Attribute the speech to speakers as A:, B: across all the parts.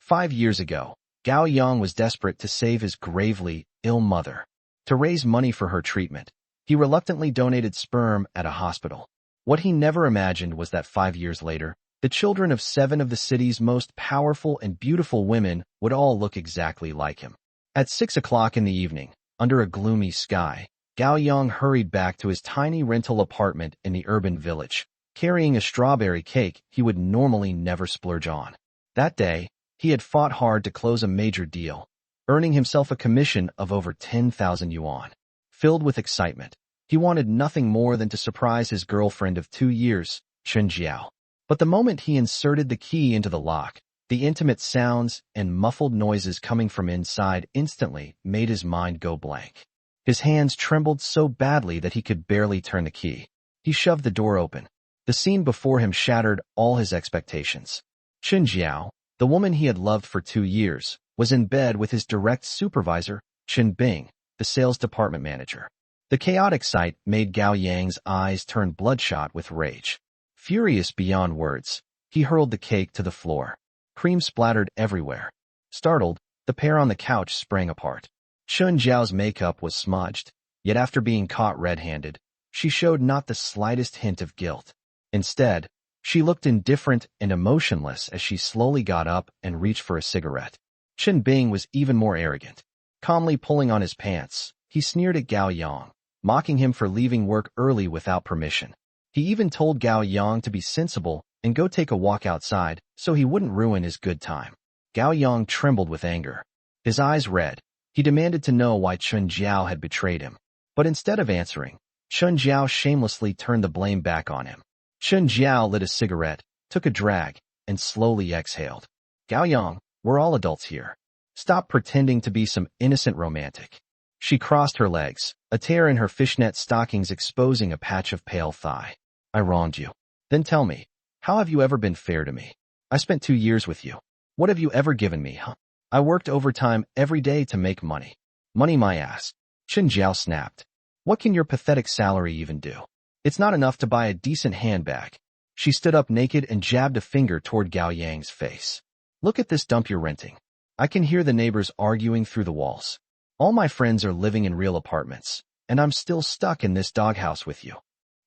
A: 5 years ago, Gao Yang was desperate to save his gravely ill mother. To raise money for her treatment, he reluctantly donated sperm at a hospital. What he never imagined was that 5 years later, the children of 7 of the city's most powerful and beautiful women would all look exactly like him. At 6 o'clock in the evening, under a gloomy sky, Gao Yang hurried back to his tiny rental apartment in the urban village, carrying a strawberry cake he would normally never splurge on. That day, he had fought hard to close a major deal, earning himself a commission of over 10,000 yuan. Filled with excitement, he wanted nothing more than to surprise his girlfriend of 2 years, Chen Jiao. But the moment he inserted the key into the lock, the intimate sounds and muffled noises coming from inside instantly made his mind go blank. His hands trembled so badly that he could barely turn the key. He shoved the door open. The scene before him shattered all his expectations. Chen Jiao, the woman he had loved for 2 years, was in bed with his direct supervisor, Chen Bing, the sales department manager. The chaotic sight made Gao Yang's eyes turn bloodshot with rage. Furious beyond words, he hurled the cake to the floor. Cream splattered everywhere. Startled, the pair on the couch sprang apart. Chen Jiao's makeup was smudged, yet after being caught red-handed, she showed not the slightest hint of guilt. Instead, she looked indifferent and emotionless as she slowly got up and reached for a cigarette. Chen Bing was even more arrogant. Calmly pulling on his pants, he sneered at Gao Yang, mocking him for leaving work early without permission. He even told Gao Yang to be sensible and go take a walk outside so he wouldn't ruin his good time. Gao Yang trembled with anger. His eyes red. He demanded to know why Chen Jiao had betrayed him. But instead of answering, Chen Jiao shamelessly turned the blame back on him. Chen Jiao lit a cigarette, took a drag, and slowly exhaled. Gao Yang, we're all adults here. Stop pretending to be some innocent romantic. She crossed her legs, a tear in her fishnet stockings exposing a patch of pale thigh. I wronged you. Then tell me, how have you ever been fair to me? I spent 2 years with you. What have you ever given me, huh? I worked overtime every day to make money. Money my ass. Chen Jiao snapped. What can your pathetic salary even do? It's not enough to buy a decent handbag. She stood up naked and jabbed a finger toward Gao Yang's face. Look at this dump you're renting. I can hear the neighbors arguing through the walls. All my friends are living in real apartments, and I'm still stuck in this doghouse with you.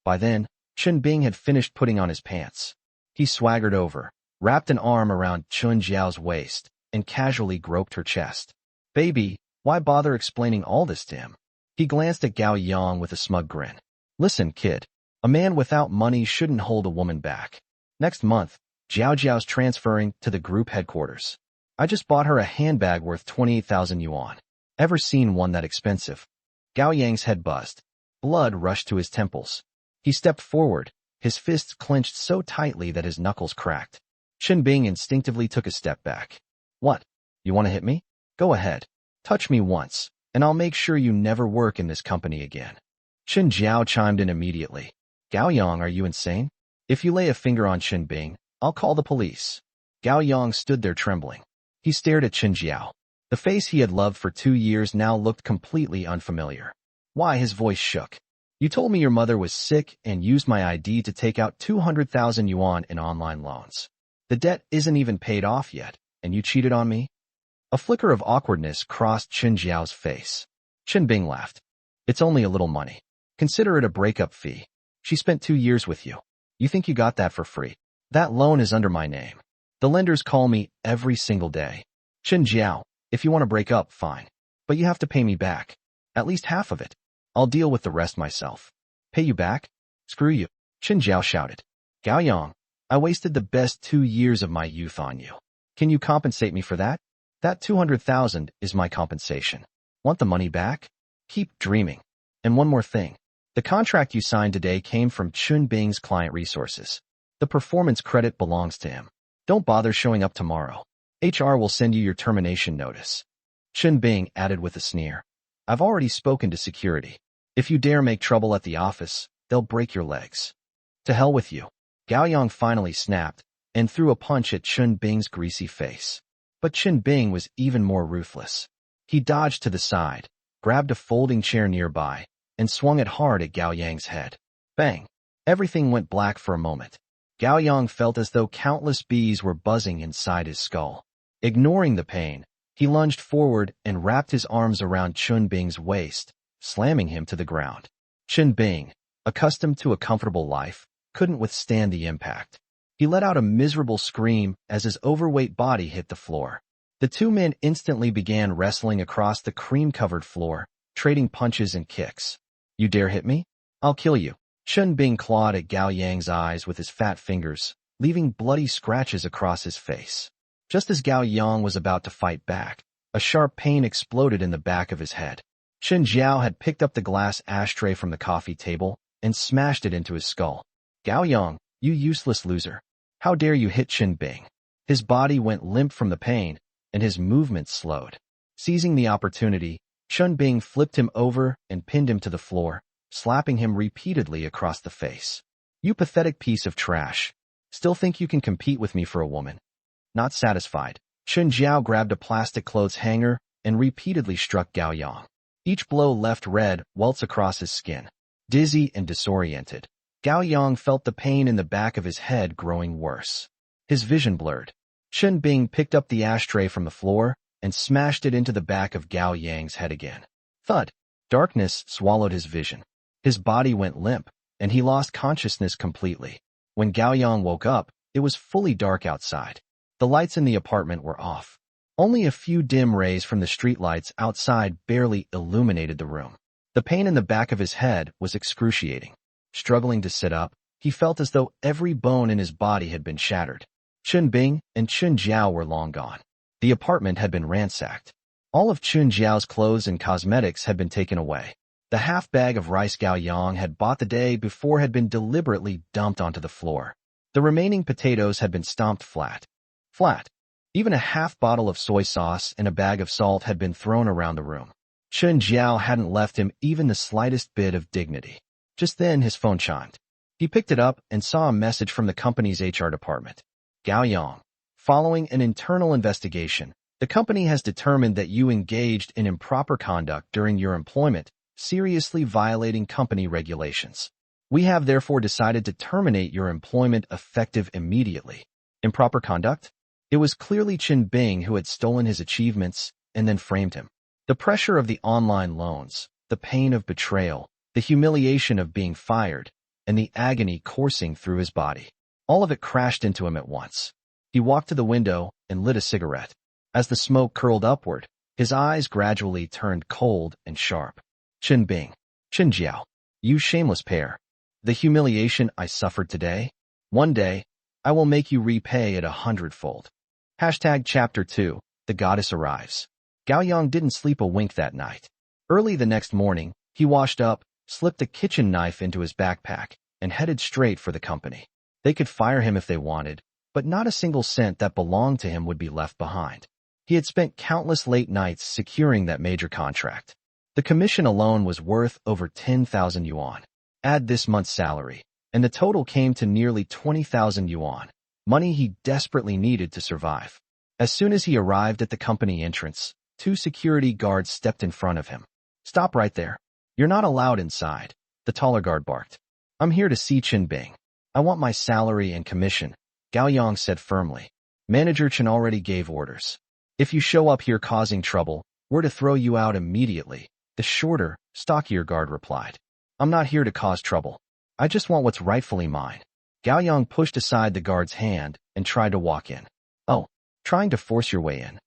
A: By then, Chen Bing had finished putting on his pants. He swaggered over, wrapped an arm around Chen Jiao's waist, and casually groped her chest. Baby, why bother explaining all this to him? He glanced at Gao Yang with a smug grin. Listen, kid, a man without money shouldn't hold a woman back. Next month, Jiao Jiao's transferring to the group headquarters. I just bought her a handbag worth 28,000 yuan. Ever seen one that expensive? Gao Yang's head buzzed. Blood rushed to his temples. He stepped forward, his fists clenched so tightly that his knuckles cracked. Chen Bing instinctively took a step back. What? You want to hit me? Go ahead. Touch me once, and I'll make sure you never work in this company again. Chen Jiao chimed in immediately. Gao Yang, are you insane? If you lay a finger on Chen Bing, I'll call the police. Gao Yang stood there trembling. He stared at Chen Jiao. The face he had loved for 2 years now looked completely unfamiliar. Why, his voice shook. You told me your mother was sick and used my ID to take out 200,000 yuan in online loans. The debt isn't even paid off yet, and you cheated on me? A flicker of awkwardness crossed Chen Jiao's face. Chen Bing laughed. It's only a little money. Consider it a breakup fee. She spent 2 years with you. You think you got that for free? That loan is under my name. The lenders call me every single day. Chen Jiao, if you want to break up, fine. But you have to pay me back. At least half of it. I'll deal with the rest myself. Pay you back? Screw you. Chen Jiao shouted. Gao Yang, I wasted the best 2 years of my youth on you. Can you compensate me for that? That 200,000 is my compensation. Want the money back? Keep dreaming. And one more thing. The contract you signed today came from Chen Bing's client resources. The performance credit belongs to him. Don't bother showing up tomorrow. HR will send you your termination notice. Chen Bing added with a sneer. I've already spoken to security. If you dare make trouble at the office, they'll break your legs. To hell with you. Gao Yang finally snapped and threw a punch at Chen Bing's greasy face. But Chen Bing was even more ruthless. He dodged to the side, grabbed a folding chair nearby, and swung it hard at Gao Yang's head. Bang! Everything went black for a moment. Gao Yang felt as though countless bees were buzzing inside his skull. Ignoring the pain, he lunged forward and wrapped his arms around Chun Bing's waist, slamming him to the ground. Chun Bing, accustomed to a comfortable life, couldn't withstand the impact. He let out a miserable scream as his overweight body hit the floor. The two men instantly began wrestling across the cream-covered floor, trading punches and kicks. "You dare hit me? I'll kill you." Chun Bing clawed at Gao Yang's eyes with his fat fingers, leaving bloody scratches across his face. Just as Gao Yang was about to fight back, a sharp pain exploded in the back of his head. Chen Jiao had picked up the glass ashtray from the coffee table and smashed it into his skull. "Gao Yang, you useless loser. How dare you hit Chen Bing?" His body went limp from the pain, and his movements slowed. Seizing the opportunity, Chun Bing flipped him over and pinned him to the floor, slapping him repeatedly across the face. "You pathetic piece of trash. Still think you can compete with me for a woman?" Not satisfied, Chen Jiao grabbed a plastic clothes hanger and repeatedly struck Gao Yang. Each blow left red welts across his skin. Dizzy and disoriented, Gao Yang felt the pain in the back of his head growing worse. His vision blurred. Chen Bing picked up the ashtray from the floor and smashed it into the back of Gao Yang's head again. Thud! Darkness swallowed his vision. His body went limp, and he lost consciousness completely. When Gao Yang woke up, it was fully dark outside. The lights in the apartment were off. Only a few dim rays from the streetlights outside barely illuminated the room. The pain in the back of his head was excruciating. Struggling to sit up, he felt as though every bone in his body had been shattered. Chun Bing and Chun Jiao were long gone. The apartment had been ransacked. All of Chun Jiao's clothes and cosmetics had been taken away. The half bag of rice Gao Yang had bought the day before had been deliberately dumped onto the floor. The remaining potatoes had been stomped flat. Even a half bottle of soy sauce and a bag of salt had been thrown around the room. Chun Jiao hadn't left him even the slightest bit of dignity. Just then his phone chimed. He picked it up and saw a message from the company's HR department. "Gao Yang, following an internal investigation, the company has determined that you engaged in improper conduct during your employment, seriously violating company regulations. We have therefore decided to terminate your employment effective immediately." Improper conduct? It was clearly Chen Bing who had stolen his achievements and then framed him. The pressure of the online loans, the pain of betrayal, the humiliation of being fired, and the agony coursing through his body. All of it crashed into him at once. He walked to the window and lit a cigarette. As the smoke curled upward, his eyes gradually turned cold and sharp. "Chen Bing, Chen Jiao, you shameless pair. The humiliation I suffered today, one day, I will make you repay it 100-fold. Chapter 2, The Goddess Arrives. Gao Yang didn't sleep a wink that night. Early the next morning, he washed up, slipped a kitchen knife into his backpack, and headed straight for the company. They could fire him if they wanted, but not a single cent that belonged to him would be left behind. He had spent countless late nights securing that major contract. The commission alone was worth over 10,000 yuan. Add this month's salary, and the total came to nearly 20,000 yuan, money he desperately needed to survive. As soon as he arrived at the company entrance, 2 security guards stepped in front of him. "Stop right there. You're not allowed inside," the taller guard barked. "I'm here to see Chen Bing. I want my salary and commission," Gao Yang said firmly. "Manager Chen already gave orders. If you show up here causing trouble, we're to throw you out immediately," the shorter, stockier guard replied. "I'm not here to cause trouble. I just want what's rightfully mine." Gao Yang pushed aside the guard's hand and tried to walk in. "Oh, trying to force your way in."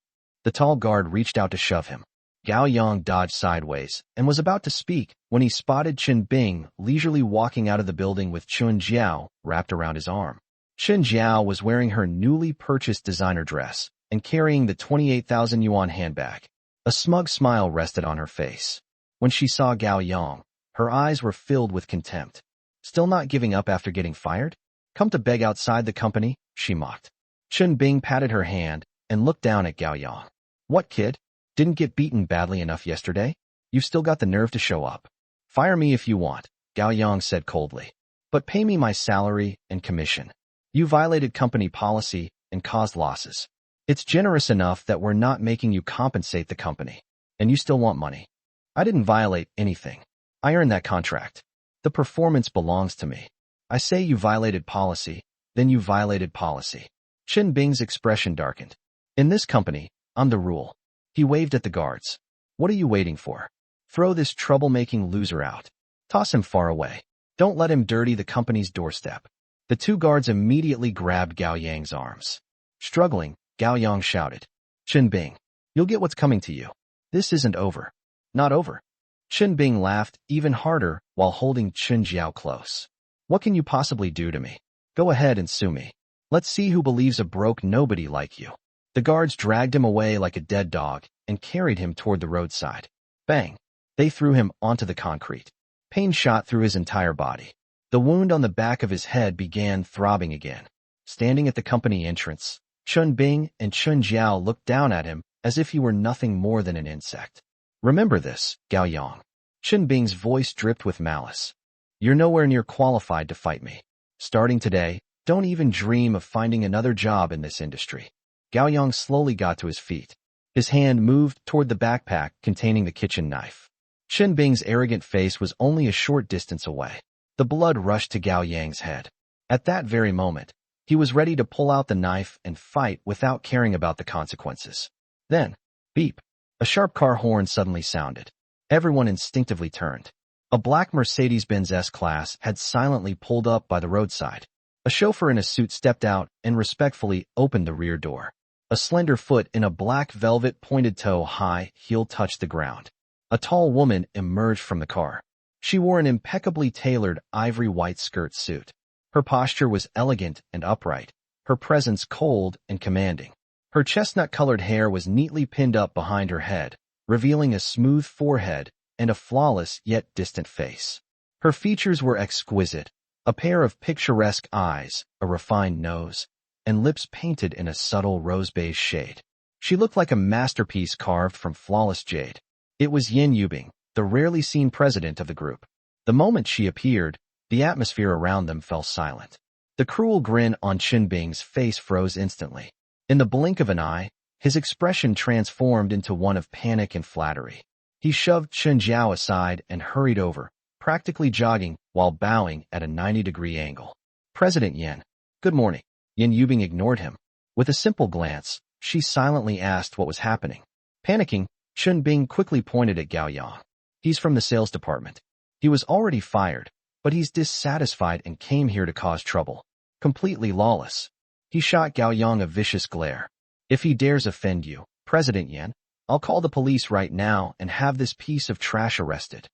A: The tall guard reached out to shove him. Gao Yang dodged sideways and was about to speak when he spotted Chen Bing leisurely walking out of the building with Chun Jiao wrapped around his arm. Chen Jiao was wearing her newly purchased designer dress and carrying the 28,000 yuan handbag. A smug smile rested on her face. When she saw Gao Yang, her eyes were filled with contempt. "Still not giving up after getting fired? Come to beg outside the company?" she mocked. Chen Bing patted her hand and looked down at Gao Yang. "What, kid? Didn't get beaten badly enough yesterday? You've still got the nerve to show up. Fire me if you want," Gao Yang said coldly. "But pay me my salary and commission. You violated company policy and caused losses. It's generous enough that we're not making you compensate the company. And you still want money. I didn't violate anything. I earned that contract. The performance belongs to me. I say you violated policy, then you violated policy." Chen Bing's expression darkened. In this company, I'm the rule. He waved at the guards. What are you waiting for? Throw this troublemaking loser out. Toss him far away. Don't let him dirty the company's doorstep. The two guards immediately grabbed Gao Yang's arms. Struggling, Gao Yang shouted, Chen Bing, you'll get what's coming to you. This isn't over. Not over. Chen Bing laughed even harder while holding Chen Jiao close. What can you possibly do to me? Go ahead and sue me. Let's see who believes a broke nobody like you. The guards dragged him away like a dead dog and carried him toward the roadside. Bang! They threw him onto the concrete. Pain shot through his entire body. The wound on the back of his head began throbbing again. Standing at the company entrance, Chen Bing and Chen Jiao looked down at him as if he were nothing more than an insect. Remember this, Gao Yang. Chen Bing's voice dripped with malice. You're nowhere near qualified to fight me. Starting today, don't even dream of finding another job in this industry. Gao Yang slowly got to his feet. His hand moved toward the backpack containing the kitchen knife. Chen Bing's arrogant face was only a short distance away. The blood rushed to Gao Yang's head. At that very moment, he was ready to pull out the knife and fight without caring about the consequences. Then, beep, a sharp car horn suddenly sounded. Everyone instinctively turned. A black Mercedes-Benz S-Class had silently pulled up by the roadside. A chauffeur in a suit stepped out and respectfully opened the rear door. A slender foot in a black velvet pointed toe high heel touched the ground. A tall woman emerged from the car. She wore an impeccably tailored ivory white skirt suit. Her posture was elegant and upright, her presence cold and commanding. Her chestnut-colored hair was neatly pinned up behind her head, revealing a smooth forehead and a flawless yet distant face. Her features were exquisite, a pair of picturesque eyes, a refined nose, and lips painted in a subtle rose-beige shade. She looked like a masterpiece carved from flawless jade. It was Yin Yubing, the rarely seen president of the group. The moment she appeared, the atmosphere around them fell silent. The cruel grin on Chen Bing's face froze instantly. In the blink of an eye, his expression transformed into one of panic and flattery. He shoved Chen Jiao aside and hurried over, practically jogging while bowing at a 90-degree angle. President Yin, good morning. Yin Yubing ignored him. With a simple glance, she silently asked what was happening. Panicking, Chen Bing quickly pointed at Gao Yang. He's from the sales department. He was already fired, but he's dissatisfied and came here to cause trouble. Completely lawless. He shot Gao Yang a vicious glare. If he dares offend you, President Yin, I'll call the police right now and have this piece of trash arrested.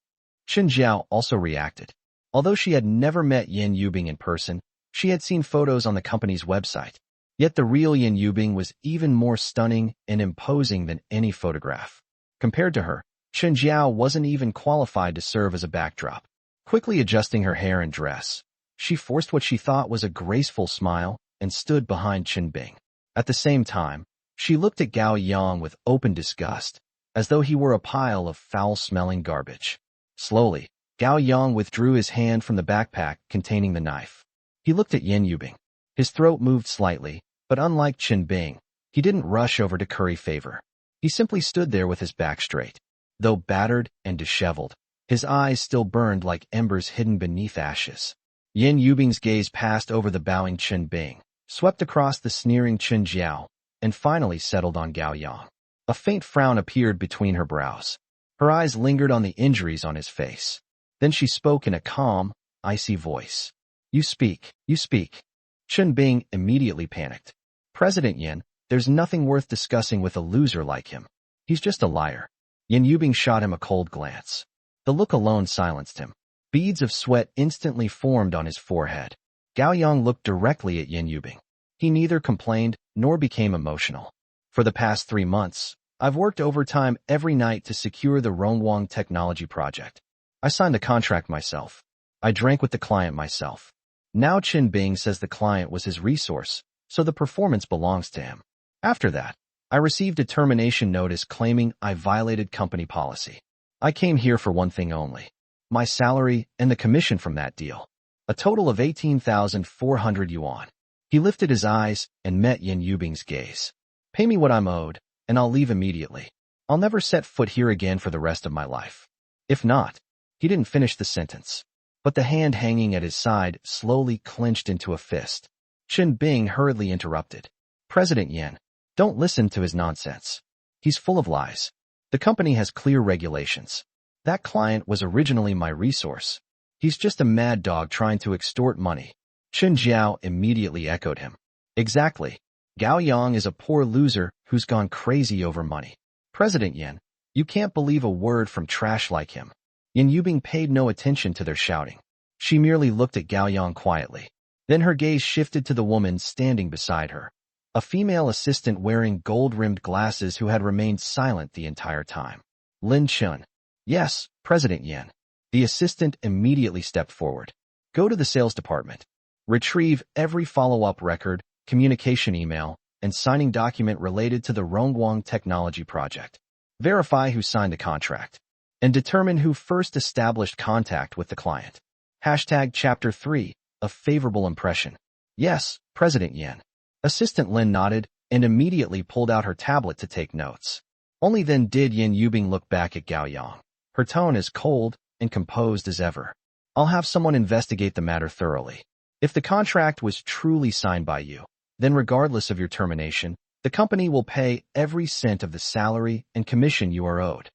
A: Chen Jiao also reacted. Although she had never met Yin Yubing in person, she had seen photos on the company's website. Yet the real Yin Yubing was even more stunning and imposing than any photograph. Compared to her, Chen Jiao wasn't even qualified to serve as a backdrop. Quickly adjusting her hair and dress, she forced what she thought was a graceful smile and stood behind Chen Bing. At the same time, she looked at Gao Yang with open disgust, as though he were a pile of foul-smelling garbage. Slowly, Gao Yang withdrew his hand from the backpack containing the knife. He looked at Yin Yubing. His throat moved slightly, but unlike Chen Bing, he didn't rush over to curry favor. He simply stood there with his back straight. Though battered and disheveled, his eyes still burned like embers hidden beneath ashes. Yin Yubing's gaze passed over the bowing Chen Bing, swept across the sneering Chen Jiao, and finally settled on Gao Yang. A faint frown appeared between her brows. Her eyes lingered on the injuries on his face. Then she spoke in a calm, icy voice. You speak, you speak. Chen Bing immediately panicked. President Yin, there's nothing worth discussing with a loser like him. He's just a liar. Yin Yubing shot him a cold glance. The look alone silenced him. Beads of sweat instantly formed on his forehead. Gao Yang looked directly at Yin Yubing. He neither complained nor became emotional. For the past 3 months, I've worked overtime every night to secure the Rongwang technology project. I signed the contract myself. I drank with the client myself. Now Chen Bing says the client was his resource, so the performance belongs to him. After that, I received a termination notice claiming I violated company policy. I came here for one thing only. My salary and the commission from that deal. A total of 18,400 yuan. He lifted his eyes and met Yin Yubing's gaze. Pay me what I'm owed, and I'll leave immediately. I'll never set foot here again for the rest of my life. If not, he didn't finish the sentence. But the hand hanging at his side slowly clenched into a fist. Chen Bing hurriedly interrupted. President Yin, Don't listen to his nonsense. He's full of lies. The company has clear regulations. That client was originally my resource. He's just a mad dog trying to extort money. Chen Jiao immediately echoed him. Exactly. Gao Yang is a poor loser who's gone crazy over money. President Yan, you can't believe a word from trash like him. Yan Yubing paid no attention to their shouting. She merely looked at Gao Yang quietly. Then her gaze shifted to the woman standing beside her, a female assistant wearing gold-rimmed glasses who had remained silent the entire time. Lin Chun. Yes, President Yan. The assistant immediately stepped forward. Go to the sales department. Retrieve every follow-up record, communication email, and signing document related to the Rongguang Technology Project. Verify who signed the contract. And determine who first established contact with the client. Hashtag Chapter 3, a favorable impression. Yes, President Yan. Assistant Lin nodded and immediately pulled out her tablet to take notes. Only then did Yan Yubing look back at Gao Yang. Her tone as cold and composed as ever. I'll have someone investigate the matter thoroughly. If the contract was truly signed by you, then regardless of your termination, the company will pay every cent of the salary and commission you are owed.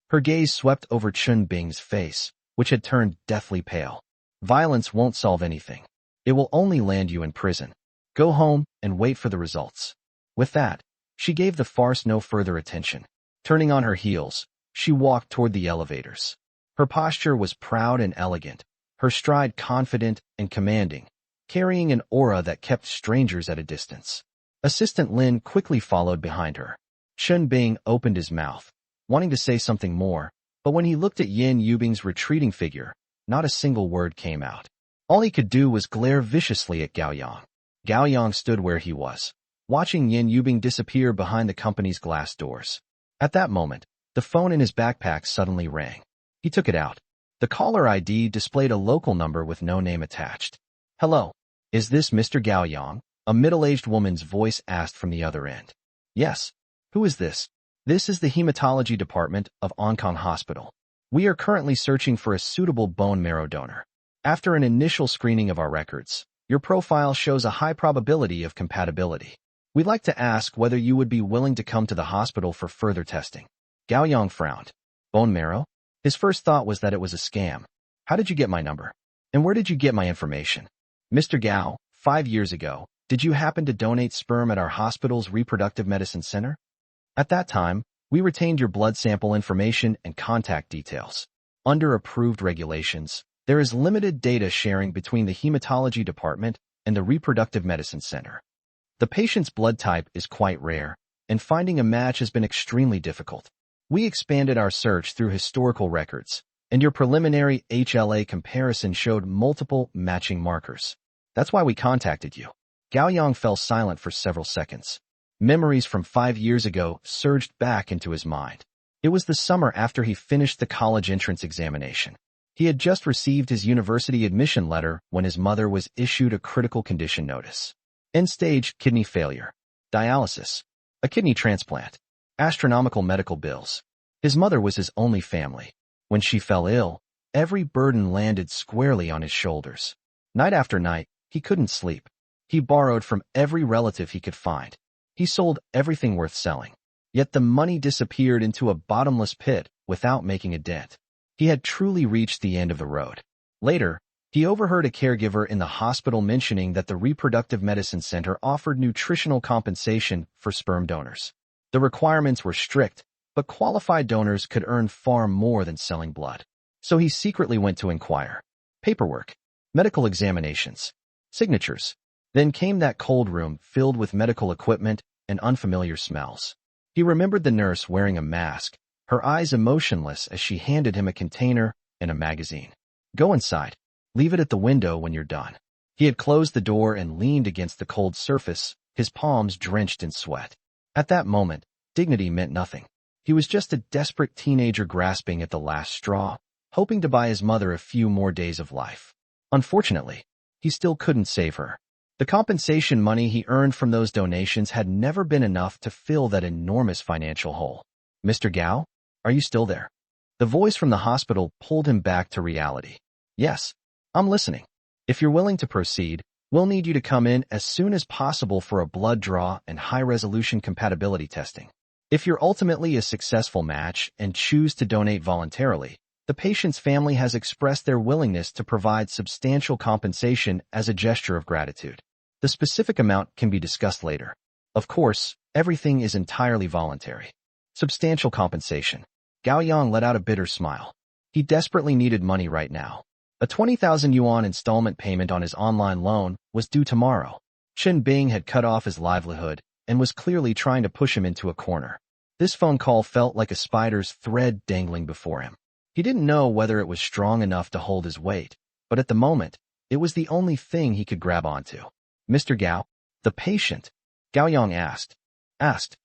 A: Her gaze swept over Chun Bing's face, which had turned deathly pale. Violence won't solve anything. It will only land you in prison. Go home and wait for the results. With that, she gave the farce no further attention. Turning on her heels, she walked toward the elevators. Her posture was proud and elegant, her stride confident and commanding, carrying an aura that kept strangers at a distance. Assistant Lin quickly followed behind her. Chun Bing opened his mouth, wanting to say something more, but when he looked at Yan Yubing's retreating figure, not a single word came out. All he could do was glare viciously at Gao Yang. Gao Yang stood where he was, watching Yan Yubing disappear behind the company's glass doors. At that moment, the phone in his backpack suddenly rang. He took it out. The caller ID displayed a local number with no name attached. Hello, is this Mr. Gao Yang? A middle-aged woman's voice asked from the other end. Yes. Who is this? This is the hematology department of Onkong Hospital. We are currently searching for a suitable bone marrow donor. After an initial screening of our records, your profile shows a high probability of compatibility. We'd like to ask whether you would be willing to come to the hospital for further testing. Gao Yang frowned. Bone marrow? His first thought was that it was a scam. How did you get my number? And where did you get my information? Mr. Gao, 5 years ago, did you happen to donate sperm at our hospital's reproductive medicine center? At that time, we retained your blood sample information and contact details. Under approved regulations, there is limited data sharing between the hematology department and the reproductive medicine center. The patient's blood type is quite rare, and finding a match has been extremely difficult. We expanded our search through historical records, and your preliminary HLA comparison showed multiple matching markers. That's why we contacted you. Gao Yang fell silent for several seconds. Memories from 5 years ago surged back into his mind. It was the summer after he finished the college entrance examination. He had just received his university admission letter when his mother was issued a critical condition notice. End-stage kidney failure, dialysis, a kidney transplant, astronomical medical bills. His mother was his only family. When she fell ill, every burden landed squarely on his shoulders. Night after night, he couldn't sleep. He borrowed from every relative he could find. He sold everything worth selling. Yet the money disappeared into a bottomless pit without making a dent. He had truly reached the end of the road. Later, he overheard a caregiver in the hospital mentioning that the reproductive medicine center offered nutritional compensation for sperm donors. The requirements were strict, but qualified donors could earn far more than selling blood. So he secretly went to inquire. Paperwork, medical examinations, signatures. Then came that cold room filled with medical equipment and unfamiliar smells. He remembered the nurse wearing a mask, her eyes emotionless as she handed him a container and a magazine. Go inside. Leave it at the window when you're done. He had closed the door and leaned against the cold surface, his palms drenched in sweat. At that moment, dignity meant nothing. He was just a desperate teenager grasping at the last straw, hoping to buy his mother a few more days of life. Unfortunately, he still couldn't save her. The compensation money he earned from those donations had never been enough to fill that enormous financial hole. Mr. Gao, are you still there? The voice from the hospital pulled him back to reality. Yes, I'm listening. If you're willing to proceed, We'll need you to come in as soon as possible for a blood draw and high-resolution compatibility testing. If you're ultimately a successful match and choose to donate voluntarily, the patient's family has expressed their willingness to provide substantial compensation as a gesture of gratitude. The specific amount can be discussed later. Of course, everything is entirely voluntary. Substantial compensation. Gao Yang let out a bitter smile. He desperately needed money right now. A 20,000 yuan installment payment on his online loan was due tomorrow. Chen Bing had cut off his livelihood and was clearly trying to push him into a corner. This phone call felt like a spider's thread dangling before him. He didn't know whether it was strong enough to hold his weight, but at the moment, it was the only thing he could grab onto. Mr. Gao, the patient, Gao Yang asked.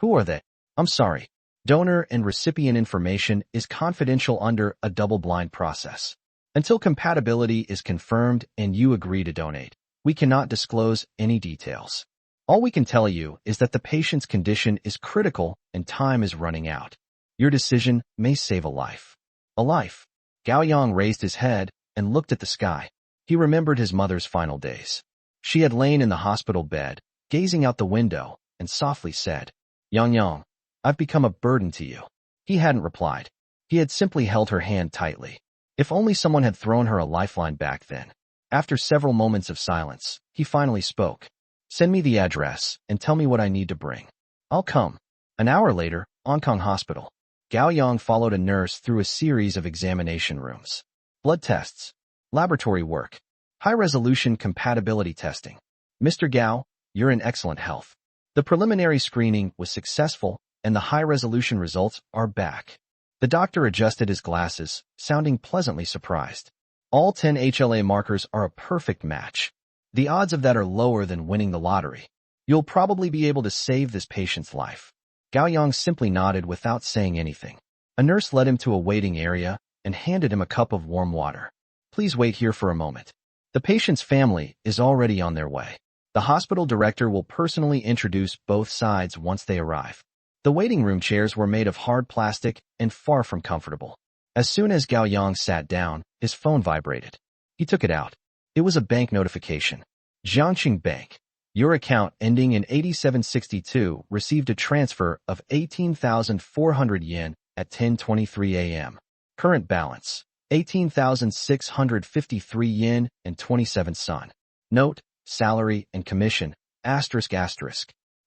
A: Who are they? I'm sorry. Donor and recipient information is confidential under a double-blind process. Until compatibility is confirmed and you agree to donate, we cannot disclose any details. All we can tell you is that the patient's condition is critical and time is running out. Your decision may save a life. A life. Gao Yang raised his head and looked at the sky. He remembered his mother's final days. She had lain in the hospital bed, gazing out the window, and softly said, Yang, I've become a burden to you. He hadn't replied. He had simply held her hand tightly. If only someone had thrown her a lifeline back then. After several moments of silence, he finally spoke. Send me the address and tell me what I need to bring. I'll come. An hour later, Hong Kong Hospital. Gao Yang followed a nurse through a series of examination rooms. Blood tests. Laboratory work. High-resolution compatibility testing. Mr. Gao, you're in excellent health. The preliminary screening was successful and the high-resolution results are back. The doctor adjusted his glasses, sounding pleasantly surprised. All 10 HLA markers are a perfect match. The odds of that are lower than winning the lottery. You'll probably be able to save this patient's life. Gao Yang simply nodded without saying anything. A nurse led him to a waiting area and handed him a cup of warm water. Please wait here for a moment. The patient's family is already on their way. The hospital director will personally introduce both sides once they arrive. The waiting room chairs were made of hard plastic and far from comfortable. As soon as Gao Yang sat down, his phone vibrated. He took it out. It was a bank notification. Jiangxing Bank. Your account ending in 8762 received a transfer of 18,400 yen at 10:23 a.m. Current balance, 18,653 yen and 27 sen. Note, salary and commission, ***.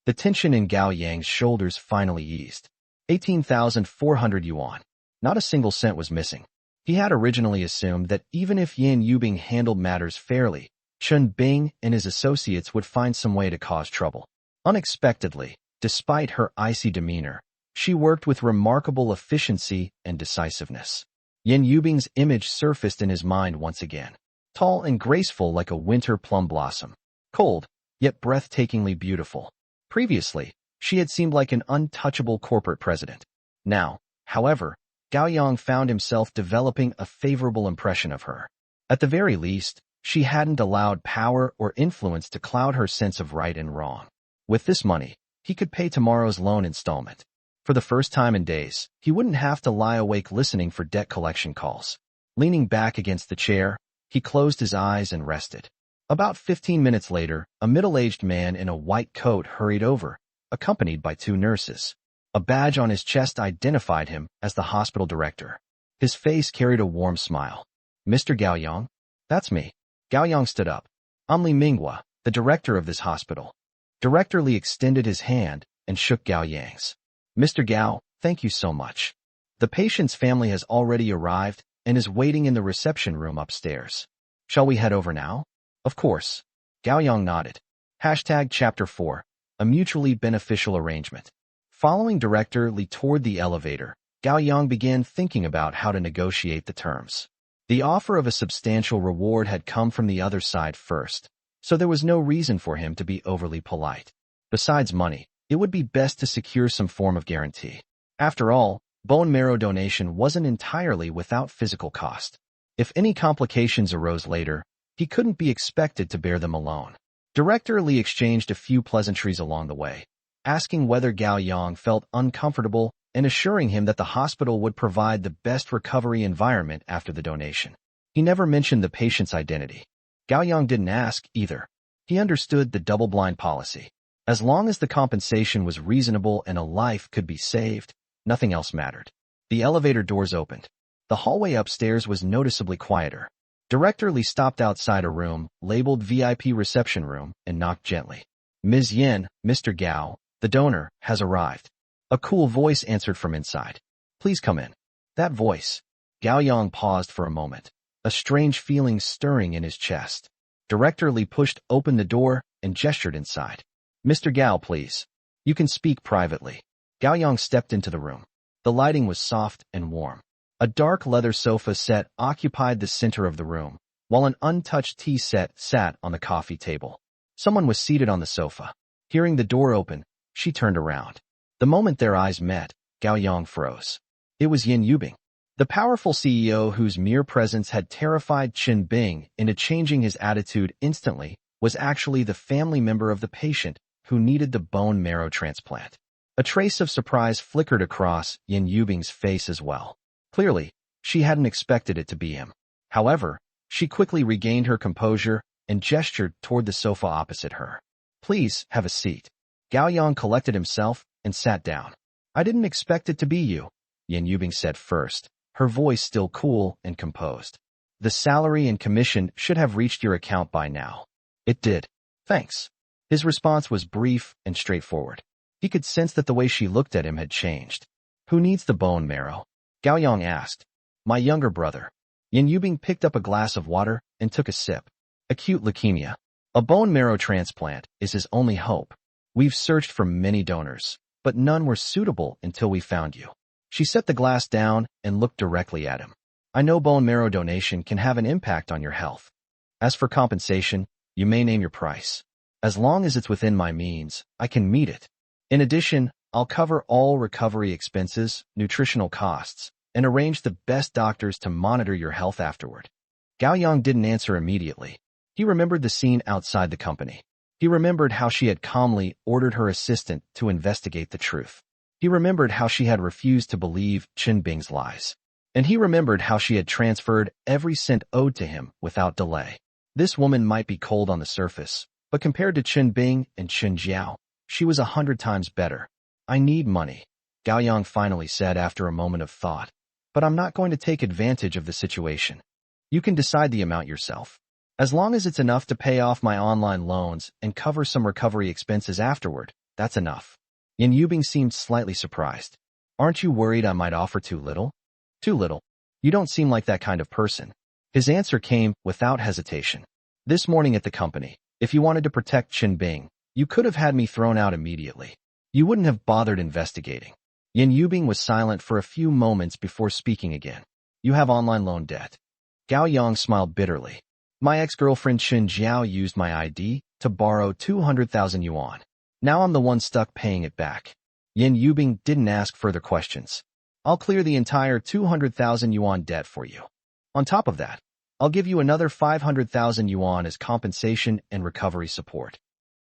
A: The tension in Gao Yang's shoulders finally eased. 18,400 yuan. Not a single cent was missing. He had originally assumed that even if Yan Yubing handled matters fairly, Chen Bing and his associates would find some way to cause trouble. Unexpectedly, despite her icy demeanor, she worked with remarkable efficiency and decisiveness. Yan Yubing's image surfaced in his mind once again. Tall and graceful like a winter plum blossom. Cold, yet breathtakingly beautiful. Previously, she had seemed like an untouchable corporate president. Now, however, Gao Yang found himself developing a favorable impression of her. At the very least, she hadn't allowed power or influence to cloud her sense of right and wrong. With this money, he could pay tomorrow's loan installment. For the first time in days, he wouldn't have to lie awake listening for debt collection calls. Leaning back against the chair, he closed his eyes and rested. About 15 minutes later, a middle-aged man in a white coat hurried over, accompanied by 2 nurses. A badge on his chest identified him as the hospital director. His face carried a warm smile. Mr. Gao Yang? That's me. Gao Yang stood up. I'm Li Manhua, the director of this hospital. Director Li extended his hand and shook Gao Yang's. Mr. Gao, thank you so much. The patient's family has already arrived and is waiting in the reception room upstairs. Shall we head over now? Of course. Gao Yang nodded. Chapter 4. A mutually beneficial arrangement. Following Director Li toward the elevator, Gao Yang began thinking about how to negotiate the terms. The offer of a substantial reward had come from the other side first, so there was no reason for him to be overly polite. Besides money, it would be best to secure some form of guarantee. After all, bone marrow donation wasn't entirely without physical cost. If any complications arose later, he couldn't be expected to bear them alone. Director Li exchanged a few pleasantries along the way, asking whether Gao Yang felt uncomfortable and assuring him that the hospital would provide the best recovery environment after the donation. He never mentioned the patient's identity. Gao Yang didn't ask either. He understood the double-blind policy. As long as the compensation was reasonable and a life could be saved, nothing else mattered. The elevator doors opened. The hallway upstairs was noticeably quieter. Director Li stopped outside a room, labeled VIP reception room, and knocked gently. Ms. Yin, Mr. Gao, the donor, has arrived. A cool voice answered from inside. Please come in. That voice. Gao Yang paused for a moment, a strange feeling stirring in his chest. Director Li pushed open the door and gestured inside. Mr. Gao, please. You can speak privately. Gao Yang stepped into the room. The lighting was soft and warm. A dark leather sofa set occupied the center of the room, while an untouched tea set sat on the coffee table. Someone was seated on the sofa. Hearing the door open, she turned around. The moment their eyes met, Gao Yang froze. It was Yin Yubing, the powerful CEO whose mere presence had terrified Qin Bing into changing his attitude instantly, was actually the family member of the patient who needed the bone marrow transplant. A trace of surprise flickered across Yin Yubing's face as well. Clearly, she hadn't expected it to be him. However, she quickly regained her composure and gestured toward the sofa opposite her. Please, have a seat. Gao Yang collected himself and sat down. I didn't expect it to be you, Yin Yubing said first, her voice still cool and composed. The salary and commission should have reached your account by now. It did. Thanks. His response was brief and straightforward. He could sense that the way she looked at him had changed. Who needs the bone marrow? Gao Yang asked. My younger brother. Yin Yubing picked up a glass of water and took a sip. Acute leukemia. A bone marrow transplant is his only hope. We've searched for many donors, but none were suitable until we found you. She set the glass down and looked directly at him. I know bone marrow donation can have an impact on your health. As for compensation, you may name your price. As long as it's within my means, I can meet it. In addition, I'll cover all recovery expenses, nutritional costs, and arrange the best doctors to monitor your health afterward. Gao Yang didn't answer immediately. He remembered the scene outside the company. He remembered how she had calmly ordered her assistant to investigate the truth. He remembered how she had refused to believe Qin Bing's lies. And he remembered how she had transferred every cent owed to him without delay. This woman might be cold on the surface, but compared to Qin Bing and Qin Jiao, she was 100 times better. I need money, Gao Yang finally said after a moment of thought. But I'm not going to take advantage of the situation. You can decide the amount yourself. As long as it's enough to pay off my online loans and cover some recovery expenses afterward, that's enough. Yin Yubing seemed slightly surprised. Aren't you worried I might offer too little? Too little. You don't seem like that kind of person. His answer came without hesitation. This morning at the company, if you wanted to protect Qin Bing, you could have had me thrown out immediately. You wouldn't have bothered investigating. Yin Yubing was silent for a few moments before speaking again. You have online loan debt. Gao Yang smiled bitterly. My ex-girlfriend Qin Jiao used my ID to borrow 200,000 yuan. Now I'm the one stuck paying it back. Yin Yubing didn't ask further questions. I'll clear the entire 200,000 yuan debt for you. On top of that, I'll give you another 500,000 yuan as compensation and recovery support.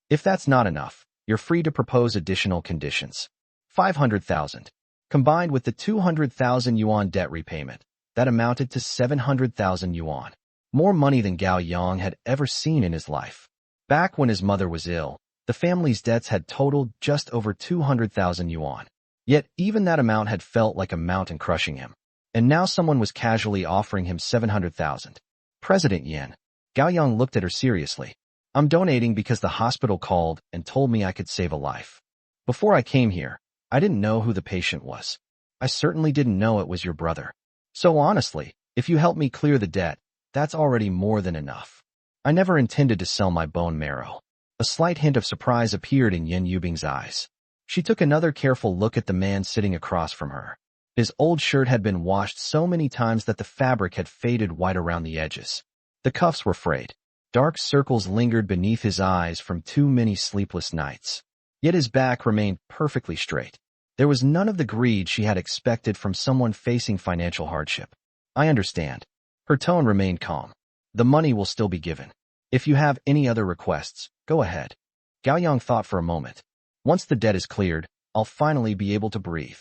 A: If that's not enough, you're free to propose additional conditions. 500,000. Combined with the 200,000 yuan debt repayment, that amounted to 700,000 yuan. More money than Gao Yang had ever seen in his life. Back when his mother was ill, the family's debts had totaled just over 200,000 yuan. Yet even that amount had felt like a mountain crushing him. And now someone was casually offering him 700,000. President Yin. Gao Yang looked at her seriously. I'm donating because the hospital called and told me I could save a life. Before I came here, I didn't know who the patient was. I certainly didn't know it was your brother. So honestly, if you help me clear the debt, that's already more than enough. I never intended to sell my bone marrow. A slight hint of surprise appeared in Yin Yubing's eyes. She took another careful look at the man sitting across from her. His old shirt had been washed so many times that the fabric had faded white around the edges. The cuffs were frayed. Dark circles lingered beneath his eyes from too many sleepless nights. Yet his back remained perfectly straight. There was none of the greed she had expected from someone facing financial hardship. I understand. Her tone remained calm. The money will still be given. If you have any other requests, go ahead. Gao Yang thought for a moment. Once the debt is cleared, I'll finally be able to breathe.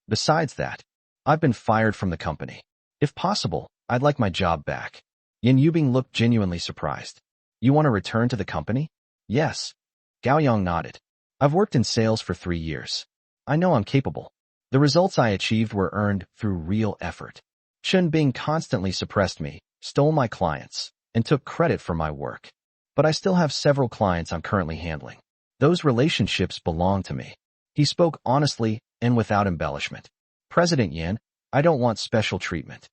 A: Besides that, I've been fired from the company. If possible, I'd like my job back. Yin Yubing looked genuinely surprised. You want to return to the company? Yes. Gao Yang nodded. I've worked in sales for 3 years. I know I'm capable. The results I achieved were earned through real effort. Chen Bing constantly suppressed me, stole my clients, and took credit for my work. But I still have several clients I'm currently handling. Those relationships belong to me. He spoke honestly and without embellishment. President Yan, I don't want special treatment.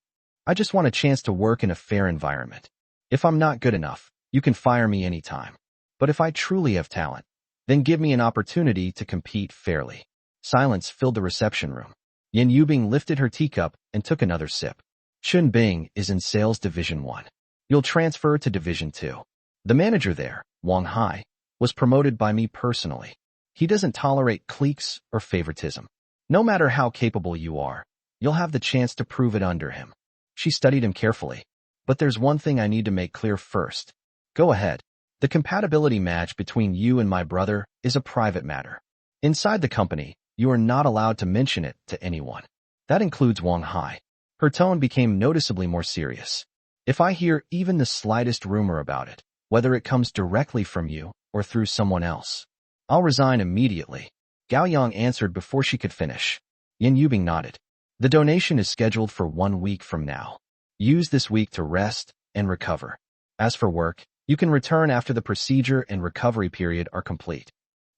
A: I just want a chance to work in a fair environment. If I'm not good enough, you can fire me anytime. But if I truly have talent, then give me an opportunity to compete fairly. Silence filled the reception room. Yan Yubing lifted her teacup and took another sip. Chun Bing is in Sales Division 1. You'll transfer to Division 2. The manager there, Wang Hai, was promoted by me personally. He doesn't tolerate cliques or favoritism. No matter how capable you are, you'll have the chance to prove it under him. She studied him carefully. But there's one thing I need to make clear first. Go ahead. The compatibility match between you and my brother is a private matter. Inside the company, you are not allowed to mention it to anyone. That includes Wang Hai. Her tone became noticeably more serious. If I hear even the slightest rumor about it, whether it comes directly from you or through someone else, I'll resign immediately. Gao Yang answered before she could finish. Yan Yubing nodded. The donation is scheduled for 1 week from now. Use this week to rest and recover. As for work, you can return after the procedure and recovery period are complete.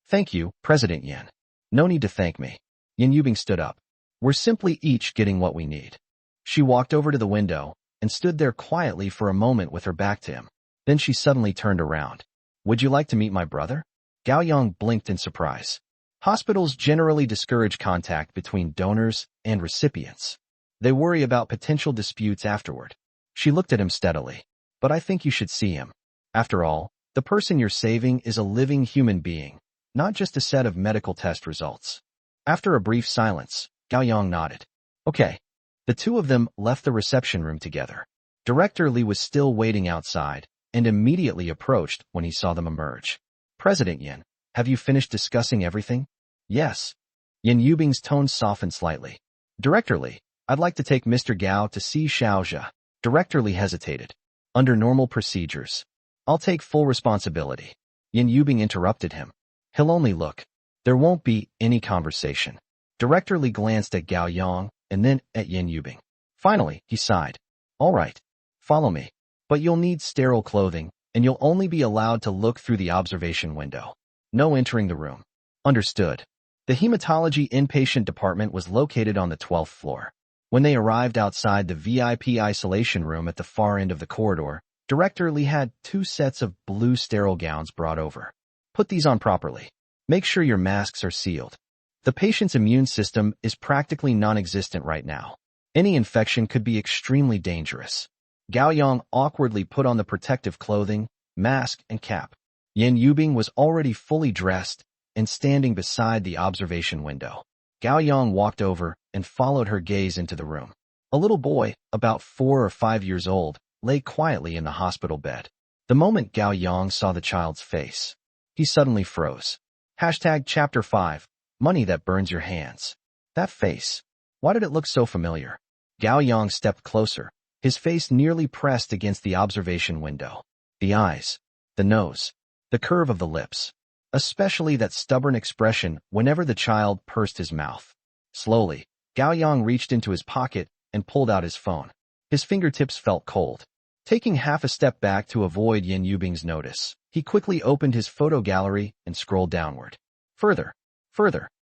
A: Thank you, President Yan. No need to thank me. Yan Yubing stood up. We're simply each getting what we need. She walked over to the window and stood there quietly for a moment with her back to him. Then she suddenly turned around. Would you like to meet my brother? Gao Yang blinked in surprise. Hospitals generally discourage contact between donors and recipients. They worry about potential disputes afterward. She looked at him steadily. But I think you should see him. After all, the person you're saving is a living human being, not just a set of medical test results. After a brief silence, Gao Yang nodded. Okay. The two of them left the reception room together. Director Li was still waiting outside and immediately approached when he saw them emerge. President Yan, have you finished discussing everything? Yes. Yan Yubing's tone softened slightly. Director Li, I'd like to take Mr. Gao to see Xiaozha. Director Li hesitated. Under normal procedures, I'll take full responsibility. Yan Yubing interrupted him. He'll only look. There won't be any conversation. Director Li glanced at Gao Yang and then at Yan Yubing. Finally, he sighed. All right. Follow me. But you'll need sterile clothing, and you'll only be allowed to look through the observation window. No entering the room. Understood. The hematology inpatient department was located on the 12th floor. When they arrived outside the VIP isolation room at the far end of the corridor, Director Li had 2 sets of blue sterile gowns brought over. Put these on properly. Make sure your masks are sealed. The patient's immune system is practically non-existent right now. Any infection could be extremely dangerous. Gao Yang awkwardly put on the protective clothing, mask, and cap. Yan Yubing was already fully dressed and standing beside the observation window. Gao Yang walked over and followed her gaze into the room. A little boy, about 4 or 5 years old, lay quietly in the hospital bed. The moment Gao Yang saw the child's face, he suddenly froze. Chapter 5. Money that burns your hands. That face. Why did it look so familiar? Gao Yang stepped closer, his face nearly pressed against the observation window. The eyes, the nose, the curve of the lips, especially that stubborn expression whenever the child pursed his mouth. Slowly, Gao Yang reached into his pocket and pulled out his phone. His fingertips felt cold. Taking half a step back to avoid Yan Yubing's notice, he quickly opened his photo gallery and scrolled downward. Further,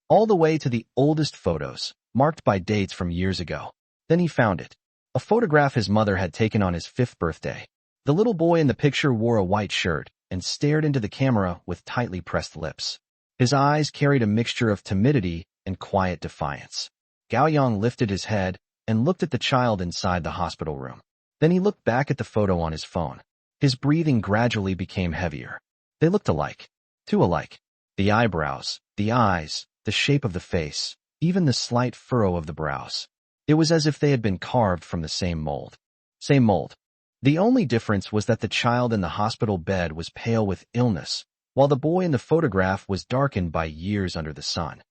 A: all the way to the oldest photos, marked by dates from years ago. Then he found it. A photograph his mother had taken on his 5th birthday. The little boy in the picture wore a white shirt and stared into the camera with tightly pressed lips. His eyes carried a mixture of timidity and quiet defiance. Gao Yang lifted his head and looked at the child inside the hospital room. Then he looked back at the photo on his phone. His breathing gradually became heavier. They looked alike. Too alike. The eyebrows, the eyes, the shape of the face, even the slight furrow of the brows. It was as if they had been carved from the same mold. Same mold. The only difference was that the child in the hospital bed was pale with illness, while the boy in the photograph was darkened by years under the sun.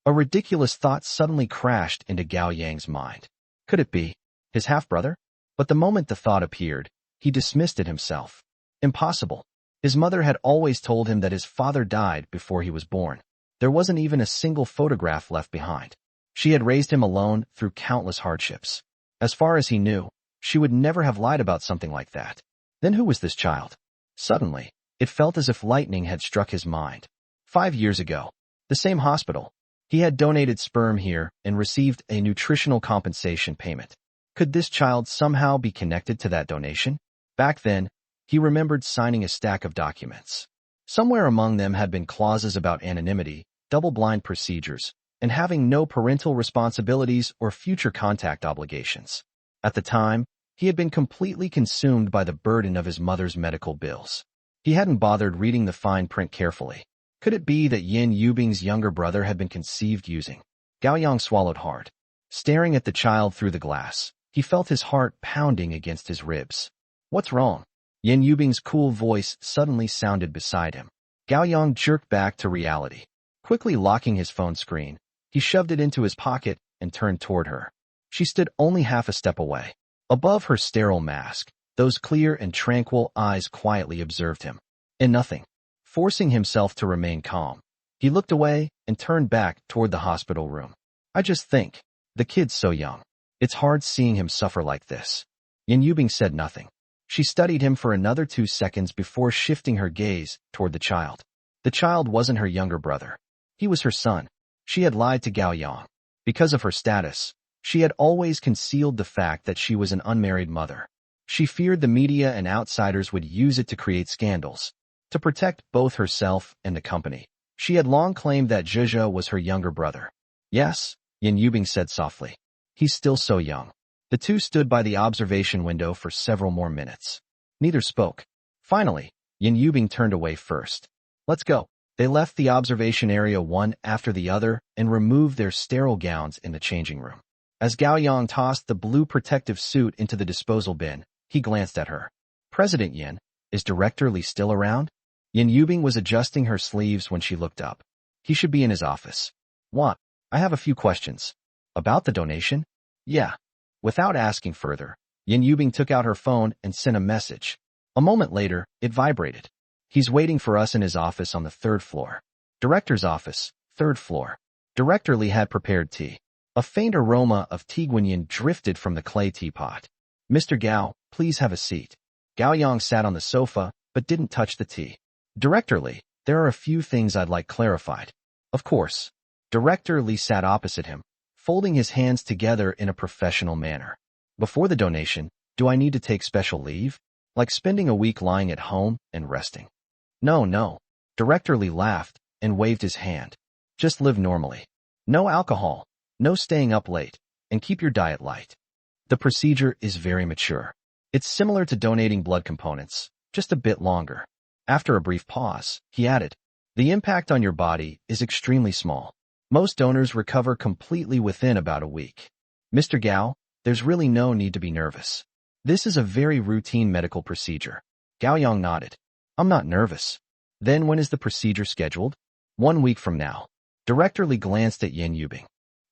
A: A ridiculous thought suddenly crashed into Gao Yang's mind. Could it be his half-brother? But the moment the thought appeared, he dismissed it himself. Impossible. His mother had always told him that his father died before he was born. There wasn't even a single photograph left behind. She had raised him alone through countless hardships. As far as he knew, she would never have lied about something like that. Then who was this child? Suddenly, it felt as if lightning had struck his mind. 5 years ago, the same hospital. He had donated sperm here and received a nutritional compensation payment. Could this child somehow be connected to that donation? Back then, he remembered signing a stack of documents. Somewhere among them had been clauses about anonymity, double-blind procedures, and having no parental responsibilities or future contact obligations. At the time, he had been completely consumed by the burden of his mother's medical bills. He hadn't bothered reading the fine print carefully. Could it be that Yin Yubing's younger brother had been conceived using? Gao Yang swallowed hard. Staring at the child through the glass, he felt his heart pounding against his ribs. What's wrong? Yin Yubing's cool voice suddenly sounded beside him. Gao Yang jerked back to reality. Quickly locking his phone screen, he shoved it into his pocket and turned toward her. She stood only half a step away. Above her sterile mask, those clear and tranquil eyes quietly observed him. And nothing. Forcing himself to remain calm, he looked away and turned back toward the hospital room. I just think, the kid's so young. It's hard seeing him suffer like this. Yin Yubing said nothing. She studied him for another 2 seconds before shifting her gaze toward the child. The child wasn't her younger brother. He was her son. She had lied to Gao Yang. Because of her status, she had always concealed the fact that she was an unmarried mother. She feared the media and outsiders would use it to create scandals. To protect both herself and the company, she had long claimed that Zhezhe was her younger brother. Yes, Yin Yubing said softly. He's still so young. The two stood by the observation window for several more minutes. Neither spoke. Finally, Yin Yubing turned away first. Let's go. They left the observation area one after the other and removed their sterile gowns in the changing room. As Gao Yang tossed the blue protective suit into the disposal bin, he glanced at her. President Yin, is Director Li still around? Yin Yubing was adjusting her sleeves when she looked up. He should be in his office. What? I have a few questions. About the donation? Yeah. Without asking further, Yin Yubing took out her phone and sent a message. A moment later, it vibrated. He's waiting for us in his office on the 3rd floor. Director's office, 3rd floor. Director Li had prepared tea. A faint aroma of tea guanyin drifted from the clay teapot. Mr. Gao, please have a seat. Gao Yang sat on the sofa, but didn't touch the tea. Director Li, there are a few things I'd like clarified. Of course. Director Li sat opposite him, folding his hands together in a professional manner. Before the donation, do I need to take special leave? Like spending a week lying at home and resting? No. Director Li laughed and waved his hand. Just live normally. No alcohol, no staying up late, and keep your diet light. The procedure is very mature. It's similar to donating blood components, just a bit longer. After a brief pause, he added, the impact on your body is extremely small. Most donors recover completely within about a week. Mr. Gao, there's really no need to be nervous. This is a very routine medical procedure. Gao Yang nodded. I'm not nervous. Then when is the procedure scheduled? 1 week from now. Director Li glanced at Yin Yubing.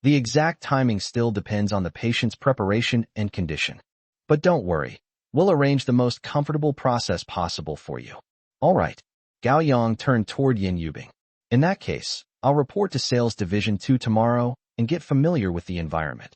A: The exact timing still depends on the patient's preparation and condition. But don't worry. We'll arrange the most comfortable process possible for you. All right. Gao Yang turned toward Yin Yubing. In that case, I'll report to Sales Division 2 tomorrow and get familiar with the environment.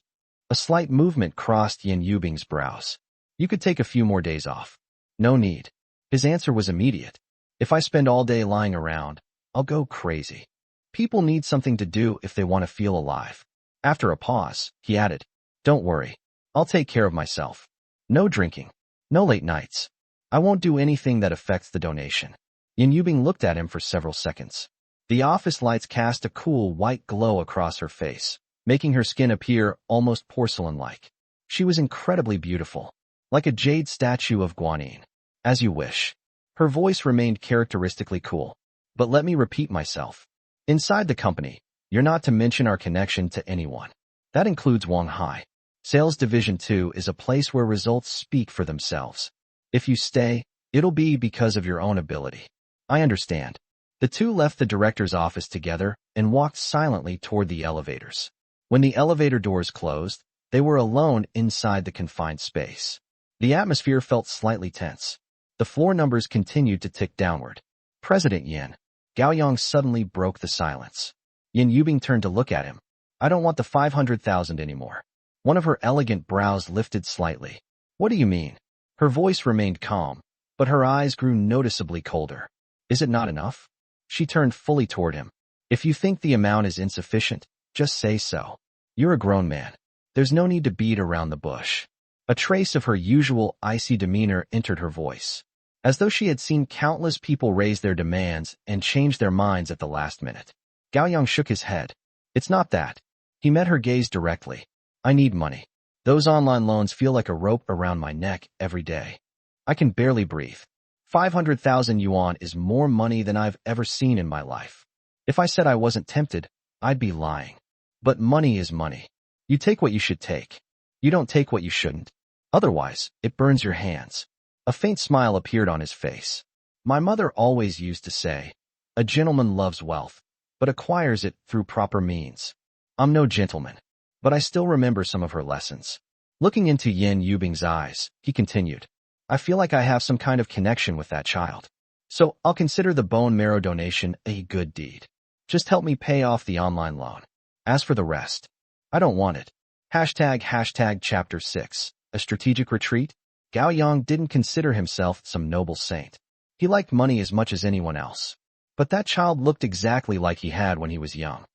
A: A slight movement crossed Yin Yubing's brows. You could take a few more days off. No need. His answer was immediate. If I spend all day lying around, I'll go crazy. People need something to do if they want to feel alive. After a pause, he added, don't worry. I'll take care of myself. No drinking. No late nights. I won't do anything that affects the donation. Yin Yubing looked at him for several seconds. The office lights cast a cool white glow across her face, making her skin appear almost porcelain-like. She was incredibly beautiful, like a jade statue of Guanyin. As you wish. Her voice remained characteristically cool. But let me repeat myself. Inside the company, you're not to mention our connection to anyone. That includes Wang Hai. Sales Division 2 is a place where results speak for themselves. If you stay, it'll be because of your own ability. I understand. The two left the director's office together and walked silently toward the elevators. When the elevator doors closed, they were alone inside the confined space. The atmosphere felt slightly tense. The floor numbers continued to tick downward. President Yin. Gao Yang suddenly broke the silence. Yin Yubing turned to look at him. I don't want the 500,000 anymore. One of her elegant brows lifted slightly. What do you mean? Her voice remained calm, but her eyes grew noticeably colder. Is it not enough? She turned fully toward him. If you think the amount is insufficient, just say so. You're a grown man. There's no need to beat around the bush. A trace of her usual icy demeanor entered her voice, as though she had seen countless people raise their demands and change their minds at the last minute. Gao Yang shook his head. It's not that. He met her gaze directly. I need money. Those online loans feel like a rope around my neck every day. I can barely breathe. 500,000 yuan is more money than I've ever seen in my life. If I said I wasn't tempted, I'd be lying. But money is money. You take what you should take. You don't take what you shouldn't. Otherwise, it burns your hands. A faint smile appeared on his face. My mother always used to say, a gentleman loves wealth, but acquires it through proper means. I'm no gentleman, but I still remember some of her lessons. Looking into Yin Yubing's eyes, he continued, I feel like I have some kind of connection with that child. So I'll consider the bone marrow donation a good deed. Just help me pay off the online loan. As for the rest, I don't want it. ## Chapter 6, A Strategic Retreat. Gao Yang didn't consider himself some noble saint. He liked money as much as anyone else. But that child looked exactly like he had when he was young.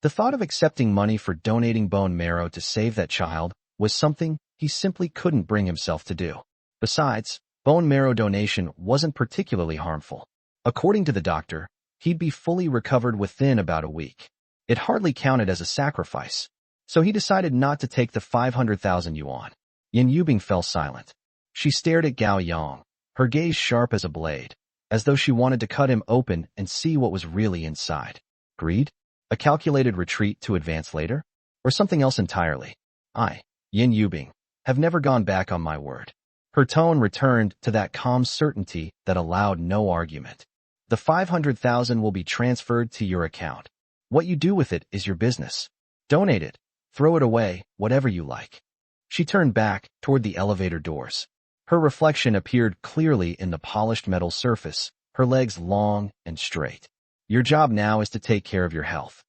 A: The thought of accepting money for donating bone marrow to save that child was something he simply couldn't bring himself to do. Besides, bone marrow donation wasn't particularly harmful. According to the doctor, he'd be fully recovered within about a week. It hardly counted as a sacrifice. So he decided not to take the 500,000 yuan. Yin Yubing fell silent. She stared at Gao Yang, her gaze sharp as a blade, as though she wanted to cut him open and see what was really inside. Greed? A calculated retreat to advance later? Or something else entirely? I, Yin Yubing, have never gone back on my word. Her tone returned to that calm certainty that allowed no argument. The 500,000 will be transferred to your account. What you do with it is your business. Donate it. Throw it away, whatever you like. She turned back toward the elevator doors. Her reflection appeared clearly in the polished metal surface, her legs long and straight. Your job now is to take care of your health.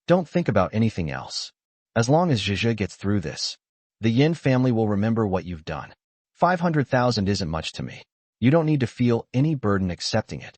A: Don't think about anything else. As long as Zhizhe gets through this, the Yin family will remember what you've done. 500,000 isn't much to me. You don't need to feel any burden accepting it.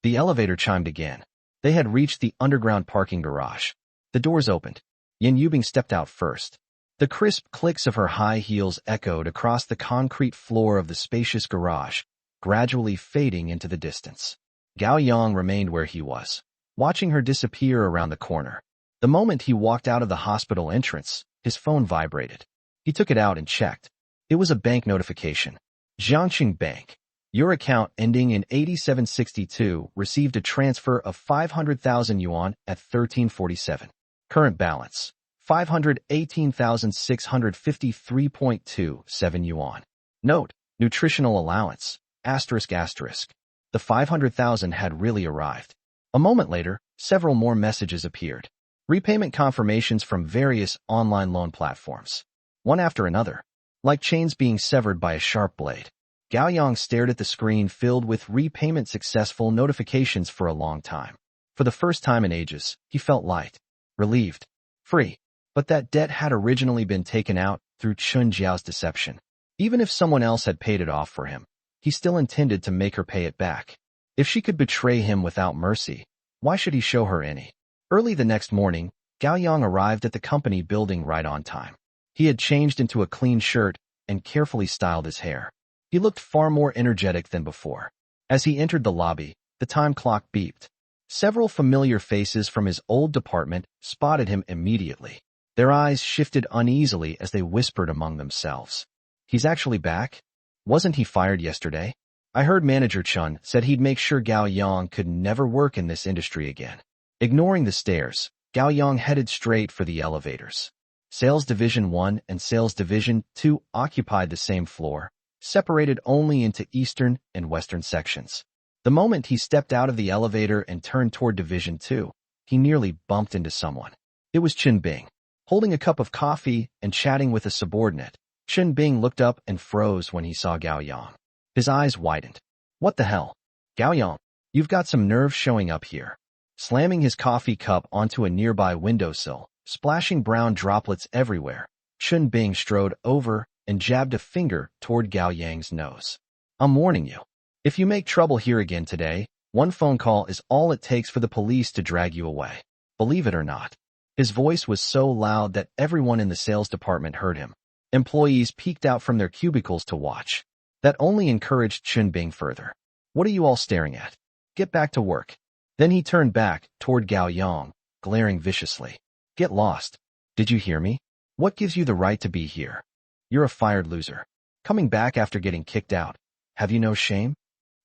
A: The elevator chimed again. They had reached the underground parking garage. The doors opened. Yin Yubing stepped out first. The crisp clicks of her high heels echoed across the concrete floor of the spacious garage, gradually fading into the distance. Gao Yang remained where he was, watching her disappear around the corner. The moment he walked out of the hospital entrance, his phone vibrated. He took it out and checked. It was a bank notification. Jiangxing Bank. Your account ending in 8762 received a transfer of 500,000 yuan at 1347. Current balance, 518,653.27 yuan. Note, nutritional allowance, ***. The 500,000 had really arrived. A moment later, several more messages appeared. Repayment confirmations from various online loan platforms. One after another, like chains being severed by a sharp blade. Gao Yang stared at the screen filled with repayment successful notifications for a long time. For the first time in ages, he felt light, relieved, free. But that debt had originally been taken out through Chun Jiao's deception. Even if someone else had paid it off for him, he still intended to make her pay it back. If she could betray him without mercy, why should he show her any? Early the next morning, Gao Yang arrived at the company building right on time. He had changed into a clean shirt and carefully styled his hair. He looked far more energetic than before. As he entered the lobby, the time clock beeped. Several familiar faces from his old department spotted him immediately. Their eyes shifted uneasily as they whispered among themselves. He's actually back? Wasn't he fired yesterday? I heard Manager Chun said he'd make sure Gao Yang could never work in this industry again. Ignoring the stairs, Gao Yang headed straight for the elevators. Sales Division 1 and Sales Division 2 occupied the same floor, separated only into eastern and western sections. The moment he stepped out of the elevator and turned toward Division 2, he nearly bumped into someone. It was Chen Bing. Holding a cup of coffee and chatting with a subordinate, Chen Bing looked up and froze when he saw Gao Yang. His eyes widened. What the hell? Gao Yang, you've got some nerve showing up here. Slamming his coffee cup onto a nearby windowsill, splashing brown droplets everywhere, Chun Bing strode over and jabbed a finger toward Gao Yang's nose. I'm warning you. If you make trouble here again today, one phone call is all it takes for the police to drag you away. Believe it or not. His voice was so loud that everyone in the sales department heard him. Employees peeked out from their cubicles to watch. That only encouraged Chun Bing further. What are you all staring at? Get back to work. Then he turned back toward Gao Yang, glaring viciously. Get lost. Did you hear me? What gives you the right to be here? You're a fired loser. Coming back after getting kicked out. Have you no shame?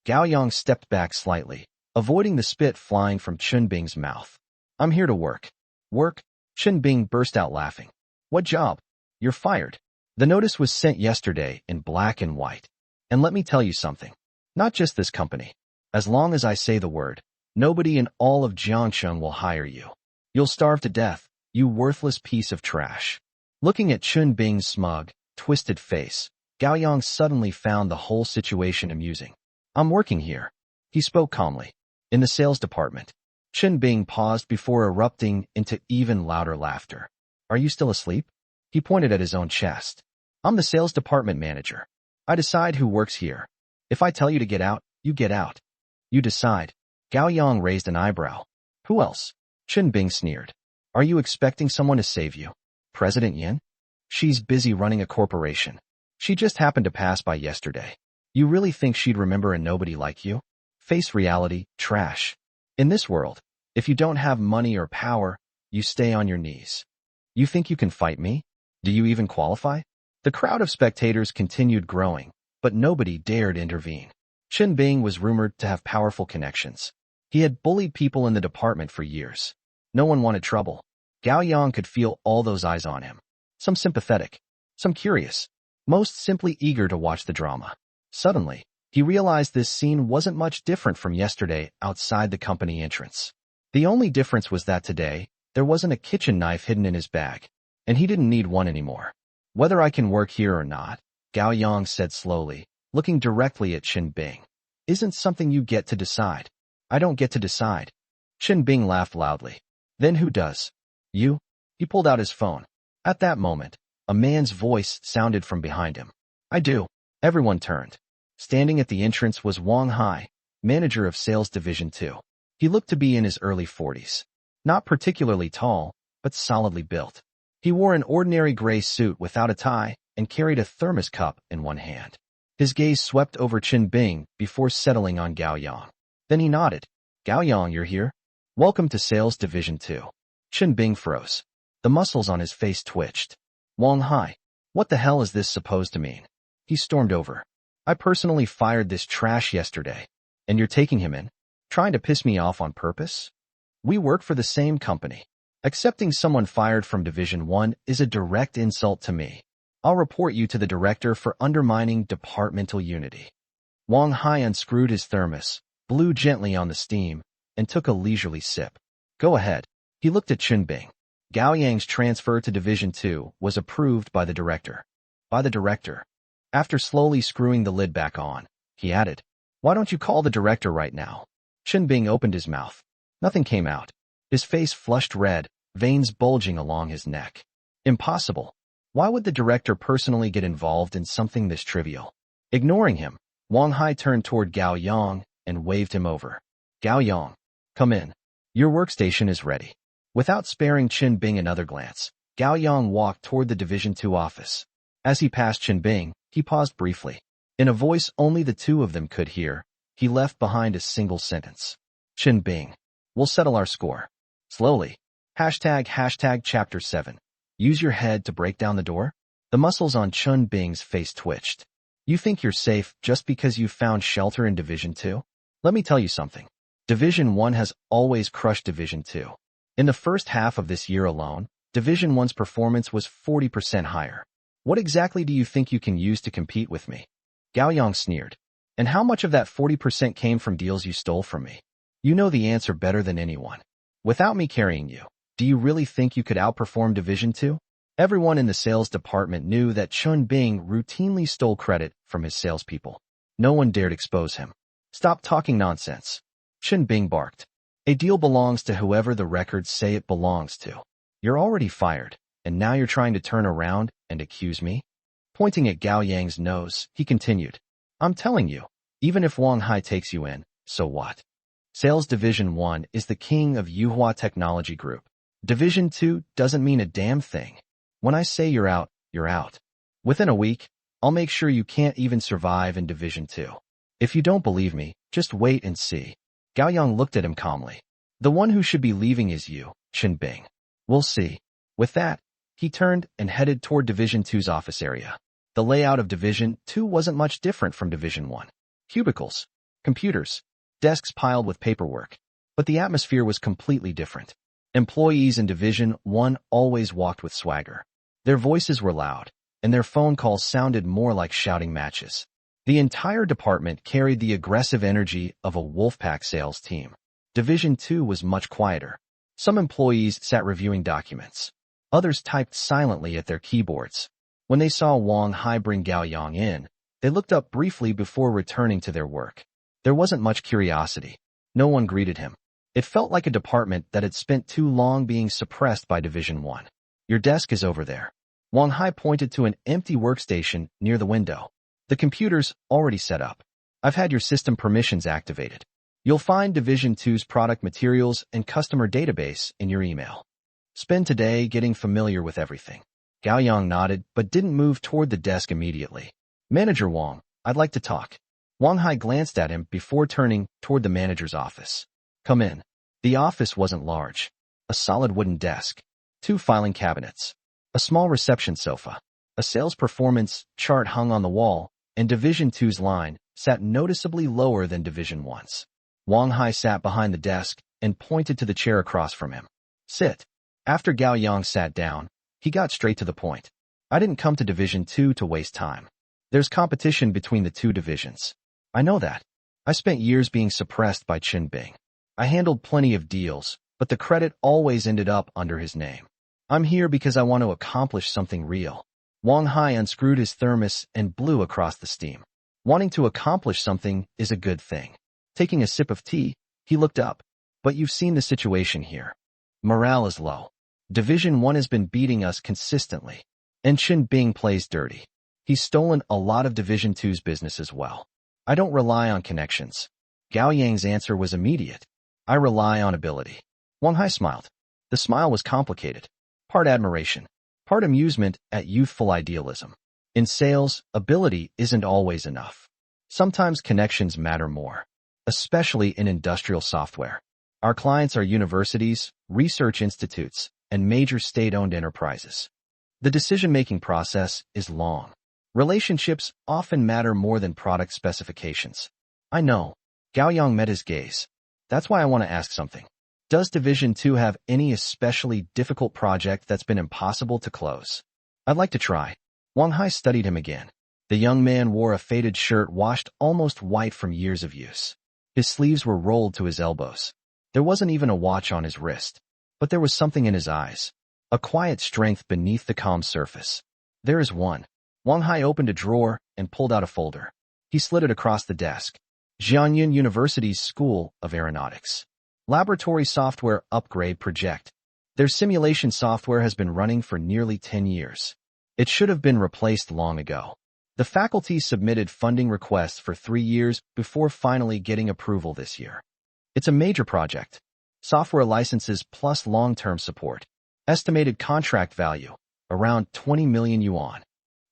A: Gao Yang stepped back slightly, avoiding the spit flying from Chun Bing's mouth. I'm here to work. Work? Chun Bing burst out laughing. What job? You're fired. The notice was sent yesterday in black and white. And let me tell you something. Not just this company. As long as I say the word, nobody in all of Jiangcheng will hire you. You'll starve to death, you worthless piece of trash. Looking at Chun Bing's smug, twisted face, Gao Yang suddenly found the whole situation amusing. I'm working here. He spoke calmly. In the sales department. Chun Bing paused before erupting into even louder laughter. Are you still asleep? He pointed at his own chest. I'm the sales department manager. I decide who works here. If I tell you to get out, you get out. You decide. Gao Yang raised an eyebrow. Who else? Chun Bing sneered. Are you expecting someone to save you? President Yin? She's busy running a corporation. She just happened to pass by yesterday. You really think she'd remember a nobody like you? Face reality, trash. In this world, if you don't have money or power, you stay on your knees. You think you can fight me? Do you even qualify? The crowd of spectators continued growing, but nobody dared intervene. Chun Bing was rumored to have powerful connections. He had bullied people in the department for years. No one wanted trouble. Gao Yang could feel all those eyes on him. Some sympathetic, some curious, most simply eager to watch the drama. Suddenly, he realized this scene wasn't much different from yesterday outside the company entrance. The only difference was that today, there wasn't a kitchen knife hidden in his bag, and he didn't need one anymore. Whether I can work here or not, Gao Yang said slowly, looking directly at Chun Bing, isn't something you get to decide. I don't get to decide. Chun Bing laughed loudly. Then who does? You? He pulled out his phone. At that moment, a man's voice sounded from behind him. I do. Everyone turned. Standing at the entrance was Wang Hai, manager of Sales Division 2. He looked to be in his early 40s. Not particularly tall, but solidly built. He wore an ordinary gray suit without a tie and carried a thermos cup in one hand. His gaze swept over Chun Bing before settling on Gao Yang. Then he nodded. Gao Yang, you're here? Welcome to Sales Division 2. Chun Bing froze. The muscles on his face twitched. Wang Hai, what the hell is this supposed to mean? He stormed over. I personally fired this trash yesterday. And you're taking him in? Trying to piss me off on purpose? We work for the same company. Accepting someone fired from Division 1 is a direct insult to me. I'll report you to the director for undermining departmental unity. Wang Hai unscrewed his thermos, blew gently on the steam, and took a leisurely sip. Go ahead. He looked at Chun Bing. Gao Yang's transfer to Division 2 was approved by the director. By the director. After slowly screwing the lid back on, he added, why don't you call the director right now? Chun Bing opened his mouth. Nothing came out. His face flushed red, veins bulging along his neck. Impossible. Why would the director personally get involved in something this trivial? Ignoring him, Wang Hai turned toward Gao Yang and waved him over. Gao Yang, come in. Your workstation is ready. Without sparing Chun Bing another glance, Gao Yang walked toward the Division 2 office. As he passed Chun Bing, he paused briefly. In a voice only the two of them could hear, he left behind a single sentence. Chun Bing. We'll settle our score. Slowly. Hashtag chapter 7. Use your head to break down the door? The muscles on Chun Bing's face twitched. You think you're safe just because you found shelter in Division 2? Let me tell you something. Division 1 has always crushed Division 2. In the first half of this year alone, Division 1's performance was 40% higher. What exactly do you think you can use to compete with me? Gao Yang sneered. And how much of that 40% came from deals you stole from me? You know the answer better than anyone. Without me carrying you, do you really think you could outperform Division 2? Everyone in the sales department knew that Chun Bing routinely stole credit from his salespeople. No one dared expose him. Stop talking nonsense. Chen Bing barked. A deal belongs to whoever the records say it belongs to. You're already fired, and now you're trying to turn around and accuse me? Pointing at Gao Yang's nose, he continued. I'm telling you, even if Wang Hai takes you in, so what? Sales Division 1 is the king of Yuhua Technology Group. Division 2 doesn't mean a damn thing. When I say you're out, you're out. Within a week, I'll make sure you can't even survive in Division 2. If you don't believe me, just wait and see. Gao Yang looked at him calmly. The one who should be leaving is you, Chen Bing. We'll see. With that, he turned and headed toward Division 2's office area. The layout of Division 2 wasn't much different from Division 1. Cubicles, computers, desks piled with paperwork. But the atmosphere was completely different. Employees in Division 1 always walked with swagger. Their voices were loud, and their phone calls sounded more like shouting matches. The entire department carried the aggressive energy of a Wolfpack sales team. Division 2 was much quieter. Some employees sat reviewing documents. Others typed silently at their keyboards. When they saw Wang Hai bring Gao Yang in, they looked up briefly before returning to their work. There wasn't much curiosity. No one greeted him. It felt like a department that had spent too long being suppressed by Division 1. Your desk is over there. Wang Hai pointed to an empty workstation near the window. The computer's already set up. I've had your system permissions activated. You'll find Division 2's product materials and customer database in your email. Spend today getting familiar with everything. Gao Yang nodded but didn't move toward the desk immediately. Manager Wang, I'd like to talk. Wang Hai glanced at him before turning toward the manager's office. Come in. The office wasn't large. A solid wooden desk, 2 filing cabinets, a small reception sofa, a sales performance chart hung on the wall, and Division 2's line sat noticeably lower than Division 1's. Wang Hai sat behind the desk and pointed to the chair across from him. Sit. After Gao Yang sat down, he got straight to the point. I didn't come to Division 2 to waste time. There's competition between the 2 divisions. I know that. I spent years being suppressed by Chen Bing. I handled plenty of deals, but the credit always ended up under his name. I'm here because I want to accomplish something real. Wang Hai unscrewed his thermos and blew across the steam. Wanting to accomplish something is a good thing. Taking a sip of tea, he looked up. But you've seen the situation here. Morale is low. Division 1 has been beating us consistently. And Chen Bing plays dirty. He's stolen a lot of Division 2's business as well. I don't rely on connections. Gao Yang's answer was immediate. I rely on ability. Wang Hai smiled. The smile was complicated. Part admiration, part amusement at youthful idealism. In sales, ability isn't always enough. Sometimes connections matter more, especially in industrial software. Our clients are universities, research institutes, and major state-owned enterprises. The decision-making process is long. Relationships often matter more than product specifications. I know. Gao Yang met his gaze. That's why I want to ask something. Does Division 2 have any especially difficult project that's been impossible to close? I'd like to try. Wang Hai studied him again. The young man wore a faded shirt washed almost white from years of use. His sleeves were rolled to his elbows. There wasn't even a watch on his wrist. But there was something in his eyes. A quiet strength beneath the calm surface. There is one. Wang Hai opened a drawer and pulled out a folder. He slid it across the desk. Jianyun University's School of Aeronautics. Laboratory Software Upgrade Project. Their simulation software has been running for nearly 10 years. It should have been replaced long ago. The faculty submitted funding requests for 3 years before finally getting approval this year. It's a major project. Software licenses plus long-term support. Estimated contract value, around 20 million yuan.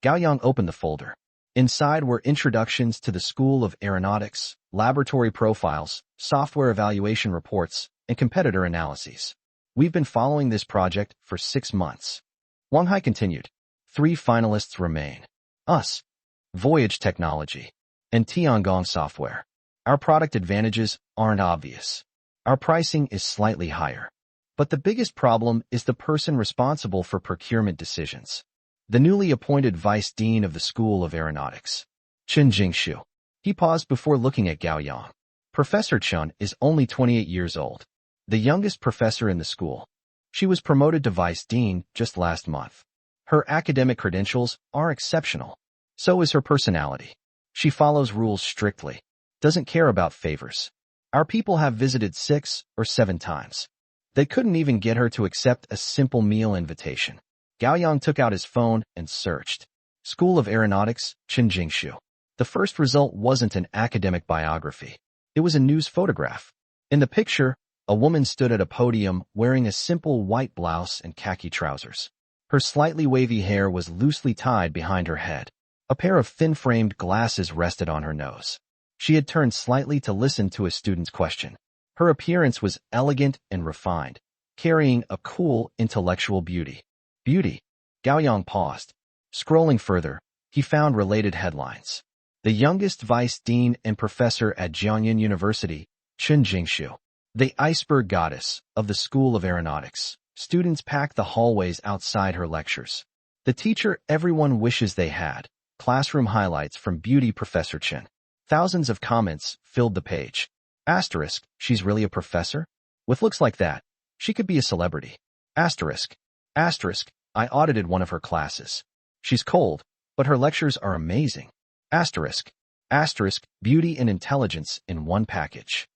A: Gao Yang opened the folder. Inside were introductions to the School of Aeronautics, laboratory profiles, software evaluation reports, and competitor analyses. We've been following this project for 6 months. Wang Hai continued. 3 finalists remain. Us, Voyage Technology, and Tiangong Software. Our product advantages aren't obvious. Our pricing is slightly higher. But the biggest problem is the person responsible for procurement decisions. The newly appointed Vice Dean of the School of Aeronautics, Chen Jingshu. He paused before looking at Gao Yang. Professor Chen is only 28 years old, the youngest professor in the school. She was promoted to Vice Dean just last month. Her academic credentials are exceptional. So is her personality. She follows rules strictly. Doesn't care about favors. Our people have visited 6 or 7 times. They couldn't even get her to accept a simple meal invitation. Gao Yang took out his phone and searched. School of Aeronautics, Qinjingshu. The first result wasn't an academic biography. It was a news photograph. In the picture, a woman stood at a podium wearing a simple white blouse and khaki trousers. Her slightly wavy hair was loosely tied behind her head. A pair of thin-framed glasses rested on her nose. She had turned slightly to listen to a student's question. Her appearance was elegant and refined, carrying a cool, intellectual beauty. Beauty. Gao Yang paused. Scrolling further, he found related headlines. The youngest vice dean and professor at Jiangyan University, Qinjingshu. The iceberg goddess of the School of Aeronautics. Students packed the hallways outside her lectures. The teacher everyone wishes they had. Classroom highlights from Beauty Professor Chen. Thousands of comments filled the page. Asterisk, she's really a professor? With looks like that, she could be a celebrity. Asterisk. Asterisk, I audited one of her classes. She's cold, but her lectures are amazing. Asterisk. Asterisk, beauty and intelligence in one package.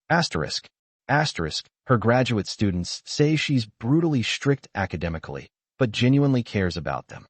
A: Asterisk. Asterisk, her graduate students say she's brutally strict academically, but genuinely cares about them.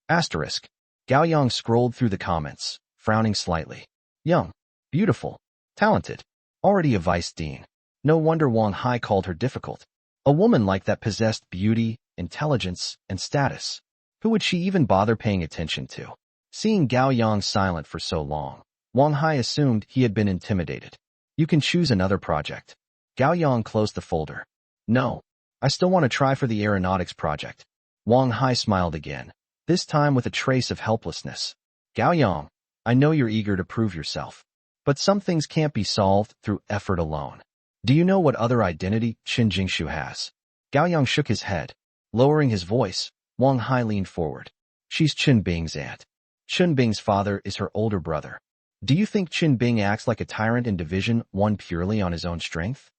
A: Asterisk. Gao Yang scrolled through the comments, frowning slightly. Young, beautiful, talented, already a vice dean. No wonder Wang Hai called her difficult. A woman like that possessed beauty, intelligence, and status. Who would she even bother paying attention to? Seeing Gao Yang silent for so long, Wang Hai assumed he had been intimidated. You can choose another project. Gao Yang closed the folder. No, I still want to try for the aeronautics project. Wang Hai smiled again, this time with a trace of helplessness. Gao Yang, I know you're eager to prove yourself. But some things can't be solved through effort alone. Do you know what other identity Qinjingshu has? Gao Yang shook his head. Lowering his voice, Wang Hai leaned forward. She's Qin Bing's aunt. Qin Bing's father is her older brother. Do you think Qin Bing acts like a tyrant in Division 1 purely on his own strength?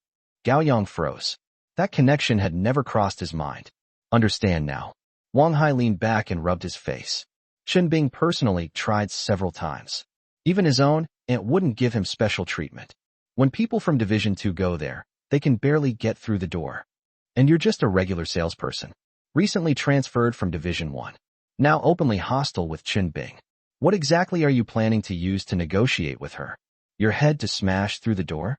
A: Gao Yang froze. That connection had never crossed his mind. Understand now. Wang Hai leaned back and rubbed his face. Qin Bing personally tried several times. Even his own aunt wouldn't give him special treatment. When people from Division 2 go there, they can barely get through the door. And you're just a regular salesperson. Recently transferred from Division 1. Now openly hostile with Qin Bing. What exactly are you planning to use to negotiate with her? Your head to smash through the door?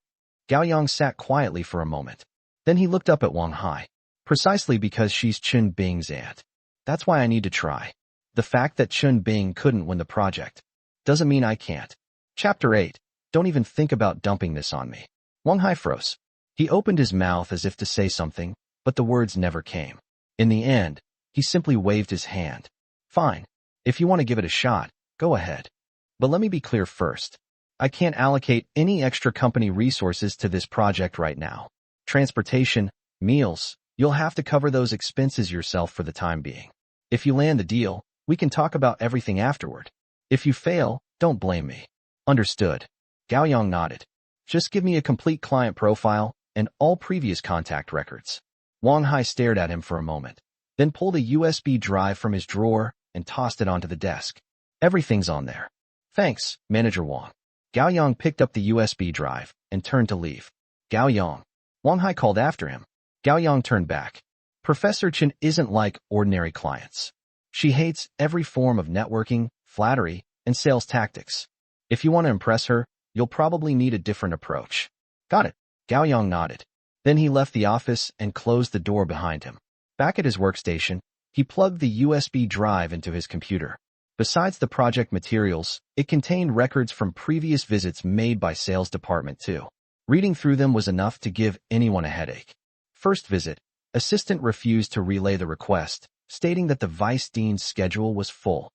A: Gao Yang sat quietly for a moment. Then he looked up at Wang Hai. Precisely because she's Qin Bing's aunt. That's why I need to try. The fact that Qin Bing couldn't win the project doesn't mean I can't. Chapter 8. Don't even think about dumping this on me. Wang Hai froze. He opened his mouth as if to say something, but the words never came. In the end, he simply waved his hand. Fine. If you want to give it a shot, go ahead. But let me be clear first. I can't allocate any extra company resources to this project right now. Transportation, meals, you'll have to cover those expenses yourself for the time being. If you land the deal, we can talk about everything afterward. If you fail, don't blame me. Understood. Gao Yang nodded. Just give me a complete client profile and all previous contact records. Wang Hai stared at him for a moment, then pulled a USB drive from his drawer and tossed it onto the desk. Everything's on there. Thanks, Manager Wang. Gao Yang picked up the USB drive and turned to leave. Gao Yang. Wang Hai called after him. Gao Yang turned back. Professor Chen isn't like ordinary clients. She hates every form of networking, flattery, and sales tactics. If you want to impress her, you'll probably need a different approach. Got it. Gao Yang nodded. Then he left the office and closed the door behind him. Back at his workstation, he plugged the USB drive into his computer. Besides the project materials, it contained records from previous visits made by sales department too. Reading through them was enough to give anyone a headache. First visit, assistant refused to relay the request, stating that the vice dean's schedule was full.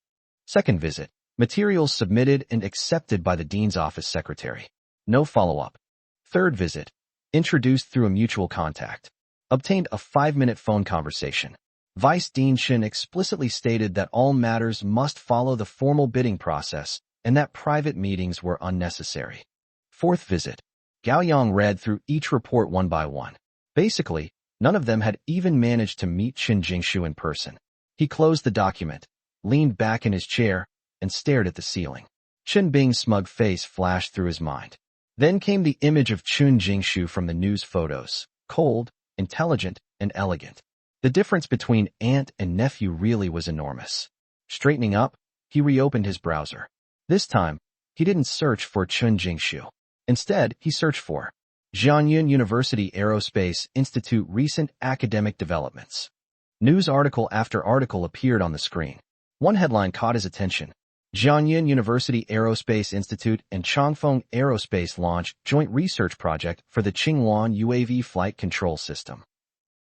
A: Second visit, materials submitted and accepted by the dean's office secretary. No follow-up. Third visit, introduced through a mutual contact. Obtained a 5-minute phone conversation. Vice Dean Shin explicitly stated that all matters must follow the formal bidding process and that private meetings were unnecessary. Fourth visit. Gao Yang read through each report one by one. Basically, none of them had even managed to meet Qinjingshu in person. He closed the document, leaned back in his chair, and stared at the ceiling. Chen Bing's smug face flashed through his mind. Then came the image of Chun Jingshu from the news photos, cold, intelligent, and elegant. The difference between aunt and nephew really was enormous. Straightening up, he reopened his browser. This time, he didn't search for Chun Jingshu. Instead, he searched for Jianyun University Aerospace Institute recent academic developments. News article after article appeared on the screen. One headline caught his attention. Jianyun University Aerospace Institute and Changfeng Aerospace launch joint research project for the Qinghuan UAV flight control system.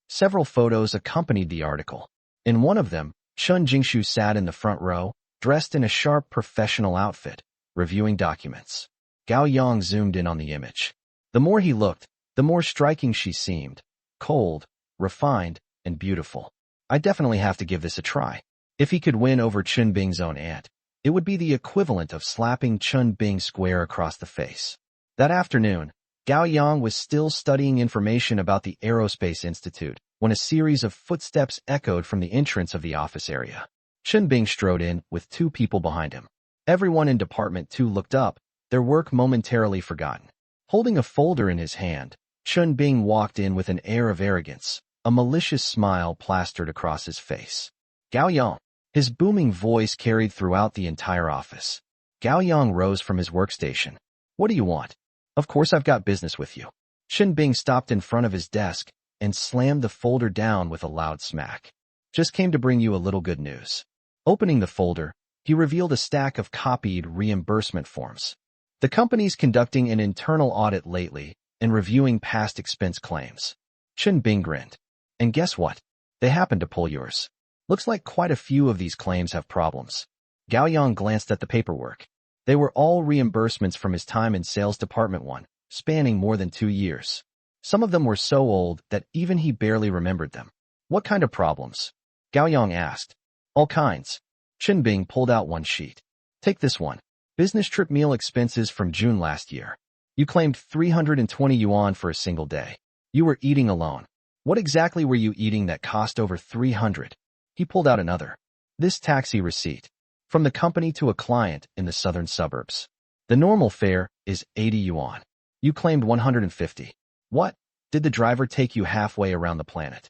A: Several photos accompanied the article. In one of them, Chun Jingshu sat in the front row, dressed in a sharp professional outfit, reviewing documents. Gao Yang zoomed in on the image. The more he looked, the more striking she seemed. Cold, refined, and beautiful. I definitely have to give this a try. If he could win over Chun Bing's own aunt, it would be the equivalent of slapping Chun Bing square across the face. That afternoon, Gao Yang was still studying information about the Aerospace Institute when a series of footsteps echoed from the entrance of the office area. Chun Bing strode in with two people behind him. Everyone in Department 2 looked up, their work momentarily forgotten. Holding a folder in his hand, Chun Bing walked in with an air of arrogance, a malicious smile plastered across his face. Gao Yang. His booming voice carried throughout the entire office. Gao Yang rose from his workstation. What do you want? Of course I've got business with you. Chun Bing stopped in front of his desk and slammed the folder down with a loud smack. Just came to bring you a little good news. Opening the folder, he revealed a stack of copied reimbursement forms. The company's conducting an internal audit lately and reviewing past expense claims. Chun Bing grinned. And guess what? They happened to pull yours. Looks like quite a few of these claims have problems. Gao Yang glanced at the paperwork. They were all reimbursements from his time in Sales Department 1, spanning more than 2 years. Some of them were so old that even he barely remembered them. What kind of problems? Gao Yang asked. All kinds. Chun Bing pulled out one sheet. Take this one. Business trip meal expenses from June last year. You claimed 320 yuan for a single day. You were eating alone. What exactly were you eating that cost over 300? He pulled out another. This taxi receipt. From the company to a client in the southern suburbs. The normal fare is 80 yuan. You claimed 150. What? Did the driver take you halfway around the planet?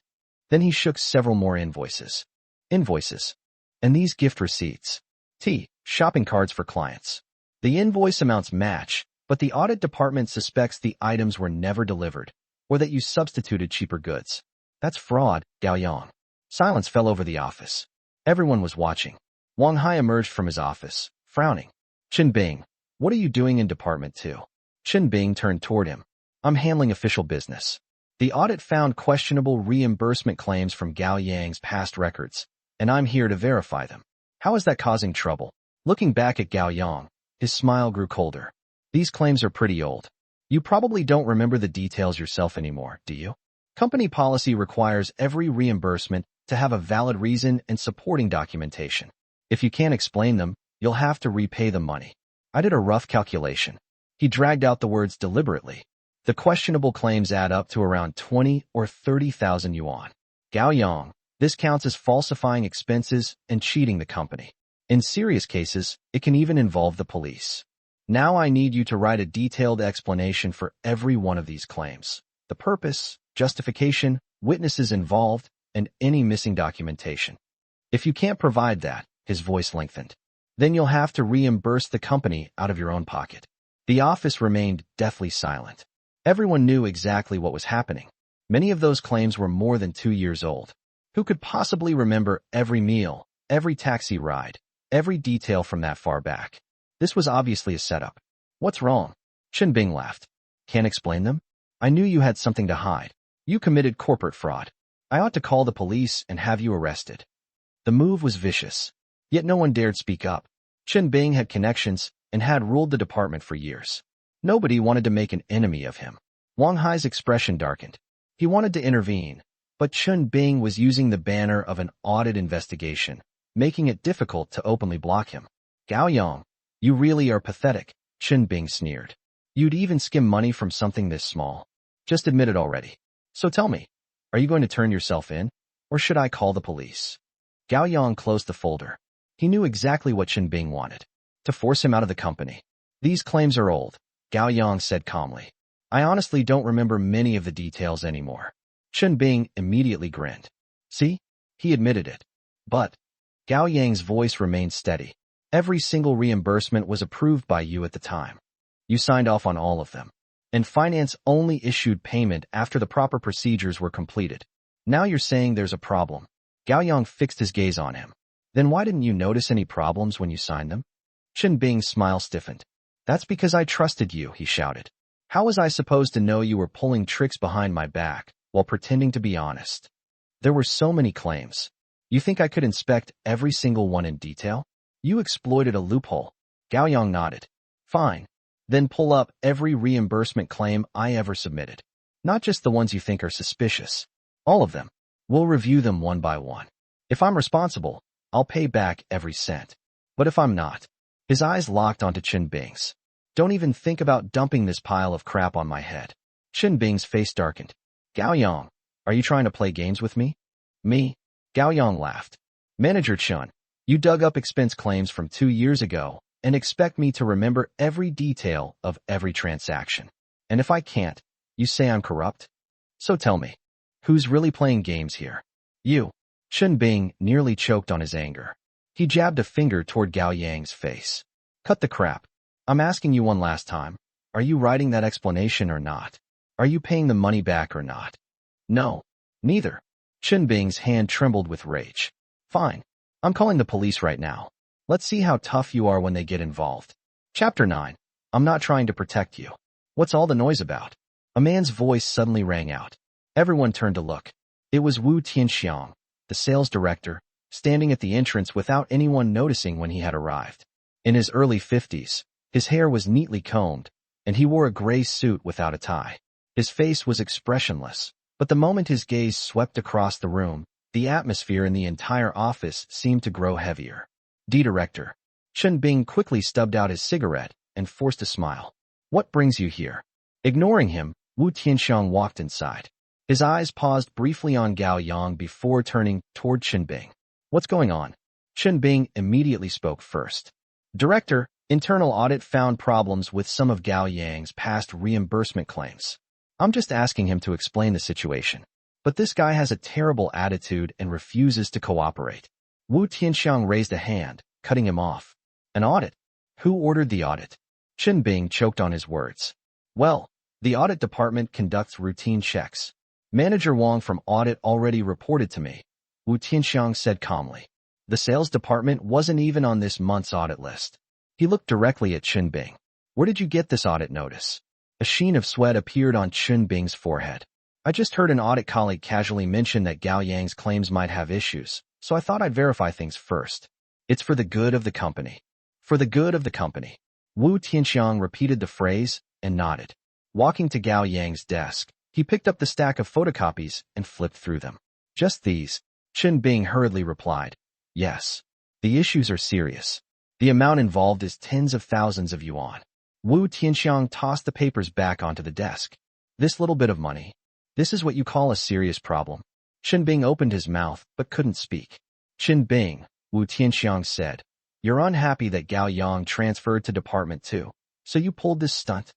A: Then he shook several more invoices. Invoices. And these gift receipts. Shopping cards for clients. The invoice amounts match, but the audit department suspects the items were never delivered, or that you substituted cheaper goods. That's fraud, Gao Yang. Silence fell over the office. Everyone was watching. Wang Hai emerged from his office, frowning. Chun Bing, what are you doing in Department 2? Chun Bing turned toward him. I'm handling official business. The audit found questionable reimbursement claims from Gao Yang's past records, and I'm here to verify them. How is that causing trouble? Looking back at Gao Yang, his smile grew colder. These claims are pretty old. You probably don't remember the details yourself anymore, do you? Company policy requires every reimbursement to have a valid reason and supporting documentation. If you can't explain them, you'll have to repay the money. I did a rough calculation. He dragged out the words deliberately. The questionable claims add up to around 20 or 30,000 yuan. Gao Yang, this counts as falsifying expenses and cheating the company. In serious cases, it can even involve the police. Now I need you to write a detailed explanation for every one of these claims. The purpose, justification, witnesses involved, and any missing documentation. If you can't provide that, his voice lengthened, then you'll have to reimburse the company out of your own pocket. The office remained deathly silent. Everyone knew exactly what was happening. Many of those claims were more than 2 years old. Who could possibly remember every meal, every taxi ride, every detail from that far back? This was obviously a setup. What's wrong? Chun Bing laughed. Can't explain them? I knew you had something to hide. You committed corporate fraud. I ought to call the police and have you arrested. The move was vicious. Yet no one dared speak up. Chun Bing had connections and had ruled the department for years. Nobody wanted to make an enemy of him. Wang Hai's expression darkened. He wanted to intervene, but Chun Bing was using the banner of an audit investigation, making it difficult to openly block him. Gao Yang, you really are pathetic, Chun Bing sneered. You'd even skim money from something this small. Just admit it already. So tell me, are you going to turn yourself in, or should I call the police? Gao Yang closed the folder. He knew exactly what Chun Bing wanted. to force him out of the company. These claims are old, Gao Yang said calmly. I honestly don't remember many of the details anymore. Chen Bing immediately grinned. See? He admitted it. But Gao Yang's voice remained steady. Every single reimbursement was approved by you at the time. You signed off on all of them. And finance only issued payment after the proper procedures were completed. Now you're saying there's a problem. Gao Yang fixed his gaze on him. Then why didn't you notice any problems when you signed them? Chen Bing's smile stiffened. That's because I trusted you, he shouted. How was I supposed to know you were pulling tricks behind my back while pretending to be honest? There were so many claims. You think I could inspect every single one in detail? You exploited a loophole. Gao Yang nodded. Fine. Then pull up every reimbursement claim I ever submitted. Not just the ones you think are suspicious. All of them. We'll review them one by one. If I'm responsible, I'll pay back every cent. But if I'm not, his eyes locked onto Chen Bing's. Don't even think about dumping this pile of crap on my head. Chen Bing's face darkened. Gao Yang, are you trying to play games with me? Me? Gao Yang laughed. Manager Chen, you dug up expense claims from 2 years ago and expect me to remember every detail of every transaction. And if I can't, you say I'm corrupt? So tell me, who's really playing games here? You. Chen Bing nearly choked on his anger. He jabbed a finger toward Gao Yang's face. Cut the crap. I'm asking you one last time. Are you writing that explanation or not? Are you paying the money back or not? No. Neither. Chen Bing's hand trembled with rage. Fine. I'm calling the police right now. Let's see how tough you are when they get involved. Chapter 9. I'm not trying to protect you. What's all the noise about? A man's voice suddenly rang out. Everyone turned to look. It was Wu Tianxiang, the sales director, standing at the entrance without anyone noticing when he had arrived. In his early 50s, his hair was neatly combed, and he wore a gray suit without a tie. His face was expressionless, but the moment his gaze swept across the room, the atmosphere in the entire office seemed to grow heavier. Director. Chen Bing quickly stubbed out his cigarette and forced a smile. What brings you here? Ignoring him, Wu Tianxiang walked inside. His eyes paused briefly on Gao Yang before turning toward Chen Bing. What's going on? Chen Bing immediately spoke first. Director, internal audit found problems with some of Gao Yang's past reimbursement claims. I'm just asking him to explain the situation. But this guy has a terrible attitude and refuses to cooperate. Wu Tianxiang raised a hand, cutting him off. An audit? Who ordered the audit? Chen Bing choked on his words. Well, the audit department conducts routine checks. Manager Wang from audit already reported to me, Wu Tianxiang said calmly. The sales department wasn't even on this month's audit list. He looked directly at Chen Bing. Where did you get this audit notice? A sheen of sweat appeared on Chen Bing's forehead. I just heard an audit colleague casually mention that Gao Yang's claims might have issues, so I thought I'd verify things first. It's for the good of the company. For the good of the company. Wu Tianxiang repeated the phrase and nodded. Walking to Gao Yang's desk, he picked up the stack of photocopies and flipped through them. Just these. Chen Bing hurriedly replied. Yes. The issues are serious. The amount involved is tens of thousands of yuan. Wu Tianxiang tossed the papers back onto the desk. This little bit of money. This is what you call a serious problem. Chen Bing opened his mouth but couldn't speak. Chen Bing, Wu Tianxiang said. You're unhappy that Gao Yang transferred to Department 2, so you pulled this stunt?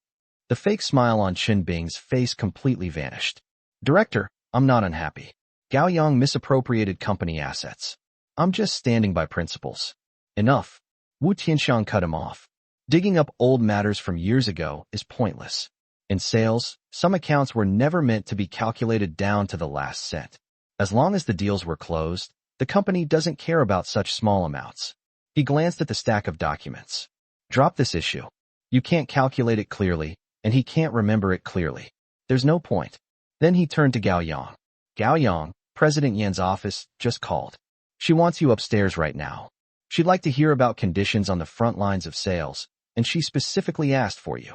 A: The fake smile on Chen Bing's face completely vanished. Director, I'm not unhappy. Gao Yang misappropriated company assets. I'm just standing by principles. Enough. Wu Tianxiang cut him off. Digging up old matters from years ago is pointless. In sales, some accounts were never meant to be calculated down to the last cent. As long as the deals were closed, the company doesn't care about such small amounts. He glanced at the stack of documents. Drop this issue. You can't calculate it clearly, and he can't remember it clearly. There's no point. Then he turned to Gao Yang. Gao Yang, President Yan's office, just called. She wants you upstairs right now. She'd like to hear about conditions on the front lines of sales, and she specifically asked for you.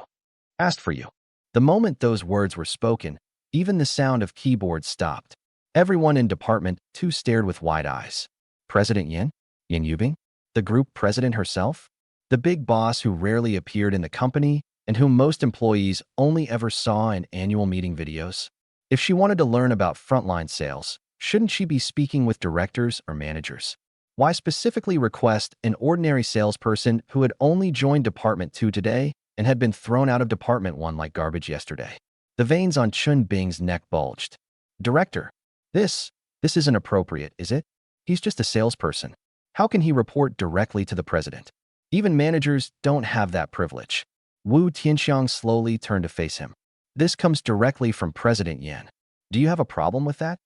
A: Asked for you. The moment those words were spoken, even the sound of keyboards stopped. Everyone in Department 2 stared with wide eyes. President Yan? Yan Yubing? The group president herself? The big boss who rarely appeared in the company and whom most employees only ever saw in annual meeting videos? If she wanted to learn about frontline sales, shouldn't she be speaking with directors or managers? Why specifically request an ordinary salesperson who had only joined Department 2 today and had been thrown out of Department 1 like garbage yesterday? The veins on Chun Bing's neck bulged. Director, this isn't appropriate, is it? He's just a salesperson. How can he report directly to the president? Even managers don't have that privilege. Wu Tianxiang slowly turned to face him. This comes directly from President Yan. Do you have a problem with that?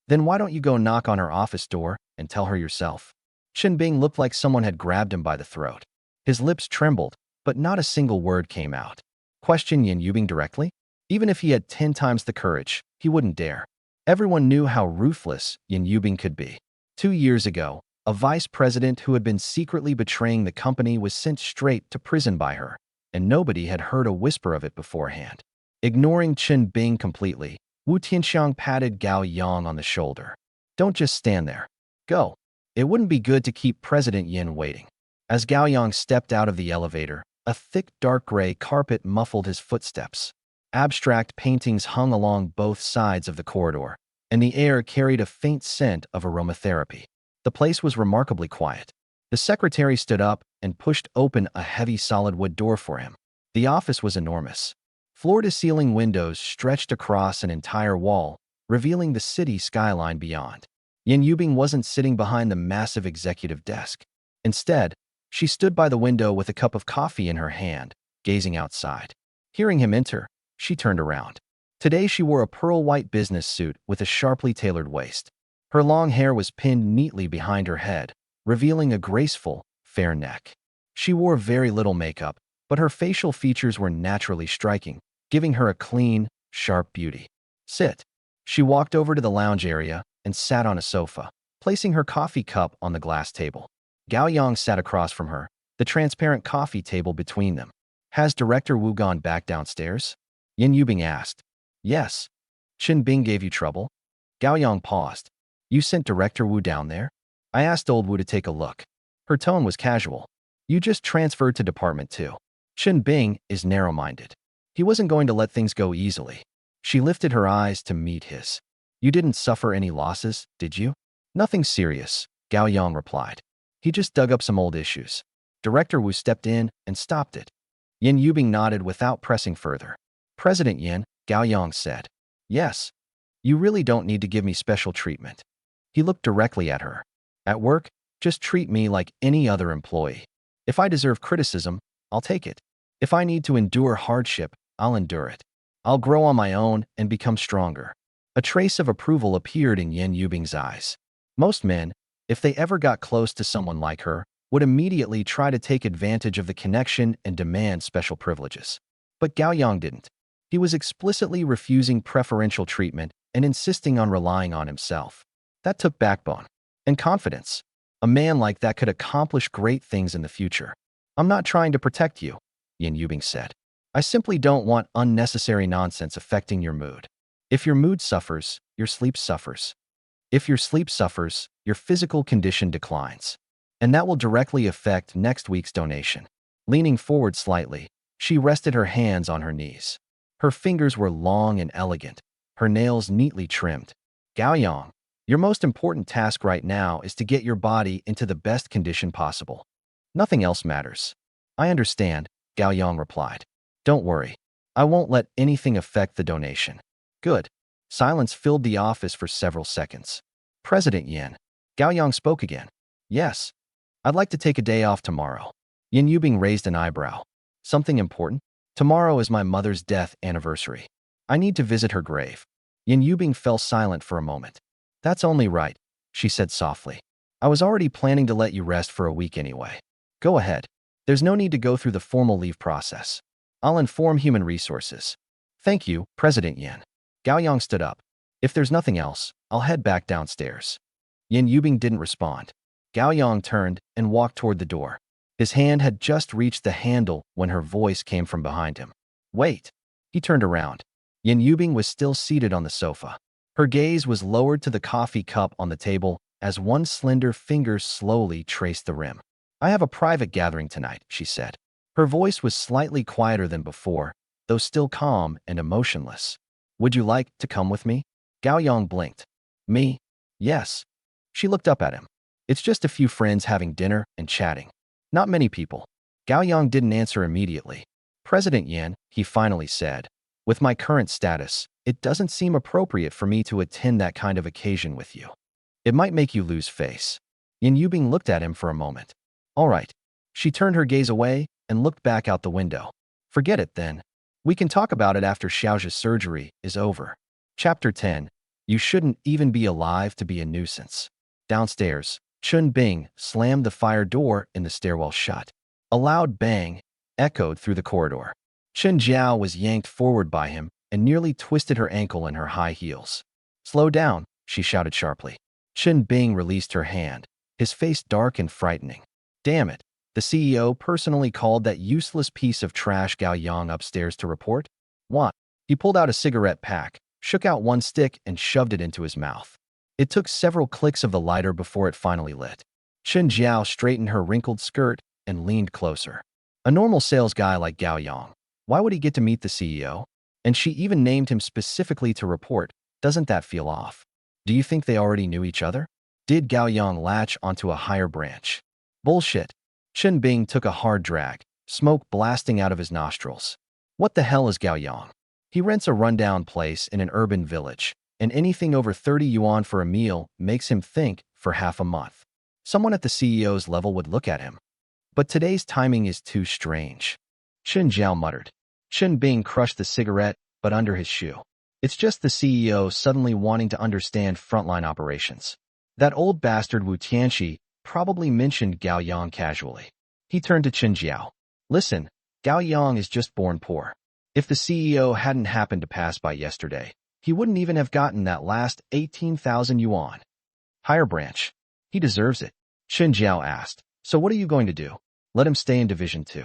A: Then why don't you go knock on her office door and tell her yourself? Chen Bing looked like someone had grabbed him by the throat. His lips trembled, but not a single word came out. Question Yan Yubing directly? Even if he had 10 times the courage, he wouldn't dare. Everyone knew how ruthless Yan Yubing could be. 2 years ago, a vice president who had been secretly betraying the company was sent straight to prison by her, and nobody had heard a whisper of it beforehand. Ignoring Chen Bing completely, Wu Tianxiang patted Gao Yang on the shoulder. Don't just stand there. Go. It wouldn't be good to keep President Yin waiting. As Gao Yang stepped out of the elevator, a thick dark gray carpet muffled his footsteps. Abstract paintings hung along both sides of the corridor, and the air carried a faint scent of aromatherapy. The place was remarkably quiet. The secretary stood up and pushed open a heavy solid wood door for him. The office was enormous. Floor-to-ceiling windows stretched across an entire wall, revealing the city skyline beyond. Yan Yubing wasn't sitting behind the massive executive desk. Instead, she stood by the window with a cup of coffee in her hand, gazing outside. Hearing him enter, she turned around. Today she wore a pearl-white business suit with a sharply tailored waist. Her long hair was pinned neatly behind her head, revealing a graceful, fair neck. She wore very little makeup, but her facial features were naturally striking, giving her a clean, sharp beauty. Sit. She walked over to the lounge area and sat on a sofa, placing her coffee cup on the glass table. Gao Yang sat across from her, the transparent coffee table between them. Has Director Wu gone back downstairs? Yan Yubing asked. Yes. Chen Bing gave you trouble? Gao Yang paused. You sent Director Wu down there? I asked old Wu to take a look. Her tone was casual. You just transferred to Department 2. Chen Bing is narrow-minded. He wasn't going to let things go easily. She lifted her eyes to meet his. You didn't suffer any losses, did you? Nothing serious, Gao Yang replied. He just dug up some old issues. Director Wu stepped in and stopped it. Yan Yubing nodded without pressing further. President Yan, Gao Yang said. Yes. You really don't need to give me special treatment. He looked directly at her. At work, just treat me like any other employee. If I deserve criticism, I'll take it. If I need to endure hardship, I'll endure it. I'll grow on my own and become stronger. A trace of approval appeared in Yan Yubing's eyes. Most men, if they ever got close to someone like her, would immediately try to take advantage of the connection and demand special privileges. But Gao Yang didn't. He was explicitly refusing preferential treatment and insisting on relying on himself. That took backbone and confidence. A man like that could accomplish great things in the future. I'm not trying to protect you, Yan Yubing said. I simply don't want unnecessary nonsense affecting your mood. If your mood suffers, your sleep suffers. If your sleep suffers, your physical condition declines. And that will directly affect next week's donation. Leaning forward slightly, she rested her hands on her knees. Her fingers were long and elegant, her nails neatly trimmed. Gao Yang, your most important task right now is to get your body into the best condition possible. Nothing else matters. I understand, Gao Yang replied. Don't worry. I won't let anything affect the donation. Good. Silence filled the office for several seconds. President Yan. Gao Yang spoke again. Yes. I'd like to take a day off tomorrow. Yan Yubing raised an eyebrow. Something important? Tomorrow is my mother's death anniversary. I need to visit her grave. Yan Yubing fell silent for a moment. That's only right, she said softly. I was already planning to let you rest for a week anyway. Go ahead. There's no need to go through the formal leave process. I'll inform Human Resources. Thank you, President Yan. Gao Yang stood up. If there's nothing else, I'll head back downstairs. Yan Yubing didn't respond. Gao Yang turned and walked toward the door. His hand had just reached the handle when her voice came from behind him. Wait. He turned around. Yan Yubing was still seated on the sofa. Her gaze was lowered to the coffee cup on the table as one slender finger slowly traced the rim. I have a private gathering tonight, she said. Her voice was slightly quieter than before, though still calm and emotionless. Would you like to come with me? Gao Yang blinked. Me? Yes. She looked up at him. It's just a few friends having dinner and chatting. Not many people. Gao Yang didn't answer immediately. President Yan, he finally said, with my current status, it doesn't seem appropriate for me to attend that kind of occasion with you. It might make you lose face. Yin Yubing looked at him for a moment. All right. She turned her gaze away and looked back out the window. Forget it then. We can talk about it after Xiao's surgery is over. Chapter 10. You shouldn't even be alive to be a nuisance. Downstairs, Chun Bing slammed the fire door in the stairwell shut. A loud bang echoed through the corridor. Chen Jiao was yanked forward by him and nearly twisted her ankle in her high heels. Slow down, she shouted sharply. Chen Bing released her hand, his face dark and frightening. Damn it, the CEO personally called that useless piece of trash Gao Yang upstairs to report? What? He pulled out a cigarette pack, shook out one stick and shoved it into his mouth. It took several clicks of the lighter before it finally lit. Chen Jiao straightened her wrinkled skirt and leaned closer. A normal sales guy like Gao Yang, why would he get to meet the CEO? And she even named him specifically to report. Doesn't that feel off? Do you think they already knew each other? Did Gao Yang latch onto a higher branch? Bullshit. Chen Bing took a hard drag, smoke blasting out of his nostrils. What the hell is Gao Yang? He rents a rundown place in an urban village, and anything over 30 yuan for a meal makes him think for half a month. Someone at the CEO's level would look at him. But today's timing is too strange. Chen Jiao muttered. Chen Bing crushed the cigarette, but under his shoe. It's just the CEO suddenly wanting to understand frontline operations. That old bastard Wu Tianxi probably mentioned Gao Yang casually. He turned to Chen Jiao. Listen, Gao Yang is just born poor. If the CEO hadn't happened to pass by yesterday, he wouldn't even have gotten that last 18,000 yuan. Higher branch. He deserves it. Chen Jiao asked. So what are you going to do? Let him stay in Division 2.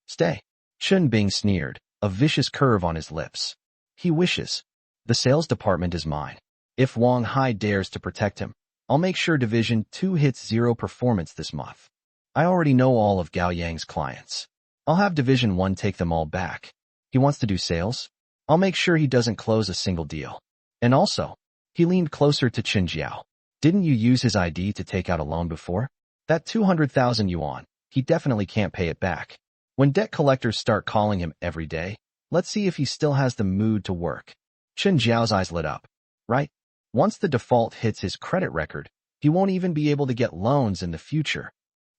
A: Stay. Chen Bing sneered, a vicious curve on his lips. He wishes. The sales department is mine. If Wang Hai dares to protect him, I'll make sure Division 2 hits 0 performance this month. I already know all of Gao Yang's clients. I'll have Division 1 take them all back. He wants to do sales? I'll make sure he doesn't close a single deal. And also, he leaned closer to Chen Jiao. Didn't you use his ID to take out a loan before? That 200,000 yuan, he definitely can't pay it back. When debt collectors start calling him every day, let's see if he still has the mood to work. Chen Jiao's eyes lit up. Right? Once the default hits his credit record, he won't even be able to get loans in the future.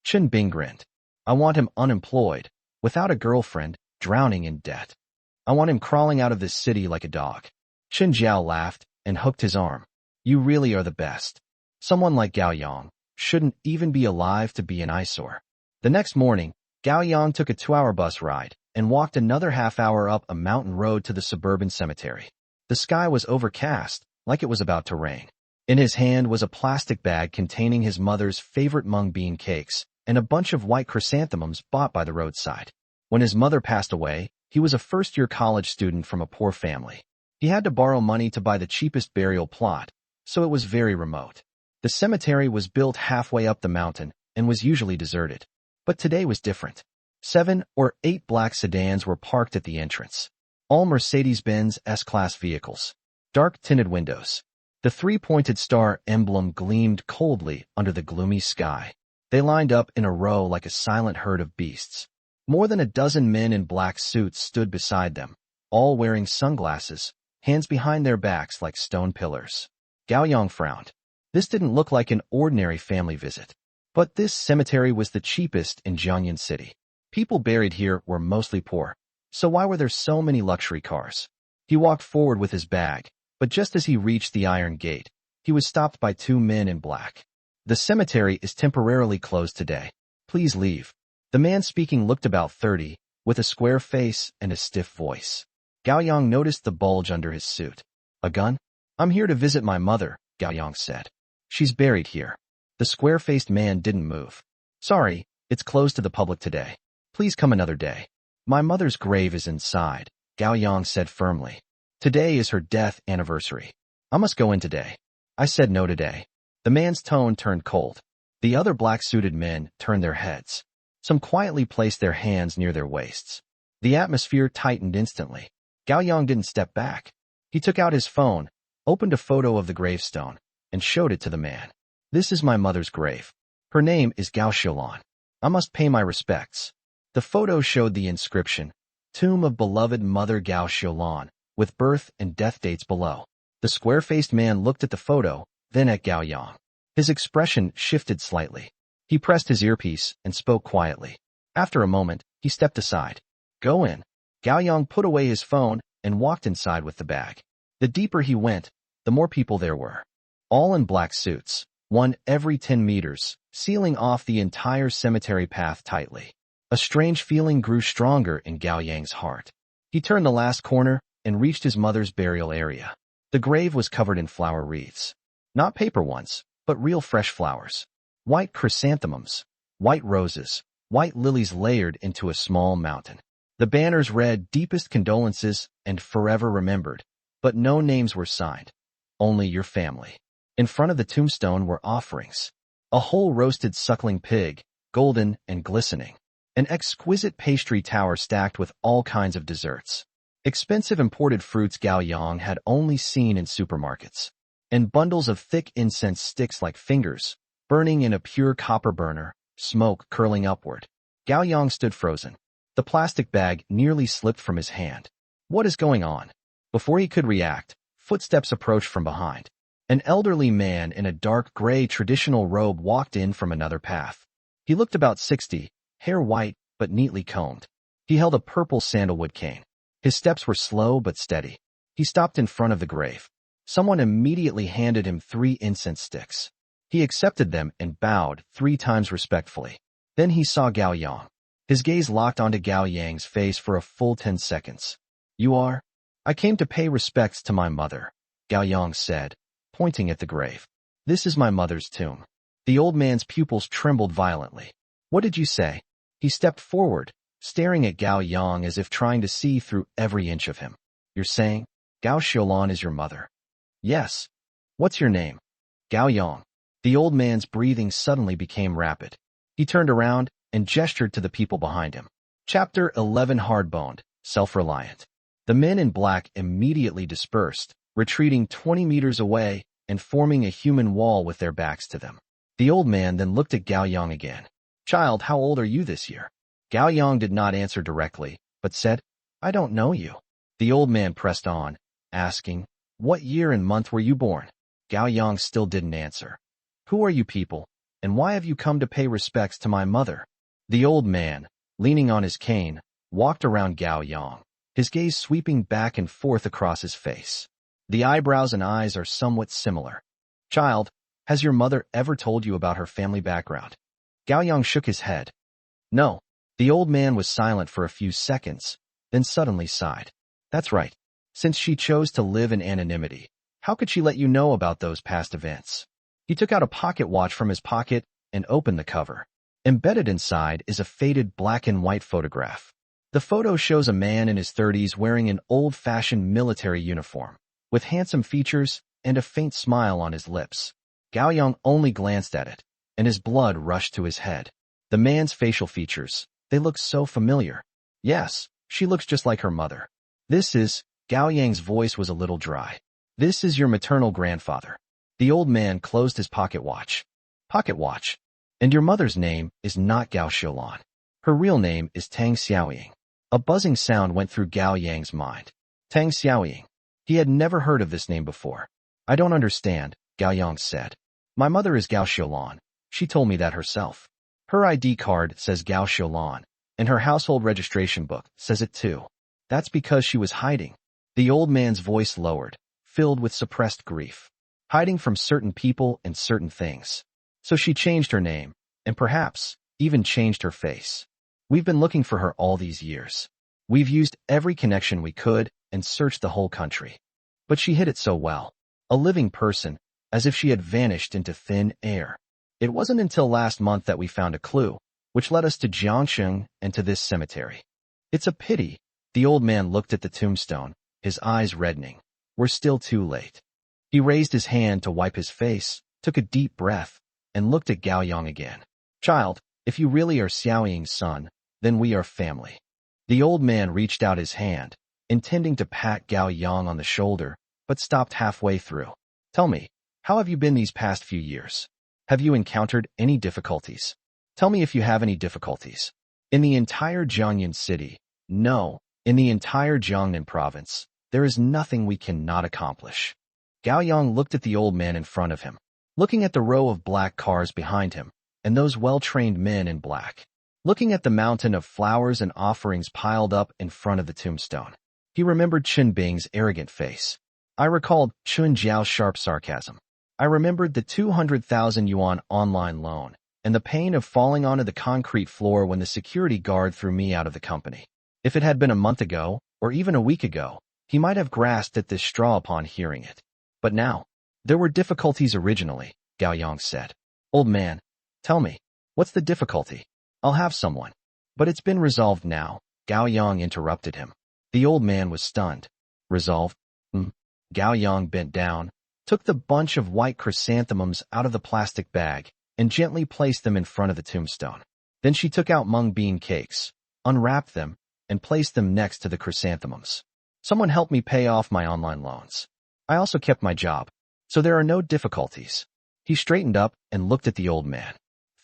A: Chen Bing grinned. I want him unemployed, without a girlfriend, drowning in debt. I want him crawling out of this city like a dog. Chen Jiao laughed and hooked his arm. You really are the best. Someone like Gao Yang shouldn't even be alive to be an eyesore. The next morning, Gao Yang took a 2-hour bus ride and walked another half-hour up a mountain road to the suburban cemetery. The sky was overcast, like it was about to rain. In his hand was a plastic bag containing his mother's favorite mung bean cakes and a bunch of white chrysanthemums bought by the roadside. When his mother passed away, he was a first-year college student from a poor family. He had to borrow money to buy the cheapest burial plot, so it was very remote. The cemetery was built halfway up the mountain and was usually deserted. But today was different. 7 or 8 black sedans were parked at the entrance. All Mercedes-Benz S-Class vehicles. Dark-tinted windows. The 3-pointed star emblem gleamed coldly under the gloomy sky. They lined up in a row like a silent herd of beasts. More than a dozen men in black suits stood beside them, all wearing sunglasses, hands behind their backs like stone pillars. Gao Yang frowned. This didn't look like an ordinary family visit. But this cemetery was the cheapest in Jiangyan City. People buried here were mostly poor, so why were there so many luxury cars? He walked forward with his bag, but just as he reached the iron gate, he was stopped by 2 men in black. The cemetery is temporarily closed today. Please leave. The man speaking looked about 30, with a square face and a stiff voice. Gao Yang noticed the bulge under his suit. A gun? I'm here to visit my mother, Gao Yang said. She's buried here. The square-faced man didn't move. Sorry, it's closed to the public today. Please come another day. My mother's grave is inside, Gao Yang said firmly. Today is her death anniversary. I must go in today. I said no today. The man's tone turned cold. The other black-suited men turned their heads. Some quietly placed their hands near their waists. The atmosphere tightened instantly. Gao Yang didn't step back. He took out his phone, opened a photo of the gravestone, and showed it to the man. This is my mother's grave. Her name is Gao Xiaolan. I must pay my respects. The photo showed the inscription, Tomb of Beloved Mother Gao Xiaolan, with birth and death dates below. The square-faced man looked at the photo, then at Gao Yang. His expression shifted slightly. He pressed his earpiece and spoke quietly. After a moment, he stepped aside. Go in. Gao Yang put away his phone and walked inside with the bag. The deeper he went, the more people there were. All in black suits, one every 10 meters, sealing off the entire cemetery path tightly. A strange feeling grew stronger in Gao Yang's heart. He turned the last corner and reached his mother's burial area. The grave was covered in flower wreaths. Not paper ones, but real fresh flowers. White chrysanthemums, white roses, white lilies layered into a small mountain. The banners read Deepest Condolences and Forever Remembered, but no names were signed. Only your family. In front of the tombstone were offerings. A whole roasted suckling pig, golden and glistening. An exquisite pastry tower stacked with all kinds of desserts. Expensive imported fruits Gao Yang had only seen in supermarkets. And bundles of thick incense sticks like fingers, burning in a pure copper burner, smoke curling upward. Gao Yang stood frozen. The plastic bag nearly slipped from his hand. What is going on? Before he could react, footsteps approached from behind. An elderly man in a dark gray traditional robe walked in from another path. He looked about 60, hair white but neatly combed. He held a purple sandalwood cane. His steps were slow but steady. He stopped in front of the grave. Someone immediately handed him 3 incense sticks. He accepted them and bowed 3 times respectfully. Then he saw Gao Yang. His gaze locked onto Gao Yang's face for a full 10 seconds. You are? I came to pay respects to my mother, Gao Yang said, pointing at the grave. This is my mother's tomb. The old man's pupils trembled violently. What did you say? He stepped forward, staring at Gao Yang as if trying to see through every inch of him. You're saying, Gao Xiaolan is your mother? Yes. What's your name? Gao Yang. The old man's breathing suddenly became rapid. He turned around and gestured to the people behind him. Chapter 11 Hard-boned, self-reliant. The men in black immediately dispersed, retreating 20 meters away and forming a human wall with their backs to them. The old man then looked at Gao Yang again. Child, how old are you this year? Gao Yang did not answer directly, but said, I don't know you. The old man pressed on, asking, What year and month were you born? Gao Yang still didn't answer. Who are you people, and why have you come to pay respects to my mother? The old man, leaning on his cane, walked around Gao Yang, his gaze sweeping back and forth across his face. The eyebrows and eyes are somewhat similar. Child, has your mother ever told you about her family background? Gao Yang shook his head. No. The old man was silent for a few seconds, then suddenly sighed. That's right. Since she chose to live in anonymity, how could she let you know about those past events? He took out a pocket watch from his pocket and opened the cover. Embedded inside is a faded black and white photograph. The photo shows a man in his 30s wearing an old-fashioned military uniform, with handsome features and a faint smile on his lips. Gao Yang only glanced at it, and his blood rushed to his head. The man's facial features, they look so familiar. Yes, she looks just like her mother. This is, Gao Yang's voice was a little dry. This is your maternal grandfather. The old man closed his pocket watch. Pocket watch. And your mother's name is not Gao Xiaolan. Her real name is Tang Xiaoying. A buzzing sound went through Gao Yang's mind. Tang Xiaoying. He had never heard of this name before. I don't understand, Gao Yang said. My mother is Gao Xiaolan. She told me that herself. Her ID card says Gao Xiaolan, and her household registration book says it too. That's because she was hiding. The old man's voice lowered, filled with suppressed grief. Hiding from certain people and certain things. So she changed her name, and perhaps even changed her face. We've been looking for her all these years. We've used every connection we could and searched the whole country. But she hid it so well. A living person, as if she had vanished into thin air. It wasn't until last month that we found a clue, which led us to Jiangsheng and to this cemetery. It's a pity. The old man looked at the tombstone, his eyes reddening. We're still too late. He raised his hand to wipe his face, took a deep breath, and looked at Gao Yang again. Child, if you really are Xiaoying's son, then we are family. The old man reached out his hand, intending to pat Gao Yang on the shoulder, but stopped halfway through. Tell me, how have you been these past few years? Have you encountered any difficulties? Tell me if you have any difficulties. In the entire Jiangnan city, no, in the entire Jiangnan province, there is nothing we cannot accomplish. Gao Yang looked at the old man in front of him, looking at the row of black cars behind him, and those well-trained men in black. Looking at the mountain of flowers and offerings piled up in front of the tombstone. He remembered Chen Bing's arrogant face. I recalled Chun Jiao's sharp sarcasm. I remembered the 200,000 yuan online loan, and the pain of falling onto the concrete floor when the security guard threw me out of the company. If it had been a month ago, or even a week ago, he might have grasped at this straw upon hearing it. But now, there were difficulties originally, Gao Yang said. Old man, tell me, what's the difficulty? I'll have someone. But it's been resolved now, Gao Yang interrupted him. The old man was stunned. Resolved? Gao Yang bent down, took the bunch of white chrysanthemums out of the plastic bag, and gently placed them in front of the tombstone. Then she took out mung bean cakes, unwrapped them, and placed them next to the chrysanthemums. Someone helped me pay off my online loans. I also kept my job, so there are no difficulties. He straightened up and looked at the old man.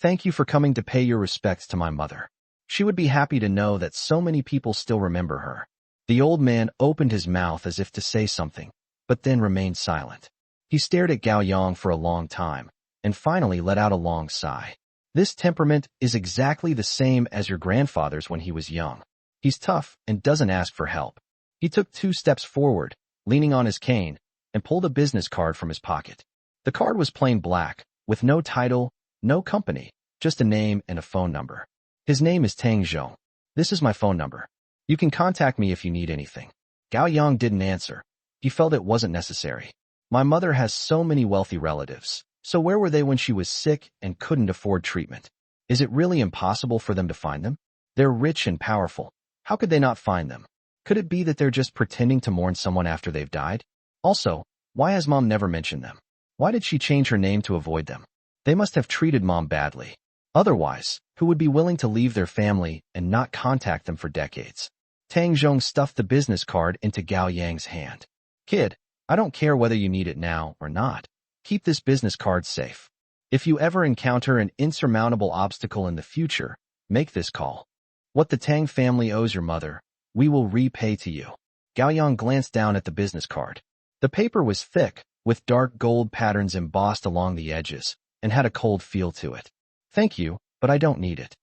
A: Thank you for coming to pay your respects to my mother. She would be happy to know that so many people still remember her. The old man opened his mouth as if to say something, but then remained silent. He stared at Gao Yang for a long time, and finally let out a long sigh. This temperament is exactly the same as your grandfather's when he was young. He's tough and doesn't ask for help. He took 2 steps forward, leaning on his cane, and pulled a business card from his pocket. The card was plain black, with no title, no company, just a name and a phone number. His name is Tang Zhong. This is my phone number. You can contact me if you need anything. Gao Yang didn't answer. He felt it wasn't necessary. My mother has so many wealthy relatives, so where were they when she was sick and couldn't afford treatment? Is it really impossible for them to find them? They're rich and powerful. How could they not find them? Could it be that they're just pretending to mourn someone after they've died? Also, why has Mom never mentioned them? Why did she change her name to avoid them? They must have treated Mom badly. Otherwise, who would be willing to leave their family and not contact them for decades? Tang Zhong stuffed the business card into Gao Yang's hand. Kid, I don't care whether you need it now or not. Keep this business card safe. If you ever encounter an insurmountable obstacle in the future, make this call. What the Tang family owes your mother, we will repay to you. Gao Yang glanced down at the business card. The paper was thick, with dark gold patterns embossed along the edges, and had a cold feel to it. Thank you, but I don't need it.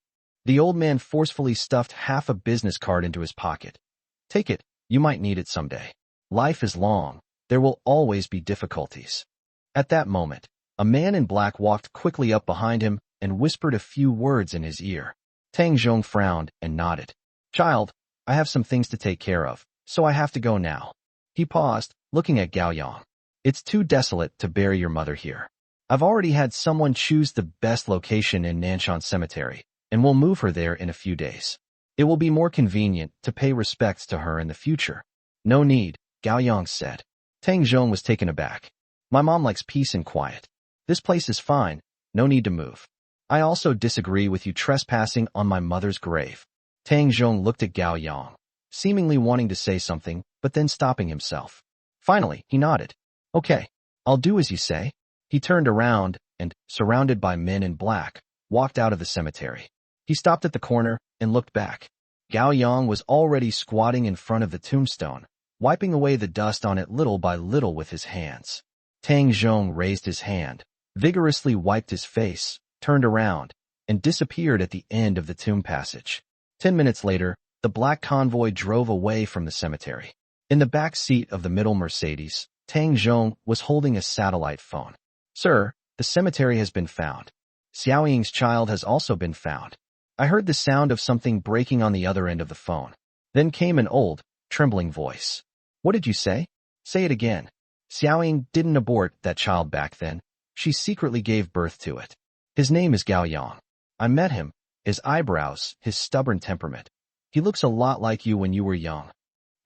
A: The old man forcefully stuffed half a business card into his pocket. Take it, you might need it someday. Life is long, there will always be difficulties. At that moment, a man in black walked quickly up behind him and whispered a few words in his ear. Tang Zhong frowned and nodded. Child, I have some things to take care of, so I have to go now. He paused, looking at Gao Yang. It's too desolate to bury your mother here. I've already had someone choose the best location in Nanshan Cemetery, and we'll move her there in a few days. It will be more convenient to pay respects to her in the future. No need, Gao Yang said. Tang Zhong was taken aback. My mom likes peace and quiet. This place is fine, no need to move. I also disagree with you trespassing on my mother's grave. Tang Zhong looked at Gao Yang, seemingly wanting to say something, but then stopping himself. Finally, he nodded. Okay, I'll do as you say. He turned around and, surrounded by men in black, walked out of the cemetery. He stopped at the corner and looked back. Gao Yang was already squatting in front of the tombstone, wiping away the dust on it little by little with his hands. Tang Zhong raised his hand, vigorously wiped his face, turned around, and disappeared at the end of the tomb passage. 10 minutes later, the black convoy drove away from the cemetery. In the back seat of the middle Mercedes, Tang Zhong was holding a satellite phone. Sir, the cemetery has been found. Xiao Ying's child has also been found. I heard the sound of something breaking on the other end of the phone. Then came an old, trembling voice. What did you say? Say it again. Xiao Ying didn't abort that child back then. She secretly gave birth to it. His name is Gao Yang. I met him, his eyebrows, his stubborn temperament. He looks a lot like you when you were young.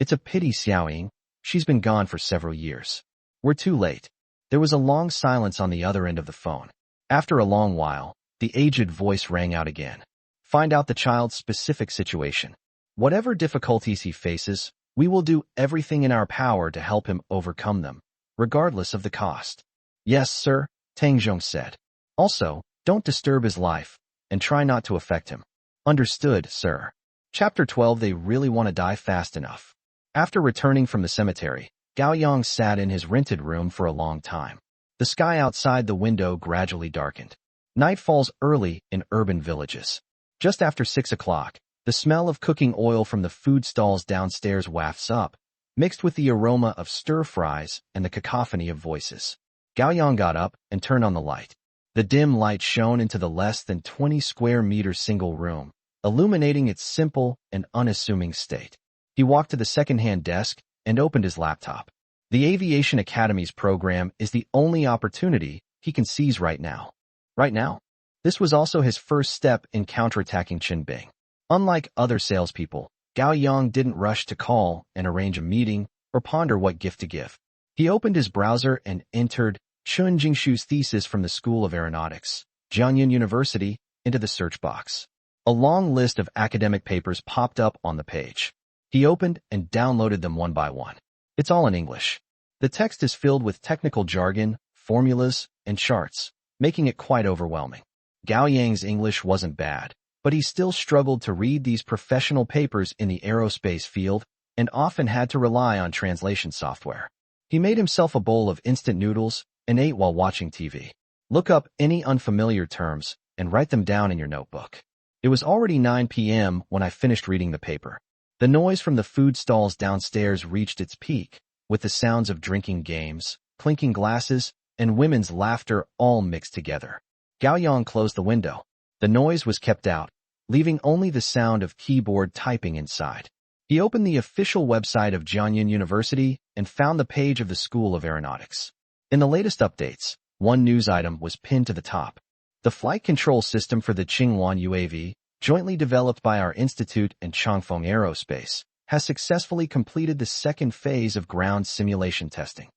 A: It's a pity, Xiao Ying. She's been gone for several years. We're too late. There was a long silence on the other end of the phone. After a long while, the aged voice rang out again. Find out the child's specific situation. Whatever difficulties he faces, we will do everything in our power to help him overcome them, regardless of the cost. Yes, sir, Tang Zhong said. Also, don't disturb his life, and try not to affect him. Understood, sir. Chapter 12. They really want to die fast enough. After returning from the cemetery, Gao Yang sat in his rented room for a long time. The sky outside the window gradually darkened. Night falls early in urban villages. Just after 6 o'clock, the smell of cooking oil from the food stalls downstairs wafts up, mixed with the aroma of stir-fries and the cacophony of voices. Gao Yang got up and turned on the light. The dim light shone into the less than 20 square meter single room, illuminating its simple and unassuming state. He walked to the second-hand desk and opened his laptop. The Aviation Academy's program is the only opportunity he can seize right now. Right now? This was also his first step in counterattacking Qin Bing. Unlike other salespeople, Gao Yang didn't rush to call and arrange a meeting or ponder what gift to give. He opened his browser and entered Chun Jingshu's thesis from the School of Aeronautics, Jiangyin University, into the search box. A long list of academic papers popped up on the page. He opened and downloaded them one by one. It's all in English. The text is filled with technical jargon, formulas, and charts, making it quite overwhelming. Gao Yang's English wasn't bad, but he still struggled to read these professional papers in the aerospace field and often had to rely on translation software. He made himself a bowl of instant noodles and ate while watching TV. Look up any unfamiliar terms and write them down in your notebook. It was already 9 p.m. when I finished reading the paper. The noise from the food stalls downstairs reached its peak, with the sounds of drinking games, clinking glasses, and women's laughter all mixed together. Gao Yang closed the window. The noise was kept out, leaving only the sound of keyboard typing inside. He opened the official website of Jiangyin University and found the page of the School of Aeronautics. In the latest updates, one news item was pinned to the top. The flight control system for the Qinghuan UAV, jointly developed by our institute and Changfeng Aerospace, has successfully completed the second phase of ground simulation testing.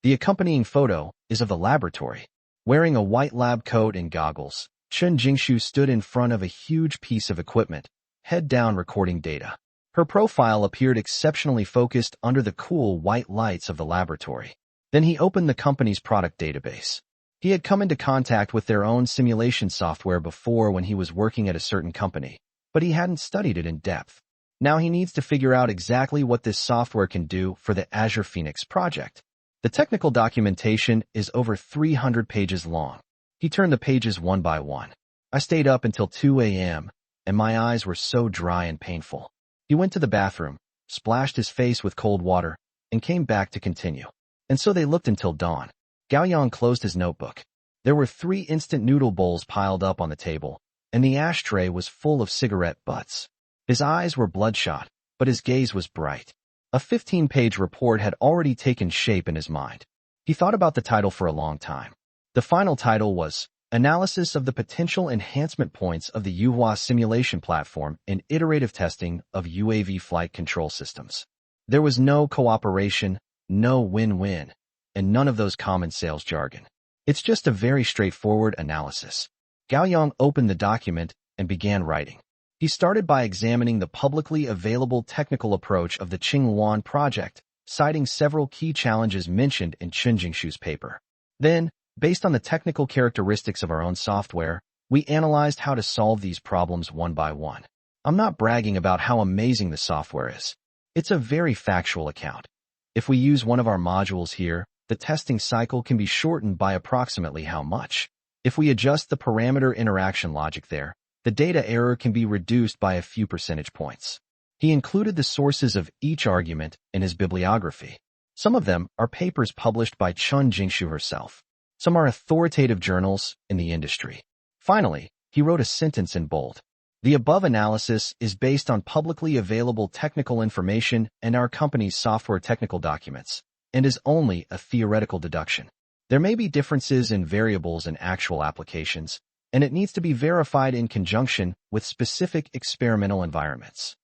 A: The accompanying photo is of the laboratory. Wearing a white lab coat and goggles, Chun Jingshu stood in front of a huge piece of equipment, head down recording data. Her profile appeared exceptionally focused under the cool white lights of the laboratory. Then he opened the company's product database. He had come into contact with their own simulation software before when he was working at a certain company, but he hadn't studied it in depth. Now he needs to figure out exactly what this software can do for the Azure Phoenix project. The technical documentation is over 300 pages long. He turned the pages one by one. I stayed up until 2 a.m., and my eyes were so dry and painful. He went to the bathroom, splashed his face with cold water, and came back to continue. And so they looked until dawn. Gao Yang closed his notebook. There were 3 instant noodle bowls piled up on the table, and the ashtray was full of cigarette butts. His eyes were bloodshot, but his gaze was bright. A 15-page report had already taken shape in his mind. He thought about the title for a long time. The final title was Analysis of the Potential Enhancement Points of the Yuhua Simulation Platform and Iterative Testing of UAV Flight Control Systems. There was no cooperation, no win-win, and none of those common sales jargon. It's just a very straightforward analysis. Gao Yang opened the document and began writing. He started by examining the publicly available technical approach of the Qinghuan project, citing several key challenges mentioned in Chun Jingshu's paper. Then, based on the technical characteristics of our own software, we analyzed how to solve these problems one by one. I'm not bragging about how amazing the software is. It's a very factual account. If we use one of our modules here, the testing cycle can be shortened by approximately how much? If we adjust the parameter interaction logic there, the data error can be reduced by a few percentage points. He included the sources of each argument in his bibliography. Some of them are papers published by Chun Jingshu herself. Some are authoritative journals in the industry. Finally, he wrote a sentence in bold. The above analysis is based on publicly available technical information and our company's software technical documents, and is only a theoretical deduction. There may be differences in variables in actual applications, and it needs to be verified in conjunction with specific experimental environments.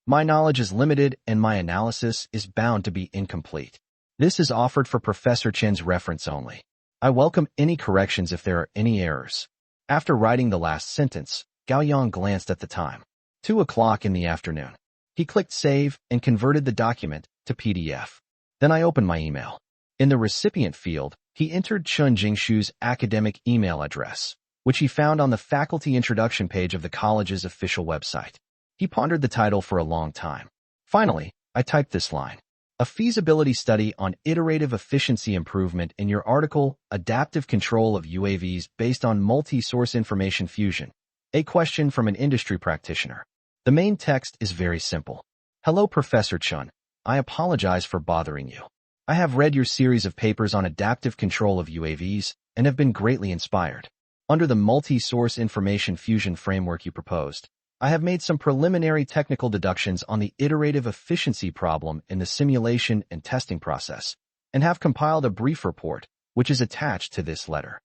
A: My knowledge is limited and my analysis is bound to be incomplete. This is offered for Professor Chen's reference only. I welcome any corrections if there are any errors. After writing the last sentence, Gao Yang glanced at the time. 2 o'clock in the afternoon. He clicked Save and converted the document to PDF. Then I opened my email. In the recipient field, he entered Chun Jingshu's academic email address, which he found on the faculty introduction page of the college's official website. He pondered the title for a long time. Finally, I typed this line. A feasibility study on iterative efficiency improvement in your article, Adaptive Control of UAVs Based on Multi-Source Information Fusion. A question from an industry practitioner. The main text is very simple. Hello, Professor Chun. I apologize for bothering you. I have read your series of papers on adaptive control of UAVs and have been greatly inspired. Under the multi-source information fusion framework you proposed, I have made some preliminary technical deductions on the iterative efficiency problem in the simulation and testing process, and have compiled a brief report, which is attached to this letter.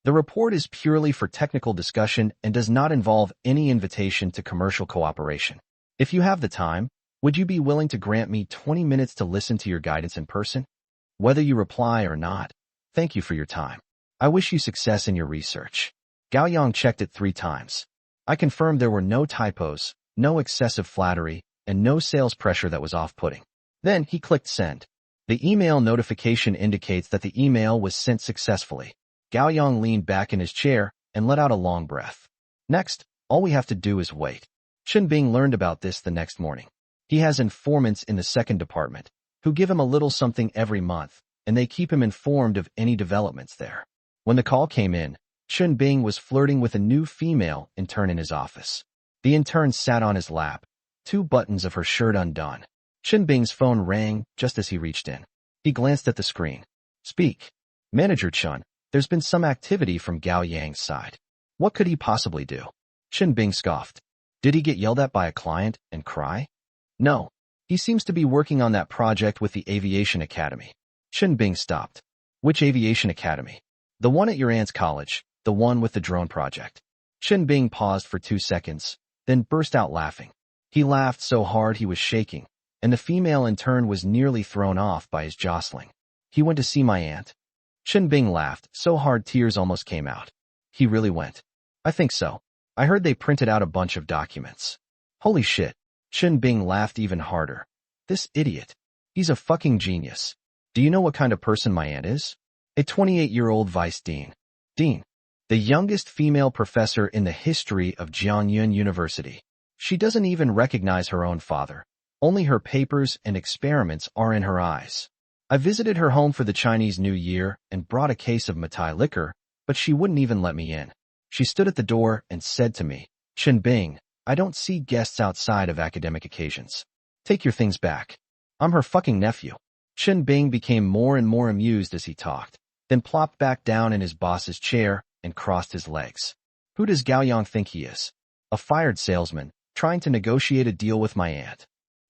A: The report is purely for technical discussion and does not involve any invitation to commercial cooperation. If you have the time, would you be willing to grant me 20 minutes to listen to your guidance in person? Whether you reply or not, thank you for your time. I wish you success in your research. Gao Yang checked it 3 times. I confirmed there were no typos, no excessive flattery, and no sales pressure that was off-putting. Then he clicked send. The email notification indicates that the email was sent successfully. Gao Yang leaned back in his chair and let out a long breath. Next, all we have to do is wait. Chen Bing learned about this the next morning. He has informants in the second department, who give him a little something every month, and they keep him informed of any developments there. When the call came in, Chen Bing was flirting with a new female intern in his office. The intern sat on his lap, 2 buttons of her shirt undone. Chen Bing's phone rang just as he reached in. He glanced at the screen. Speak. Manager Chun, there's been some activity from Gao Yang's side. What could he possibly do? Chen Bing scoffed. Did he get yelled at by a client and cry? No. He seems to be working on that project with the Aviation Academy. Chen Bing stopped. Which Aviation Academy? The one at your aunt's college, the one with the drone project. Chen Bing paused for 2 seconds, then burst out laughing. He laughed so hard he was shaking, and the female intern was nearly thrown off by his jostling. He went to see my aunt. Chen Bing laughed so hard tears almost came out. He really went. I think so. I heard they printed out a bunch of documents. Holy shit. Chen Bing laughed even harder. This idiot. He's a fucking genius. Do you know what kind of person my aunt is? A 28-year-old vice dean. Dean. The youngest female professor in the history of Jiangyun University. She doesn't even recognize her own father. Only her papers and experiments are in her eyes. I visited her home for the Chinese New Year and brought a case of Matai liquor, but she wouldn't even let me in. She stood at the door and said to me, Chen Bing, I don't see guests outside of academic occasions. Take your things back. I'm her fucking nephew. Chen Bing became more and more amused as he talked, then plopped back down in his boss's chair and crossed his legs. Who does Gao Yang think he is? A fired salesman, trying to negotiate a deal with my aunt.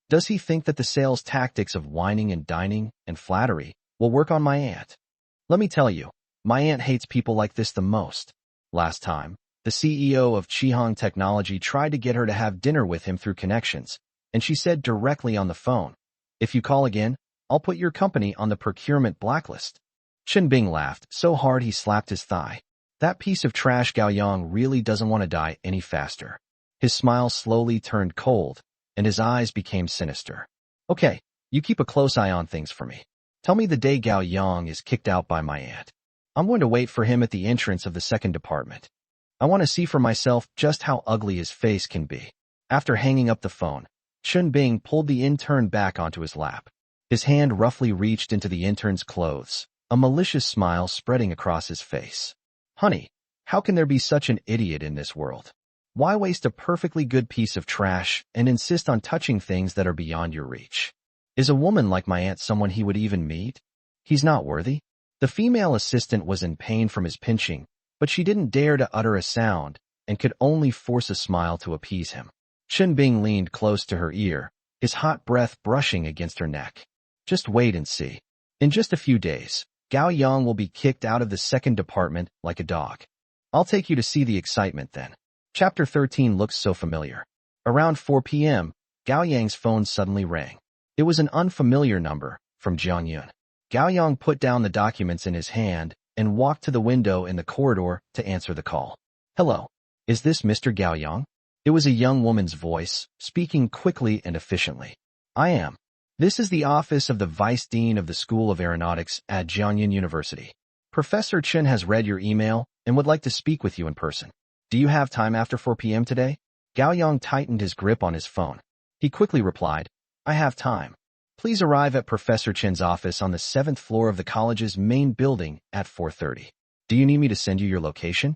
A: Does he think that the sales tactics of whining and dining and flattery will work on my aunt? Let me tell you, my aunt hates people like this the most. Last time, the CEO of Qihang Technology tried to get her to have dinner with him through connections, and she said directly on the phone, if you call again, I'll put your company on the procurement blacklist. Chen Bing laughed so hard he slapped his thigh. That piece of trash Gao Yang really doesn't want to die any faster. His smile slowly turned cold, and his eyes became sinister. Okay, you keep a close eye on things for me. Tell me the day Gao Yang is kicked out by my aunt. I'm going to wait for him at the entrance of the second department. I want to see for myself just how ugly his face can be. After hanging up the phone, Chen Bing pulled the intern back onto his lap. His hand roughly reached into the intern's clothes, a malicious smile spreading across his face. Honey, how can there be such an idiot in this world? Why waste a perfectly good piece of trash and insist on touching things that are beyond your reach? Is a woman like my aunt someone he would even meet? He's not worthy. The female assistant was in pain from his pinching, but she didn't dare to utter a sound and could only force a smile to appease him. Chen Bing leaned close to her ear, his hot breath brushing against her neck. Just wait and see. In just a few days, Gao Yang will be kicked out of the second department like a dog. I'll take you to see the excitement then. Chapter 13 looks so familiar. Around 4 p.m., Gao Yang's phone suddenly rang. It was an unfamiliar number, from Jiangyun. Gao Yang put down the documents in his hand and walked to the window in the corridor to answer the call. Hello. Is this Mr. Gao Yang? It was a young woman's voice, speaking quickly and efficiently. I am. This is the office of the Vice Dean of the School of Aeronautics at Jiangyun University. Professor Chen has read your email and would like to speak with you in person. Do you have time after 4 p.m. today? Gao Yang tightened his grip on his phone. He quickly replied, I have time. Please arrive at Professor Chen's office on the 7th floor of the college's main building at 4:30. Do you need me to send you your location?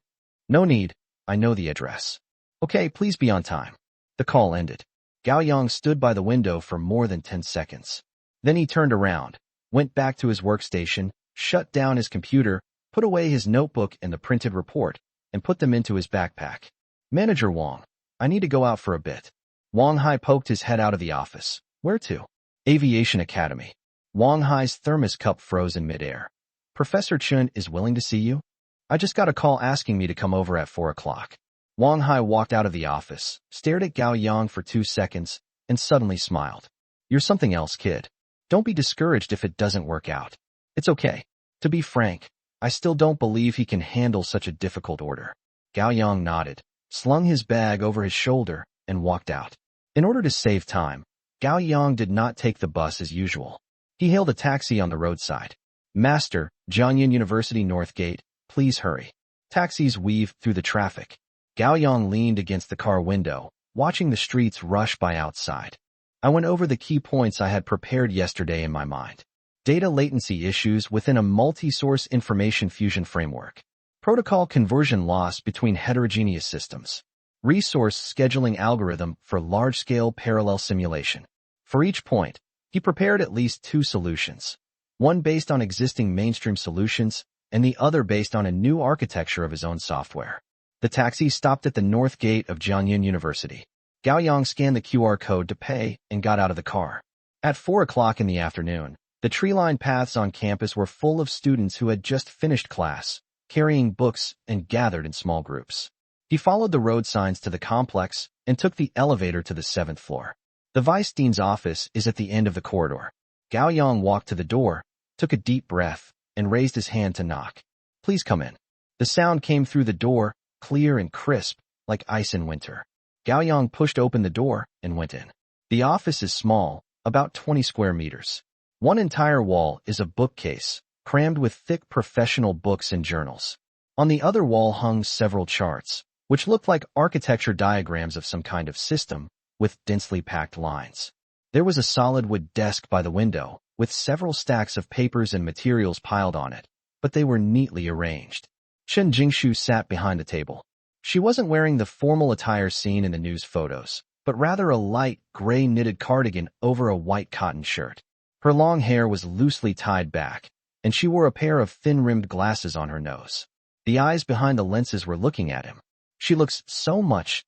A: No need, I know the address. Okay, please be on time. The call ended. Gao Yang stood by the window for more than 10 seconds. Then he turned around, went back to his workstation, shut down his computer, put away his notebook and the printed report, and put them into his backpack. Manager Wang, I need to go out for a bit. Wang Hai poked his head out of the office. Where to? Aviation Academy. Wang Hai's thermos cup froze in midair. Professor Chen is willing to see you? I just got a call asking me to come over at 4 o'clock. Wang Hai walked out of the office, stared at Gao Yang for 2 seconds, and suddenly smiled. You're something else, kid. Don't be discouraged if it doesn't work out. It's okay. To be frank, I still don't believe he can handle such a difficult order. Gao Yang nodded, slung his bag over his shoulder, and walked out. In order to save time, Gao Yang did not take the bus as usual. He hailed a taxi on the roadside. Master, Jiangyan University North Gate, please hurry. Taxis weaved through the traffic. Gao Yang leaned against the car window, watching the streets rush by outside. I went over the key points I had prepared yesterday in my mind. Data latency issues within a multi-source information fusion framework. Protocol conversion loss between heterogeneous systems. Resource scheduling algorithm for large-scale parallel simulation. For each point, he prepared at least 2 solutions, one based on existing mainstream solutions and the other based on a new architecture of his own software. The taxi stopped at the north gate of Jiangyan University. Gao Yang scanned the QR code to pay and got out of the car. At 4 o'clock in the afternoon, the tree-lined paths on campus were full of students who had just finished class, carrying books and gathered in small groups. He followed the road signs to the complex and took the elevator to the 7th floor. The vice dean's office is at the end of the corridor. Gao Yang walked to the door, took a deep breath, and raised his hand to knock. Please come in. The sound came through the door, clear and crisp, like ice in winter. Gao Yang pushed open the door and went in. The office is small, about 20 square meters. One entire wall is a bookcase, crammed with thick professional books and journals. On the other wall hung several charts, which looked like architecture diagrams of some kind of system, with densely packed lines. There was a solid wood desk by the window, with several stacks of papers and materials piled on it, but they were neatly arranged. Chen Jingshu sat behind the table. She wasn't wearing the formal attire seen in the news photos, but rather a light, gray knitted cardigan over a white cotton shirt. Her long hair was loosely tied back, and she wore a pair of thin-rimmed glasses on her nose. The eyes behind the lenses were looking at him. She looks so much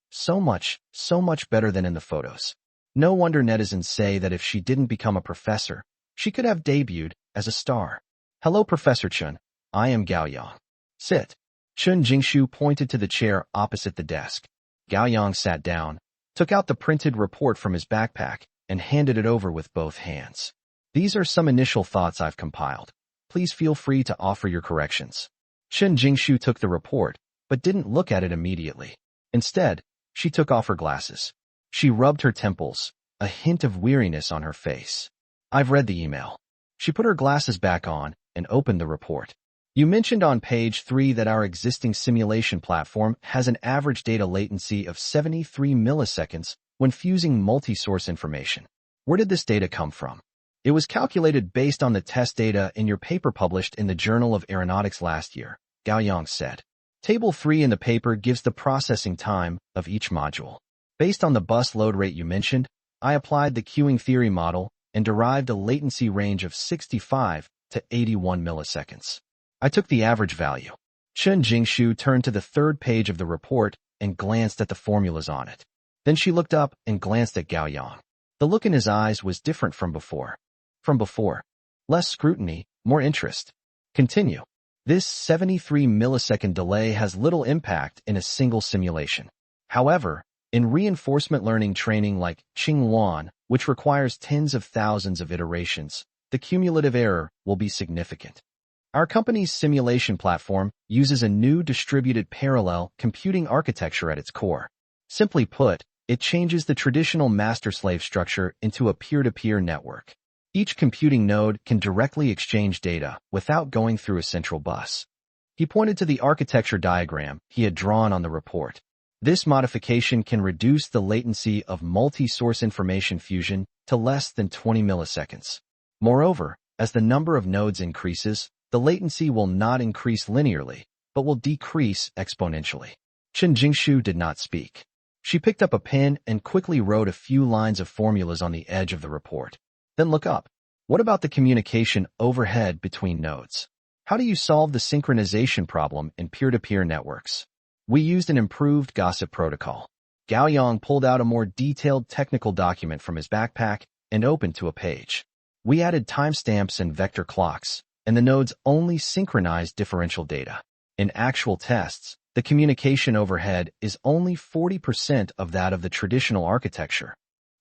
A: better than in the photos. No wonder netizens say that if she didn't become a professor, she could have debuted as a star. Hello, Professor Chen. I am Gao Yang. Sit. Chen Jingshu pointed to the chair opposite the desk. Gao Yang sat down, took out the printed report from his backpack, and handed it over with both hands. These are some initial thoughts I've compiled. Please feel free to offer your corrections. Chen Jingshu took the report, but didn't look at it immediately. Instead, she took off her glasses. She rubbed her temples, a hint of weariness on her face. I've read the email. She put her glasses back on and opened the report. You mentioned on page 3 that our existing simulation platform has an average data latency of 73 milliseconds when fusing multi-source information. Where did this data come from? It was calculated based on the test data in your paper published in the Journal of Aeronautics last year, Gao Yang said. Table 3 in the paper gives the processing time of each module. Based on the bus load rate you mentioned, I applied the queuing theory model and derived a latency range of 65 to 81 milliseconds. I took the average value. Chen Jingshu turned to the 3rd page of the report and glanced at the formulas on it. Then she looked up and glanced at Gao Yang. The look in his eyes was different from before. Less scrutiny, more interest. Continue. This 73 millisecond delay has little impact in a single simulation. However, in reinforcement learning training like Qingluan, which requires tens of thousands of iterations, the cumulative error will be significant. Our company's simulation platform uses a new distributed parallel computing architecture at its core. Simply put, it changes the traditional master-slave structure into a peer-to-peer network. Each computing node can directly exchange data without going through a central bus. He pointed to the architecture diagram he had drawn on the report. This modification can reduce the latency of multi-source information fusion to less than 20 milliseconds. Moreover, as the number of nodes increases, the latency will not increase linearly, but will decrease exponentially. Chen Jingshu did not speak. She picked up a pen and quickly wrote a few lines of formulas on the edge of the report. Then look up. What about the communication overhead between nodes? How do you solve the synchronization problem in peer-to-peer networks? We used an improved gossip protocol. Gao Yang pulled out a more detailed technical document from his backpack and opened to a page. We added timestamps and vector clocks, and the nodes only synchronized differential data. In actual tests, the communication overhead is only 40% of that of the traditional architecture.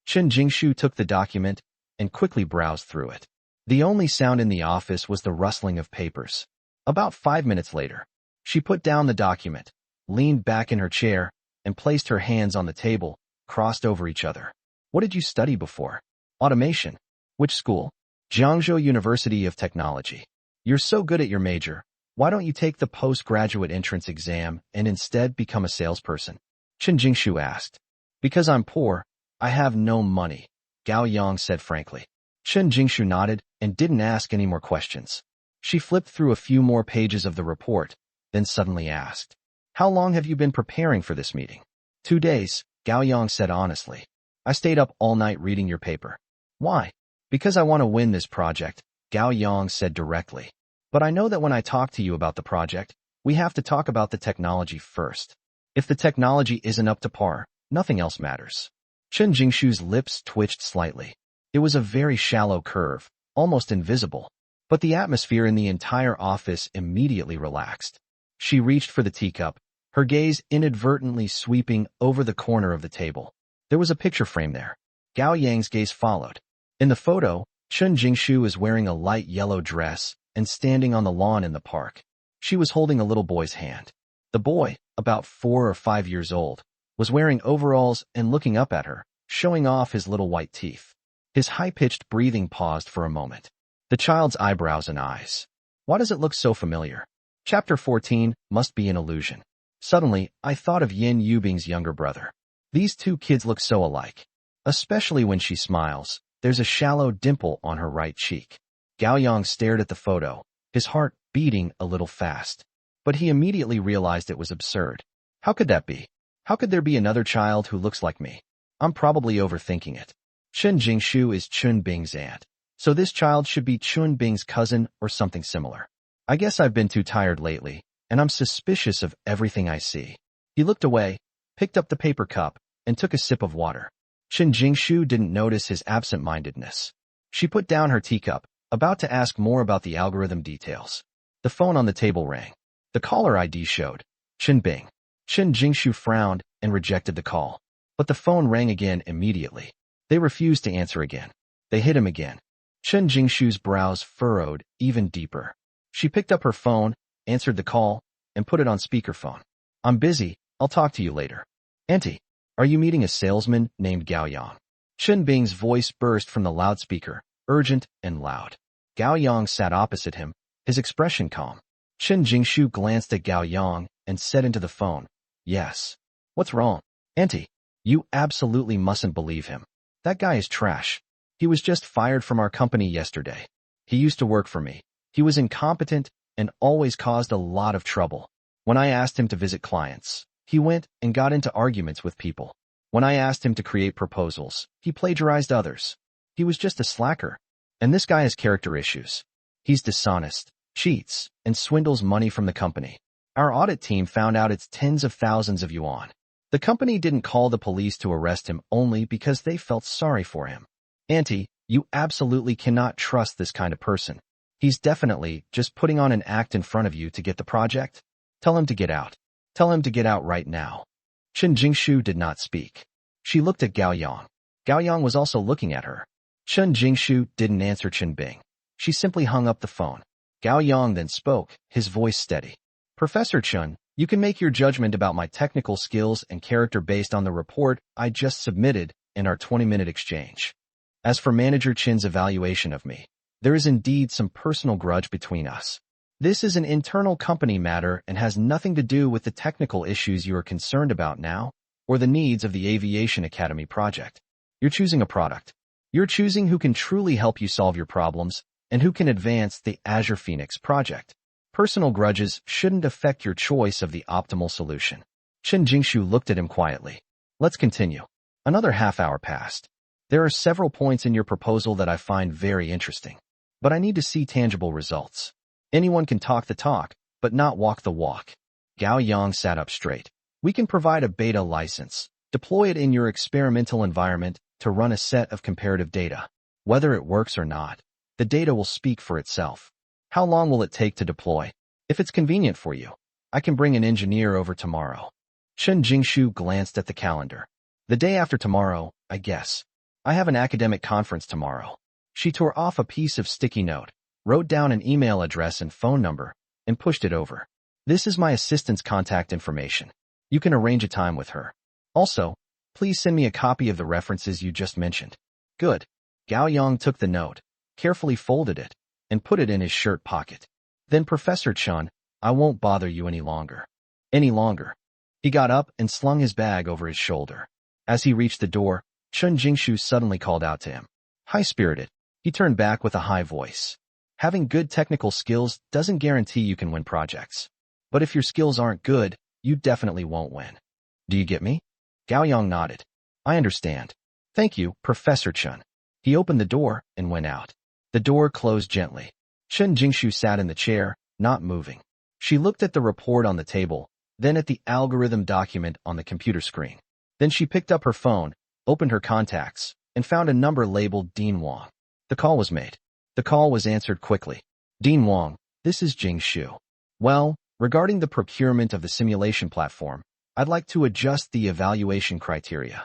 A: Chen Jingshu took the document and quickly browsed through it. The only sound in the office was the rustling of papers. About 5 minutes later, she put down the document, leaned back in her chair, and placed her hands on the table, crossed over each other. What did you study before? Automation. Which school? Jiangzhou University of Technology. You're so good at your major. Why don't you take the postgraduate entrance exam and instead become a salesperson? Chen Jingshu asked. Because I'm poor, I have no money, Gao Yang said frankly. Chen Jingshu nodded and didn't ask any more questions. She flipped through a few more pages of the report, then suddenly asked, How long have you been preparing for this meeting? 2 days, Gao Yang said honestly. I stayed up all night reading your paper. Why? Because I want to win this project, Gao Yang said directly. But I know that when I talk to you about the project, we have to talk about the technology first. If the technology isn't up to par, nothing else matters. Chen Jingshu's lips twitched slightly. It was a very shallow curve, almost invisible, but the atmosphere in the entire office immediately relaxed. She reached for the teacup, her gaze inadvertently sweeping over the corner of the table. There was a picture frame there. Gao Yang's gaze followed. In the photo, Chen Jingshu is wearing a light yellow dress and standing on the lawn in the park. She was holding a little boy's hand. The boy, about 4 or 5 years old, was wearing overalls and looking up at her, showing off his little white teeth. His high-pitched breathing paused for a moment. The child's eyebrows and eyes. Why does it look so familiar? Chapter 14 must be an illusion. Suddenly, I thought of Yin Yubing's younger brother. These two kids look so alike. Especially when she smiles, there's a shallow dimple on her right cheek. Gao Yang stared at the photo, his heart beating a little fast. But he immediately realized it was absurd. How could that be? How could there be another child who looks like me? I'm probably overthinking it. Chen Jingshu is Chun Bing's aunt, so this child should be Chun Bing's cousin or something similar. I guess I've been too tired lately, and I'm suspicious of everything I see. He looked away, picked up the paper cup, and took a sip of water. Chen Jingshu didn't notice his absent-mindedness. She put down her teacup, about to ask more about the algorithm details. The phone on the table rang. The caller ID showed Chen Bing. Chen Jingshu frowned and rejected the call. But the phone rang again immediately. They refused to answer again. They hit him again. Chen Jingshu's brows furrowed even deeper. She picked up her phone, answered the call, and put it on speakerphone. I'm busy, I'll talk to you later. Auntie, are you meeting a salesman named Gao Yang? Chen Bing's voice burst from the loudspeaker, urgent and loud. Gao Yang sat opposite him, his expression calm. Chen Jingshu glanced at Gao Yang and said into the phone, Yes. What's wrong? Auntie, you absolutely mustn't believe him. That guy is trash. He was just fired from our company yesterday. He used to work for me. He was incompetent and always caused a lot of trouble. When I asked him to visit clients, he went and got into arguments with people. When I asked him to create proposals, he plagiarized others. He was just a slacker. And this guy has character issues. He's dishonest, cheats, and swindles money from the company. Our audit team found out it's tens of thousands of yuan. The company didn't call the police to arrest him only because they felt sorry for him. Auntie, you absolutely cannot trust this kind of person. He's definitely just putting on an act in front of you to get the project. Tell him to get out. Tell him to get out right now. Chen Jingshu did not speak. She looked at Gao Yang. Gao Yang was also looking at her. Chen Jingshu didn't answer Chen Bing. She simply hung up the phone. Gao Yang then spoke, his voice steady. Professor Chen, you can make your judgment about my technical skills and character based on the report I just submitted in our 20-minute exchange. As for Manager Chen's evaluation of me, there is indeed some personal grudge between us. This is an internal company matter and has nothing to do with the technical issues you are concerned about now or the needs of the Aviation Academy project. You're choosing a product. You're choosing who can truly help you solve your problems and who can advance the Azure Phoenix project. Personal grudges shouldn't affect your choice of the optimal solution. Chen Jingshu looked at him quietly. Let's continue. Another half hour passed. There are several points in your proposal that I find very interesting, but I need to see tangible results. Anyone can talk the talk, but not walk the walk. Gao Yang sat up straight. We can provide a beta license. Deploy it in your experimental environment to run a set of comparative data. Whether it works or not, the data will speak for itself. How long will it take to deploy? If it's convenient for you, I can bring an engineer over tomorrow. Chen Jingshu glanced at the calendar. The day after tomorrow, I guess. I have an academic conference tomorrow. She tore off a piece of sticky note, wrote down an email address and phone number, and pushed it over. This is my assistant's contact information. You can arrange a time with her. Also, please send me a copy of the references you just mentioned. Good. Gao Yang took the note, carefully folded it, and put it in his shirt pocket. Then Professor Chun, I won't bother you any longer. He got up and slung his bag over his shoulder. As he reached the door, Chen Jingshu suddenly called out to him. High-spirited. He turned back with a high voice. Having good technical skills doesn't guarantee you can win projects. But if your skills aren't good, you definitely won't win. Do you get me? Gao Yang nodded. I understand. Thank you, Professor Chun. He opened the door and went out. The door closed gently. Chen Jingshu sat in the chair, not moving. She looked at the report on the table, then at the algorithm document on the computer screen. Then she picked up her phone, opened her contacts, and found a number labeled Dean Wang. The call was made. The call was answered quickly. Dean Wang, this is Jingshu. Well, regarding the procurement of the simulation platform, I'd like to adjust the evaluation criteria.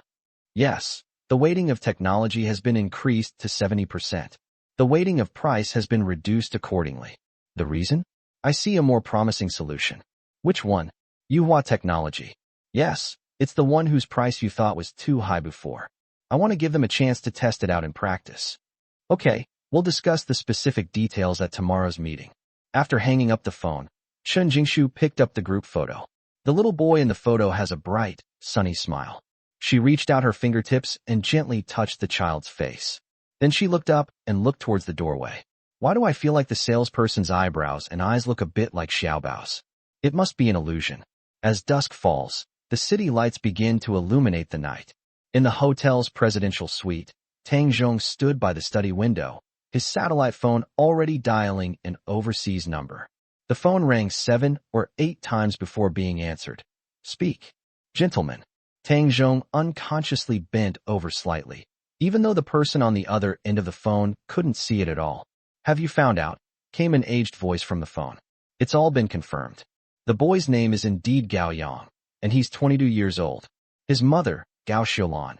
A: Yes, the weighting of technology has been increased to 70%. The weighting of price has been reduced accordingly. The reason? I see a more promising solution. Which one? Yuhua Technology. Yes, it's the one whose price you thought was too high before. I want to give them a chance to test it out in practice. Okay, we'll discuss the specific details at tomorrow's meeting. After hanging up the phone, Chen Jingshu picked up the group photo. The little boy in the photo has a bright, sunny smile. She reached out her fingertips and gently touched the child's face. Then she looked up and looked towards the doorway. Why do I feel like the salesperson's eyebrows and eyes look a bit like Xiaobao's? It must be an illusion. As dusk falls, the city lights begin to illuminate the night. In the hotel's presidential suite, Tang Zhong stood by the study window, his satellite phone already dialing an overseas number. The phone rang 7 or 8 times before being answered. Speak. Gentlemen. Tang Zhong unconsciously bent over slightly, even though the person on the other end of the phone couldn't see it at all. Have you found out? Came an aged voice from the phone. It's all been confirmed. The boy's name is indeed Gao Yang, and he's 22 years old. His mother, Gao Xiulan,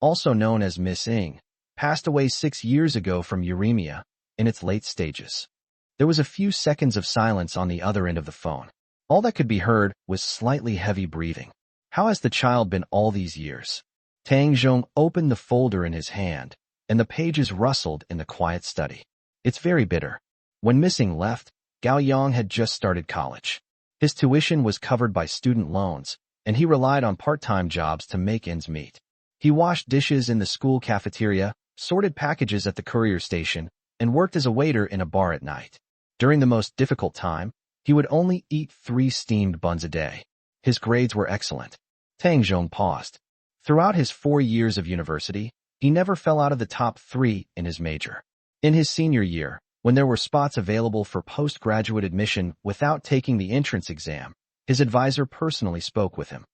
A: also known as Miss Ng, passed away 6 years ago from uremia, in its late stages. There was a few seconds of silence on the other end of the phone. All that could be heard was slightly heavy breathing. How has the child been all these years? Tang Zhong opened the folder in his hand, and the pages rustled in the quiet study. It's very bitter. When Missing left, Gao Yang had just started college. His tuition was covered by student loans, and he relied on part-time jobs to make ends meet. He washed dishes in the school cafeteria, sorted packages at the courier station, and worked as a waiter in a bar at night. During the most difficult time, he would only eat 3 steamed buns a day. His grades were excellent. Tang Zhong paused. Throughout his 4 years of university, he never fell out of the top 3 in his major. In his senior year, when there were spots available for postgraduate admission without taking the entrance exam, his advisor personally spoke with him.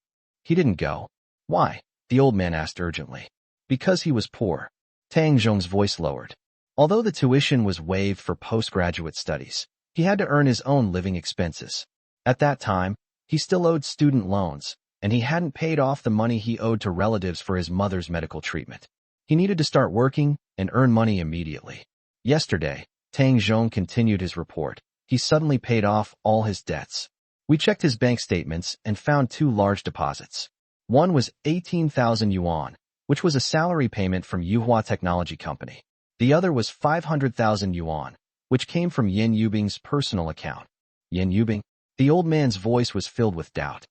A: He didn't go. Why? The old man asked urgently. Because he was poor. Tang Zhong's voice lowered. Although the tuition was waived for postgraduate studies, he had to earn his own living expenses. At that time, he still owed student loans, and he hadn't paid off the money he owed to relatives for his mother's medical treatment. He needed to start working and earn money immediately. Yesterday, Tang Zhong continued his report. He suddenly paid off all his debts. We checked his bank statements and found 2 large deposits. One was 18,000 yuan, which was a salary payment from Yuhua Technology Company. The other was 500,000 yuan, which came from Yin Yubing's personal account. Yin Yubing? The old man's voice was filled with doubt.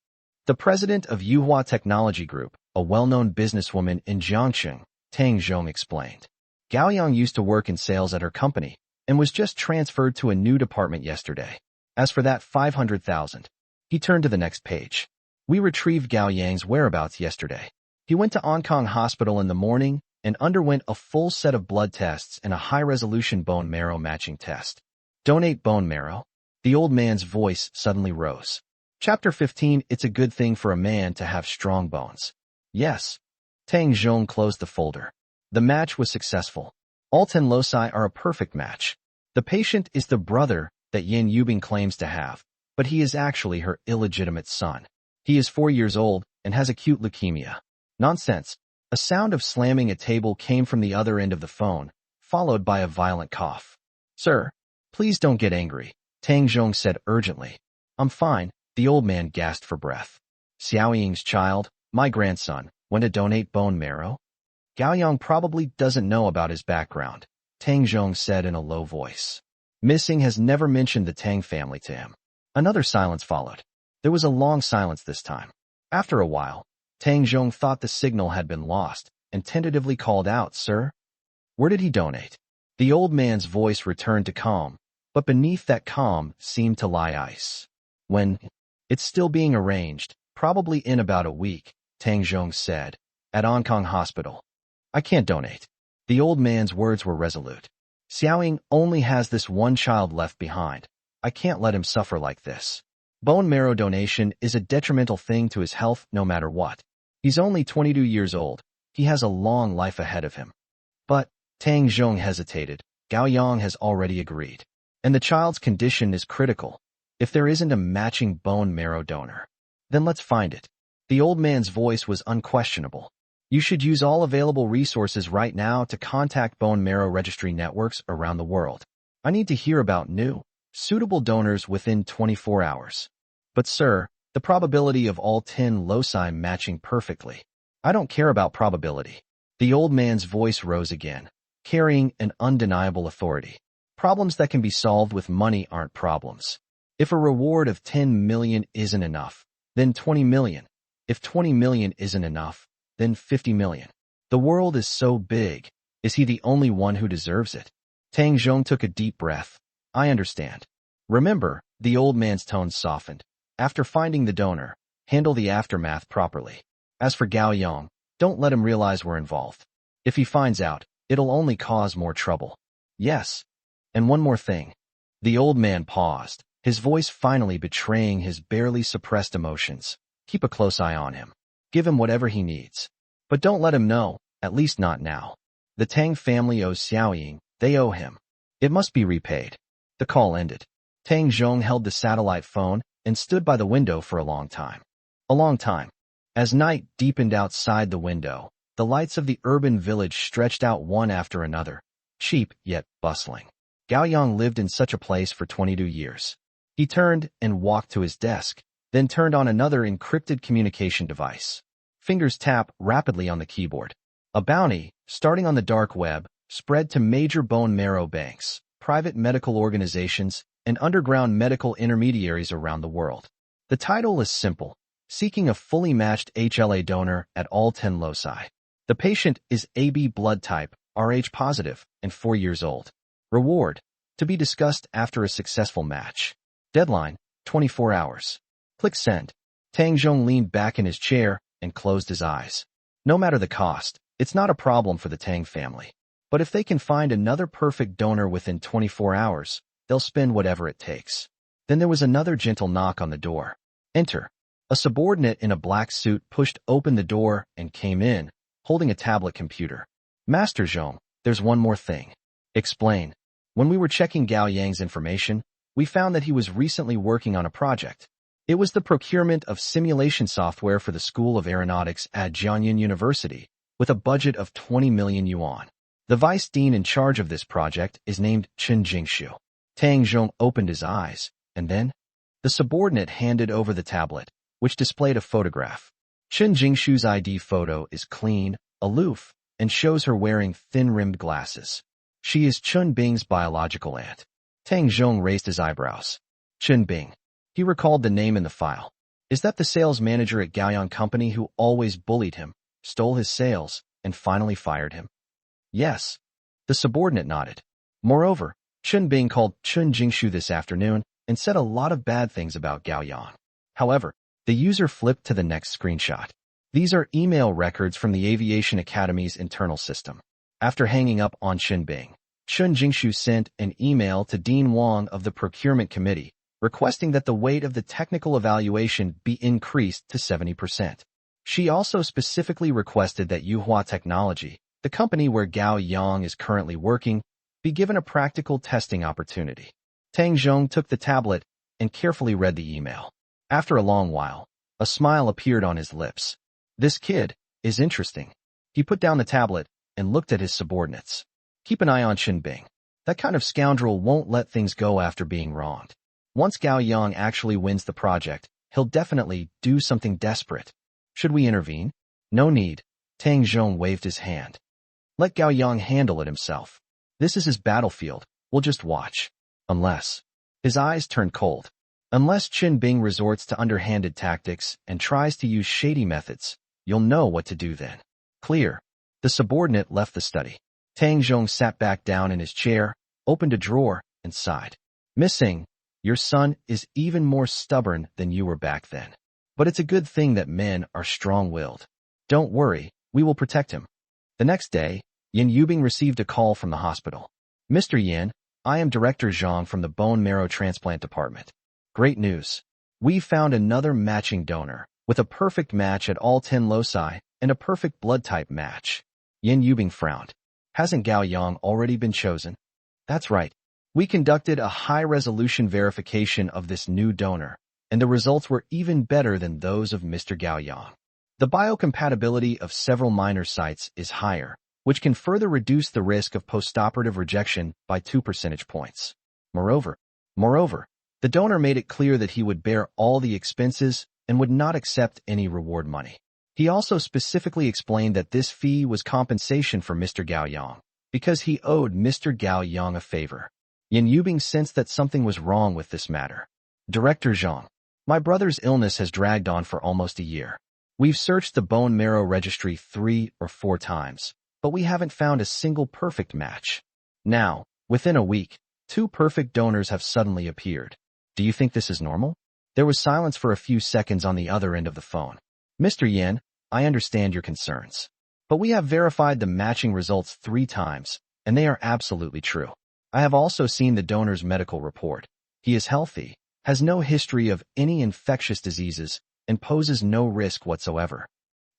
A: The president of Yuhua Technology Group, a well-known businesswoman in Jiangxing, Tang Zhong explained. Gao Yang used to work in sales at her company and was just transferred to a new department yesterday. As for that 500,000, he turned to the next page. We retrieved Gao Yang's whereabouts yesterday. He went to Ankang Hospital in the morning and underwent a full set of blood tests and a high-resolution bone marrow matching test. Donate bone marrow? The old man's voice suddenly rose. Chapter 15. It's a good thing for a man to have strong bones. Yes. Tang Zhong closed the folder. The match was successful. All 10 loci are a perfect match. The patient is the brother that Yin Yubing claims to have, but he is actually her illegitimate son. He is 4 years old and has acute leukemia. Nonsense. A sound of slamming a table came from the other end of the phone, followed by a violent cough. Sir, please don't get angry, Tang Zhong said urgently. I'm fine, the old man gasped for breath. Xiaoying's child, my grandson, went to donate bone marrow? Gao Yang probably doesn't know about his background, Tang Zhong said in a low voice. Missing has never mentioned the Tang family to him. Another silence followed. There was a long silence this time. After a while, Tang Zhong thought the signal had been lost and tentatively called out, Sir? Where did he donate? The old man's voice returned to calm, but beneath that calm seemed to lie ice. When? It's still being arranged, probably in about a week, Tang Zhong said, at Ankang Hospital. I can't donate. The old man's words were resolute. Xiaoying only has this one child left behind. I can't let him suffer like this. Bone marrow donation is a detrimental thing to his health no matter what. He's only 22 years old. He has a long life ahead of him. But, Tang Zhong hesitated, Gao Yang has already agreed. And the child's condition is critical. If there isn't a matching bone marrow donor, then let's find it. The old man's voice was unquestionable. You should use all available resources right now to contact bone marrow registry networks around the world. I need to hear about new, suitable donors within 24 hours. But sir, the probability of all 10 loci matching perfectly. I don't care about probability. The old man's voice rose again, carrying an undeniable authority. Problems that can be solved with money aren't problems. If a reward of 10 million isn't enough, then 20 million. If 20 million isn't enough, then 50 million. The world is so big. Is he the only one who deserves it? Tang Zhong took a deep breath. I understand. Remember, the old man's tone softened. After finding the donor, handle the aftermath properly. As for Gao Yang, don't let him realize we're involved. If he finds out, it'll only cause more trouble. Yes. And one more thing. The old man paused, his voice finally betraying his barely suppressed emotions. Keep a close eye on him. Give him whatever he needs. But don't let him know, at least not now. The Tang family owes Xiaoying, they owe him. It must be repaid. The call ended. Tang Zhong held the satellite phone and stood by the window for a long time. A long time. As night deepened outside the window, the lights of the urban village stretched out one after another, cheap yet bustling. Gao Yang lived in such a place for 22 years. He turned and walked to his desk, then turned on another encrypted communication device. Fingers tap rapidly on the keyboard. A bounty, starting on the dark web, spread to major bone marrow banks, private medical organizations, and underground medical intermediaries around the world. The title is simple: seeking a fully matched HLA donor at all 10 loci. The patient is AB blood type, Rh positive, and 4 years old. Reward, to be discussed after a successful match. Deadline, 24 hours. Click send. Tang Zhong leaned back in his chair and closed his eyes. No matter the cost, it's not a problem for the Tang family. But if they can find another perfect donor within 24 hours, they'll spend whatever it takes. Then there was another gentle knock on the door. Enter. A subordinate in a black suit pushed open the door and came in, holding a tablet computer. Master Zhong, there's one more thing. Explain. When we were checking Gao Yang's information, we found that he was recently working on a project. It was the procurement of simulation software for the School of Aeronautics at Jiangyin University, with a budget of 20 million yuan. The vice dean in charge of this project is named Chen Jingshu. Tang Zhong opened his eyes, and then the subordinate handed over the tablet, which displayed a photograph. Chen Jingshu's ID photo is clean, aloof, and shows her wearing thin-rimmed glasses. She is Chun Bing's biological aunt. Tang Zhong raised his eyebrows. Chen Bing. He recalled the name in the file. Is that the sales manager at Gaoyang Company who always bullied him, stole his sales, and finally fired him? Yes. The subordinate nodded. Moreover, Chen Bing called Chun Jingshu this afternoon and said a lot of bad things about Gaoyang. However, the user flipped to the next screenshot. These are email records from the Aviation Academy's internal system. After hanging up on Chen Bing, Chun Jingshu sent an email to Dean Wang of the Procurement Committee, requesting that the weight of the technical evaluation be increased to 70%. She also specifically requested that Yuhua Technology, the company where Gao Yang is currently working, be given a practical testing opportunity. Tang Zhong took the tablet and carefully read the email. After a long while, a smile appeared on his lips. This kid is interesting. He put down the tablet and looked at his subordinates. Keep an eye on Chen Bing. That kind of scoundrel won't let things go after being wronged. Once Gao Yang actually wins the project, he'll definitely do something desperate. Should we intervene? No need. Tang Zhong waved his hand. Let Gao Yang handle it himself. This is his battlefield. We'll just watch. Unless. His eyes turned cold. Unless Chen Bing resorts to underhanded tactics and tries to use shady methods, you'll know what to do then. Clear. The subordinate left the study. Tang Zhong sat back down in his chair, opened a drawer, and sighed. Missing, your son is even more stubborn than you were back then. But it's a good thing that men are strong-willed. Don't worry, we will protect him. The next day, Yin Yubing received a call from the hospital. Mr. Yin, I am Director Zhang from the bone marrow transplant department. Great news. We found another matching donor, with a perfect match at all 10 loci and a perfect blood type match. Yin Yubing frowned. Hasn't Gao Yang already been chosen? That's right. We conducted a high-resolution verification of this new donor, and the results were even better than those of Mr. Gao Yang. The biocompatibility of several minor sites is higher, which can further reduce the risk of postoperative rejection by 2 percentage points. Moreover, the donor made it clear that he would bear all the expenses and would not accept any reward money. He also specifically explained that this fee was compensation for Mr. Gao Yang, because he owed Mr. Gao Yang a favor. Yin Yubing sensed that something was wrong with this matter. Director Zhang, my brother's illness has dragged on for almost a year. We've searched the bone marrow registry 3 or 4 times, but we haven't found a single perfect match. Now, within a week, 2 perfect donors have suddenly appeared. Do you think this is normal? There was silence for a few seconds on the other end of the phone. Mr. Yin, I understand your concerns. But we have verified the matching results 3 times, and they are absolutely true. I have also seen the donor's medical report. He is healthy, has no history of any infectious diseases, and poses no risk whatsoever.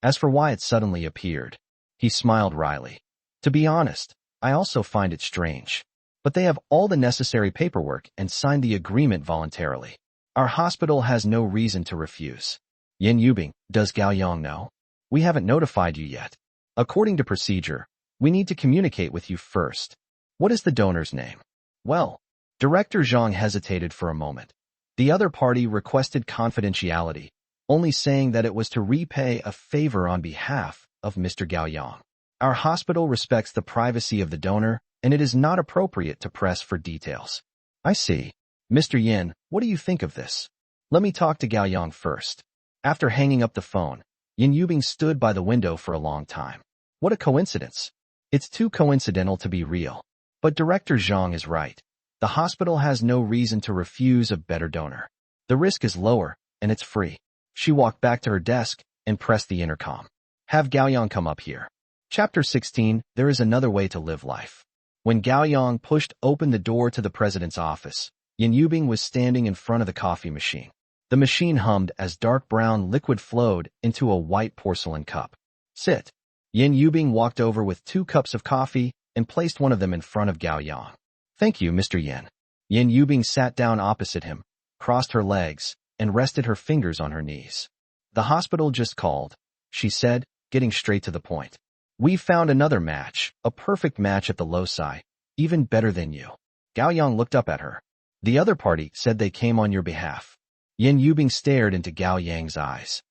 A: As for why it suddenly appeared, he smiled wryly. To be honest, I also find it strange. But they have all the necessary paperwork and signed the agreement voluntarily. Our hospital has no reason to refuse. Yin Yubing, does Gao Yang know? We haven't notified you yet. According to procedure, we need to communicate with you first. What is the donor's name? Well, Director Zhang hesitated for a moment. The other party requested confidentiality, only saying that it was to repay a favor on behalf of Mr. Gao Yang. Our hospital respects the privacy of the donor, and it is not appropriate to press for details. I see. Mr. Yin, what do you think of this? Let me talk to Gao Yang first. After hanging up the phone, Yin Yubing stood by the window for a long time. What a coincidence. It's too coincidental to be real. But Director Zhang is right. The hospital has no reason to refuse a better donor. The risk is lower, and it's free. She walked back to her desk and pressed the intercom. Have Gao Yang come up here. Chapter 16, There is Another Way to Live Life. When Gao Yang pushed open the door to the president's office, Yin Yubing was standing in front of the coffee machine. The machine hummed as dark brown liquid flowed into a white porcelain cup. Sit. Yin Yubing walked over with 2 cups of coffee and placed one of them in front of Gao Yang. Thank you, Mr. Yin. Yin Yubing sat down opposite him, crossed her legs, and rested her fingers on her knees. The hospital just called, she said, getting straight to the point. We found another match, a perfect match at the loci, even better than you. Gao Yang looked up at her. The other party said they came on your behalf. Yin Yubing stared into Gao Yang's eyes.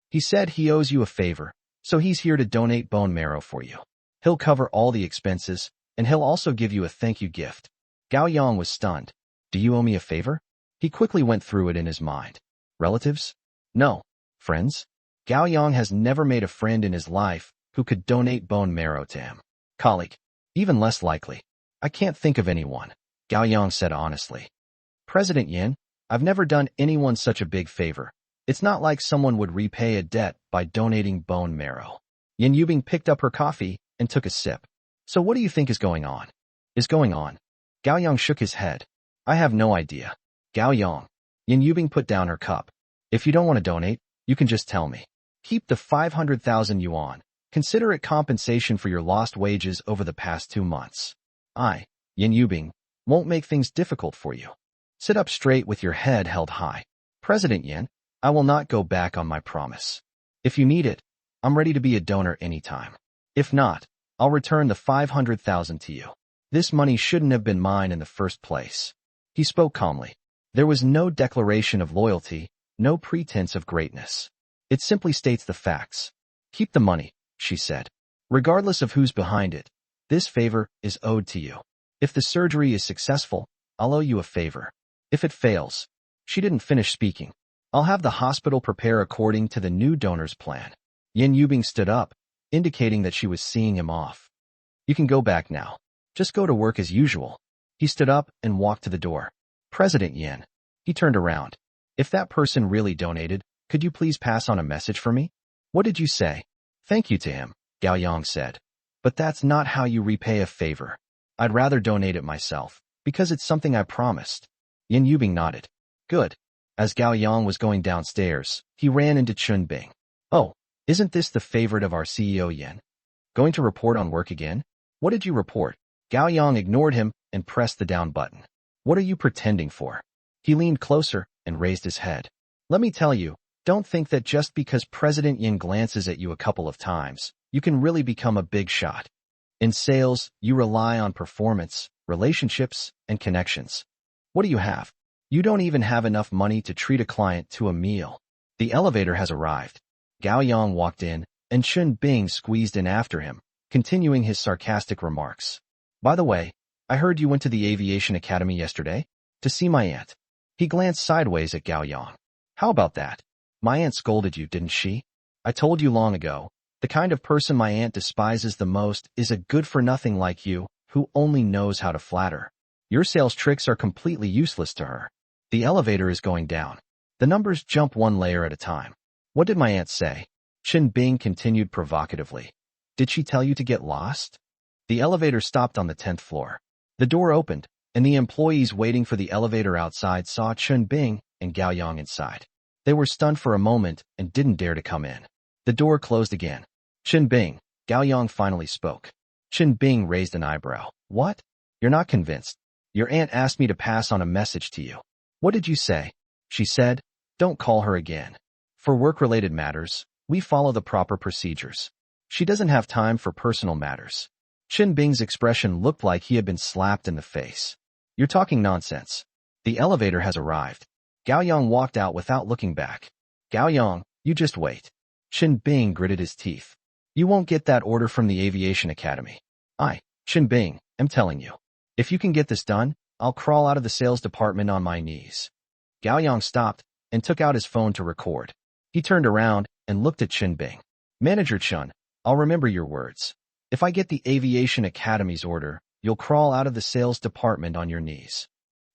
A: He said he owes you a favor, so he's here to donate bone marrow for you. He'll cover all the expenses, and he'll also give you a thank you gift. Gao Yang was stunned. Do you owe me a favor? He quickly went through it in his mind. Relatives? No. Friends? Gao Yang has never made a friend in his life who could donate bone marrow to him. Colleague? Even less likely. I can't think of anyone, Gao Yang said honestly. President Yin, I've never done anyone such a big favor. It's not like someone would repay a debt by donating bone marrow. Yin Yubing picked up her coffee and took a sip. So what do you think is going on? Gao Yang shook his head. I have no idea. Gao Yang. Yin Yubing put down her cup. If you don't want to donate, you can just tell me. Keep the 500,000 yuan. Consider it compensation for your lost wages over the past 2 months. Yin Yubing, won't make things difficult for you. Sit up straight with your head held high. President Yin, I will not go back on my promise. If you need it, I'm ready to be a donor anytime. If not, I'll return the 500,000 to you. This money shouldn't have been mine in the first place. He spoke calmly. There was no declaration of loyalty, no pretense of greatness. It simply states the facts. Keep the money, she said. Regardless of who's behind it, this favor is owed to you. If the surgery is successful, I'll owe you a favor. If it fails, she didn't finish speaking. I'll have the hospital prepare according to the new donor's plan. Yin Yubing stood up, indicating that she was seeing him off. You can go back now. Just go to work as usual. He stood up and walked to the door. President Yin. He turned around. If that person really donated, could you please pass on a message for me? What did you say? Thank you to him, Gao Yang said. But that's not how you repay a favor. I'd rather donate it myself, because it's something I promised. Yin Yubing nodded. Good. As Gao Yang was going downstairs, he ran into Chun Bing. Oh, isn't this the favorite of our CEO Yin? Going to report on work again? What did you report? Gao Yang ignored him and pressed the down button. What are you pretending for? He leaned closer and raised his head. Let me tell you, don't think that just because President Yin glances at you a couple of times, you can really become a big shot. In sales, you rely on performance, relationships, and connections. What do you have? You don't even have enough money to treat a client to a meal. The elevator has arrived. Gao Yang walked in, and Chun Bing squeezed in after him, continuing his sarcastic remarks. By the way, I heard you went to the Aviation Academy yesterday? To see my aunt. He glanced sideways at Gao Yang. How about that? My aunt scolded you, didn't she? I told you long ago, the kind of person my aunt despises the most is a good-for-nothing like you, who only knows how to flatter. Your sales tricks are completely useless to her. The elevator is going down. The numbers jump one layer at a time. What did my aunt say? Chun Bing continued provocatively. Did she tell you to get lost? The elevator stopped on the 10th floor. The door opened, and the employees waiting for the elevator outside saw Chun Bing and Gao Yang inside. They were stunned for a moment and didn't dare to come in. The door closed again. Chun Bing, Gao Yang finally spoke. Chun Bing raised an eyebrow. What? You're not convinced. Your aunt asked me to pass on a message to you. What did you say? She said, don't call her again. For work-related matters, we follow the proper procedures. She doesn't have time for personal matters. Chun Bing's expression looked like he had been slapped in the face. You're talking nonsense. The elevator has arrived. Gao Yang walked out without looking back. Gao Yang, you just wait. Chun Bing gritted his teeth. You won't get that order from the Aviation Academy. Chun Bing, am telling you. If you can get this done, I'll crawl out of the sales department on my knees. Gao Yang stopped and took out his phone to record. He turned around and looked at Chun Bing. Manager Chun, I'll remember your words. If I get the Aviation Academy's order, you'll crawl out of the sales department on your knees.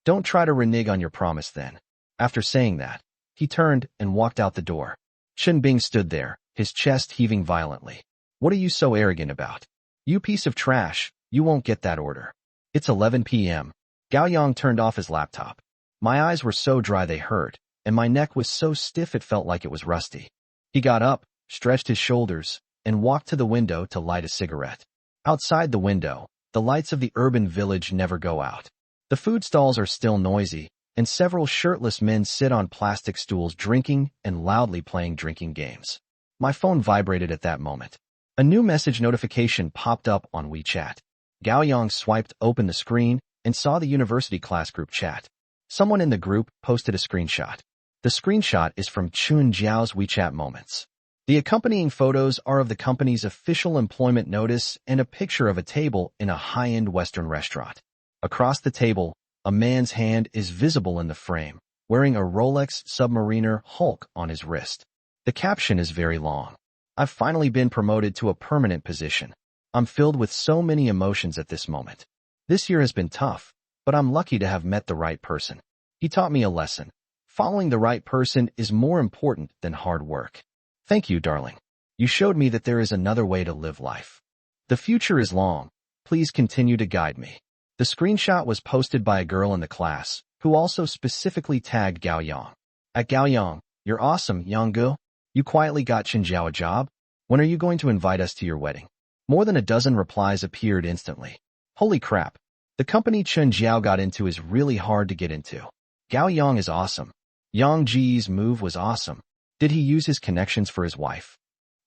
A: Don't try to renege on your promise then. After saying that, he turned and walked out the door. Chun Bing stood there, his chest heaving violently. What are you so arrogant about? You piece of trash, you won't get that order. It's 11 p.m. Gao Yang turned off his laptop. My eyes were so dry they hurt, and my neck was so stiff it felt like it was rusty. He got up, stretched his shoulders, and walked to the window to light a cigarette. Outside the window, the lights of the urban village never go out. The food stalls are still noisy, and several shirtless men sit on plastic stools drinking and loudly playing drinking games. My phone vibrated at that moment. A new message notification popped up on WeChat. Gao Yang swiped open the screen and saw the university class group chat. Someone in the group posted a screenshot. The screenshot is from Chun Jiao's WeChat moments. The accompanying photos are of the company's official employment notice and a picture of a table in a high-end Western restaurant. Across the table, a man's hand is visible in the frame, wearing a Rolex Submariner Hulk on his wrist. The caption is very long. I've finally been promoted to a permanent position. I'm filled with so many emotions at this moment. This year has been tough, but I'm lucky to have met the right person. He taught me a lesson. Following the right person is more important than hard work. Thank you, darling. You showed me that there is another way to live life. The future is long. Please continue to guide me. The screenshot was posted by a girl in the class, who also specifically tagged Gao Yang. At Gao Yang, you're awesome, Yanggu. You quietly got Chenjiao a job? When are you going to invite us to your wedding? More than a dozen replies appeared instantly. Holy crap. The company Chenjiao got into is really hard to get into. Gao Yang is awesome. Yang Ji's move was awesome. Did he use his connections for his wife?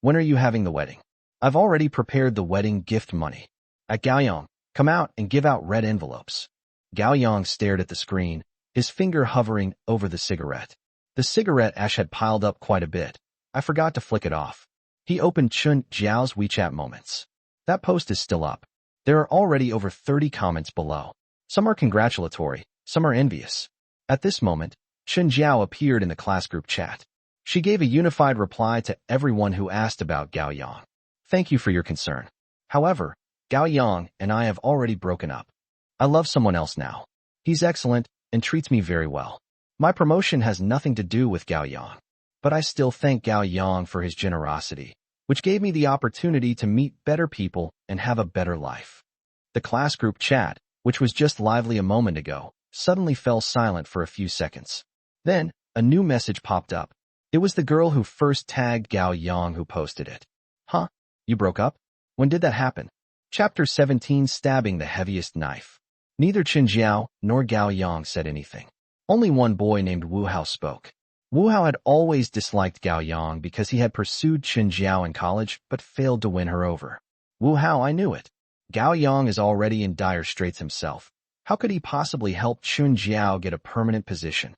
A: When are you having the wedding? I've already prepared the wedding gift money. At Gao Yang, come out and give out red envelopes. Gao Yang stared at the screen, his finger hovering over the cigarette. The cigarette ash had piled up quite a bit. I forgot to flick it off. He opened Chun Jiao's WeChat moments. That post is still up. There are already over 30 comments below. Some are congratulatory, some are envious. At this moment, Chun Jiao appeared in the class group chat. She gave a unified reply to everyone who asked about Gao Yang. Thank you for your concern. However, Gao Yang and I have already broken up. I love someone else now. He's excellent and treats me very well. My promotion has nothing to do with Gao Yang, but I still thank Gao Yang for his generosity, which gave me the opportunity to meet better people and have a better life. The class group chat, which was just lively a moment ago, suddenly fell silent for a few seconds. Then, a new message popped up. It was the girl who first tagged Gao Yang who posted it. Huh? You broke up? When did that happen? Chapter 17, Stabbing the Heaviest Knife. Neither Chenjiao nor Gao Yang said anything. Only one boy named Wu Hao spoke. Wu Hao had always disliked Gao Yang because he had pursued Chenjiao in college but failed to win her over. Wu Hao, I knew it. Gao Yang is already in dire straits himself. How could he possibly help Chenjiao get a permanent position?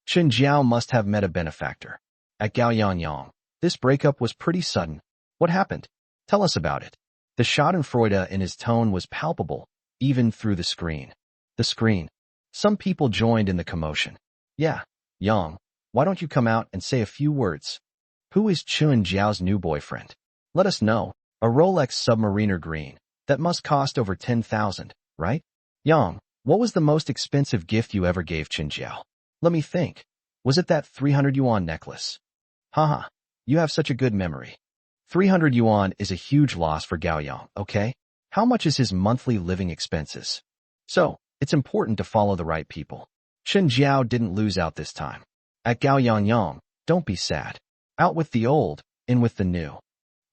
A: Chenjiao must have met a benefactor. At Gao Yang, this breakup was pretty sudden. What happened? Tell us about it. The schadenfreude in his tone was palpable, even through the screen. The screen. Some people joined in the commotion. Yeah, Yang, why don't you come out and say a few words? Who is Chun Jiao's new boyfriend? Let us know. A Rolex Submariner green. That must cost over 10,000, right? Yang, what was the most expensive gift you ever gave Chun Jiao? Let me think. Was it that 300 yuan necklace? Haha, you have such a good memory. 300 yuan is a huge loss for Gao Yang, okay? How much is his monthly living expenses? So, it's important to follow the right people. Chun Jiao didn't lose out this time. At Gao Yang, don't be sad. Out with the old, in with the new.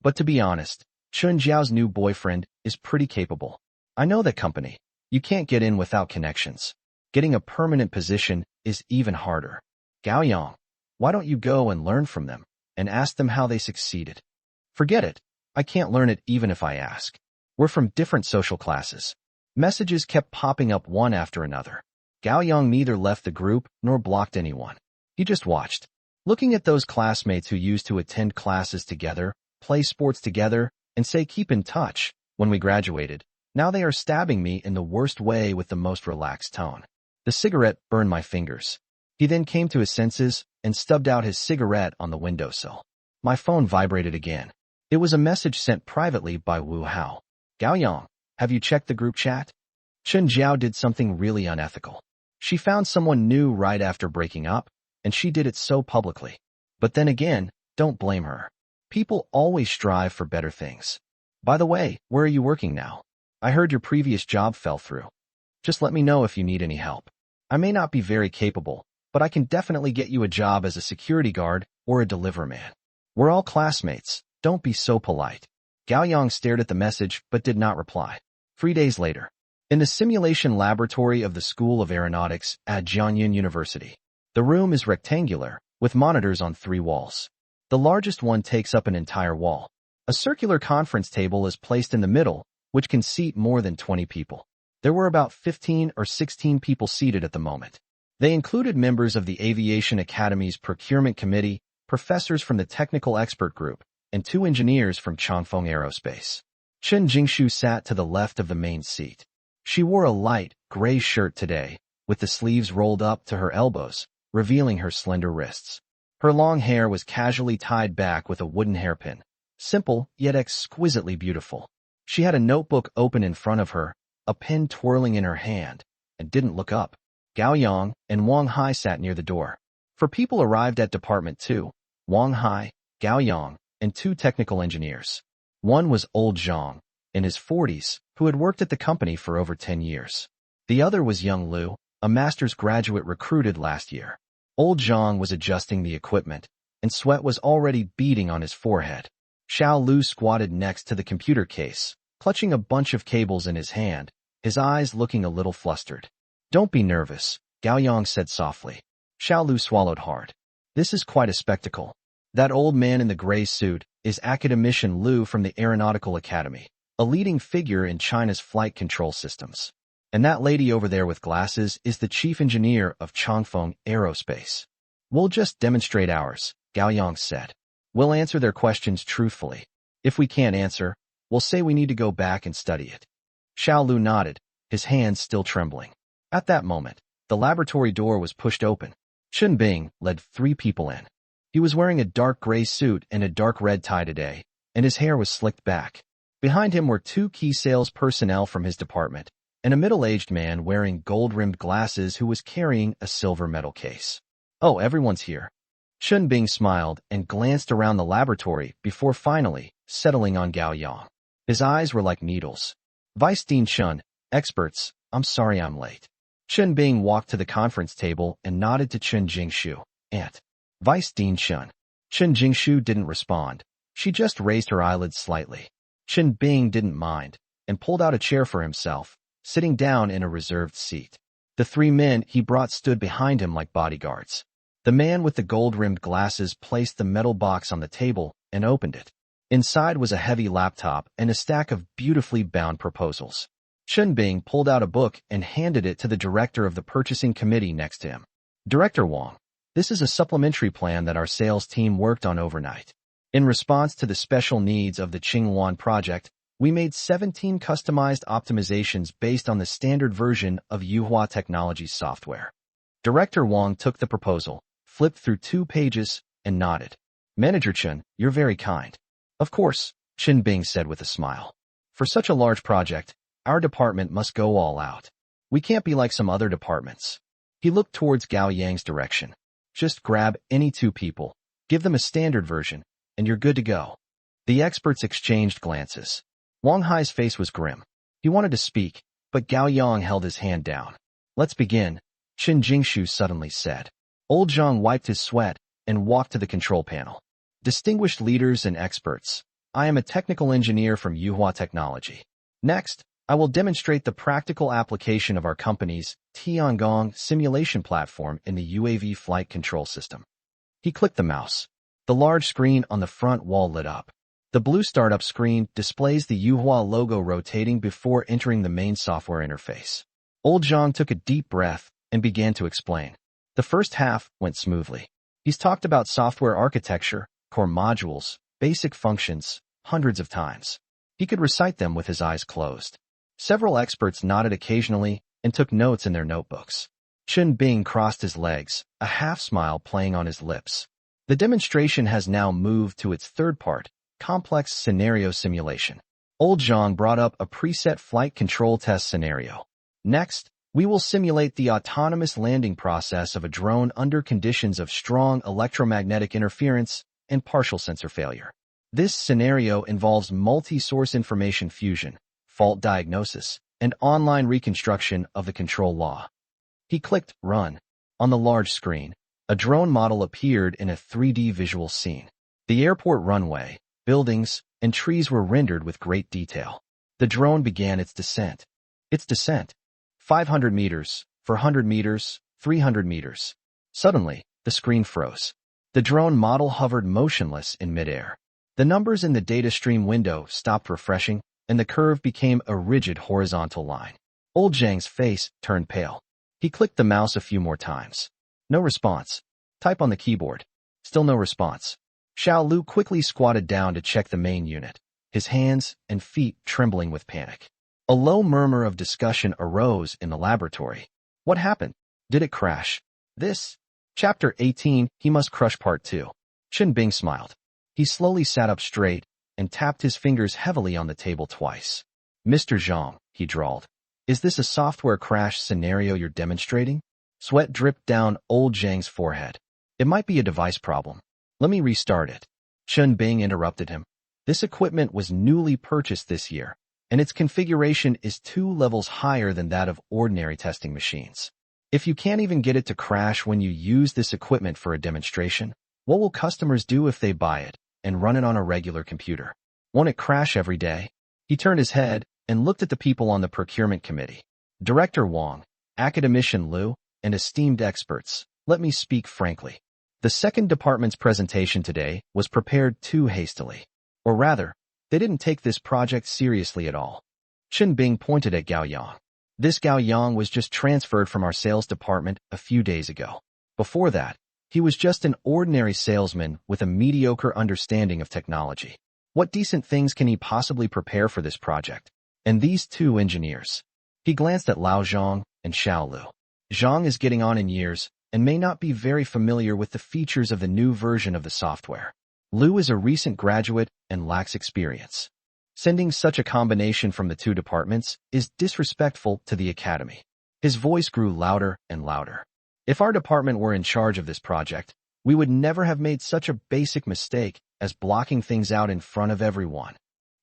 A: But to be honest, Chun Jiao's new boyfriend is pretty capable. I know that company. You can't get in without connections. Getting a permanent position is even harder. Gao Yang, why don't you go and learn from them and ask them how they succeeded? Forget it. I can't learn it even if I ask. We're from different social classes. Messages kept popping up one after another. Gao Yang neither left the group nor blocked anyone. He just watched. Looking at those classmates who used to attend classes together, play sports together, and say keep in touch when we graduated, now they are stabbing me in the worst way with the most relaxed tone. The cigarette burned my fingers. He then came to his senses and stubbed out his cigarette on the windowsill. My phone vibrated again. It was a message sent privately by Wu Hao. Gao Yang, have you checked the group chat? Chun Jiao did something really unethical. She found someone new right after breaking up, and she did it so publicly. But then again, don't blame her. People always strive for better things. By the way, where are you working now? I heard your previous job fell through. Just let me know if you need any help. I may not be very capable, but I can definitely get you a job as a security guard or a deliverman. We're all classmates. Don't be so polite. Gao Yang stared at the message but did not reply. 3 days later, in the simulation laboratory of the School of Aeronautics at Jiangyin University. The room is rectangular, with monitors on 3 walls. The largest one takes up an entire wall. A circular conference table is placed in the middle, which can seat more than 20 people. There were about 15 or 16 people seated at the moment. They included members of the Aviation Academy's Procurement Committee, professors from the Technical Expert Group, and 2 engineers from Changfeng Aerospace. Chen Jingshu sat to the left of the main seat. She wore a light, gray shirt today, with the sleeves rolled up to her elbows, revealing her slender wrists. Her long hair was casually tied back with a wooden hairpin, simple yet exquisitely beautiful. She had a notebook open in front of her, a pen twirling in her hand, and didn't look up. Gao Yang and Wang Hai sat near the door. For people arrived at Department 2, Wang Hai, Gao Yang, and 2 technical engineers. One was Old Zhang, in his 40s, who had worked at the company for over 10 years. The other was young Liu, a master's graduate recruited last year. Old Zhang was adjusting the equipment, and sweat was already beading on his forehead. Xiao Lu squatted next to the computer case, clutching a bunch of cables in his hand, his eyes looking a little flustered. "Don't be nervous," Gao Yang said softly. Xiao Lu swallowed hard. "This is quite a spectacle. That old man in the gray suit is Academician Liu from the Aeronautical Academy, a leading figure in China's flight control systems. And that lady over there with glasses is the chief engineer of Changfeng Aerospace. We'll just demonstrate ours," Gao Yang said. "We'll answer their questions truthfully. If we can't answer, we'll say we need to go back and study it." Xiao Lu nodded, his hands still trembling. At that moment, the laboratory door was pushed open. Chen Bing led 3 people in. He was wearing a dark gray suit and a dark red tie today, and his hair was slicked back. Behind him were 2 key sales personnel from his department, and a middle-aged man wearing gold-rimmed glasses who was carrying a silver metal case. "Oh, everyone's here." Chen Bing smiled and glanced around the laboratory before finally settling on Gao Yang. His eyes were like needles. "Vice Dean Chen, experts, I'm sorry I'm late." Chen Bing walked to the conference table and nodded to Chen Jingshu. "Aunt." "Vice Dean Chen." Chen Jingshu didn't respond. She just raised her eyelids slightly. Chen Bing didn't mind and pulled out a chair for himself, sitting down in a reserved seat. The 3 men he brought stood behind him like bodyguards. The man with the gold-rimmed glasses placed the metal box on the table and opened it. Inside was a heavy laptop and a stack of beautifully bound proposals. Chen Bing pulled out a book and handed it to the director of the purchasing committee next to him. "Director Wang, this is a supplementary plan that our sales team worked on overnight. In response to the special needs of the Qinghuan project, we made 17 customized optimizations based on the standard version of Yuhua Technologies software." Director Wang took the proposal, flipped through 2 pages, and nodded. "Manager Chen, you're very kind." "Of course," Chen Bing said with a smile. "For such a large project, our department must go all out. We can't be like some other departments." He looked towards Gao Yang's direction. "Just grab any 2 people, give them a standard version, and you're good to go." The experts exchanged glances. Wang Hai's face was grim. He wanted to speak, but Gao Yang held his hand down. "Let's begin," Chen Jingshu suddenly said. Old Zhang wiped his sweat and walked to the control panel. "Distinguished leaders and experts, I am a technical engineer from Yuhua Technology. Next, I will demonstrate the practical application of our company's Tiangong simulation platform in the UAV flight control system." He clicked the mouse. The large screen on the front wall lit up. The blue startup screen displays the Yuhua logo rotating before entering the main software interface. Old Zhang took a deep breath and began to explain. The first half went smoothly. He's talked about software architecture, core modules, basic functions, hundreds of times. He could recite them with his eyes closed. Several experts nodded occasionally and took notes in their notebooks. Chen Bing crossed his legs, a half-smile playing on his lips. The demonstration has now moved to its third part, complex scenario simulation. Old Zhang brought up a preset flight control test scenario. "Next, we will simulate the autonomous landing process of a drone under conditions of strong electromagnetic interference and partial sensor failure. This scenario involves multi-source information fusion, fault diagnosis, and online reconstruction of the control law." He clicked Run. On the large screen, a drone model appeared in a 3D visual scene. The airport runway, buildings, and trees were rendered with great detail. The drone began its descent. 500 meters, 400 meters, 300 meters. Suddenly, the screen froze. The drone model hovered motionless in midair. The numbers in the data stream window stopped refreshing, and the curve became a rigid horizontal line. Old Zhang's face turned pale. He clicked the mouse a few more times. No response. Type on the keyboard. Still no response. Xiao Lu quickly squatted down to check the main unit, his hands and feet trembling with panic. A low murmur of discussion arose in the laboratory. What happened? Did it crash? This Chapter 18, He Must Crush Part 2. Chen Bing smiled. He slowly sat up straight and tapped his fingers heavily on the table twice. Mr. Zhang, he drawled. Is this a software crash scenario you're demonstrating? Sweat dripped down old Zhang's forehead. It might be a device problem. Let me restart it. Chen Bing interrupted him. This equipment was newly purchased this year, and its configuration is 2 levels higher than that of ordinary testing machines. If you can't even get it to crash when you use this equipment for a demonstration, what will customers do if they buy it and run it on a regular computer? Won't it crash every day? He turned his head and looked at the people on the procurement committee. Director Wang, academician Liu, and esteemed experts, let me speak frankly. The second department's presentation today was prepared too hastily. Or rather, they didn't take this project seriously at all. Chen Bing pointed at Gao Yang. This Gao Yang was just transferred from our sales department a few days ago. Before that, he was just an ordinary salesman with a mediocre understanding of technology. What decent things can he possibly prepare for this project? And these 2 engineers. He glanced at Lao Zhang and Xiao Lu. Zhang is getting on in years and may not be very familiar with the features of the new version of the software. Liu is a recent graduate and lacks experience. Sending such a combination from the 2 departments is disrespectful to the academy. His voice grew louder and louder. If our department were in charge of this project, we would never have made such a basic mistake as blocking things out in front of everyone.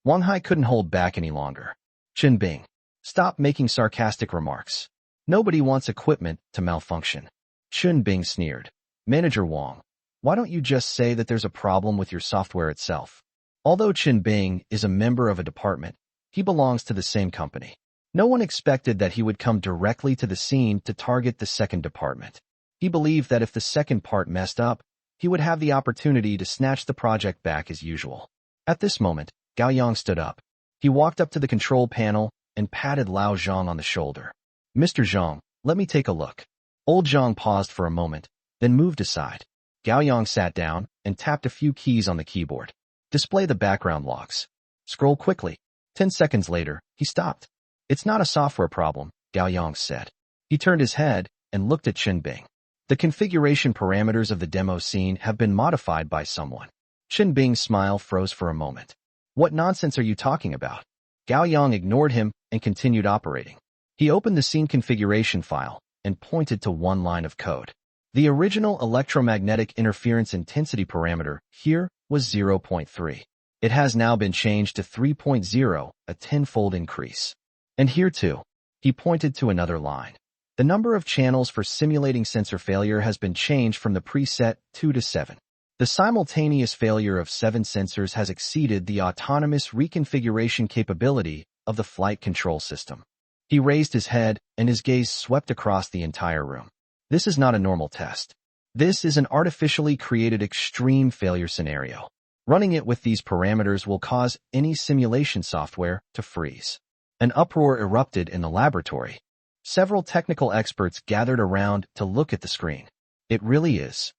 A: Wang Hai couldn't hold back any longer. Chen Bing, stop making sarcastic remarks. Nobody wants equipment to malfunction. Chen Bing sneered. Manager Wang, why don't you just say that there's a problem with your software itself? Although Chen Bing is a member of a department, he belongs to the same company. No one expected that he would come directly to the scene to target the second department. He believed that if the second part messed up, he would have the opportunity to snatch the project back as usual. At this moment, Gao Yang stood up. He walked up to the control panel and patted Lao Zhang on the shoulder. Mr. Zhang, let me take a look. Old Zhang paused for a moment, then moved aside. Gao Yang sat down and tapped a few keys on the keyboard. Display the background logs. Scroll quickly. 10 seconds later, he stopped. It's not a software problem, Gao Yang said. He turned his head and looked at Chen Bing. The configuration parameters of the demo scene have been modified by someone. Chen Bing's smile froze for a moment. What nonsense are you talking about? Gao Yang ignored him and continued operating. He opened the scene configuration file and pointed to one line of code. The original electromagnetic interference intensity parameter here was 0.3. It has now been changed to 3.0, a 10-fold increase. And here too, he pointed to another line. The number of channels for simulating sensor failure has been changed from the preset 2 to 7. The simultaneous failure of 7 sensors has exceeded the autonomous reconfiguration capability of the flight control system. He raised his head and his gaze swept across the entire room. This is not a normal test. This is an artificially created extreme failure scenario. Running it with these parameters will cause any simulation software to freeze. An uproar erupted in the laboratory. Several technical experts gathered around to look at the screen. It really is.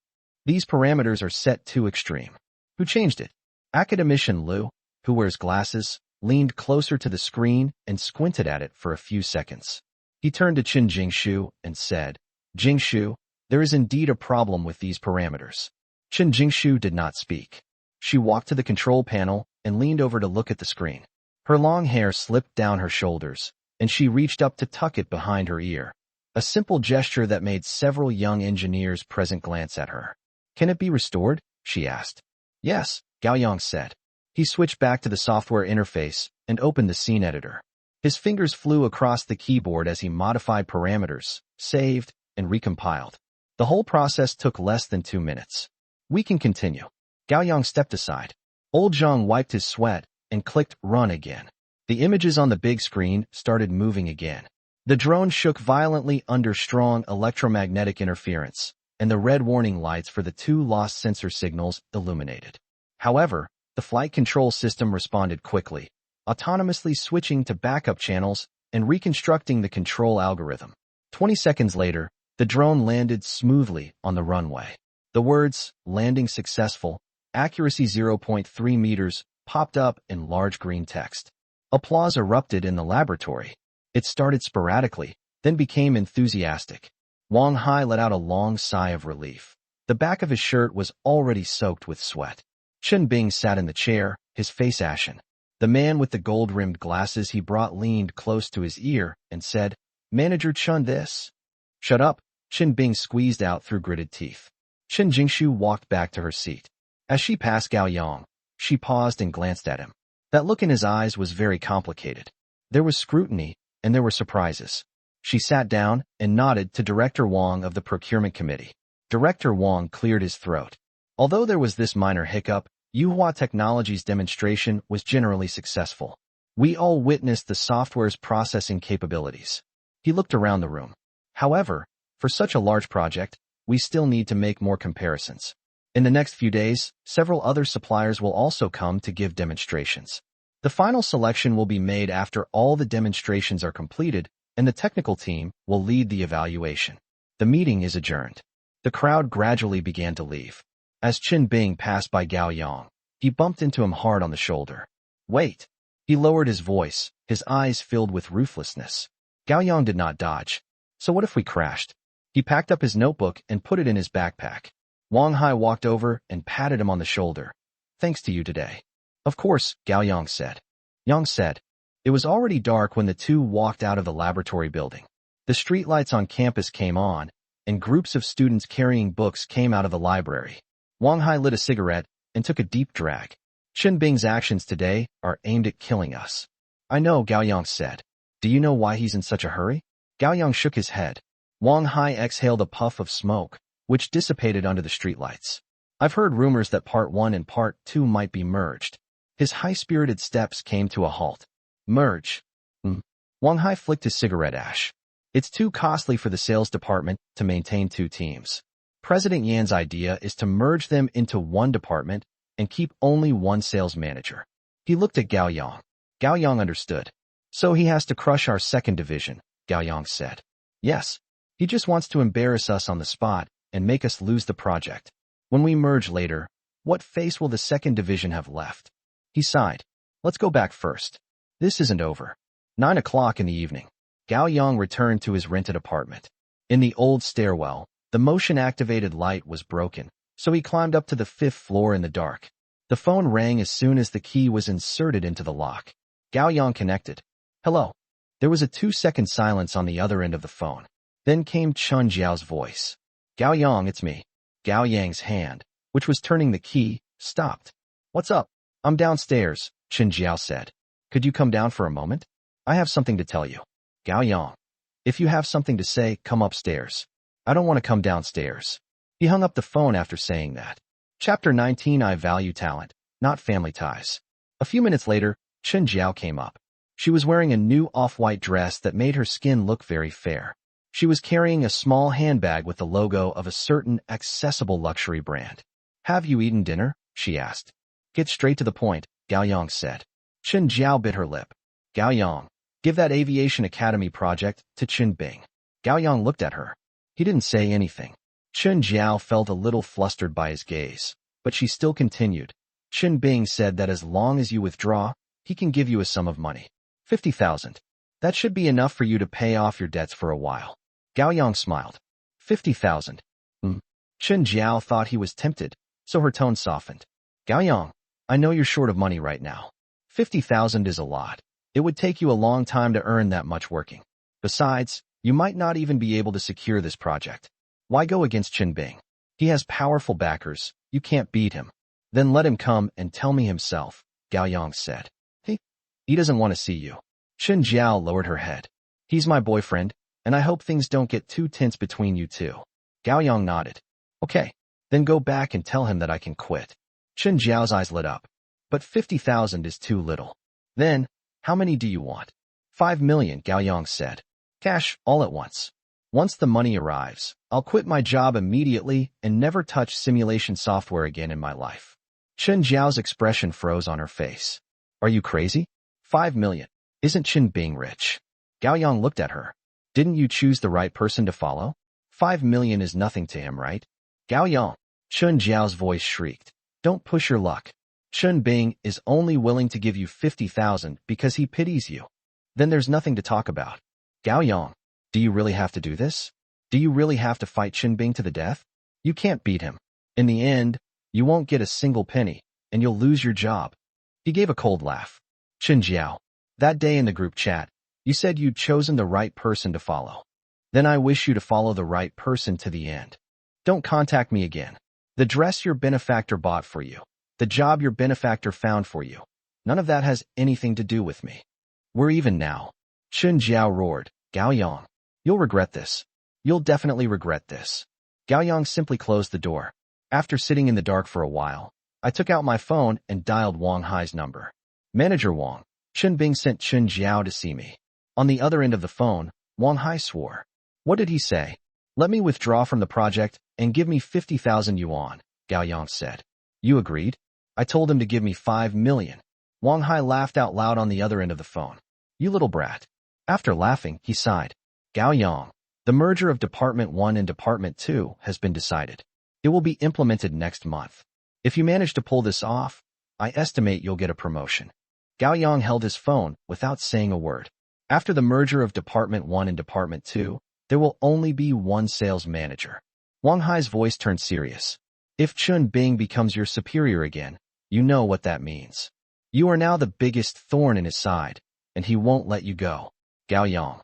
A: These parameters are set too extreme. Who changed it? Academician Liu, who wears glasses, leaned closer to the screen and squinted at it for a few seconds. He turned to Qin Jingshu and said, Jingshu, there is indeed a problem with these parameters. Qin Jingshu did not speak. She walked to the control panel and leaned over to look at the screen. Her long hair slipped down her shoulders, and she reached up to tuck it behind her ear. A simple gesture that made several young engineers present glance at her. Can it be restored? She asked. Yes, Gao Yang said. He switched back to the software interface and opened the scene editor. His fingers flew across the keyboard as he modified parameters, saved, and recompiled. The whole process took less than 2 minutes. We can continue. Gao Yang stepped aside. Old Zhang wiped his sweat and clicked run again. The images on the big screen started moving again. The drone shook violently under strong electromagnetic interference, and the red warning lights for the 2 lost sensor signals illuminated. However, the flight control system responded quickly, autonomously switching to backup channels and reconstructing the control algorithm. 20 seconds later, the drone landed smoothly on the runway. The words, landing successful, accuracy 0.3 meters, popped up in large green text. Applause erupted in the laboratory. It started sporadically, then became enthusiastic. Wang Hai let out a long sigh of relief. The back of his shirt was already soaked with sweat. Chen Bing sat in the chair, his face ashen. The man with the gold-rimmed glasses he brought leaned close to his ear and said, "Manager Chen this." "Shut up," Chen Bing squeezed out through gritted teeth. Chen Jingshu walked back to her seat. As she passed Gao Yang, she paused and glanced at him. That look in his eyes was very complicated. There was scrutiny, and there were surprises. She sat down and nodded to Director Wang of the Procurement Committee. Director Wang cleared his throat. Although there was this minor hiccup, Yuhua Technology's demonstration was generally successful. We all witnessed the software's processing capabilities. He looked around the room. However, for such a large project, we still need to make more comparisons. In the next few days, several other suppliers will also come to give demonstrations. The final selection will be made after all the demonstrations are completed, and the technical team will lead the evaluation. The meeting is adjourned. The crowd gradually began to leave. As Chen Bing passed by Gao Yang, he bumped into him hard on the shoulder. "Wait!" He lowered his voice, his eyes filled with ruthlessness. Gao Yang did not dodge. "So what if we crashed?" He packed up his notebook and put it in his backpack. Wang Hai walked over and patted him on the shoulder. "Thanks to you today." "Of course," Gao Yang said. Yang said. It was already dark when the two walked out of the laboratory building. The streetlights on campus came on, and groups of students carrying books came out of the library. Wang Hai lit a cigarette and took a deep drag. "Chen Bing's actions today are aimed at killing us." "I know," Gao Yang said. "Do you know why he's in such a hurry?" Gao Yang shook his head. Wang Hai exhaled a puff of smoke, which dissipated under the streetlights. "I've heard rumors that Part 1 and Part 2 might be merged." His high-spirited steps came to a halt. "Merge?" Wang Hai flicked his cigarette ash. "It's too costly for the sales department to maintain two teams. President Yan's idea is to merge them into one department and keep only one sales manager." He looked at Gao Yang. Gao Yang understood. "So he has to crush our second division," Gao Yang said. "Yes. He just wants to embarrass us on the spot and make us lose the project. When we merge later, what face will the second division have left?" He sighed. "Let's go back first. This isn't over." 9 o'clock in the evening. Gao Yang returned to his rented apartment. In the old stairwell, the motion-activated light was broken, so he climbed up to the 5th floor in the dark. The phone rang as soon as the key was inserted into the lock. Gao Yang connected. "Hello." There was a 2-second silence on the other end of the phone. Then came Chun Jiao's voice. "Gao Yang, it's me." Gao Yang's hand, which was turning the key, stopped. "What's up?" "I'm downstairs," Chun Jiao said. "Could you come down for a moment? I have something to tell you." "Gao Yang, if you have something to say, come upstairs. I don't want to come downstairs." He hung up the phone after saying that. Chapter 19. I value talent, not family ties. A few minutes later, Chun Jiao came up. She was wearing a new off-white dress that made her skin look very fair. She was carrying a small handbag with the logo of a certain accessible luxury brand. "Have you eaten dinner?" she asked. "Get straight to the point," Gao Yang said. Chun Jiao bit her lip. "Gao Yang, give that Aviation Academy project to Chen Bing." Gao Yang looked at her. He didn't say anything. Chun Jiao felt a little flustered by his gaze, but she still continued. "Chen Bing said that as long as you withdraw, he can give you a sum of money. 50,000. That should be enough for you to pay off your debts for a while." Gao Yang smiled. 50,000. Chun Jiao thought he was tempted, so her tone softened. "Gao Yang, I know you're short of money right now. 50,000 is a lot. It would take you a long time to earn that much working. Besides, you might not even be able to secure this project. Why go against Chen Bing? He has powerful backers. You can't beat him." "Then let him come and tell me himself," Gao Yang said. He doesn't want to see you." Chun Jiao lowered her head. "He's my boyfriend, and I hope things don't get too tense between you two." Gao Yang nodded. "Okay, then go back and tell him that I can quit." Chun Jiao's eyes lit up. "But 50,000 is too little." "Then, how many do you want?" 5 million, Gao Yang said. "Cash, all at once. Once the money arrives, I'll quit my job immediately and never touch simulation software again in my life." Chun Jiao's expression froze on her face. "Are you crazy? 5 million. Isn't Chen Bing rich?" Gao Yang looked at her. "Didn't you choose the right person to follow? 5 million is nothing to him, right?" "Gao Yang," Chun Jiao's voice shrieked. "Don't push your luck. Chen Bing is only willing to give you 50,000 because he pities you. Then there's nothing to talk about." "Gao Yang, do you really have to do this?" Do you really have to fight Chen Bing to the death? You can't beat him. In the end, you won't get a single penny, and you'll lose your job. He gave a cold laugh. Chen Jiao, that day in the group chat, you said you'd chosen the right person to follow. Then I wish you to follow the right person to the end. Don't contact me again. The dress your benefactor bought for you, the job your benefactor found for you, none of that has anything to do with me. We're even now. Chen Jiao roared. Gao Yang, you'll regret this. You'll definitely regret this. Gao Yang simply closed the door. After sitting in the dark for a while, I took out my phone and dialed Wang Hai's number. Manager Wang, Chen Bing sent Chen Jiao to see me. On the other end of the phone, Wang Hai swore. What did he say? Let me withdraw from the project and give me 50,000 yuan, Gao Yang said. You agreed? I told him to give me 5 million. Wang Hai laughed out loud on the other end of the phone. You little brat. After laughing, he sighed. Gao Yang, the merger of Department 1 and Department 2 has been decided. It will be implemented next month. If you manage to pull this off, I estimate you'll get a promotion. Gao Yang held his phone without saying a word. After the merger of Department 1 and Department 2, there will only be one sales manager. Wang Hai's voice turned serious. If Chen Bing becomes your superior again, you know what that means. You are now the biggest thorn in his side, and he won't let you go. Gao Yang.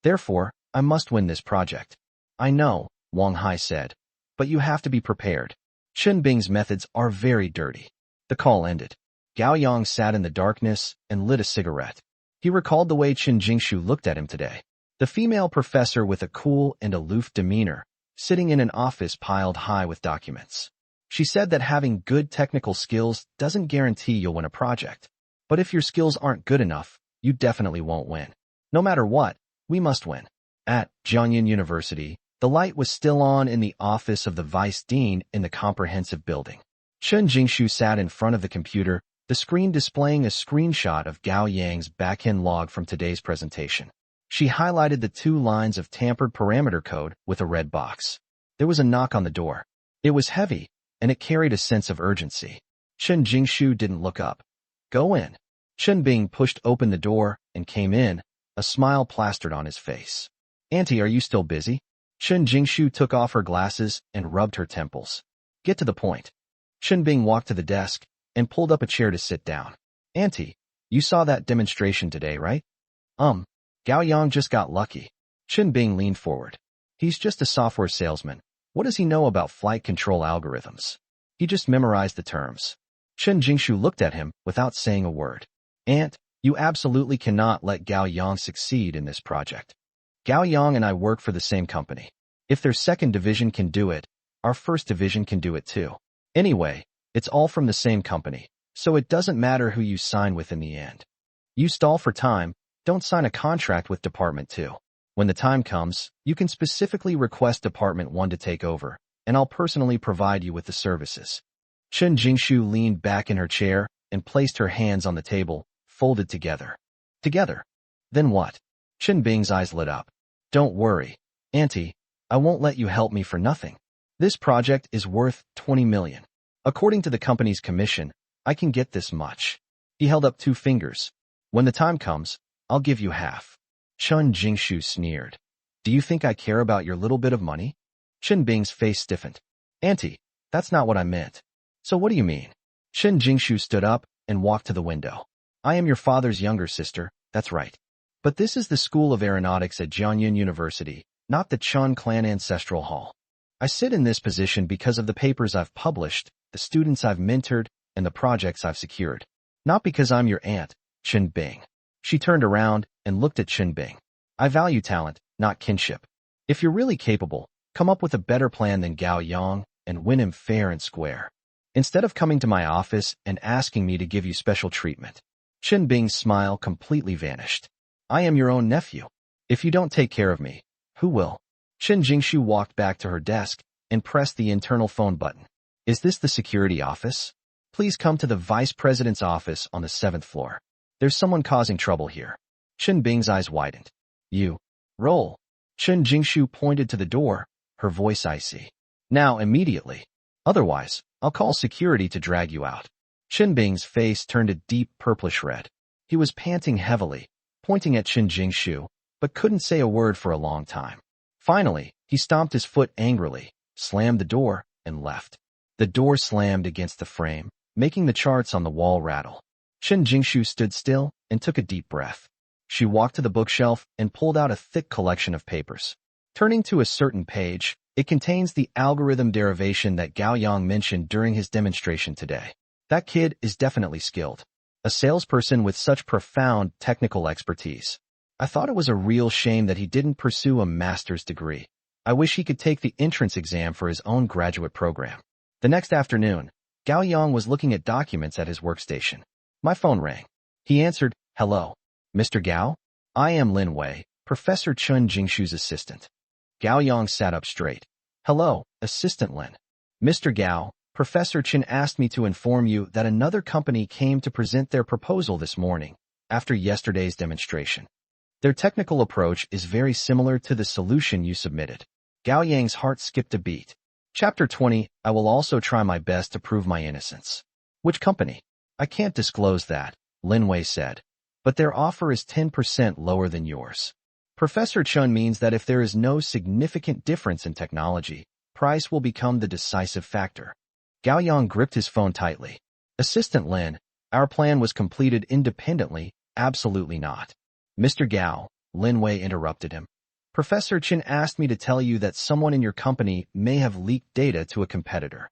A: Therefore, I must win this project. I know, Wang Hai said, but you have to be prepared. Chen Bing's methods are very dirty. The call ended. Gao Yang sat in the darkness and lit a cigarette. He recalled the way Chen Jingshu looked at him today. The female professor with a cool and aloof demeanor, sitting in an office piled high with documents. She said that having good technical skills doesn't guarantee you'll win a project. But if your skills aren't good enough, you definitely won't win. No matter what, we must win. At Jiangyan University, the light was still on in the office of the vice dean in the comprehensive building. Chen Jingshu sat in front of the computer, the screen displaying a screenshot of Gao Yang's backend log from today's presentation. She highlighted the 2 lines of tampered parameter code with a red box. There was a knock on the door. It was heavy, and it carried a sense of urgency. Chen Jingshu didn't look up. Go in. Chen Bing pushed open the door and came in, a smile plastered on his face. Auntie, are you still busy? Chen Jingshu took off her glasses and rubbed her temples. Get to the point. Chen Bing walked to the desk and pulled up a chair to sit down. Auntie, you saw that demonstration today, right? Gao Yang just got lucky. Chen Bing leaned forward. He's just a software salesman. What does he know about flight control algorithms? He just memorized the terms. Chen Jingshu looked at him without saying a word. Aunt, you absolutely cannot let Gao Yang succeed in this project. Gao Yang and I work for the same company. If their second division can do it, our first division can do it too. Anyway, it's all from the same company, so it doesn't matter who you sign with in the end. You stall for time, don't sign a contract with Department 2. When the time comes, you can specifically request Department 1 to take over, and I'll personally provide you with the services. Chen Jingshu leaned back in her chair and placed her hands on the table, folded together. Together? Then what? Chen Bing's eyes lit up. Don't worry, Auntie, I won't let you help me for nothing. This project is worth 20 million. According to the company's commission, I can get this much. He held up 2 fingers. When the time comes, I'll give you half. Chen Jingshu sneered. Do you think I care about your little bit of money? Chen Bing's face stiffened. Auntie, that's not what I meant. So what do you mean? Chen Jingshu stood up and walked to the window. I am your father's younger sister, that's right. But this is the School of Aeronautics at Jiangyan University, not the Chun Clan Ancestral Hall. I sit in this position because of the papers I've published, the students I've mentored, and the projects I've secured. Not because I'm your aunt, Chen Bing. She turned around and looked at Chen Bing. I value talent, not kinship. If you're really capable, come up with a better plan than Gao Yang and win him fair and square. Instead of coming to my office and asking me to give you special treatment. Chen Bing's smile completely vanished. I am your own nephew. If you don't take care of me, who will? Chen Jingshu walked back to her desk and pressed the internal phone button. Is this the security office? Please come to the vice president's office on the 7th floor. There's someone causing trouble here. Chen Bing's eyes widened. You. Roll. Chen Jingshu pointed to the door, her voice icy. Now, immediately. Otherwise, I'll call security to drag you out. Chen Bing's face turned a deep purplish red. He was panting heavily, pointing at Chen Jingshu, but couldn't say a word for a long time. Finally, he stomped his foot angrily, slammed the door, and left. The door slammed against the frame, making the charts on the wall rattle. Chen Jingshu stood still and took a deep breath. She walked to the bookshelf and pulled out a thick collection of papers. Turning to a certain page, it contains the algorithm derivation that Gao Yang mentioned during his demonstration today. That kid is definitely skilled. A salesperson with such profound technical expertise. I thought it was a real shame that he didn't pursue a master's degree. I wish he could take the entrance exam for his own graduate program. The next afternoon, Gao Yang was looking at documents at his workstation. My phone rang. He answered, "Hello, Mr. Gao? I am Lin Wei, Professor Chen Jingshu's assistant." Gao Yang sat up straight. "Hello, Assistant Lin. Mr. Gao, Professor Chen asked me to inform you that another company came to present their proposal this morning, after yesterday's demonstration. Their technical approach is very similar to the solution you submitted." Gao Yang's heart skipped a beat. Chapter 20, I will also try my best to prove my innocence. Which company? I can't disclose that, Lin Wei said. But their offer is 10% lower than yours. Professor Chen means that if there is no significant difference in technology, price will become the decisive factor. Gao Yang gripped his phone tightly. Assistant Lin, our plan was completed independently, absolutely not. Mr. Gao, Lin Wei interrupted him. Professor Chen asked me to tell you that someone in your company may have leaked data to a competitor.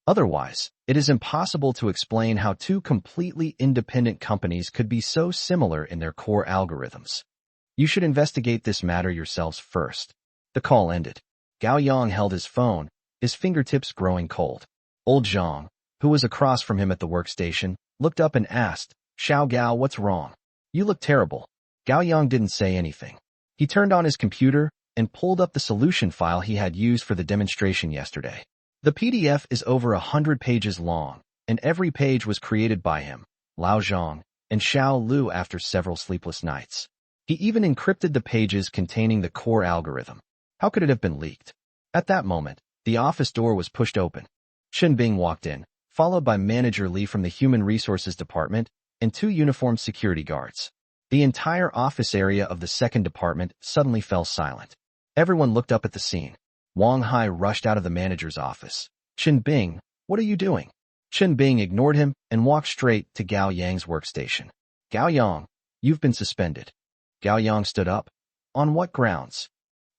A: Otherwise, it is impossible to explain how two completely independent companies could be so similar in their core algorithms. You should investigate this matter yourselves first. The call ended. Gao Yang held his phone, his fingertips growing cold. Old Zhang, who was across from him at the workstation, looked up and asked, Xiao Gao, what's wrong? You look terrible. Gao Yang didn't say anything. He turned on his computer and pulled up the solution file he had used for the demonstration yesterday. The PDF is over 100 pages long, and every page was created by him, Lao Zhang, and Xiao Lu after several sleepless nights. He even encrypted the pages containing the core algorithm. How could it have been leaked? At that moment, the office door was pushed open. Chen Bing walked in, followed by Manager Li from the Human Resources Department and 2 uniformed security guards. The entire office area of the second department suddenly fell silent. Everyone looked up at the scene. Wang Hai rushed out of the manager's office. Chen Bing, what are you doing? Chen Bing ignored him and walked straight to Gao Yang's workstation. Gao Yang, you've been suspended. Gao Yang stood up. On what grounds?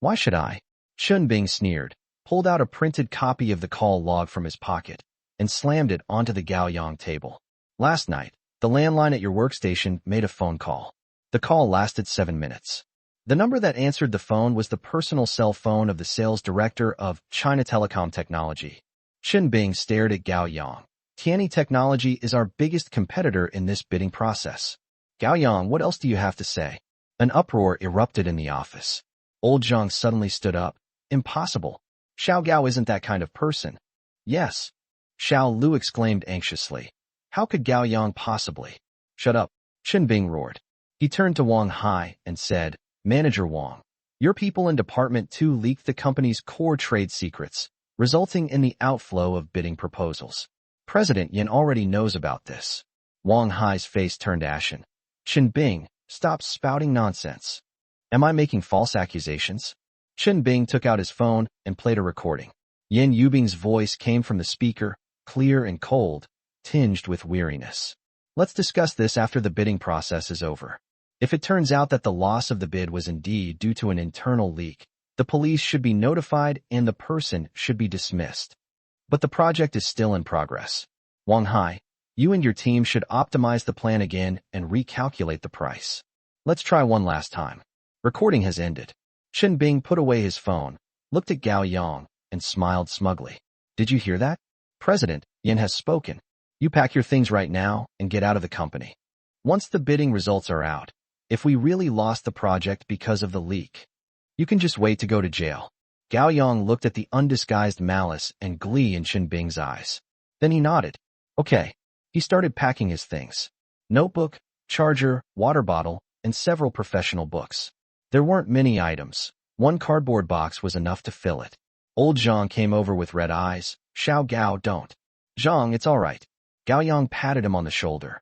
A: Why should I? Chen Bing sneered, pulled out a printed copy of the call log from his pocket, and slammed it onto the Gao Yang table. Last night, the landline at your workstation made a phone call. The call lasted 7 minutes. The number that answered the phone was the personal cell phone of the sales director of China Telecom Technology. Chen Bing stared at Gao Yang. Tianyi Technology is our biggest competitor in this bidding process. Gao Yang, what else do you have to say? An uproar erupted in the office. Old Zhang suddenly stood up. Impossible. Xiao Gao isn't that kind of person. Yes. Xiao Lu exclaimed anxiously. How could Gao Yang possibly? Shut up. Chen Bing roared. He turned to Wang Hai and said, Manager Wang, your people in Department 2 leaked the company's core trade secrets, resulting in the outflow of bidding proposals. President Yin already knows about this. Wang Hai's face turned ashen. Chen Bing, stop spouting nonsense. Am I making false accusations? Chen Bing took out his phone and played a recording. Yin Yubing's voice came from the speaker, clear and cold, tinged with weariness. Let's discuss this after the bidding process is over. If it turns out that the loss of the bid was indeed due to an internal leak, the police should be notified and the person should be dismissed. But the project is still in progress. Wang Hai, you and your team should optimize the plan again and recalculate the price. Let's try one last time. Recording has ended. Chen Bing put away his phone, looked at Gao Yang, and smiled smugly. Did you hear that? President Yin has spoken. You pack your things right now and get out of the company. Once the bidding results are out, if we really lost the project because of the leak, you can just wait to go to jail. Gao Yang looked at the undisguised malice and glee in Chen Bing's eyes. Then he nodded. Okay. He started packing his things. Notebook, charger, water bottle, and several professional books. There weren't many items. 1 cardboard box was enough to fill it. Old Zhang came over with red eyes. Xiao Gao, don't. Zhang, it's all right. Gao Yang patted him on the shoulder.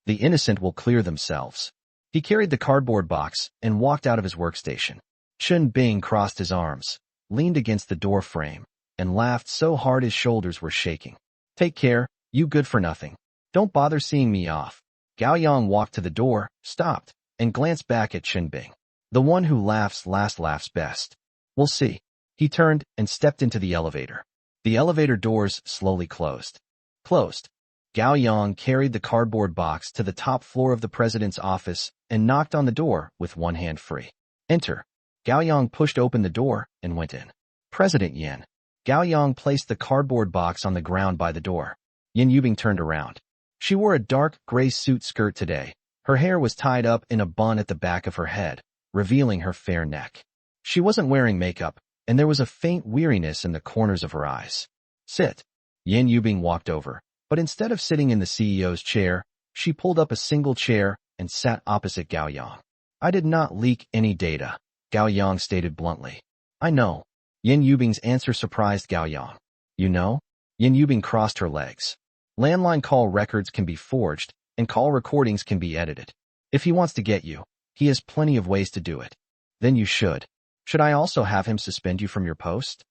A: The innocent will clear themselves. He carried the cardboard box and walked out of his workstation. Chun Bing crossed his arms, leaned against the door frame, and laughed so hard his shoulders were shaking. Take care, you good for nothing. Don't bother seeing me off. Gao Yang walked to the door, stopped, and glanced back at Chun Bing. The one who laughs last laughs best. We'll see. He turned and stepped into the elevator. The elevator doors slowly closed. Closed. Gao Yang carried the cardboard box to the top floor of the president's office and knocked on the door with one hand free. Enter. Gao Yang pushed open the door and went in. President Yin. Gao Yang placed the cardboard box on the ground by the door. Yin Yubing turned around. She wore a dark gray suit skirt today. Her hair was tied up in a bun at the back of her head, revealing her fair neck. She wasn't wearing makeup, and there was a faint weariness in the corners of her eyes. Sit. Yin Yubing walked over, but instead of sitting in the CEO's chair, she pulled up a single chair and sat opposite Gao Yang. I did not leak any data, Gao Yang stated bluntly. I know. Yin Yubing's answer surprised Gao Yang. You know? Yin Yubing crossed her legs. Landline call records can be forged, and call recordings can be edited. If he wants to get you, he has plenty of ways to do it. Then you should. Should I also have him suspend you from your post?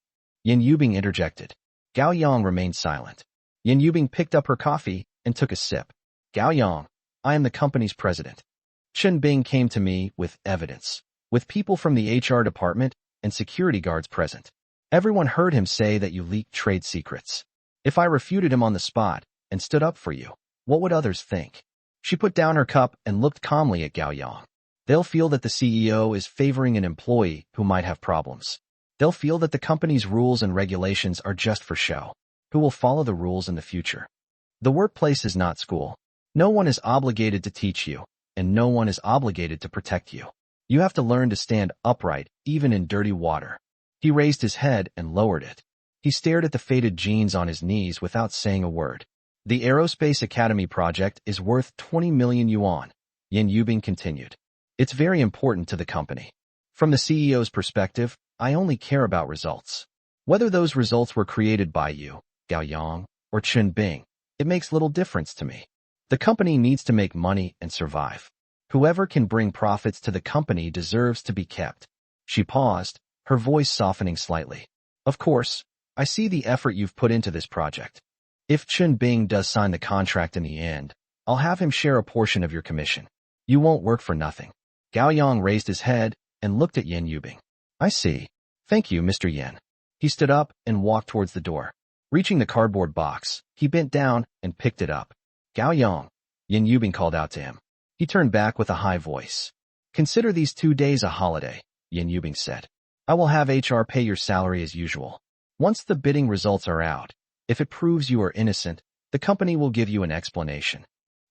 A: Yin Yubing interjected. Gao Yang remained silent. Yin Yubing picked up her coffee and took a sip. Gao Yang, I am the company's president. Chun Bing came to me with evidence, with people from the HR department and security guards present. Everyone heard him say that you leaked trade secrets. If I refuted him on the spot and stood up for you, what would others think? She put down her cup and looked calmly at Gao Yang. They'll feel that the CEO is favoring an employee who might have problems. They'll feel that the company's rules and regulations are just for show. Who will follow the rules in the future? The workplace is not school. No one is obligated to teach you, and no one is obligated to protect you. You have to learn to stand upright, even in dirty water. He raised his head and lowered it. He stared at the faded jeans on his knees without saying a word. The Aerospace Academy project is worth 20 million yuan, Yin Yubing continued. It's very important to the company. From the CEO's perspective, I only care about results. Whether those results were created by you, Gao Yang, or Chun Bing, it makes little difference to me. The company needs to make money and survive. Whoever can bring profits to the company deserves to be kept. She paused, her voice softening slightly. Of course, I see the effort you've put into this project. If Chun Bing does sign the contract in the end, I'll have him share a portion of your commission. You won't work for nothing. Gao Yang raised his head and looked at Yin Yubing. I see. Thank you, Mr. Yin. He stood up and walked towards the door. Reaching the cardboard box, he bent down and picked it up. Gao Yang, Yin Yubing called out to him. He turned back with a high voice. Consider these 2 days a holiday, Yin Yubing said. I will have HR pay your salary as usual. Once the bidding results are out, if it proves you are innocent, the company will give you an explanation.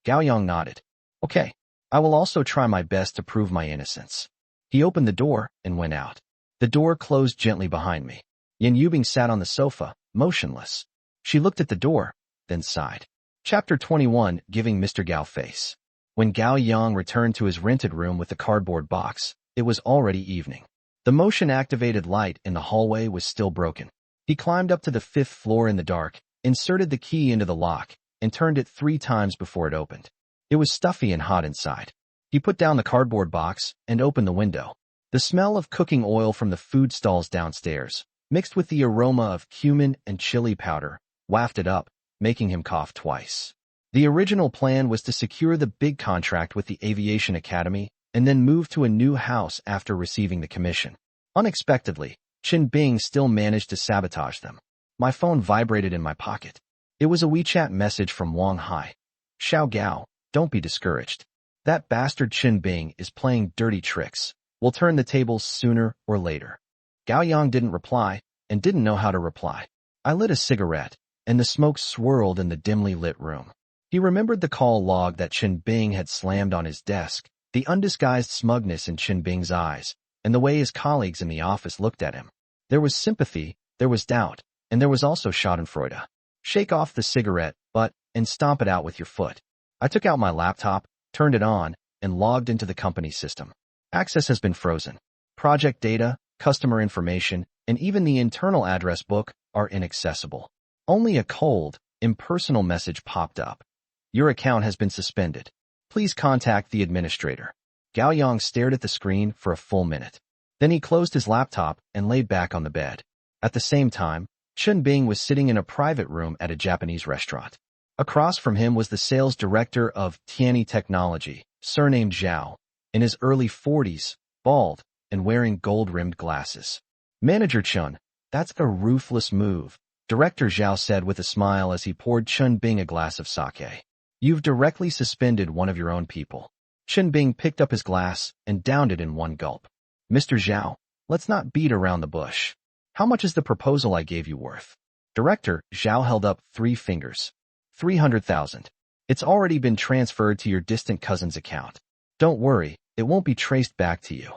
A: Gao Yang nodded. Okay. I will also try my best to prove my innocence. He opened the door and went out. The door closed gently behind me. Yin Yubing sat on the sofa, motionless. She looked at the door, then sighed. Chapter 21, Giving Mr. Gao Face. When Gao Yang returned to his rented room with the cardboard box, it was already evening. The motion-activated light in the hallway was still broken. He climbed up to the 5th floor in the dark, inserted the key into the lock, and turned it 3 times before it opened. It was stuffy and hot inside. He put down the cardboard box and opened the window. The smell of cooking oil from the food stalls downstairs, mixed with the aroma of cumin and chili powder, wafted up, making him cough twice. The original plan was to secure the big contract with the Aviation Academy and then move to a new house after receiving the commission. Unexpectedly, Chun Bing still managed to sabotage them. My phone vibrated in my pocket. It was a WeChat message from Wang Hai. Xiao Gao, don't be discouraged. That bastard Chun Bing is playing dirty tricks. We'll turn the tables sooner or later. Gao Yang didn't reply and didn't know how to reply. I lit a cigarette, and the smoke swirled in the dimly lit room. He remembered the call log that Chun Bing had slammed on his desk, the undisguised smugness in Chun Bing's eyes, and the way his colleagues in the office looked at him. There was sympathy, there was doubt, and there was also schadenfreude. Shake off the cigarette butt and stomp it out with your foot. I took out my laptop, turned it on, and logged into the company system. Access has been frozen. Project data, customer information, and even the internal address book are inaccessible. Only a cold, impersonal message popped up. Your account has been suspended. Please contact the administrator. Gao Yang stared at the screen for a full minute. Then he closed his laptop and lay back on the bed. At the same time, Chun Bing was sitting in a private room at a Japanese restaurant. Across from him was the sales director of Tianyi Technology, surnamed Zhao, in his early 40s, bald, and wearing gold-rimmed glasses. Manager Chun, that's a ruthless move, Director Zhao said with a smile as he poured Chun Bing a glass of sake. You've directly suspended one of your own people. Chun Bing picked up his glass and downed it in one gulp. Mr. Zhao, let's not beat around the bush. How much is the proposal I gave you worth? Director Zhao held up 3 fingers. 300,000. It's already been transferred to your distant cousin's account. Don't worry, it won't be traced back to you.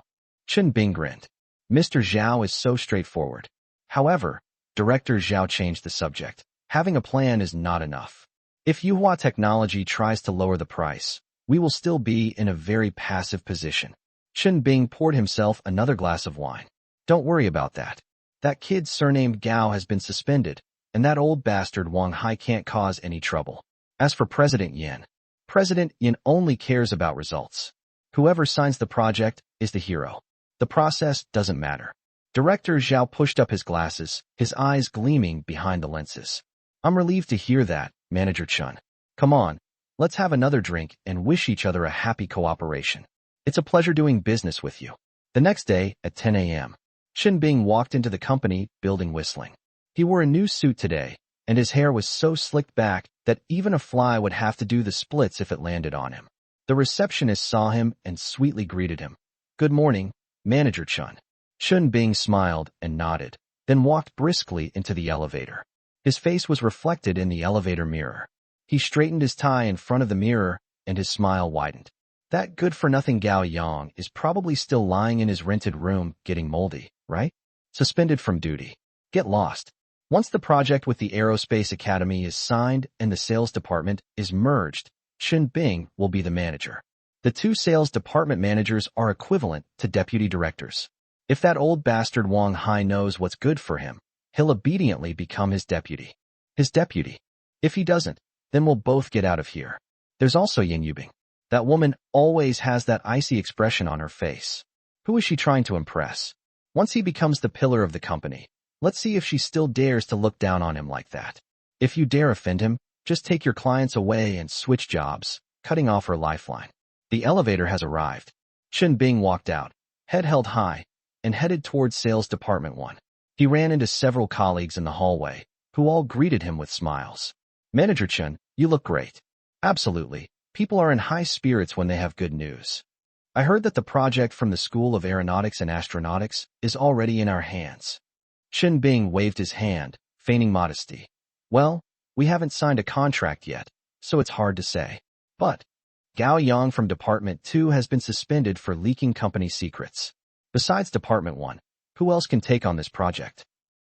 A: Chun Bing grinned. Mr. Zhao is so straightforward. However, Director Zhao changed the subject. Having a plan is not enough. If Manhua Technology tries to lower the price, we will still be in a very passive position. Chun Bing poured himself another glass of wine. Don't worry about that. That kid surnamed Gao has been suspended, and that old bastard Wang Hai can't cause any trouble. As for President Yin only cares about results. Whoever signs the project is the hero. The process doesn't matter. Director Zhao pushed up his glasses, his eyes gleaming behind the lenses. I'm relieved to hear that, Manager Chun. Come on, let's have another drink and wish each other a happy cooperation. It's a pleasure doing business with you. The next day, at 10 a.m., Chun Bing walked into the company building whistling. He wore a new suit today, and his hair was so slicked back that even a fly would have to do the splits if it landed on him. The receptionist saw him and sweetly greeted him. Good morning, Manager Chun. Chun Bing smiled and nodded, then walked briskly into the elevator. His face was reflected in the elevator mirror. He straightened his tie in front of the mirror, and his smile widened. That good-for-nothing Gao Yang is probably still lying in his rented room getting moldy, right? Suspended from duty. Get lost. Once the project with the Aerospace Academy is signed and the sales department is merged, Chun Bing will be the manager. The 2 sales department managers are equivalent to deputy directors. If that old bastard Wang Hai knows what's good for him, he'll obediently become his deputy. His deputy. If he doesn't, then we'll both get out of here. There's also Yin Yubing. That woman always has that icy expression on her face. Who is she trying to impress? Once he becomes the pillar of the company, let's see if she still dares to look down on him like that. If you dare offend him, just take your clients away and switch jobs, cutting off her lifeline. The elevator has arrived. Chun Bing walked out, head held high, and headed towards Sales Department 1. He ran into several colleagues in the hallway, who all greeted him with smiles. Manager Chun, you look great. Absolutely. People are in high spirits when they have good news. I heard that the project from the School of Aeronautics and Astronautics is already in our hands. Chun Bing waved his hand, feigning modesty. Well, we haven't signed a contract yet, so it's hard to say. But Gao Yang from Department 2 has been suspended for leaking company secrets. Besides Department 1, who else can take on this project?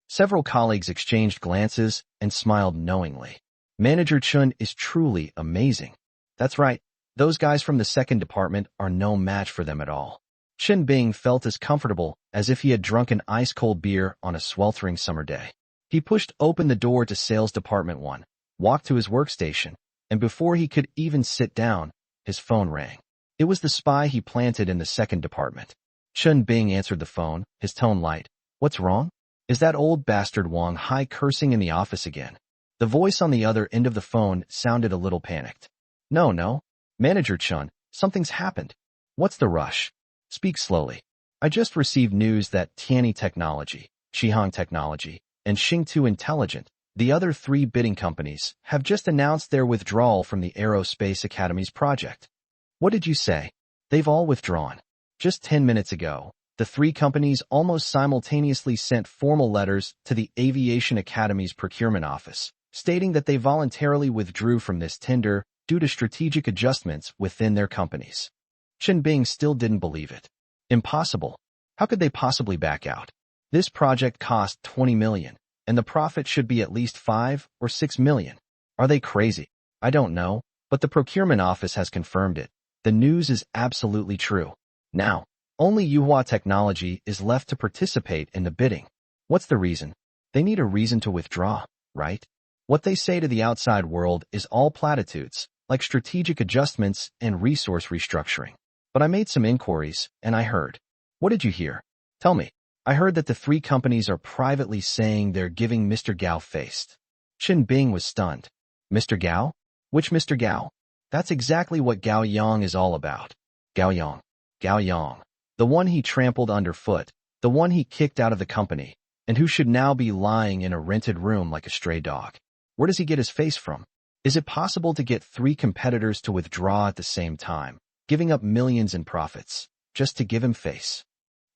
A: Several colleagues exchanged glances and smiled knowingly. Manager Chun is truly amazing. That's right, those guys from the 2nd department are no match for them at all. Chun Bing felt as comfortable as if he had drunk an ice-cold beer on a sweltering summer day. He pushed open the door to Sales Department 1, walked to his workstation, and before he could even sit down, his phone rang. It was the spy he planted in the 2nd department. Chun Bing answered the phone, his tone light. What's wrong? Is that old bastard Wang Hai cursing in the office again? The voice on the other end of the phone sounded a little panicked. No. Manager Chun, something's happened. What's the rush? Speak slowly. I just received news that Tianyi Technology, Shihang Technology, and Xingtu Intelligent, the other 3 bidding companies, have just announced their withdrawal from the Aerospace Academy's project. What did you say? They've all withdrawn. Just 10 minutes ago, the 3 companies almost simultaneously sent formal letters to the Aviation Academy's procurement office, stating that they voluntarily withdrew from this tender due to strategic adjustments within their companies. Chun Bing still didn't believe it. Impossible. How could they possibly back out? This project cost 20 million, and the profit should be at least 5 or 6 million. Are they crazy? I don't know, but the procurement office has confirmed it. The news is absolutely true. Now, only Manhua Technology is left to participate in the bidding. What's the reason? They need a reason to withdraw, right? What they say to the outside world is all platitudes, like strategic adjustments and resource restructuring. But I made some inquiries, and I heard. What did you hear? Tell me, I heard that the three companies are privately saying they're giving Mr. Gao faced. Qin Bing was stunned. Mr. Gao? Which Mr. Gao? That's exactly what Gao Yang is all about. Gao Yang. Gao Yang. The one he trampled underfoot, the one he kicked out of the company, and who should now be lying in a rented room like a stray dog. Where does he get his face from? Is it possible to get three competitors to withdraw at the same time, giving up millions in profits, just to give him face?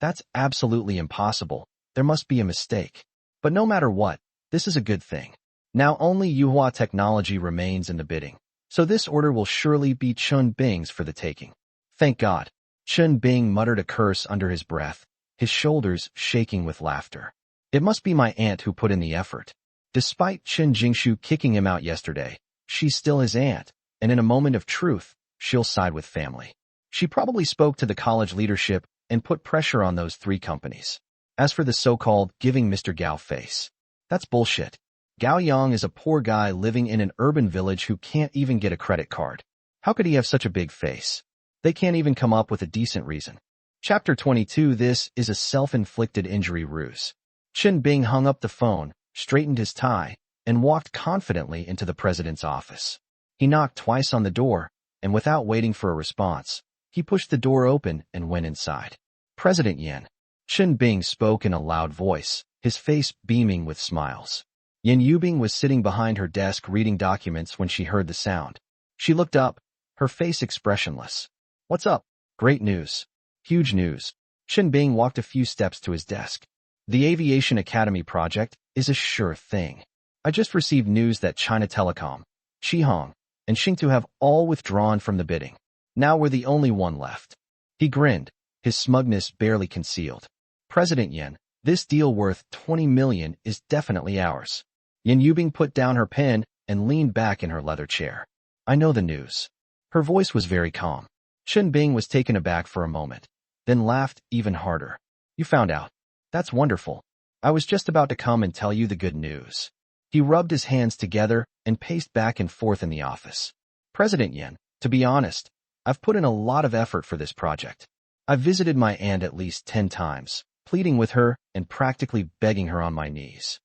A: That's absolutely impossible. There must be a mistake. But no matter what, this is a good thing. Now only Yuhua technology remains in the bidding, so this order will surely be Chun Bing's for the taking. Thank God. Chun Bing muttered a curse under his breath, his shoulders shaking with laughter. It must be my aunt who put in the effort. Despite Chen Jingshu kicking him out yesterday, she's still his aunt, and in a moment of truth, she'll side with family. She probably spoke to the college leadership and put pressure on those three companies. As for the so-called giving Mr. Gao face, that's bullshit. Gao Yang is a poor guy living in an urban village who can't even get a credit card. How could he have such a big face? They can't even come up with a decent reason. Chapter 22. This is a self-inflicted injury ruse. Qin Bing hung up the phone, straightened his tie, and walked confidently into the president's office. He knocked twice on the door, and without waiting for a response, he pushed the door open and went inside. President Yin. Qin Bing spoke in a loud voice, his face beaming with smiles. Yin Yubing was sitting behind her desk reading documents when she heard the sound. She looked up, her face expressionless. What's up? Great news. Huge news. Qin Bing walked a few steps to his desk. The Aviation Academy project is a sure thing. I just received news that China Telecom, Qihong, and Xingtu have all withdrawn from the bidding. Now we're the only one left. He grinned, his smugness barely concealed. President Yin, this deal worth 20 million is definitely ours. Yin Yubing put down her pen and leaned back in her leather chair. I know the news. Her voice was very calm. Qin Bing was taken aback for a moment, then laughed even harder. You found out. That's wonderful. I was just about to come and tell you the good news. He rubbed his hands together and paced back and forth in the office. President Yin, to be honest, I've put in a lot of effort for this project. I've visited my aunt at least 10 times, pleading with her and practically begging her on my knees.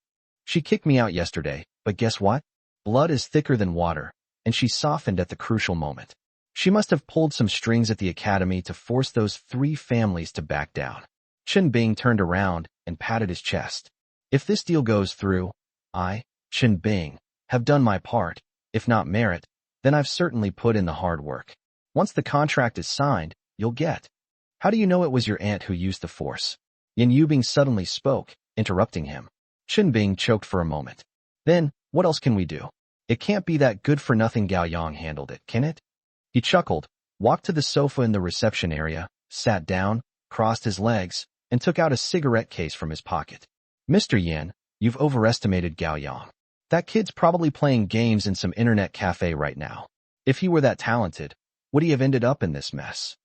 A: She kicked me out yesterday, but guess what? Blood is thicker than water, and she softened at the crucial moment. She must have pulled some strings at the academy to force those three families to back down. Qin Bing turned around and patted his chest. If this deal goes through, I, Qin Bing, have done my part. If not merit, then I've certainly put in the hard work. Once the contract is signed, you'll get. How do you know it was your aunt who used the force? Yin Yubing suddenly spoke, interrupting him. Qin Bing choked for a moment. Then, what else can we do? It can't be that good-for-nothing Gao Yang handled it, can it? He chuckled, walked to the sofa in the reception area, sat down, crossed his legs, and took out a cigarette case from his pocket. Mr. Yin, you've overestimated Gao Yang. That kid's probably playing games in some internet cafe right now. If he were that talented, would he have ended up in this mess?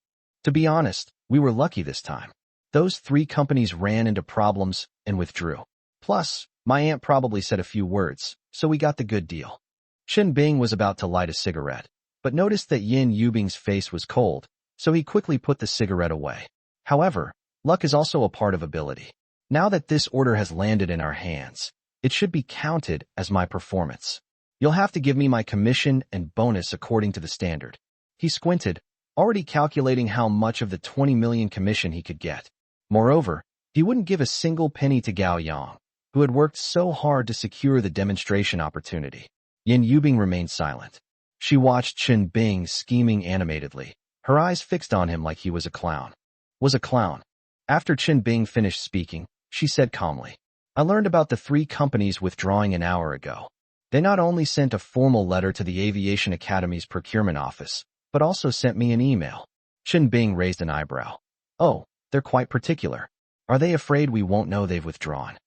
A: To be honest, we were lucky this time. Those three companies ran into problems and withdrew. Plus, my aunt probably said a few words, so we got the good deal. Qin Bing was about to light a cigarette, but noticed that Yin Yubing's face was cold, so he quickly put the cigarette away. However, luck is also a part of ability. Now that this order has landed in our hands, it should be counted as my performance. You'll have to give me my commission and bonus according to the standard. He squinted, already calculating how much of the 20 million commission he could get. Moreover, he wouldn't give a single penny to Gao Yang, who had worked so hard to secure the demonstration opportunity. Yin Yubing remained silent. She watched Qin Bing scheming animatedly, her eyes fixed on him like he was a clown. After Qin Bing finished speaking, she said calmly, I learned about the three companies withdrawing an hour ago. They not only sent a formal letter to the Aviation Academy's procurement office, but also sent me an email. Qin Bing raised an eyebrow. Oh, they're quite particular. Are they afraid we won't know they've withdrawn?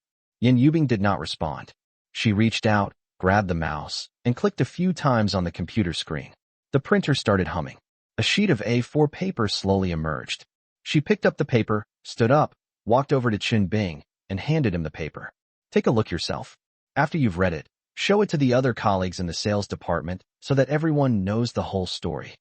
A: Yin Yubing did not respond. She reached out, grabbed the mouse, and clicked a few times on the computer screen. The printer started humming. A sheet of A4 paper slowly emerged. She picked up the paper, stood up, walked over to Qin Bing, and handed him the paper. Take a look yourself. After you've read it, show it to the other colleagues in the sales department so that everyone knows the whole story.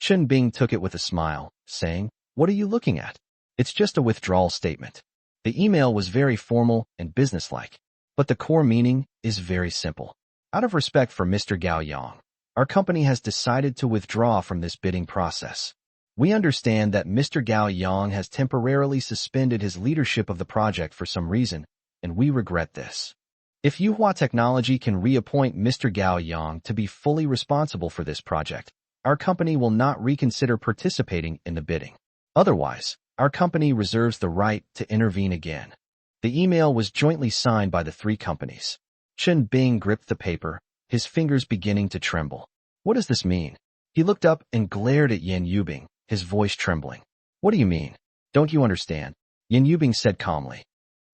A: Qin Bing took it with a smile, saying, What are you looking at? It's just a withdrawal statement. The email was very formal and businesslike, but the core meaning is very simple. Out of respect for Mr. Gao Yang, our company has decided to withdraw from this bidding process. We understand that Mr. Gao Yang has temporarily suspended his leadership of the project for some reason, and we regret this. If Yuhua Technology can reappoint Mr. Gao Yang to be fully responsible for this project, our company will not reconsider participating in the bidding. Otherwise, our company reserves the right to intervene again. The email was jointly signed by the three companies. Chen Bing gripped the paper, his fingers beginning to tremble. What does this mean? He looked up and glared at Yan Yubing, his voice trembling. What do you mean? Don't you understand? Yan Yubing said calmly.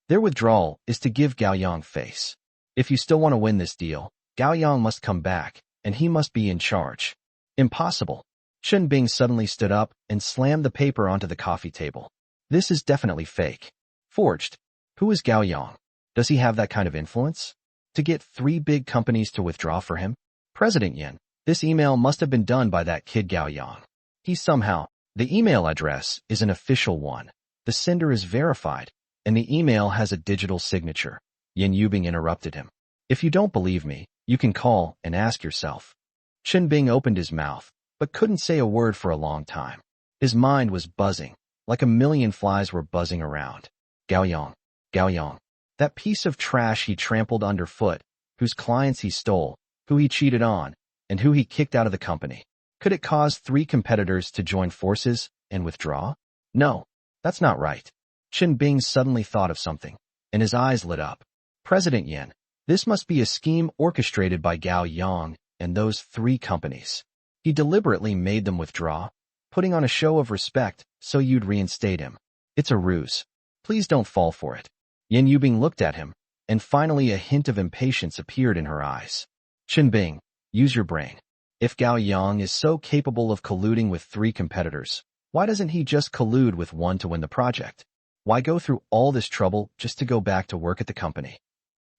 A: Their withdrawal is to give Gao Yang face. If you still want to win this deal, Gao Yang must come back, and he must be in charge. Impossible. Chen Bing suddenly stood up and slammed the paper onto the coffee table. This is definitely fake. Forged. Who is Gao Yang? Does he have that kind of influence? To get three big companies to withdraw for him? President Yin, this email must have been done by that kid Gao Yang. The email address is an official one. The sender is verified, and the email has a digital signature. Yan Yubing interrupted him. If you don't believe me, you can call and ask yourself. Chen Bing opened his mouth, but couldn't say a word for a long time. His mind was buzzing, like a million flies were buzzing around. Gao Yang. That piece of trash he trampled underfoot, whose clients he stole, who he cheated on, and who he kicked out of the company. Could it cause three competitors to join forces and withdraw? No, that's not right. Chen Bing suddenly thought of something, and his eyes lit up. President Yin, this must be a scheme orchestrated by Gao Yang and those three companies. He deliberately made them withdraw, putting on a show of respect so you'd reinstate him. It's a ruse. Please don't fall for it. Yan Yubing looked at him, and finally a hint of impatience appeared in her eyes. Chen Bing, use your brain. If Gao Yang is so capable of colluding with three competitors, why doesn't he just collude with one to win the project? Why go through all this trouble just to go back to work at the company?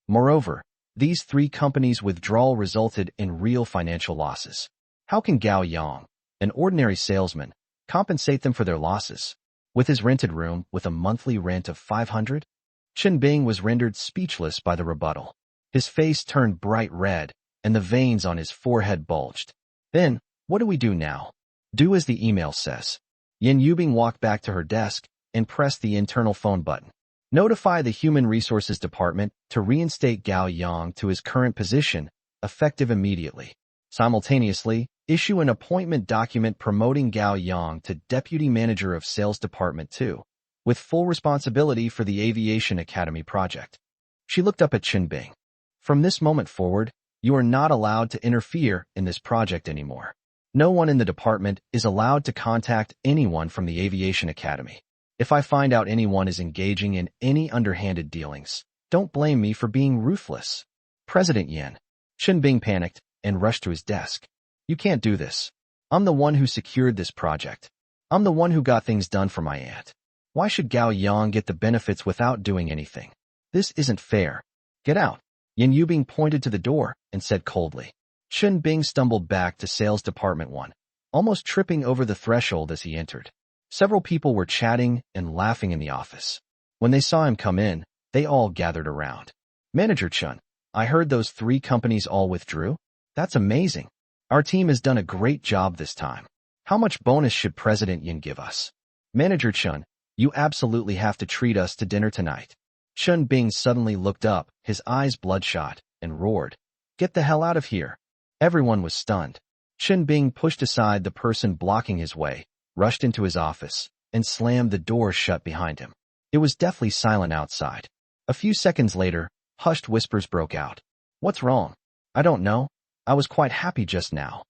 A: Moreover, these three companies' withdrawal resulted in real financial losses. How can Gao Yang, an ordinary salesman, compensate them for their losses? With his rented room with a monthly rent of 500? Chen Bing was rendered speechless by the rebuttal. His face turned bright red, and the veins on his forehead bulged. Then, what do we do now? Do as the email says. Yan Yubing walked back to her desk and pressed the internal phone button. Notify the Human Resources Department to reinstate Gao Yang to his current position, effective immediately. Simultaneously, issue an appointment document promoting Gao Yang to Deputy Manager of Sales Department 2, with full responsibility for the Aviation Academy project. She looked up at Chen Bing. From this moment forward, you are not allowed to interfere in this project anymore. No one in the department is allowed to contact anyone from the Aviation Academy. If I find out anyone is engaging in any underhanded dealings, don't blame me for being ruthless. President Yin. Chen Bing panicked and rushed to his desk. You can't do this. I'm the one who secured this project. I'm the one who got things done for my aunt. Why should Gao Yang get the benefits without doing anything? This isn't fair. Get out. Yan Yubing pointed to the door and said coldly. Chen Bing stumbled back to Sales Department 1, almost tripping over the threshold as he entered. Several people were chatting and laughing in the office. When they saw him come in, they all gathered around. Manager Chen, I heard those three companies all withdrew? That's amazing. Our team has done a great job this time. How much bonus should President Yin give us? Manager Chen, you absolutely have to treat us to dinner tonight. Chen Bing suddenly looked up, his eyes bloodshot, and roared. Get the hell out of here. Everyone was stunned. Chen Bing pushed aside the person blocking his way, rushed into his office, and slammed the door shut behind him. It was deathly silent outside. A few seconds later, hushed whispers broke out. What's wrong? I don't know. I was quite happy just now.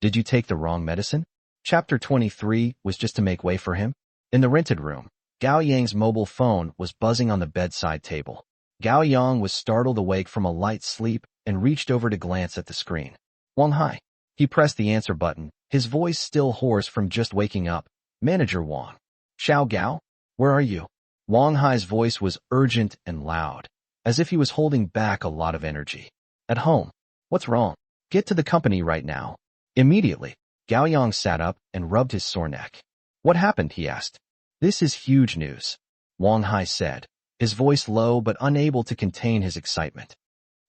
A: Did you take the wrong medicine? Chapter 23 was just to make way for him. In the rented room, Gao Yang's mobile phone was buzzing on the bedside table. Gao Yang was startled awake from a light sleep and reached over to glance at the screen. Wang Hai. He pressed the answer button, his voice still hoarse from just waking up. Manager Wang. Xiao Gao? Where are you? Wang Hai's voice was urgent and loud, as if he was holding back a lot of energy. At home. What's wrong? Get to the company right now. Immediately, Gao Yang sat up and rubbed his sore neck. What happened? He asked. This is huge news. Wang Hai said. his voice low but unable to contain his excitement.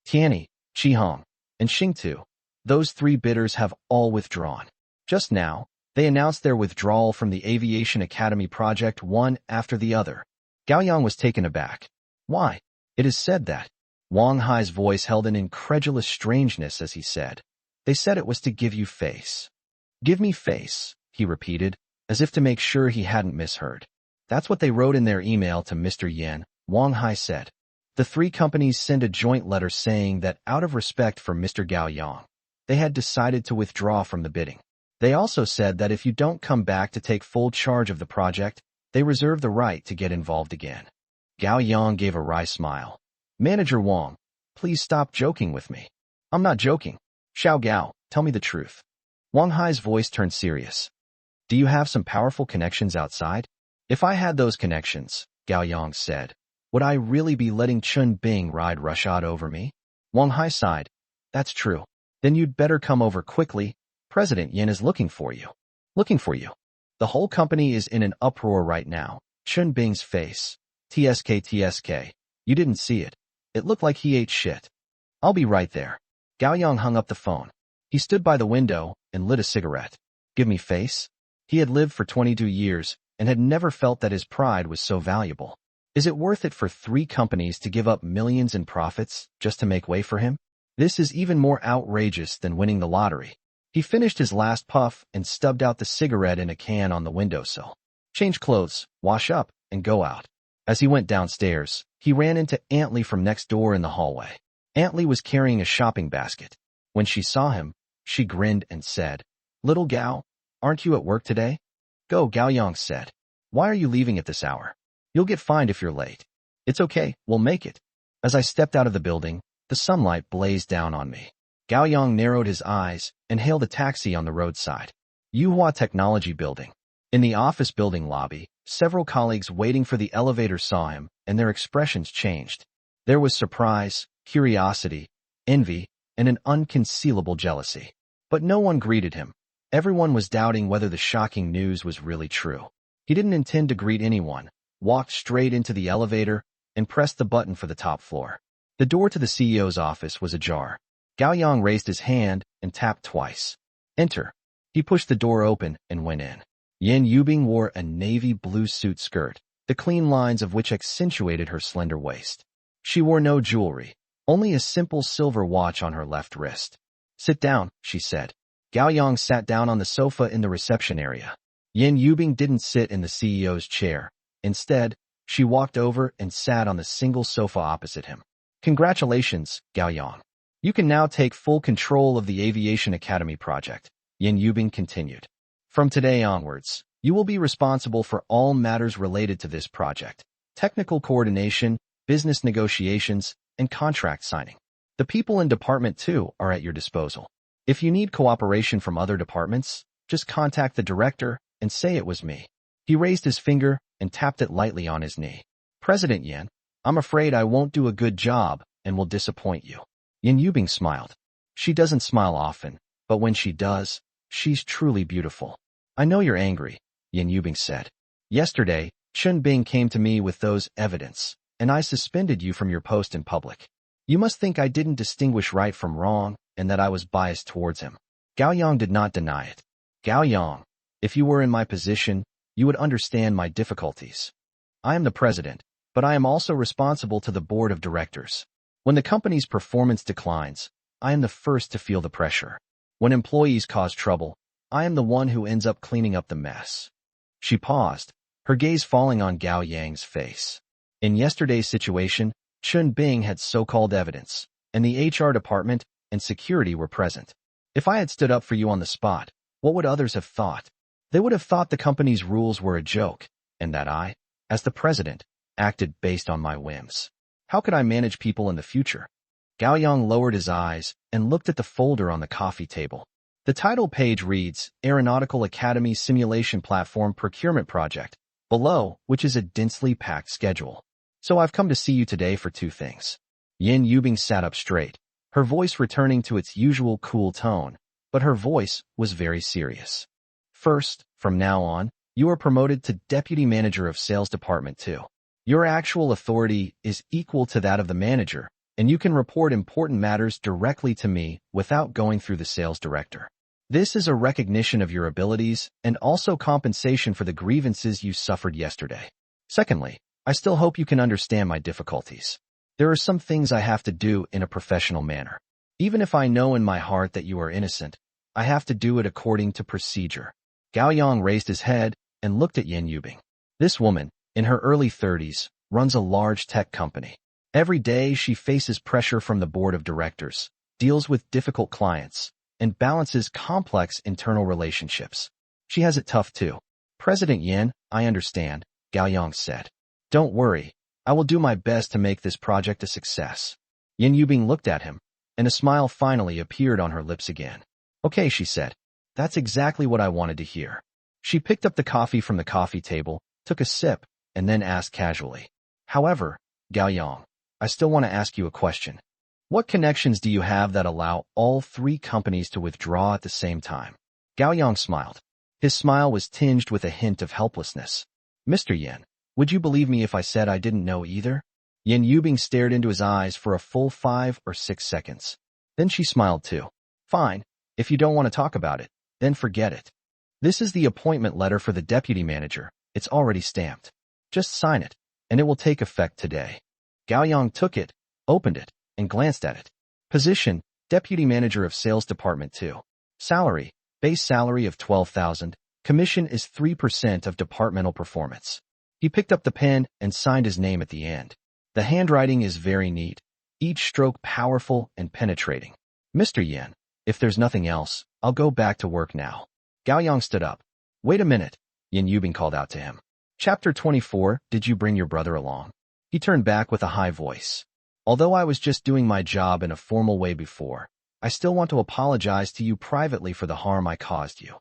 A: Tianyi, Qihong, and Xingtu, those three bidders have all withdrawn. Just now, they announced their withdrawal from the Aviation Academy project one after the other. Gao Yang was taken aback. Why? It is said that. Wang Hai's voice held an incredulous strangeness as he said. They said it was to give you face. Give me face, he repeated, as if to make sure he hadn't misheard. That's what they wrote in their email to Mr. Yan, Wang Hai said. The three companies sent a joint letter saying that out of respect for Mr. Gao Yang, they had decided to withdraw from the bidding. They also said that if you don't come back to take full charge of the project, they reserve the right to get involved again. Gao Yang gave a wry smile. Manager Wang, please stop joking with me. I'm not joking. Xiao Gao, tell me the truth. Wang Hai's voice turned serious. Do you have some powerful connections outside? If I had those connections, Gao Yang said, would I really be letting Chun Bing ride roughshod over me? Wang Hai sighed. That's true. Then you'd better come over quickly. President Yin is looking for you. Looking for you. The whole company is in an uproar right now. Chun Bing's face. TSK. You didn't see it. It looked like he ate shit. I'll be right there. Gao Yang hung up the phone. He stood by the window and lit a cigarette. Give me face? He had lived for 22 years and had never felt that his pride was so valuable. Is it worth it for three companies to give up millions in profits just to make way for him? This is even more outrageous than winning the lottery. He finished his last puff and stubbed out the cigarette in a can on the windowsill. Change clothes, wash up, and go out. As he went downstairs, he ran into Aunt Lee from next door in the hallway. Aunt Lee was carrying a shopping basket. When she saw him, she grinned and said, Little Gao, aren't you at work today? Go, Gao Yang said. Why are you leaving at this hour? You'll get fined if you're late. It's okay, we'll make it. As I stepped out of the building, the sunlight blazed down on me. Gao Yang narrowed his eyes and hailed a taxi on the roadside. Yuhua Technology Building. In the office building lobby, several colleagues waiting for the elevator saw him, and their expressions changed. There was surprise, curiosity, envy, and an unconcealable jealousy. But no one greeted him. Everyone was doubting whether the shocking news was really true. He didn't intend to greet anyone, walked straight into the elevator, and pressed the button for the top floor. The door to the CEO's office was ajar. Gao Yang raised his hand and tapped twice. Enter. He pushed the door open and went in. Yan Yubing wore a navy blue suit skirt, the clean lines of which accentuated her slender waist. She wore no jewelry, only a simple silver watch on her left wrist. Sit down, she said. Gao Yang sat down on the sofa in the reception area. Yan Yubing didn't sit in the CEO's chair. Instead, she walked over and sat on the single sofa opposite him. Congratulations, Gao Yang. You can now take full control of the Aviation Academy project, Yan Yubing continued. From today onwards, you will be responsible for all matters related to this project, technical coordination, business negotiations, and contract signing. The people in Department 2 are at your disposal. If you need cooperation from other departments, just contact the director and say it was me. He raised his finger and tapped it lightly on his knee. President Yan, I'm afraid I won't do a good job and will disappoint you. Yan Yubing smiled. She doesn't smile often, but when she does, she's truly beautiful. I know you're angry, Yan Yubing said. Yesterday, Chun Bing came to me with those evidence, and I suspended you from your post in public. You must think I didn't distinguish right from wrong and that I was biased towards him. Gao Yang did not deny it. Gao Yang, if you were in my position, you would understand my difficulties. I am the president, but I am also responsible to the board of directors. When the company's performance declines, I am the first to feel the pressure. When employees cause trouble, I am the one who ends up cleaning up the mess. She paused, her gaze falling on Gao Yang's face. In yesterday's situation, Chun Bing had so-called evidence, and the HR department and security were present. If I had stood up for you on the spot, what would others have thought? They would have thought the company's rules were a joke, and that I, as the president, acted based on my whims. How could I manage people in the future? Gao Yang lowered his eyes and looked at the folder on the coffee table. The title page reads, Aeronautical Academy Simulation Platform Procurement Project, below, which is a densely packed schedule. So I've come to see you today for two things. Yan Yubing sat up straight, her voice returning to its usual cool tone, but her voice was very serious. First, from now on, you are promoted to Deputy Manager of Sales Department 2. Your actual authority is equal to that of the manager, and you can report important matters directly to me without going through the sales director. This is a recognition of your abilities and also compensation for the grievances you suffered yesterday. Secondly, I still hope you can understand my difficulties. There are some things I have to do in a professional manner. Even if I know in my heart that you are innocent, I have to do it according to procedure. Gao Yang raised his head and looked at Yan Yubing. This woman, in her early 30s, runs a large tech company. Every day she faces pressure from the board of directors, deals with difficult clients, and balances complex internal relationships. She has it tough too. President Yan, I understand, Gao Yang said. Don't worry, I will do my best to make this project a success. Yan Yubing looked at him, and a smile finally appeared on her lips again. Okay, she said. That's exactly what I wanted to hear. She picked up the coffee from the coffee table, took a sip, and then asked casually. However, Gao Yang, I still want to ask you a question. What connections do you have that allow all three companies to withdraw at the same time? Gao Yang smiled. His smile was tinged with a hint of helplessness. Mr. Yan, would you believe me if I said I didn't know either? Yan Yubing stared into his eyes for a full 5 or 6 seconds. Then she smiled too. Fine, if you don't want to talk about it, then forget it. This is the appointment letter for the deputy manager. It's already stamped. Just sign it, and it will take effect today. Gao Yang took it, opened it, and glanced at it. Position, Deputy Manager of Sales Department 2. Salary, base salary of 12,000. Commission is 3% of departmental performance. He picked up the pen and signed his name at the end. The handwriting is very neat, each stroke powerful and penetrating. Mr. Yan, if there's nothing else, I'll go back to work now. Gao Yang stood up. Wait a minute, Yan Yubing called out to him. Chapter 24, Did you bring your brother along? He turned back with a high voice. Although I was just doing my job in a formal way before, I still want to apologize to you privately for the harm I caused you.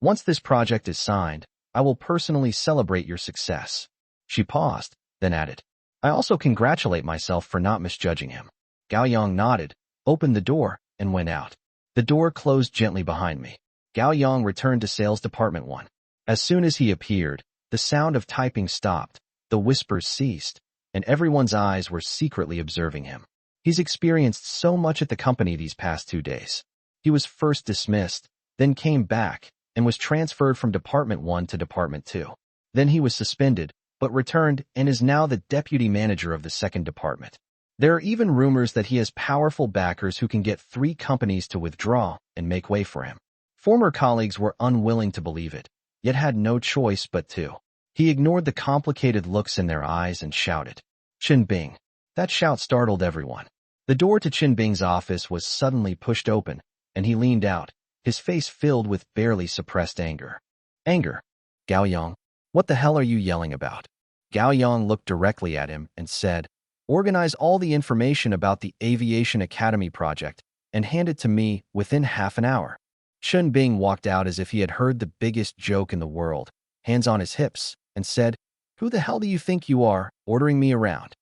A: Once this project is signed, I will personally celebrate your success. She paused, then added, I also congratulate myself for not misjudging him. Gao Yang nodded, opened the door, and went out. The door closed gently behind me. Gao Yang returned to Sales Department 1. As soon as he appeared, the sound of typing stopped, the whispers ceased, and everyone's eyes were secretly observing him. He's experienced so much at the company these past 2 days. He was first dismissed, then came back, and was transferred from Department 1 to Department 2. Then he was suspended, but returned and is now the deputy manager of the second department. There are even rumors that he has powerful backers who can get 3 companies to withdraw and make way for him. Former colleagues were unwilling to believe it, yet had no choice but to. He ignored the complicated looks in their eyes and shouted, Qin Bing. That shout startled everyone. The door to Qin Bing's office was suddenly pushed open, and he leaned out, his face filled with barely suppressed anger. Anger. Gao Yang, what the hell are you yelling about? Gao Yang looked directly at him and said, Organize all the information about the Aviation Academy project and hand it to me within half an hour. Qin Bing walked out as if he had heard the biggest joke in the world, hands on his hips, and said, Who the hell do you think you are, ordering me around?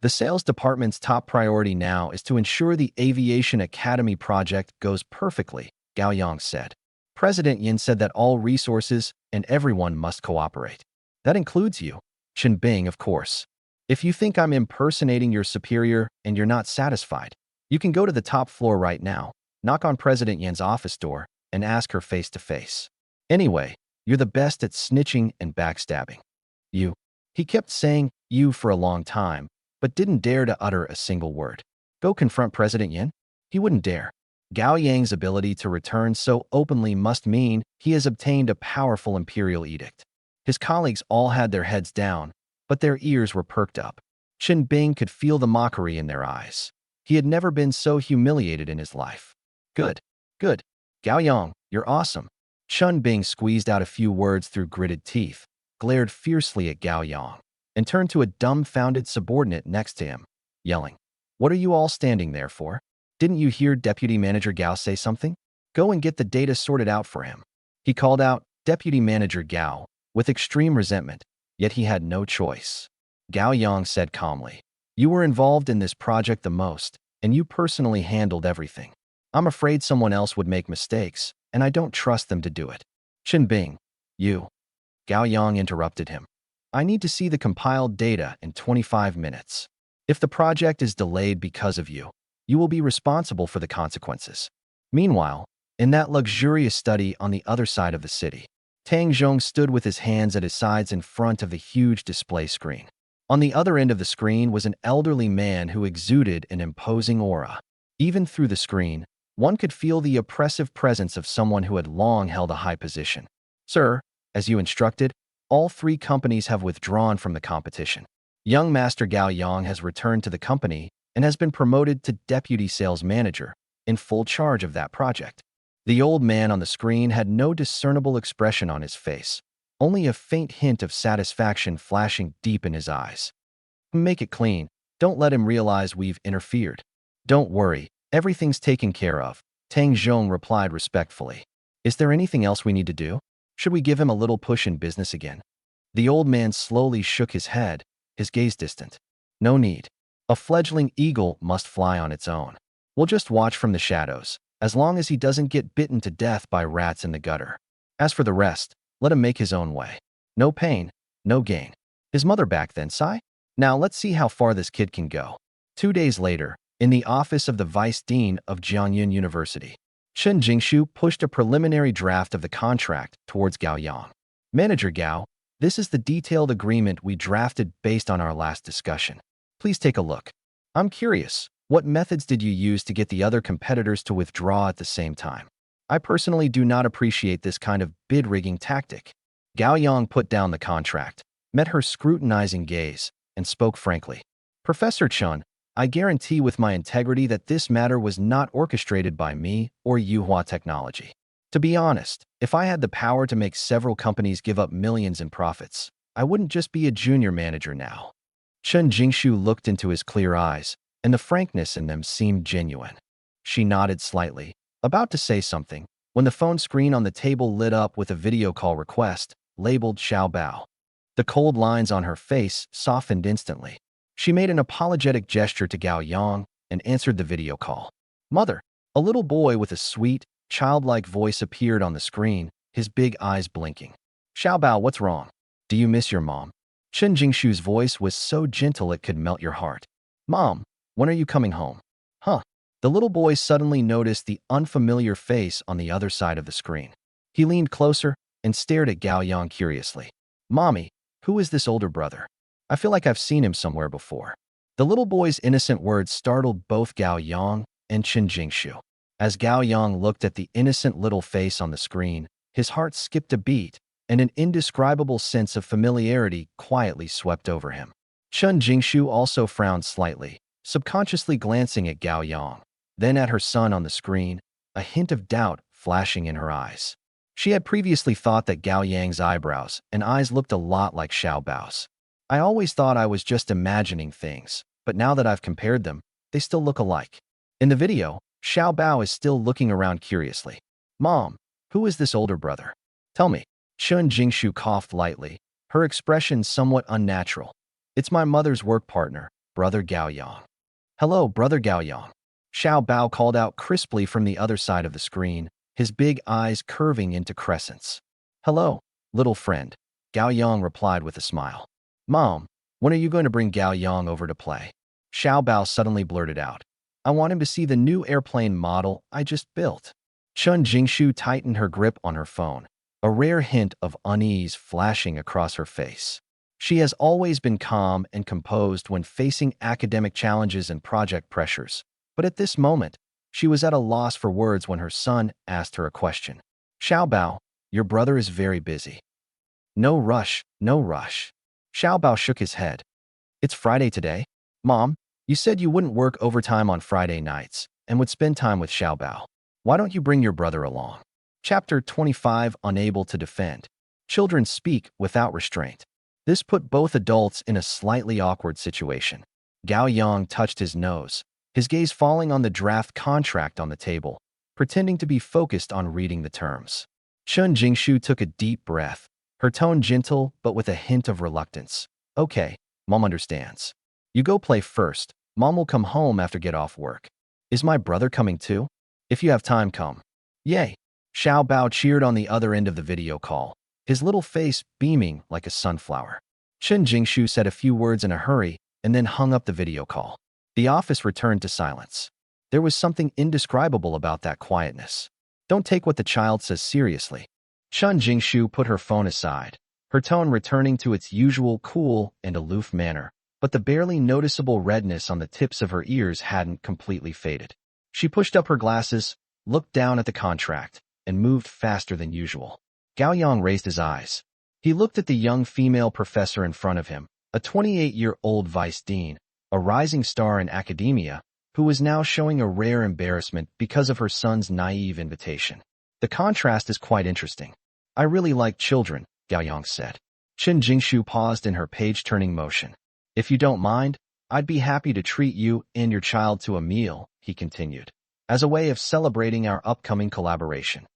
A: The sales department's top priority now is to ensure the Aviation Academy project goes perfectly, Gao Yang said. President Yin said that all resources and everyone must cooperate. That includes you, Qin Bing, of course. If you think I'm impersonating your superior and you're not satisfied, you can go to the top floor right now, knock on President Yan's office door, and ask her face to face. Anyway, you're the best at snitching and backstabbing. You. He kept saying you for a long time, but didn't dare to utter a single word. Go confront President Yin? He wouldn't dare. Gao Yang's ability to return so openly must mean he has obtained a powerful imperial edict. His colleagues all had their heads down, but their ears were perked up. Qin Bing could feel the mockery in their eyes. He had never been so humiliated in his life. Good. Good. Gao Yang, you're awesome. Qin Bing squeezed out a few words through gritted teeth, glared fiercely at Gao Yang, and turned to a dumbfounded subordinate next to him, yelling, What are you all standing there for? Didn't you hear Deputy Manager Gao say something? Go and get the data sorted out for him. He called out, Deputy Manager Gao, with extreme resentment, yet he had no choice. Gao Yang said calmly, You were involved in this project the most, and you personally handled everything. I'm afraid someone else would make mistakes, and I don't trust them to do it. Qin Bing, you. Gao Yang interrupted him. I need to see the compiled data in 25 minutes. If the project is delayed because of you, you will be responsible for the consequences. Meanwhile, in that luxurious study on the other side of the city, Tang Zhong stood with his hands at his sides in front of the huge display screen. On the other end of the screen was an elderly man who exuded an imposing aura. Even through the screen, one could feel the oppressive presence of someone who had long held a high position. Sir, as you instructed, all three companies have withdrawn from the competition. Young Master Gao Yang has returned to the company and has been promoted to Deputy Sales Manager, in full charge of that project. The old man on the screen had no discernible expression on his face, only a faint hint of satisfaction flashing deep in his eyes. Make it clean. Don't let him realize we've interfered. Don't worry, everything's taken care of, Tang Zhong replied respectfully. Is there anything else we need to do? Should we give him a little push in business again? The old man slowly shook his head, his gaze distant. No need. A fledgling eagle must fly on its own. We'll just watch from the shadows, as long as he doesn't get bitten to death by rats in the gutter. As for the rest, let him make his own way. No pain, no gain. His mother back then, sigh? Now let's see how far this kid can go. 2 days later, in the office of the Vice Dean of Jiangyun University, Chen Jingshu pushed a preliminary draft of the contract towards Gao Yang. Manager Gao, this is the detailed agreement we drafted based on our last discussion. Please take a look. I'm curious, what methods did you use to get the other competitors to withdraw at the same time? I personally do not appreciate this kind of bid-rigging tactic. Gao Yang put down the contract, met her scrutinizing gaze, and spoke frankly. Professor Chen, I guarantee with my integrity that this matter was not orchestrated by me or Yuhua Technology. To be honest, if I had the power to make several companies give up millions in profits, I wouldn't just be a junior manager now. Chen Jingshu looked into his clear eyes, and the frankness in them seemed genuine. She nodded slightly, about to say something, when the phone screen on the table lit up with a video call request, labeled Xiao Bao. The cold lines on her face softened instantly. She made an apologetic gesture to Gao Yang and answered the video call. Mother, a little boy with a sweet, childlike voice appeared on the screen, his big eyes blinking. Xiao Bao, what's wrong? Do you miss your mom? Chen Jingshu's voice was so gentle it could melt your heart. Mom, when are you coming home? Huh. The little boy suddenly noticed the unfamiliar face on the other side of the screen. He leaned closer and stared at Gao Yang curiously. Mommy, who is this older brother? I feel like I've seen him somewhere before. The little boy's innocent words startled both Gao Yang and Chen Jingshu. As Gao Yang looked at the innocent little face on the screen, his heart skipped a beat, and an indescribable sense of familiarity quietly swept over him. Chen Jingshu also frowned slightly, subconsciously glancing at Gao Yang, then at her son on the screen, a hint of doubt flashing in her eyes. She had previously thought that Gao Yang's eyebrows and eyes looked a lot like Xiao Bao's. I always thought I was just imagining things, but now that I've compared them, they still look alike. In the video, Xiao Bao is still looking around curiously. Mom, who is this older brother? Tell me. Chen Jingshu coughed lightly, her expression somewhat unnatural. It's my mother's work partner, Brother Gao Yang. Hello, Brother Gao Yang. Xiao Bao called out crisply from the other side of the screen, his big eyes curving into crescents. Hello, little friend, Gao Yang replied with a smile. Mom, when are you going to bring Gao Yang over to play? Xiao Bao suddenly blurted out. I want him to see the new airplane model I just built. Chen Jingshu tightened her grip on her phone, a rare hint of unease flashing across her face. She has always been calm and composed when facing academic challenges and project pressures, but at this moment, she was at a loss for words when her son asked her a question. Xiao Bao, your brother is very busy. No rush, no rush. Xiao Bao shook his head. It's Friday today. Mom, you said you wouldn't work overtime on Friday nights and would spend time with Xiao Bao. Why don't you bring your brother along? Chapter 25, Unable to Defend. Children speak without restraint. This put both adults in a slightly awkward situation. Gao Yang touched his nose, his gaze falling on the draft contract on the table, pretending to be focused on reading the terms. Chen Jingshu took a deep breath, her tone gentle but with a hint of reluctance. Okay, Mom understands. You go play first. Mom will come home after get off work. Is my brother coming too? If you have time, come. Yay! Xiao Bao cheered on the other end of the video call, his little face beaming like a sunflower. Chen Jingshu said a few words in a hurry and then hung up the video call. The office returned to silence. There was something indescribable about that quietness. Don't take what the child says seriously. Chen Jingshu put her phone aside, her tone returning to its usual cool and aloof manner, but the barely noticeable redness on the tips of her ears hadn't completely faded. She pushed up her glasses, looked down at the contract, and moved faster than usual. Gao Yang raised his eyes. He looked at the young female professor in front of him, a 28-year-old vice dean, a rising star in academia, who was now showing a rare embarrassment because of her son's naive invitation. The contrast is quite interesting. I really like children, Gao Yang said. Chen Jingshu paused in her page-turning motion. If you don't mind, I'd be happy to treat you and your child to a meal, he continued, as a way of celebrating our upcoming collaboration.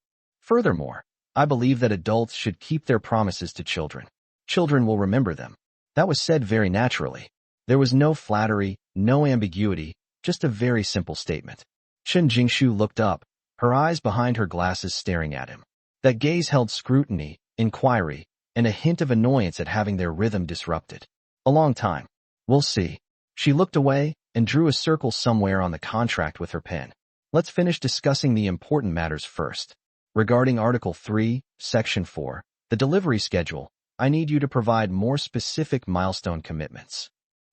A: Furthermore, I believe that adults should keep their promises to children. Children will remember them. That was said very naturally. There was no flattery, no ambiguity, just a very simple statement. Chen Jingshu looked up, her eyes behind her glasses staring at him. That gaze held scrutiny, inquiry, and a hint of annoyance at having their rhythm disrupted. A long time. We'll see. She looked away and drew a circle somewhere on the contract with her pen. Let's finish discussing the important matters first. Regarding Article 3, Section 4, the delivery schedule, I need you to provide more specific milestone commitments.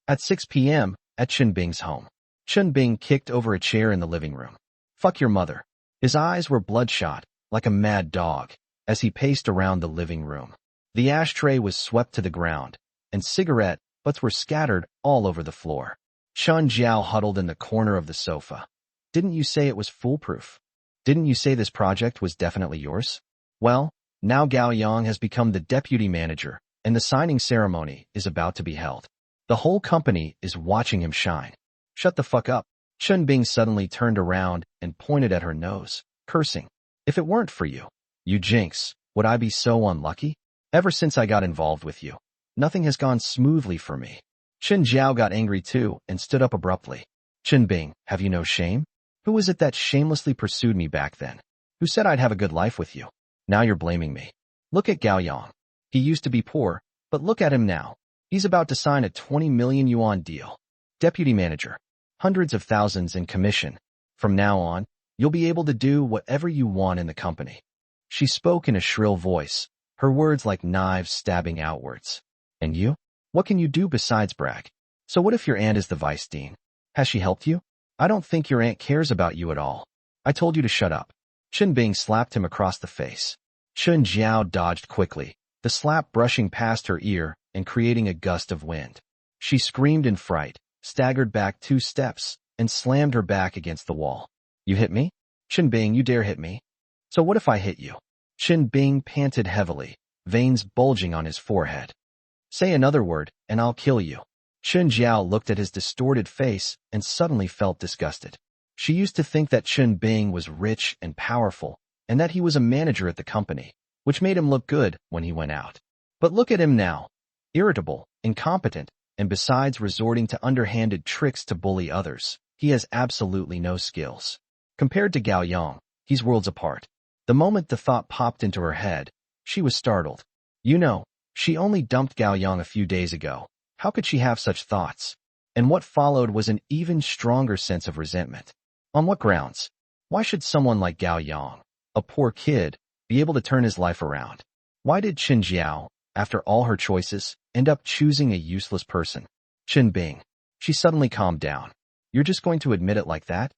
A: At 6 p.m., at Chen Bing's home. Chen Bing kicked over a chair in the living room. Fuck your mother. His eyes were bloodshot, like a mad dog, as he paced around the living room. The ashtray was swept to the ground, and cigarette butts were scattered all over the floor. Shan Jiao huddled in the corner of the sofa. Didn't you say it was foolproof? Didn't you say this project was definitely yours? Well, now Gao Yang has become the deputy manager, and the signing ceremony is about to be held. The whole company is watching him shine. Shut the fuck up. Chen Bing suddenly turned around and pointed at her nose, cursing. If it weren't for you, you jinx, would I be so unlucky? Ever since I got involved with you, nothing has gone smoothly for me. Chen Jiao got angry too and stood up abruptly. Chen Bing, have you no shame? Who was it that shamelessly pursued me back then? Who said I'd have a good life with you? Now you're blaming me. Look at Gao Yang. He used to be poor, but look at him now. He's about to sign a 20 million yuan deal. Deputy manager. Hundreds of thousands in commission. From now on, you'll be able to do whatever you want in the company. She spoke in a shrill voice, her words like knives stabbing outwards. And you? What can you do besides brag? So what if your aunt is the vice dean? Has she helped you? I don't think your aunt cares about you at all. I told you to shut up. Chen Bing slapped him across the face. Chen Jiao dodged quickly, the slap brushing past her ear and creating a gust of wind. She screamed in fright, staggered back 2 steps, and slammed her back against the wall. You hit me? Chen Bing, you dare hit me? So what if I hit you? Chen Bing panted heavily, veins bulging on his forehead. Say another word, and I'll kill you. Chen Jiao looked at his distorted face and suddenly felt disgusted. She used to think that Chen Bing was rich and powerful, and that he was a manager at the company, which made him look good when he went out. But look at him now. Irritable, incompetent, and besides resorting to underhanded tricks to bully others, he has absolutely no skills. Compared to Gao Yang, he's worlds apart. The moment the thought popped into her head, she was startled. You know, she only dumped Gao Yang a few days ago. How could she have such thoughts? And what followed was an even stronger sense of resentment. On what grounds? Why should someone like Gao Yang, a poor kid, be able to turn his life around? Why did Chen Jiao, after all her choices, end up choosing a useless person? Chen Bing. She suddenly calmed down. You're just going to admit it like that?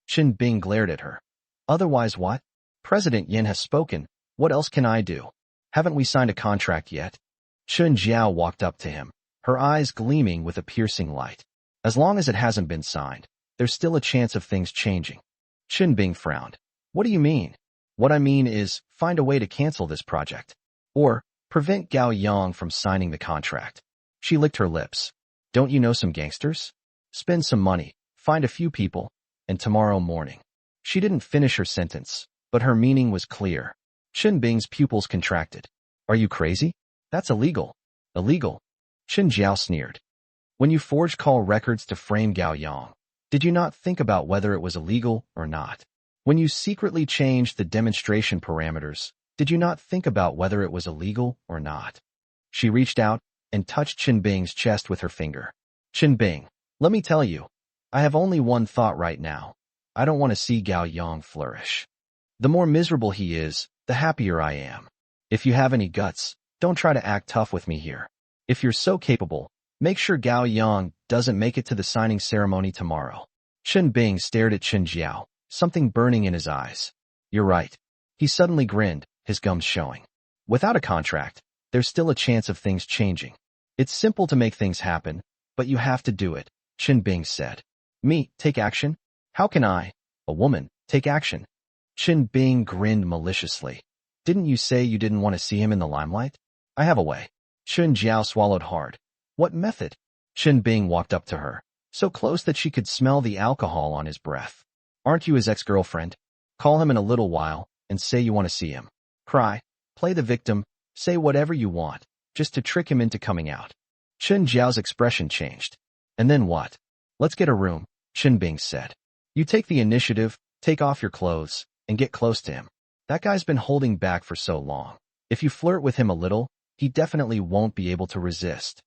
A: Chen Bing glared at her. Otherwise what? President Yin has spoken. What else can I do? Haven't we signed a contract yet? Chen Jiao walked up to him, her eyes gleaming with a piercing light. As long as it hasn't been signed, there's still a chance of things changing. Chen Bing frowned. What do you mean? What I mean is, find a way to cancel this project. Or, prevent Gao Yang from signing the contract. She licked her lips. Don't you know some gangsters? Spend some money, find a few people, and tomorrow morning. She didn't finish her sentence, but her meaning was clear. Chen Bing's pupils contracted. Are you crazy? That's illegal. Illegal? Chen Jiao sneered. When you forged call records to frame Gao Yang, did you not think about whether it was illegal or not? When you secretly changed the demonstration parameters, did you not think about whether it was illegal or not? She reached out, and touched Chen Bing's chest with her finger. Chen Bing, let me tell you, I have only one thought right now. I don't want to see Gao Yang flourish. The more miserable he is, the happier I am. If you have any guts, don't try to act tough with me here. If you're so capable, make sure Gao Yang doesn't make it to the signing ceremony tomorrow. Chen Bing stared at Chen Jiao, something burning in his eyes. You're right. He suddenly grinned, his gums showing. Without a contract, there's still a chance of things changing. It's simple to make things happen, but you have to do it, Chen Bing said. Me, take action? How can I, a woman, take action? Chen Bing grinned maliciously. Didn't you say you didn't want to see him in the limelight? I have a way. Chen Jiao swallowed hard. What method? Chen Bing walked up to her, so close that she could smell the alcohol on his breath. Aren't you his ex-girlfriend? Call him in a little while and say you want to see him. Cry, play the victim, say whatever you want, just to trick him into coming out. Chen Jiao's expression changed. And then what? Let's get a room, Chen Bing said. You take the initiative, take off your clothes, and get close to him. That guy's been holding back for so long. If you flirt with him a little, he definitely won't be able to resist.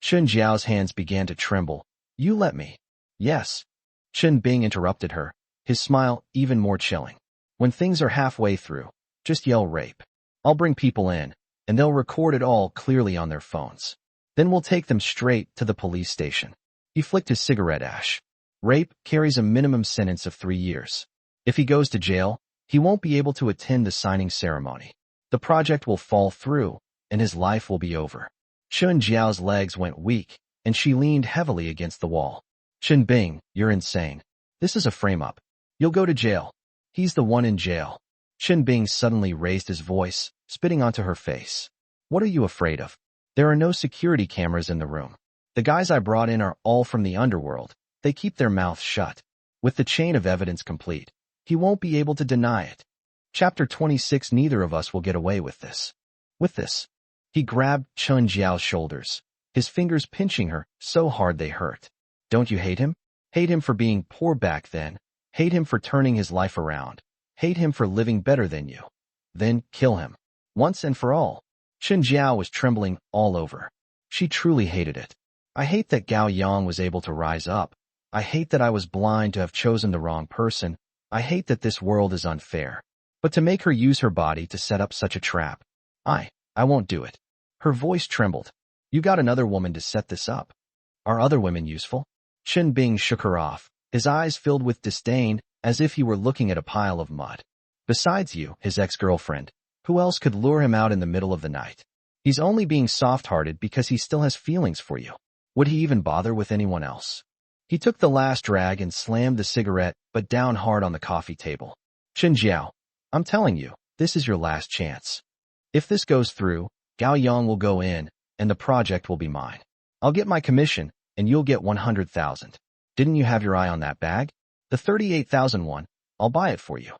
A: Chen Jiao's hands began to tremble. You let me. Yes. Chen Bing interrupted her, his smile even more chilling. When things are halfway through, just yell rape. I'll bring people in, and they'll record it all clearly on their phones. Then we'll take them straight to the police station. He flicked his cigarette ash. Rape carries a minimum sentence of 3 years. If he goes to jail, he won't be able to attend the signing ceremony. The project will fall through, and his life will be over. Chen Jiao's legs went weak, and she leaned heavily against the wall. Chen Bing, you're insane. This is a frame-up. You'll go to jail. He's the one in jail. Chen Bing suddenly raised his voice, spitting onto her face. What are you afraid of? There are no security cameras in the room. The guys I brought in are all from the underworld. They keep their mouths shut. With the chain of evidence complete, he won't be able to deny it. Chapter 26. Neither of us will get away with this. With this. He grabbed Chen Jiao's shoulders, his fingers pinching her so hard they hurt. Don't you hate him? Hate him for being poor back then. Hate him for turning his life around. Hate him for living better than you. Then kill him. Once and for all. Chen Jiao was trembling all over. She truly hated it. I hate that Gao Yang was able to rise up. I hate that I was blind to have chosen the wrong person. I hate that this world is unfair. But to make her use her body to set up such a trap. I won't do it. Her voice trembled. You got another woman to set this up. Are other women useful? Chen Bing shook her off, his eyes filled with disdain, as if he were looking at a pile of mud. Besides you, his ex-girlfriend, who else could lure him out in the middle of the night? He's only being soft-hearted because he still has feelings for you. Would he even bother with anyone else? He took the last drag and slammed the cigarette, but down hard on the coffee table. Chen Jiao, I'm telling you, this is your last chance. If this goes through, Gao Yang will go in, and the project will be mine. I'll get my commission, and you'll get 100,000. Didn't you have your eye on that bag? The 38,000 one, I'll buy it for you.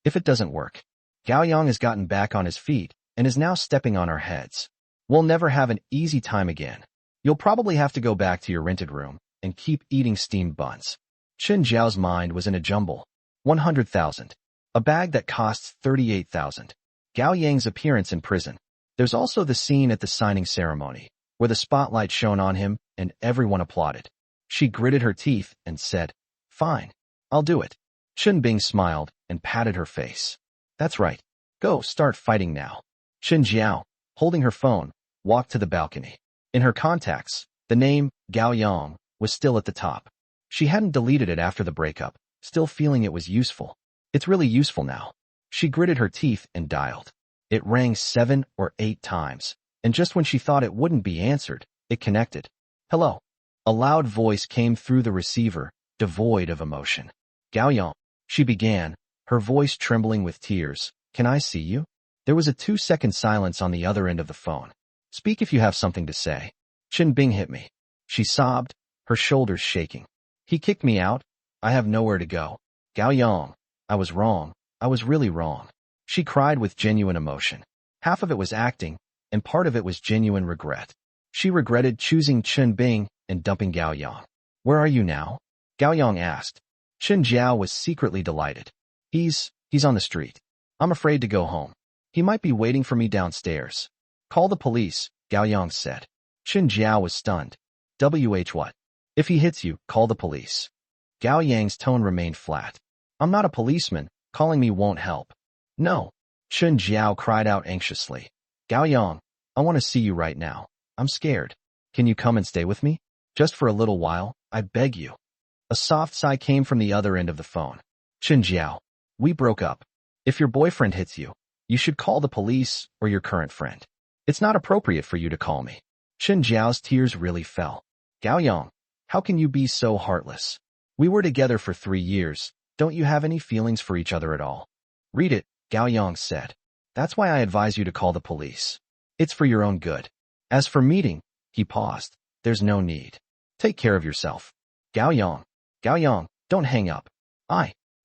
A: If it doesn't work, Gao Yang has gotten back on his feet, and is now stepping on our heads. We'll never have an easy time again. You'll probably have to go back to your rented room, and keep eating steamed buns. Chen Jiao's mind was in a jumble. 100,000. A bag that costs 38,000. Gao Yang's appearance in prison. There's also the scene at the signing ceremony, where the spotlight shone on him and everyone applauded. She gritted her teeth and said, Fine, I'll do it. Chen Bing smiled and patted her face. That's right. Go start fighting now. Chen Jiao, holding her phone, walked to the balcony. In her contacts, the name, Gao Yang, was still at the top. She hadn't deleted it after the breakup, still feeling it was useful. It's really useful now. She gritted her teeth and dialed. It rang 7 or 8 times, and just when she thought it wouldn't be answered, it connected. Hello. A loud voice came through the receiver, devoid of emotion. Gao Yang, she began, her voice trembling with tears. Can I see you? There was a 2-second silence on the other end of the phone. Speak if you have something to say. Chen Bing hit me. She sobbed, her shoulders shaking. He kicked me out. I have nowhere to go. Gao Yang, I was wrong. I was really wrong. She cried with genuine emotion. Half of it was acting, and part of it was genuine regret. She regretted choosing Chen Bing and dumping Gao Yang. Where are you now? Gao Yang asked. Chen Jiao was secretly delighted. He's on the street. I'm afraid to go home. He might be waiting for me downstairs. Call the police, Gao Yang said. Chen Jiao was stunned. What? If he hits you, call the police. Gao Yang's tone remained flat. I'm not a policeman. Calling me won't help. No. Chen Jiao cried out anxiously. Gao Yang, I want to see you right now. I'm scared. Can you come and stay with me? Just for a little while, I beg you. A soft sigh came from the other end of the phone. Chen Jiao, we broke up. If your boyfriend hits you, you should call the police or your current friend. It's not appropriate for you to call me. Chen Jiao's tears really fell. Gao Yang, how can you be so heartless? We were together for 3 years. Don't you have any feelings for each other at all? Read it, Gao Yang said. That's why I advise you to call the police. It's for your own good. As for meeting, he paused. There's no need. Take care of yourself. Gao Yang, don't hang up.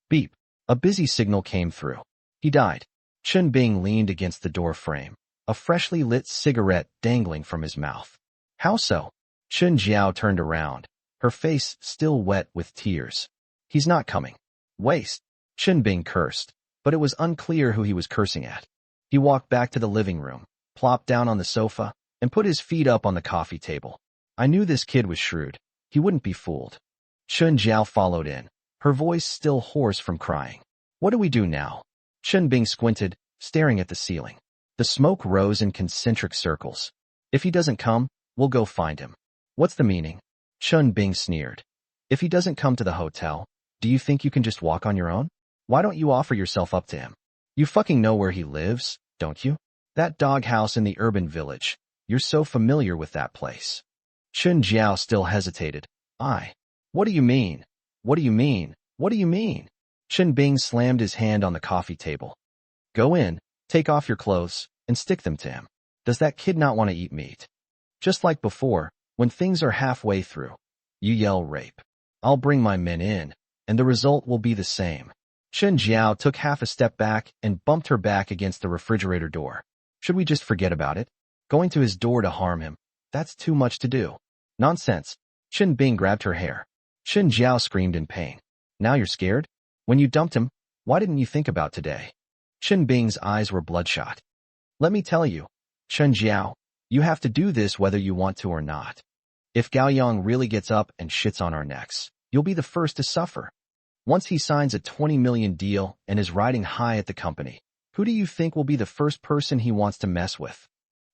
A: Beep. A busy signal came through. He died. Chen Bing leaned against the door frame, a freshly lit cigarette dangling from his mouth. How so? Chen Jiao turned around, her face still wet with tears. He's not coming. Waste. Chen Bing cursed, but it was unclear who he was cursing at. He walked back to the living room, plopped down on the sofa, and put his feet up on the coffee table. I knew this kid was shrewd. He wouldn't be fooled. Chen Jiao followed in, her voice still hoarse from crying. What do we do now? Chen Bing squinted, staring at the ceiling. The smoke rose in concentric circles. If he doesn't come, we'll go find him. What's the meaning? Chen Bing sneered. If he doesn't come to the hotel, do you think you can just walk on your own? Why don't you offer yourself up to him? You fucking know where he lives, don't you? That doghouse in the urban village. You're so familiar with that place. Chen Jiao still hesitated. What do you mean? What do you mean? What do you mean? Chen Bing slammed his hand on the coffee table. Go in, take off your clothes, and stick them to him. Does that kid not want to eat meat? Just like before, when things are halfway through, you yell rape. I'll bring my men in, and the result will be the same. Chen Jiao took half a step back and bumped her back against the refrigerator door. Should we just forget about it? Going to his door to harm him, that's too much to do. Nonsense. Chen Bing grabbed her hair. Chen Jiao screamed in pain. Now you're scared? When you dumped him, why didn't you think about today? Chen Bing's eyes were bloodshot. Let me tell you, Chen Jiao, you have to do this whether you want to or not. If Gao Yang really gets up and shits on our necks, you'll be the first to suffer. Once he signs a 20 million deal and is riding high at the company, who do you think will be the first person he wants to mess with?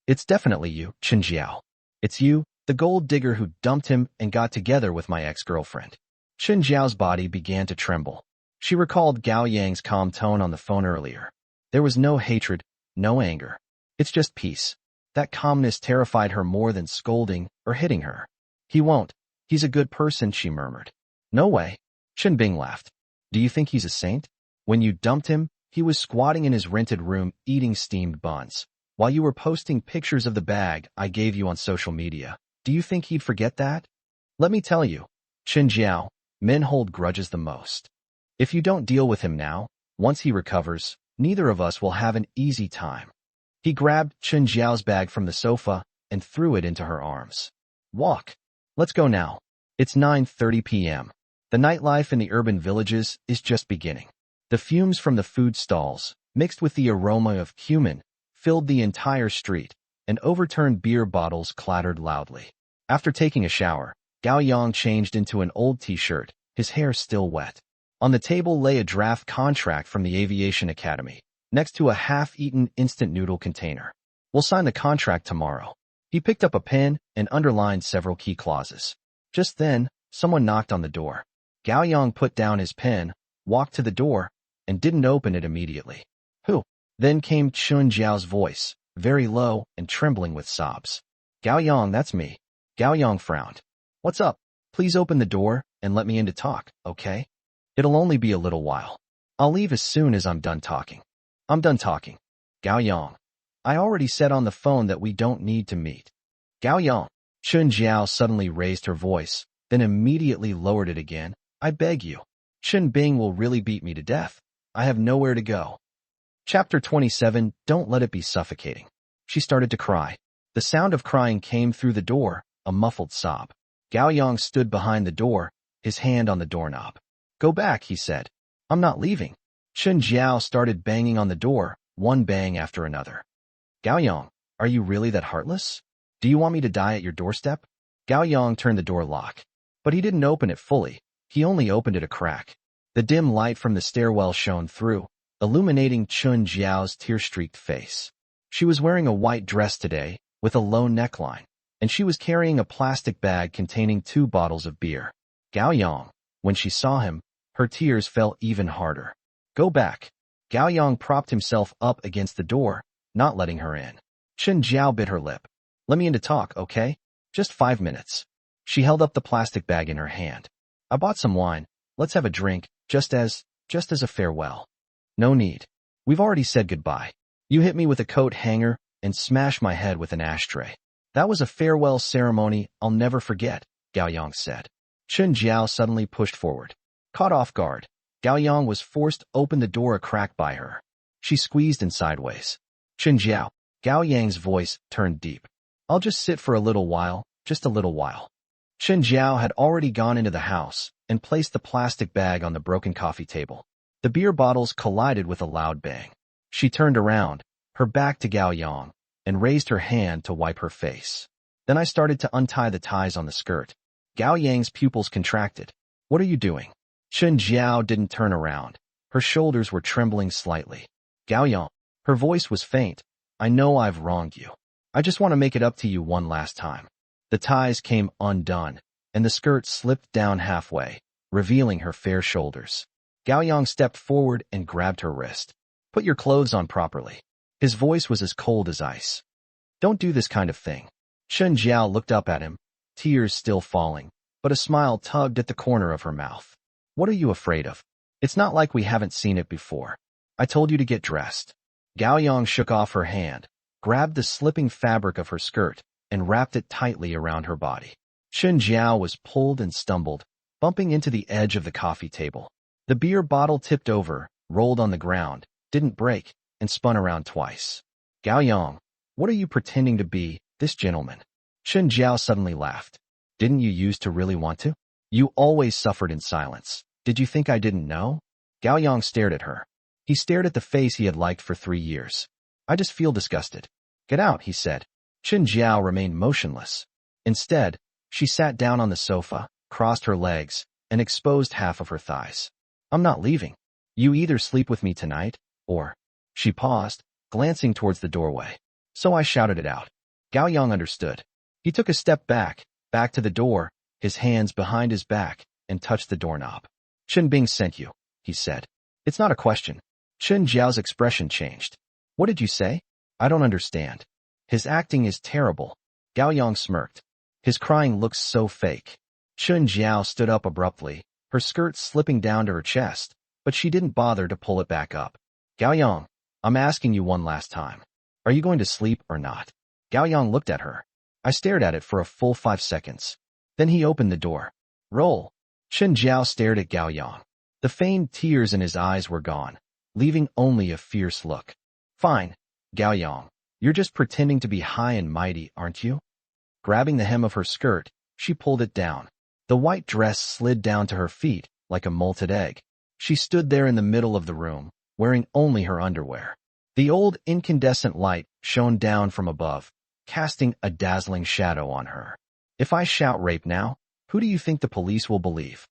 A: It's definitely you, Chen Jiao. It's you, the gold digger who dumped him and got together with my ex-girlfriend. Chen Jiao's body began to tremble. She recalled Gao Yang's calm tone on the phone earlier. There was no hatred, no anger. It's just peace. That calmness terrified her more than scolding or hitting her. He won't. He's a good person, she murmured. No way. Chen Bing laughed. Do you think he's a saint? When you dumped him, he was squatting in his rented room eating steamed buns, while you were posting pictures of the bag I gave you on social media. Do you think he'd forget that? Let me tell you, Chen Jiao, men hold grudges the most. If you don't deal with him now, once he recovers, neither of us will have an easy time. He grabbed Chen Jiao's bag from the sofa and threw it into her arms. Walk. Let's go now. It's 9:30 p.m. The nightlife in the urban villages is just beginning. The fumes from the food stalls, mixed with the aroma of cumin, filled the entire street, and overturned beer bottles clattered loudly. After taking a shower, Gao Yang changed into an old t-shirt, his hair still wet. On the table lay a draft contract from the Aviation Academy, next to a half-eaten instant noodle container. We'll sign the contract tomorrow. He picked up a pen and underlined several key clauses. Just then, someone knocked on the door. Gao Yang put down his pen, walked to the door, and didn't open it immediately. Who? Then came Chen Jiao's voice, very low and trembling with sobs. Gao Yang, that's me. Gao Yang frowned. What's up? Please open the door and let me in to talk, okay? It'll only be a little while. I'll leave as soon as I'm done talking. I'm done talking. Gao Yang. I already said on the phone that we don't need to meet. Gao Yang. Chen Jiao suddenly raised her voice, then immediately lowered it again. I beg you. Chen Bing will really beat me to death. I have nowhere to go. Chapter 27, Don't Let It Be Suffocating. She started to cry. The sound of crying came through the door, a muffled sob. Gao Yang stood behind the door, his hand on the doorknob. Go back, he said. I'm not leaving. Chen Jiao started banging on the door, one bang after another. Gao Yang, are you really that heartless? Do you want me to die at your doorstep? Gao Yang turned the door lock. But he didn't open it fully. He only opened it a crack. The dim light from the stairwell shone through, illuminating Chun Jiao's tear-streaked face. She was wearing a white dress today, with a low neckline, and she was carrying a plastic bag containing 2 bottles of beer. Gao Yang, when she saw him, her tears fell even harder. Go back. Gao Yang propped himself up against the door, not letting her in. Chun Jiao bit her lip. Let me in to talk, okay? Just 5 minutes. She held up the plastic bag in her hand. I bought some wine. Let's have a drink, just as a farewell. No need. We've already said goodbye. You hit me with a coat hanger and smashed my head with an ashtray. That was a farewell ceremony I'll never forget, Gao Yang said. Chun Jiao suddenly pushed forward. Caught off guard, Gao Yang was forced to open the door a crack by her. She squeezed in sideways. Chun Jiao, Gao Yang's voice turned deep. I'll just sit for a little while, just a little while. Chun Jiao had already gone into the house and placed the plastic bag on the broken coffee table. The beer bottles collided with a loud bang. She turned around, her back to Gao Yang, and raised her hand to wipe her face. Then I started to untie the ties on the skirt. Gao Yang's pupils contracted. What are you doing? Chun Jiao didn't turn around. Her shoulders were trembling slightly. Gao Yang, her voice was faint. I know I've wronged you. I just want to make it up to you one last time. The ties came undone, and the skirt slipped down halfway, revealing her fair shoulders. Gao Yang stepped forward and grabbed her wrist. Put your clothes on properly. His voice was as cold as ice. Don't do this kind of thing. Chun Jiao looked up at him, tears still falling, but a smile tugged at the corner of her mouth. What are you afraid of? It's not like we haven't seen it before. I told you to get dressed. Gao Yang shook off her hand, grabbed the slipping fabric of her skirt, and wrapped it tightly around her body. Chun Jiao was pulled and stumbled, bumping into the edge of the coffee table. The beer bottle tipped over, rolled on the ground, didn't break, and spun around twice. Gao Yang, what are you pretending to be, this gentleman? Chun Jiao suddenly laughed. Didn't you used to really want to? You always suffered in silence. Did you think I didn't know? Gao Yang stared at her. He stared at the face he had liked for 3 years. I just feel disgusted. Get out, he said. Chun Jiao remained motionless. Instead, she sat down on the sofa, crossed her legs, and exposed half of her thighs. I'm not leaving. You either sleep with me tonight, or... She paused, glancing towards the doorway. So I shouted it out. Gao Yang understood. He took a step back to the door, his hands behind his back, and touched the doorknob. Chun Bing sent you, he said. It's not a question. Chun Jiao's expression changed. What did you say? I don't understand. His acting is terrible. Gao Yang smirked. His crying looks so fake. Chun Jiao stood up abruptly, her skirt slipping down to her chest, but she didn't bother to pull it back up. Gao Yang, I'm asking you one last time. Are you going to sleep or not? Gao Yang looked at her. I stared at it for a full 5 seconds. Then he opened the door. Roll. Chun Jiao stared at Gao Yang. The feigned tears in his eyes were gone, leaving only a fierce look. Fine, Gao Yang. You're just pretending to be high and mighty, aren't you? Grabbing the hem of her skirt, she pulled it down. The white dress slid down to her feet, like a molted egg. She stood there in the middle of the room, wearing only her underwear. The old incandescent light shone down from above, casting a dazzling shadow on her. If I shout rape now, who do you think the police will believe?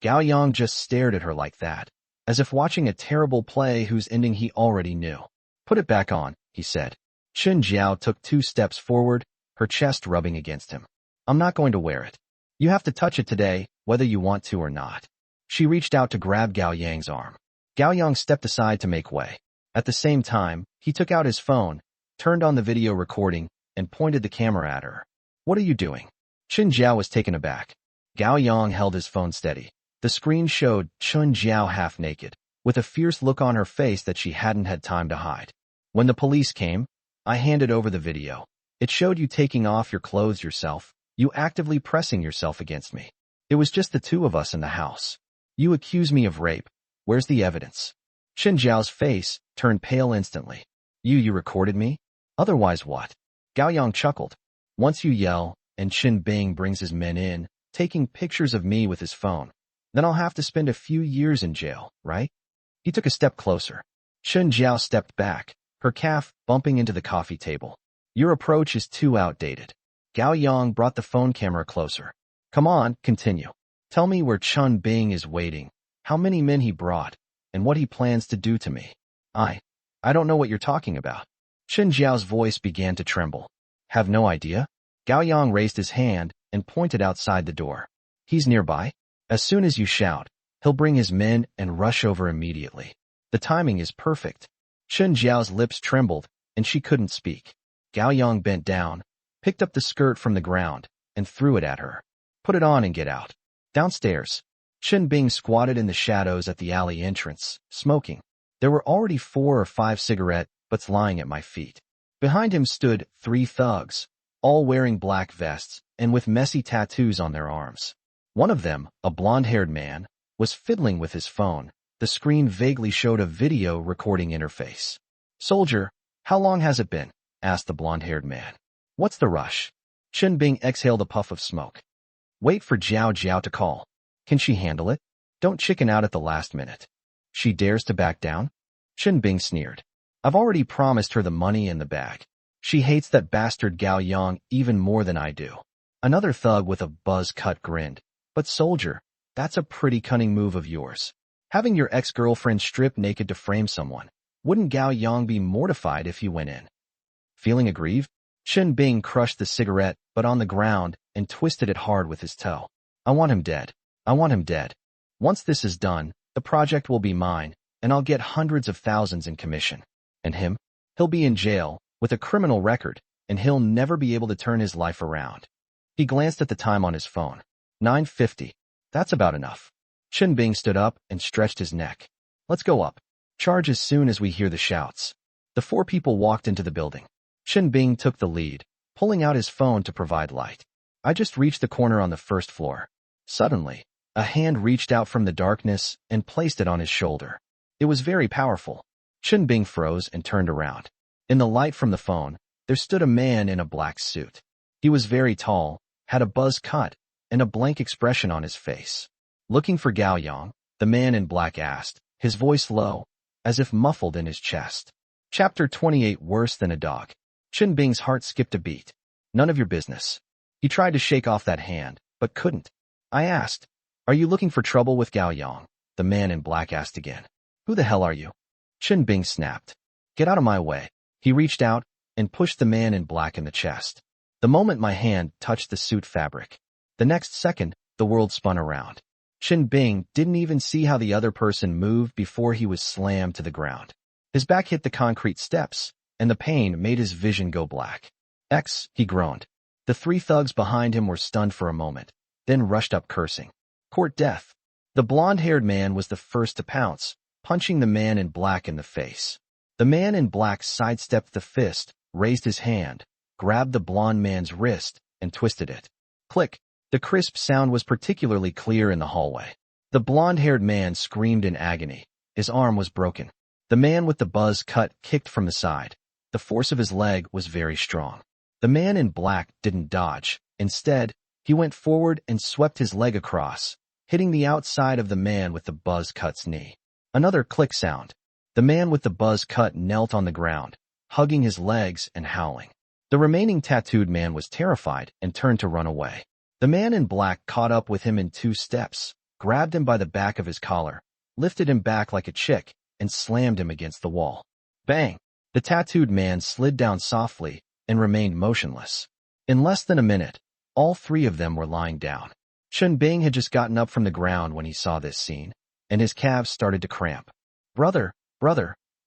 A: Gao Yang just stared at her like that, as if watching a terrible play whose ending he already knew. Put it back on, he said. Chun Jiao took 2 steps forward, her chest rubbing against him. I'm not going to wear it. You have to touch it today, whether you want to or not. She reached out to grab Gao Yang's arm. Gao Yang stepped aside to make way. At the same time, he took out his phone, turned on the video recording, and pointed the camera at her. What are you doing? Chun Jiao was taken aback. Gao Yang held his phone steady. The screen showed Chun Jiao half naked, with a fierce look on her face that she hadn't had time to hide. When the police came, I handed over the video. It showed you taking off your clothes yourself, you actively pressing yourself against me. It was just the 2 of us in the house. You accuse me of rape. Where's the evidence? Chun Jiao's face turned pale instantly. You recorded me? Otherwise what? Gao Yang chuckled. Once you yell, and Chun Bing brings his men in, taking pictures of me with his phone, then I'll have to spend a few years in jail, right? He took a step closer. Chun Jiao stepped back, her calf bumping into the coffee table. Your approach is too outdated. Gao Yang brought the phone camera closer. Come on, continue. Tell me where Chun Bing is waiting, how many men he brought, and what he plans to do to me. I don't know what you're talking about. Chen Jiao's voice began to tremble. Have no idea? Gao Yang raised his hand and pointed outside the door. He's nearby. As soon as you shout, he'll bring his men and rush over immediately. The timing is perfect. Chen Jiao's lips trembled, and she couldn't speak. Gao Yang bent down, picked up the skirt from the ground, and threw it at her. Put it on and get out. Downstairs. Chen Bing squatted in the shadows at the alley entrance, smoking. There were already 4 or 5 cigarette butts lying at my feet. Behind him stood 3 thugs, all wearing black vests and with messy tattoos on their arms. One of them, a blonde-haired man, was fiddling with his phone. The screen vaguely showed a video recording interface. Soldier, how long has it been? Asked the blonde-haired man. What's the rush? Chen Bing exhaled a puff of smoke. Wait for Jiao Jiao to call. Can she handle it? Don't chicken out at the last minute. She dares to back down? Chen Bing sneered. I've already promised her the money and the bag. She hates that bastard Gao Yang even more than I do. Another thug with a buzz cut grinned. But soldier, that's a pretty cunning move of yours. Having your ex-girlfriend strip naked to frame someone. Wouldn't Gao Yang be mortified if he went in? Feeling aggrieved? Chen Bing crushed the cigarette, but on the ground, and twisted it hard with his toe. I want him dead. I want him dead. Once this is done, the project will be mine, and I'll get hundreds of thousands in commission. And him? He'll be in jail, with a criminal record, and he'll never be able to turn his life around. He glanced at the time on his phone. 9:50. That's about enough. Chen Bing stood up and stretched his neck. Let's go up. Charge as soon as we hear the shouts. The 4 people walked into the building. Chen Bing took the lead, pulling out his phone to provide light. I just reached the corner on the first floor. Suddenly, a hand reached out from the darkness and placed it on his shoulder. It was very powerful. Chen Bing froze and turned around. In the light from the phone, there stood a man in a black suit. He was very tall, had a buzz cut, and a blank expression on his face. Looking for Gao Yang, the man in black asked, his voice low, as if muffled in his chest. Chapter 28. Worse than a dog. Chen Bing's heart skipped a beat. None of your business. He tried to shake off that hand, but couldn't. I asked, are you looking for trouble with Gao Yang? The man in black asked again. Who the hell are you? Chen Bing snapped. Get out of my way. He reached out and pushed the man in black in the chest. The moment my hand touched the suit fabric, the next second, the world spun around. Chen Bing didn't even see how the other person moved before he was slammed to the ground. His back hit the concrete steps, and the pain made his vision go black. He groaned. The 3 thugs behind him were stunned for a moment, then rushed up cursing. Court death. The blonde-haired man was the first to pounce, punching the man in black in the face. The man in black sidestepped the fist, raised his hand, grabbed the blonde man's wrist, and twisted it. Click. The crisp sound was particularly clear in the hallway. The blonde-haired man screamed in agony. His arm was broken. The man with the buzz cut kicked from the side. The force of his leg was very strong. The man in black didn't dodge. Instead, he went forward and swept his leg across, hitting the outside of the man with the buzz cut's knee. Another click sound. The man with the buzz cut knelt on the ground, hugging his legs and howling. The remaining tattooed man was terrified and turned to run away. The man in black caught up with him in 2 steps, grabbed him by the back of his collar, lifted him back like a chick, and slammed him against the wall. Bang! The tattooed man slid down softly and remained motionless. In less than a minute, all 3 of them were lying down. Chen Bing had just gotten up from the ground when he saw this scene, and his calves started to cramp. Brother,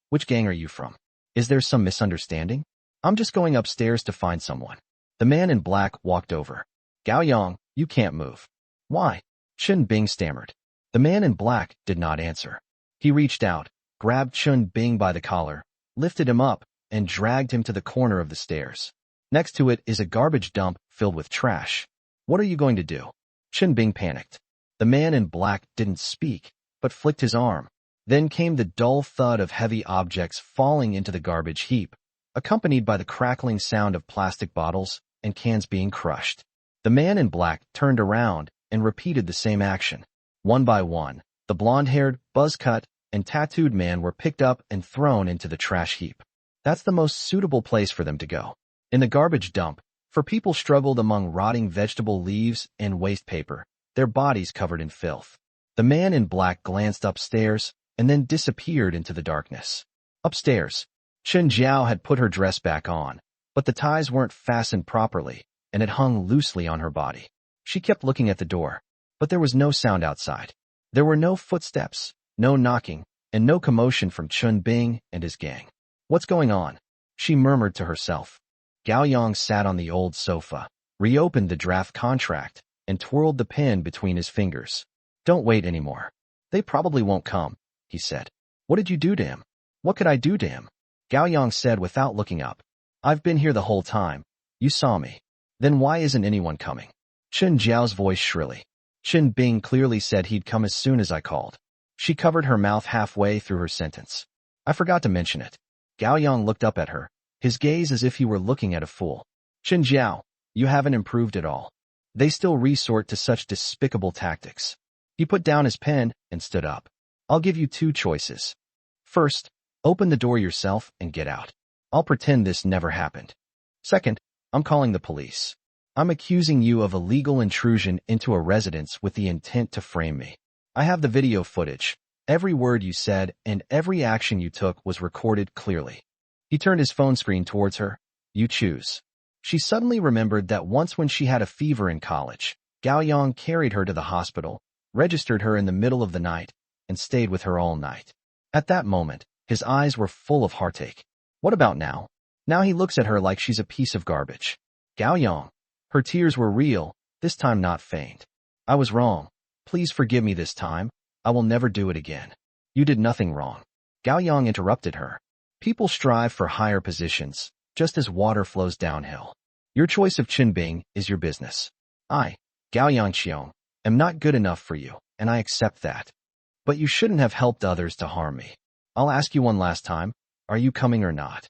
A: which gang are you from? Is there some misunderstanding? I'm just going upstairs to find someone. The man in black walked over. Gao Yang, you can't move. Why? Chen Bing stammered. The man in black did not answer. He reached out, grabbed Chen Bing by the collar, lifted him up, and dragged him to the corner of the stairs. Next to it is a garbage dump filled with trash. What are you going to do? Chen Bing panicked. The man in black didn't speak, but flicked his arm. Then came the dull thud of heavy objects falling into the garbage heap, accompanied by the crackling sound of plastic bottles and cans being crushed. The man in black turned around and repeated the same action. One by one, the blonde-haired, buzz-cut, and tattooed man were picked up and thrown into the trash heap. That's the most suitable place for them to go. In the garbage dump, For people struggled among rotting vegetable leaves and waste paper, their bodies covered in filth. The man in black glanced upstairs and then disappeared into the darkness. Upstairs, Chen Jiao had put her dress back on, but the ties weren't fastened properly, and it hung loosely on her body. She kept looking at the door, but there was no sound outside. There were no footsteps, no knocking, and no commotion from Chun Bing and his gang. What's going on? She murmured to herself. Gao Yang sat on the old sofa, reopened the draft contract, and twirled the pen between his fingers. Don't wait anymore. They probably won't come, he said. What did you do to him? What could I do to him? Gao Yang said without looking up. I've been here the whole time. You saw me. Then why isn't anyone coming? Chen Jiao's voice shrilly. Chen Bing clearly said he'd come as soon as I called. She covered her mouth halfway through her sentence. I forgot to mention it. Gao Yang looked up at her, his gaze as if he were looking at a fool. Chen Jiao, you haven't improved at all. They still resort to such despicable tactics. He put down his pen and stood up. I'll give you two choices. First, open the door yourself and get out. I'll pretend this never happened. Second, I'm calling the police. I'm accusing you of illegal intrusion into a residence with the intent to frame me. I have the video footage. Every word you said and every action you took was recorded clearly. He turned his phone screen towards her. You choose. She suddenly remembered that once when she had a fever in college, Gao Yang carried her to the hospital, registered her in the middle of the night, and stayed with her all night. At that moment, his eyes were full of heartache. What about now? Now he looks at her like she's a piece of garbage. Gao Yang. Her tears were real, this time not feigned. I was wrong. Please forgive me this time. I will never do it again. You did nothing wrong. Gao Yang interrupted her. People strive for higher positions, just as water flows downhill. Your choice of Qinbing is your business. I, Gao Yang Qiong, am not good enough for you, and I accept that. But you shouldn't have helped others to harm me. I'll ask you one last time, are you coming or not?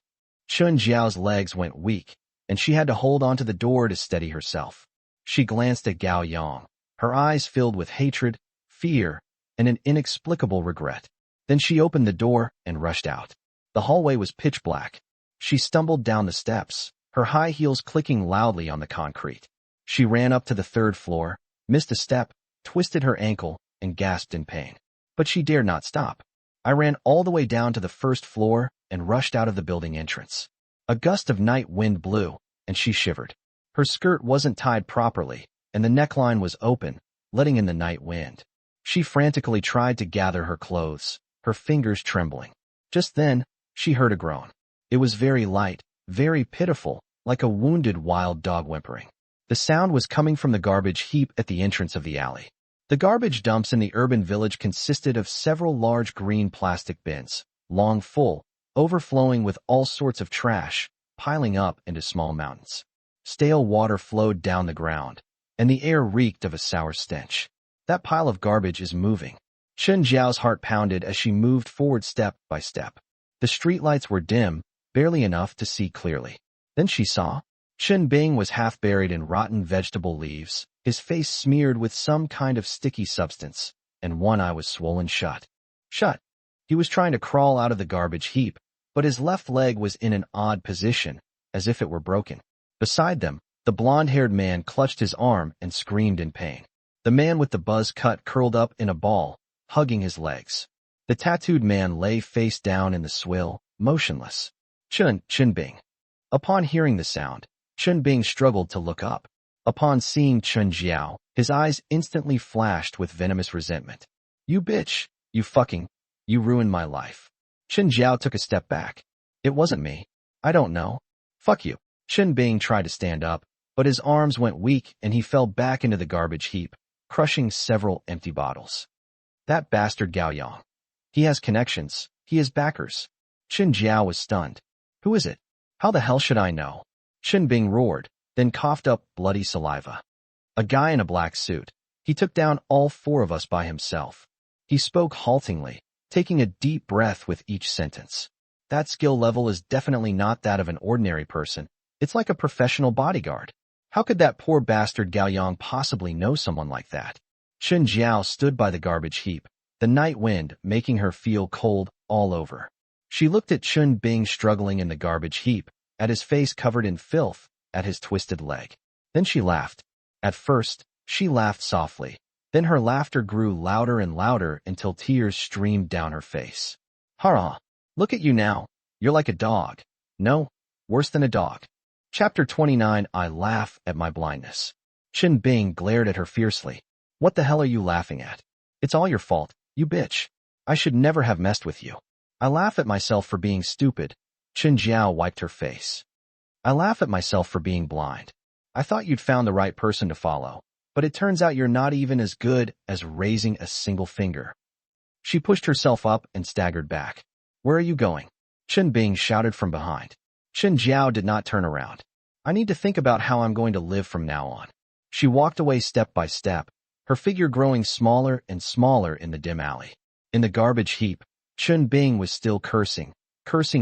A: Chun Jiao's legs went weak, and she had to hold onto the door to steady herself. She glanced at Gao Yang, her eyes filled with hatred, fear, and an inexplicable regret. Then she opened the door and rushed out. The hallway was pitch black. She stumbled down the steps, her high heels clicking loudly on the concrete. She ran up to the third floor, missed a step, twisted her ankle, and gasped in pain. But she dared not stop. I ran all the way down to the first floor and rushed out of the building entrance. A gust of night wind blew, and she shivered. Her skirt wasn't tied properly, and the neckline was open, letting in the night wind. She frantically tried to gather her clothes, her fingers trembling. Just then, she heard a groan. It was very light, very pitiful, like a wounded wild dog whimpering. The sound was coming from the garbage heap at the entrance of the alley. The garbage dumps in the urban village consisted of several large green plastic bins, long full, overflowing with all sorts of trash, piling up into small mountains. Stale water flowed down the ground, and the air reeked of a sour stench. That pile of garbage is moving. Chen Jiao's heart pounded as she moved forward step by step. The streetlights were dim, barely enough to see clearly. Then she saw. Chen Bing was half buried in rotten vegetable leaves, his face smeared with some kind of sticky substance, and one eye was swollen shut. Shut. He was trying to crawl out of the garbage heap, but his left leg was in an odd position, as if it were broken. Beside them, the blonde-haired man clutched his arm and screamed in pain. The man with the buzz cut curled up in a ball, hugging his legs. The tattooed man lay face down in the swill, motionless. Qinbing. Upon hearing the sound, Qinbing struggled to look up. Upon seeing Chen Jiao, his eyes instantly flashed with venomous resentment. You bitch, you ruined my life. Chen Jiao took a step back. It wasn't me. I don't know. Fuck you. Qinbing tried to stand up, but his arms went weak and he fell back into the garbage heap, crushing several empty bottles. That bastard Gao Yang. He has connections. He has backers. Chen Jiao was stunned. Who is it? How the hell should I know? Qinbing roared, then coughed up bloody saliva. A guy in a black suit. He took down all four of us by himself. He spoke haltingly, taking a deep breath with each sentence. That skill level is definitely not that of an ordinary person. It's like a professional bodyguard. How could that poor bastard Gao Yang possibly know someone like that? Chen Jiao stood by the garbage heap, the night wind making her feel cold all over. She looked at Qinbing struggling in the garbage heap, at his face covered in filth, at his twisted leg. Then she laughed. At first, she laughed softly. Then her laughter grew louder and louder until tears streamed down her face. Hurrah! Look at you now. You're like a dog. No, worse than a dog. Chapter 29. I laugh at my blindness. Chen Bing glared at her fiercely. What the hell are you laughing at? It's all your fault, you bitch. I should never have messed with you. I laugh at myself for being stupid. Chen Jiao wiped her face. I laugh at myself for being blind. I thought you'd found the right person to follow, but it turns out you're not even as good as raising a single finger. She pushed herself up and staggered back. Where are you going? Chen Bing shouted from behind. Chen Jiao did not turn around. I need to think about how I'm going to live from now on. She walked away step by step, her figure growing smaller and smaller in the dim alley. In the garbage heap, Chen Bing was still cursing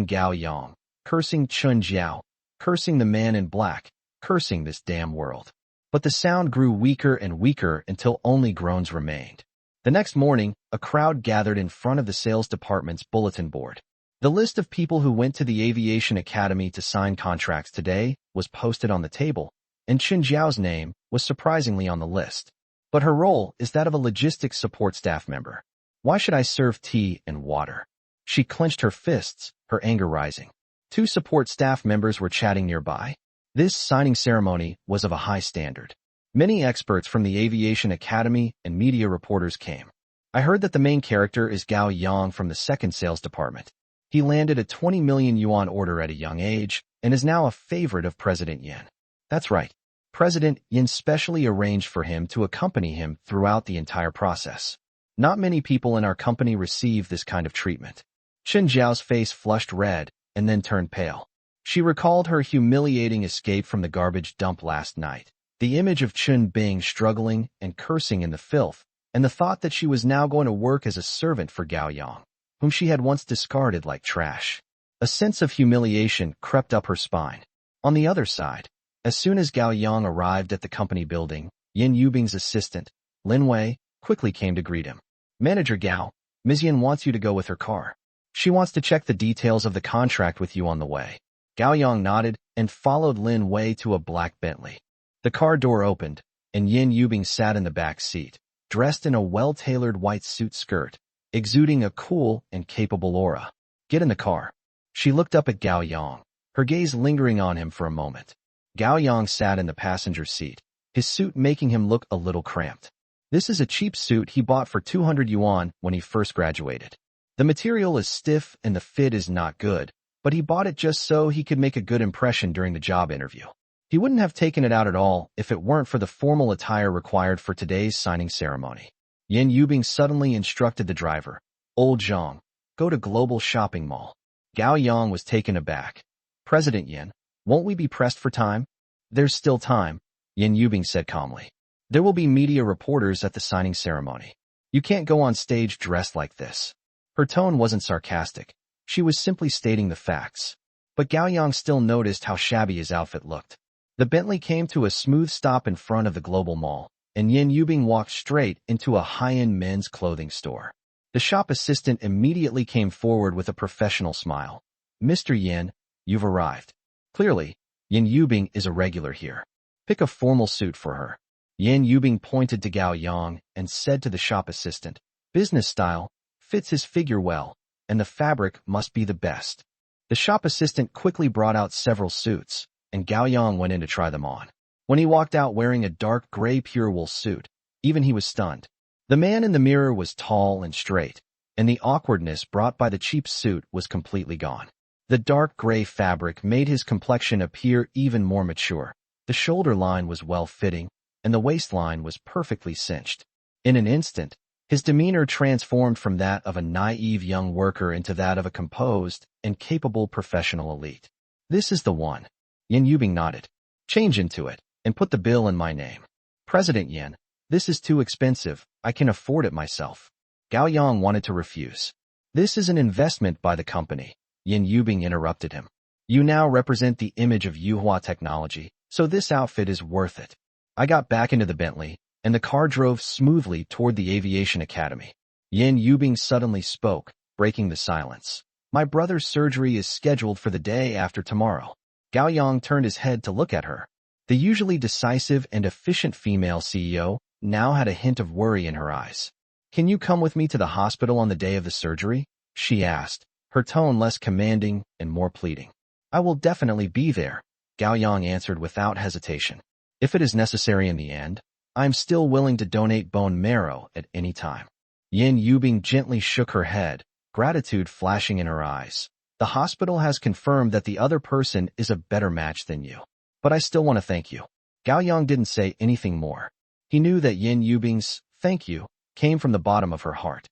A: Gao Yang, cursing Chen Jiao, cursing the man in black, cursing this damn world. But the sound grew weaker and weaker until only groans remained. The next morning, a crowd gathered in front of the sales department's bulletin board. The list of people who went to the Aviation Academy to sign contracts today was posted on the table, and Chen Jiao's name was surprisingly on the list. But her role is that of a logistics support staff member. Why should I serve tea and water? She clenched her fists, her anger rising. Two support staff members were chatting nearby. This signing ceremony was of a high standard. Many experts from the Aviation Academy and media reporters came. I heard that the main character is Gao Yang from the second sales department. He landed a 20 million yuan order at a young age and is now a favorite of President Yin. That's right. President Yin specially arranged for him to accompany him throughout the entire process. Not many people in our company receive this kind of treatment. Chen Jiao's face flushed red and then turned pale. She recalled her humiliating escape from the garbage dump last night, the image of Chen Bing struggling and cursing in the filth, and the thought that she was now going to work as a servant for Gao Yang, whom she had once discarded like trash. A sense of humiliation crept up her spine. On the other side, as soon as Gao Yang arrived at the company building, Yin Yubing's assistant, Lin Wei, quickly came to greet him. Manager Gao, Ms. Yin wants you to go with her car. She wants to check the details of the contract with you on the way. Gao Yang nodded and followed Lin Wei to a black Bentley. The car door opened, and Yin Yubing sat in the back seat, dressed in a well-tailored white suit skirt, exuding a cool and capable aura. Get in the car. She looked up at Gao Yang, her gaze lingering on him for a moment. Gao Yang sat in the passenger seat, his suit making him look a little cramped. This is a cheap suit he bought for 200 yuan when he first graduated. The material is stiff and the fit is not good, but he bought it just so he could make a good impression during the job interview. He wouldn't have taken it out at all if it weren't for the formal attire required for today's signing ceremony. Yin Yubing suddenly instructed the driver, Old Zhang, go to Global Shopping Mall. Gao Yang was taken aback. President Yin, won't we be pressed for time? There's still time, Yin Yubing said calmly. There will be media reporters at the signing ceremony. You can't go on stage dressed like this. Her tone wasn't sarcastic. She was simply stating the facts. But Gao Yang still noticed how shabby his outfit looked. The Bentley came to a smooth stop in front of the Global Mall, and Yin Yubing walked straight into a high-end men's clothing store. The shop assistant immediately came forward with a professional smile. Mr. Yin, you've arrived. Clearly, Yin Yubing is a regular here. Pick a formal suit for her. Yin Yubing pointed to Gao Yang and said to the shop assistant, business style, fits his figure well, and the fabric must be the best. The shop assistant quickly brought out several suits, and Gao Yang went in to try them on. When he walked out wearing a dark gray pure wool suit, even he was stunned. The man in the mirror was tall and straight, and the awkwardness brought by the cheap suit was completely gone. The dark gray fabric made his complexion appear even more mature. The shoulder line was well-fitting, and the waistline was perfectly cinched. In an instant, his demeanor transformed from that of a naive young worker into that of a composed and capable professional elite. This is the one. Yin Yubing nodded. Change into it, and put the bill in my name. President Yin, this is too expensive, I can afford it myself. Gao Yang wanted to refuse. This is an investment by the company. Yin Yubing interrupted him. You now represent the image of Yuhua technology, so this outfit is worth it. I got back into the Bentley, and the car drove smoothly toward the Aviation Academy. Yin Yubing suddenly spoke, breaking the silence. My brother's surgery is scheduled for the day after tomorrow. Gao Yang turned his head to look at her. The usually decisive and efficient female CEO now had a hint of worry in her eyes. Can you come with me to the hospital on the day of the surgery? She asked, her tone less commanding and more pleading. I will definitely be there, Gao Yang answered without hesitation. If it is necessary in the end, I am still willing to donate bone marrow at any time. Yin Yubing gently shook her head, gratitude flashing in her eyes. The hospital has confirmed that the other person is a better match than you. But I still want to thank you. Gao Yang didn't say anything more. He knew that Yin Yubing's thank you came from the bottom of her heart.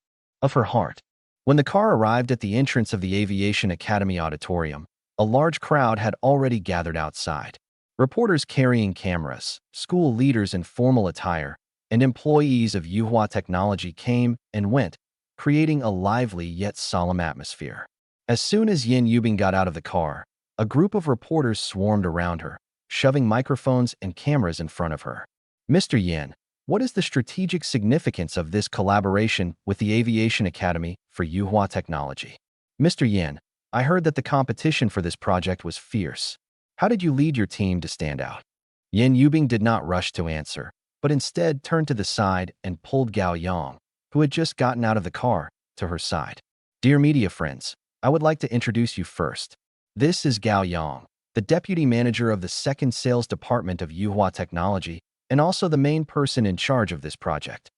A: When the car arrived at the entrance of the Aviation Academy auditorium, a large crowd had already gathered outside. Reporters carrying cameras, school leaders in formal attire, and employees of Yuhua Technology came and went, creating a lively yet solemn atmosphere. As soon as Yin Yubing got out of the car, a group of reporters swarmed around her, shoving microphones and cameras in front of her. Mr. Yin, what is the strategic significance of this collaboration with the Aviation Academy for Yuhua Technology? Mr. Yin, I heard that the competition for this project was fierce. How did you lead your team to stand out? Yin Yubing did not rush to answer, but instead turned to the side and pulled Gao Yang, who had just gotten out of the car, to her side. Dear media friends, I would like to introduce you first. This is Gao Yang, the deputy manager of the second sales department of Yuhua Technology, and also the main person in charge of this project.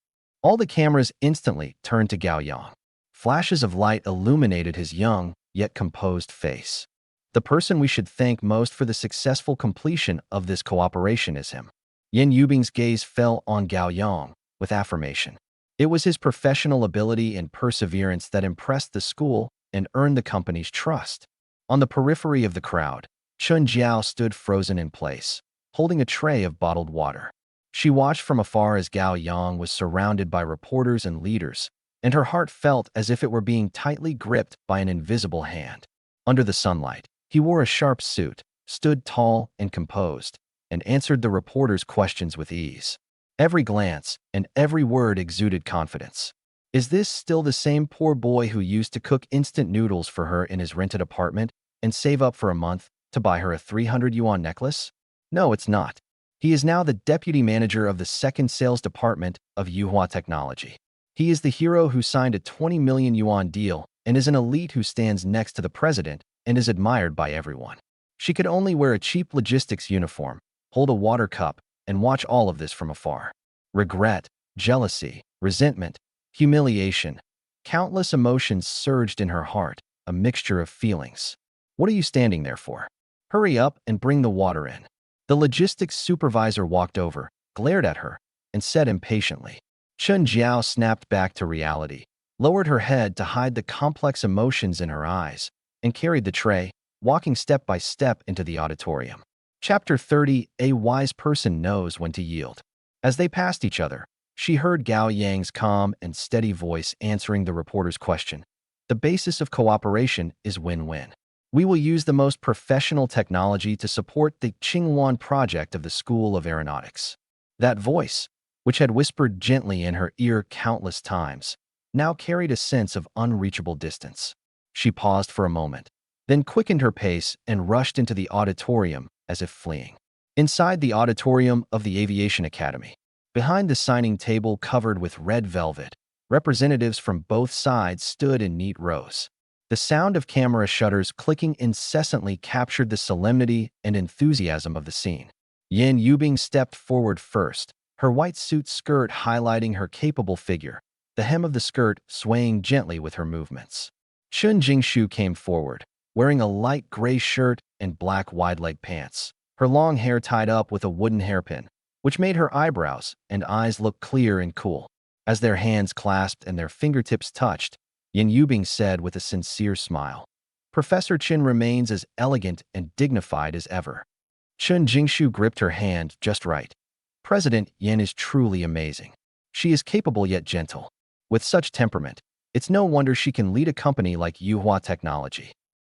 A: All the cameras instantly turned to Gao Yang. Flashes of light illuminated his young, yet composed face. The person we should thank most for the successful completion of this cooperation is him. Yin Yubing's gaze fell on Gao Yang with affirmation. It was his professional ability and perseverance that impressed the school and earned the company's trust. On the periphery of the crowd, Chun Jiao stood frozen in place, holding a tray of bottled water. She watched from afar as Gao Yang was surrounded by reporters and leaders, and her heart felt as if it were being tightly gripped by an invisible hand. Under the sunlight, he wore a sharp suit, stood tall and composed, and answered the reporters' questions with ease. Every glance and every word exuded confidence. Is this still the same poor boy who used to cook instant noodles for her in his rented apartment and save up for a month to buy her a 300 yuan necklace? No, it's not. He is now the deputy manager of the second sales department of Yuhua Technology. He is the hero who signed a 20 million yuan deal and is an elite who stands next to the president and is admired by everyone. She could only wear a cheap logistics uniform, hold a water cup, and watch all of this from afar. Regret, jealousy, resentment, humiliation, countless emotions surged in her heart, a mixture of feelings. What are you standing there for? Hurry up and bring the water in. The logistics supervisor walked over, glared at her, and said impatiently. Chun Jiao snapped back to reality, lowered her head to hide the complex emotions in her eyes, and carried the tray, walking step by step into the auditorium. Chapter 30, A Wise Person Knows When to Yield. As they passed each other, she heard Gao Yang's calm and steady voice answering the reporter's question. The basis of cooperation is win-win. We will use the most professional technology to support the Qingwan project of the School of Aeronautics. That voice, which had whispered gently in her ear countless times, now carried a sense of unreachable distance. She paused for a moment, then quickened her pace and rushed into the auditorium as if fleeing. Inside the auditorium of the Aviation Academy, behind the signing table covered with red velvet, representatives from both sides stood in neat rows. The sound of camera shutters clicking incessantly captured the solemnity and enthusiasm of the scene. Yin Yubing stepped forward first, her white suit skirt highlighting her capable figure, the hem of the skirt swaying gently with her movements. Chun Jingshu came forward, wearing a light gray shirt and black wide-leg pants, her long hair tied up with a wooden hairpin, which made her eyebrows and eyes look clear and cool. As their hands clasped and their fingertips touched, Yin Yubing said with a sincere smile, Professor Chin remains as elegant and dignified as ever. Chun Jingshu gripped her hand just right. President Yin is truly amazing. She is capable yet gentle. With such temperament, it's no wonder she can lead a company like Yuhua Technology.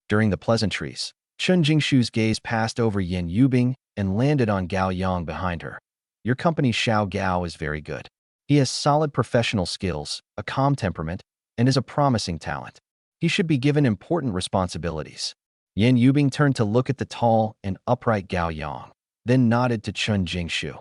A: During the pleasantries, Chun Jingshu's gaze passed over Yin Yubing and landed on Gao Yang behind her. Your company's Xiao Gao is very good. He has solid professional skills, a calm temperament, and is a promising talent. He should be given important responsibilities. Yan Yubing turned to look at the tall and upright Gao Yang, then nodded to Chun Jingshu.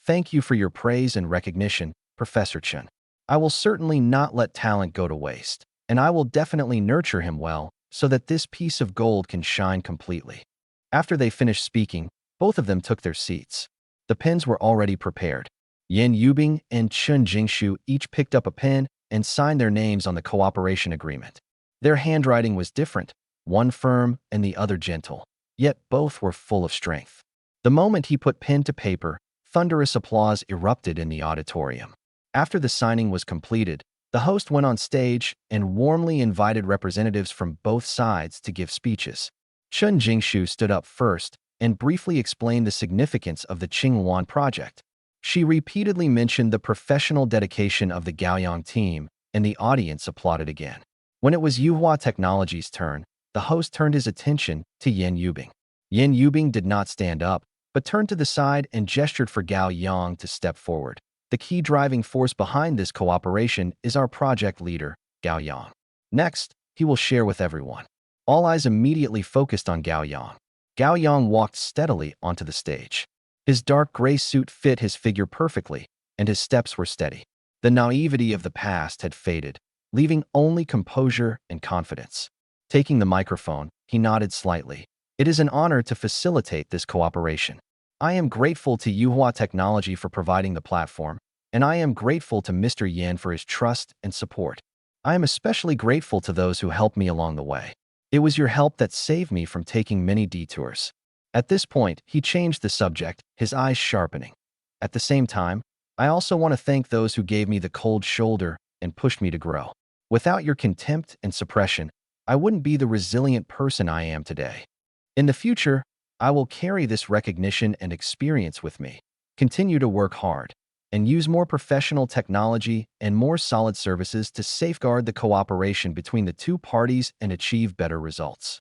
A: Thank you for your praise and recognition, Professor Chun. I will certainly not let talent go to waste, and I will definitely nurture him well so that this piece of gold can shine completely. After they finished speaking, both of them took their seats. The pens were already prepared. Yan Yubing and Chun Jingshu each picked up a pen and signed their names on the cooperation agreement. Their handwriting was different, one firm and the other gentle, yet both were full of strength. The moment he put pen to paper, thunderous applause erupted in the auditorium. After the signing was completed, the host went on stage and warmly invited representatives from both sides to give speeches. Chun Jingshu stood up first and briefly explained the significance of the Qingyuan project. She repeatedly mentioned the professional dedication of the Gaoyang team, and the audience applauded again. When it was Yuhua Technology's turn, the host turned his attention to Yan Yubing. Yan Yubing did not stand up, but turned to the side and gestured for Gao Yang to step forward. The key driving force behind this cooperation is our project leader, Gao Yang. Next, he will share with everyone. All eyes immediately focused on Gao Yang. Gao Yang walked steadily onto the stage. His dark gray suit fit his figure perfectly, and his steps were steady. The naivety of the past had faded, leaving only composure and confidence. Taking the microphone, he nodded slightly. It is an honor to facilitate this cooperation. I am grateful to Yuhua Technology for providing the platform, and I am grateful to Mr. Yan for his trust and support. I am especially grateful to those who helped me along the way. It was your help that saved me from taking many detours. At this point, he changed the subject, his eyes sharpening. At the same time, I also want to thank those who gave me the cold shoulder and pushed me to grow. Without your contempt and suppression, I wouldn't be the resilient person I am today. In the future, I will carry this recognition and experience with me, continue to work hard, and use more professional technology and more solid services to safeguard the cooperation between the two parties and achieve better results.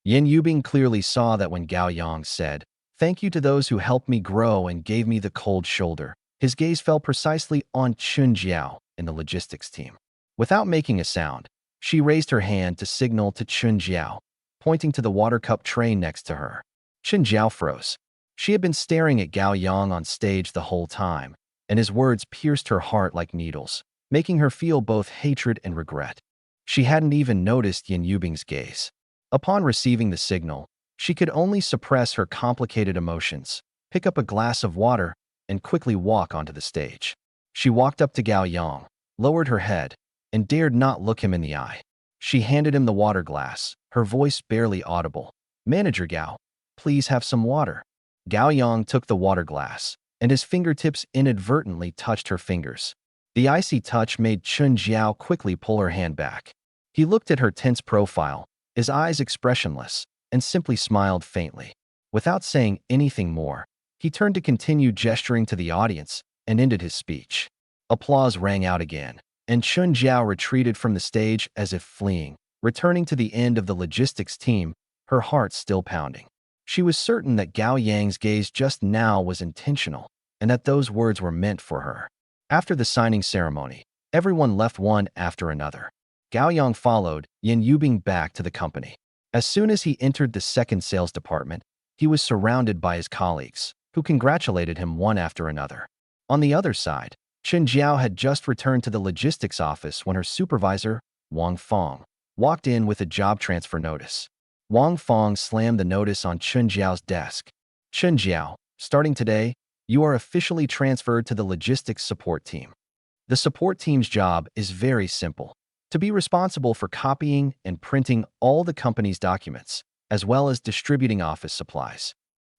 A: Yan Yubing clearly saw that when Gao Yang said, "Thank you to those who helped me grow and gave me the cold shoulder," his gaze fell precisely on Chun Jiao in the logistics team. Without making a sound, she raised her hand to signal to Chun Jiao, pointing to the water cup tray next to her. Chun Jiao froze. She had been staring at Gao Yang on stage the whole time, and his words pierced her heart like needles, making her feel both hatred and regret. She hadn't even noticed Yan Yubing's gaze. Upon receiving the signal, she could only suppress her complicated emotions, pick up a glass of water, and quickly walk onto the stage. She walked up to Gao Yang, lowered her head, and dared not look him in the eye. She handed him the water glass, her voice barely audible. "Manager Gao, please have some water." Gao Yang took the water glass, and his fingertips inadvertently touched her fingers. The icy touch made Chun Jiao quickly pull her hand back. He looked at her tense profile, his eyes expressionless, and simply smiled faintly. Without saying anything more, he turned to continue gesturing to the audience and ended his speech. Applause rang out again, and Chun Jiao retreated from the stage as if fleeing, returning to the end of the logistics team, her heart still pounding. She was certain that Gao Yang's gaze just now was intentional, and that those words were meant for her. After the signing ceremony, everyone left one after another. Gao Yang followed Yan Yubing back to the company. As soon as he entered the second sales department, he was surrounded by his colleagues, who congratulated him one after another. On the other side, Chun Jiao had just returned to the logistics office when her supervisor, Wang Fong, walked in with a job transfer notice. Wang Fong slammed the notice on Chun Jiao's desk. "Chun Jiao, starting today, you are officially transferred to the logistics support team. The support team's job is very simple: to be responsible for copying and printing all the company's documents, as well as distributing office supplies."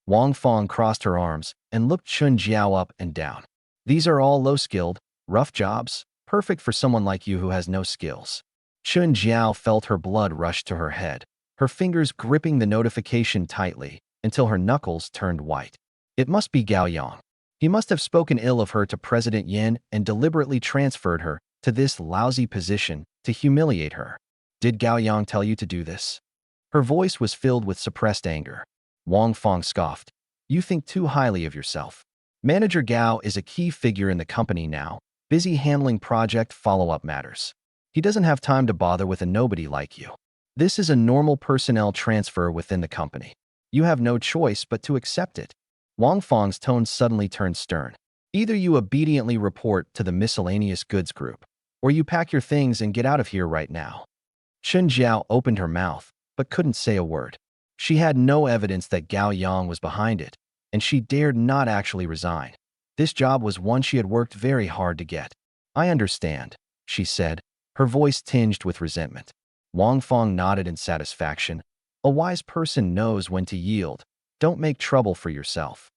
A: Wang Fong crossed her arms and looked Chun Jiao up and down. "These are all low-skilled, rough jobs, perfect for someone like you who has no skills." Chun Jiao felt her blood rush to her head, her fingers gripping the notification tightly until her knuckles turned white. It must be Gao Yang. He must have spoken ill of her to President Yin and deliberately transferred her to this lousy position to humiliate her. "Did Gao Yang tell you to do this?" Her voice was filled with suppressed anger. Wang Fong scoffed. "You think too highly of yourself. Manager Gao is a key figure in the company now, busy handling project follow-up matters. He doesn't have time to bother with a nobody like you." This is a normal personnel transfer within the company. You have no choice but to accept it. Wang Feng's tone suddenly turned stern. Either you obediently report to the miscellaneous goods group, or you pack your things and get out of here right now. Chen Jiao opened her mouth, but couldn't say a word. She had no evidence that Gao Yang was behind it, and she dared not actually resign. This job was one she had worked very hard to get. I understand, she said, her voice tinged with resentment. Wang Feng nodded in satisfaction. A wise person knows when to yield. Don't make trouble for yourself.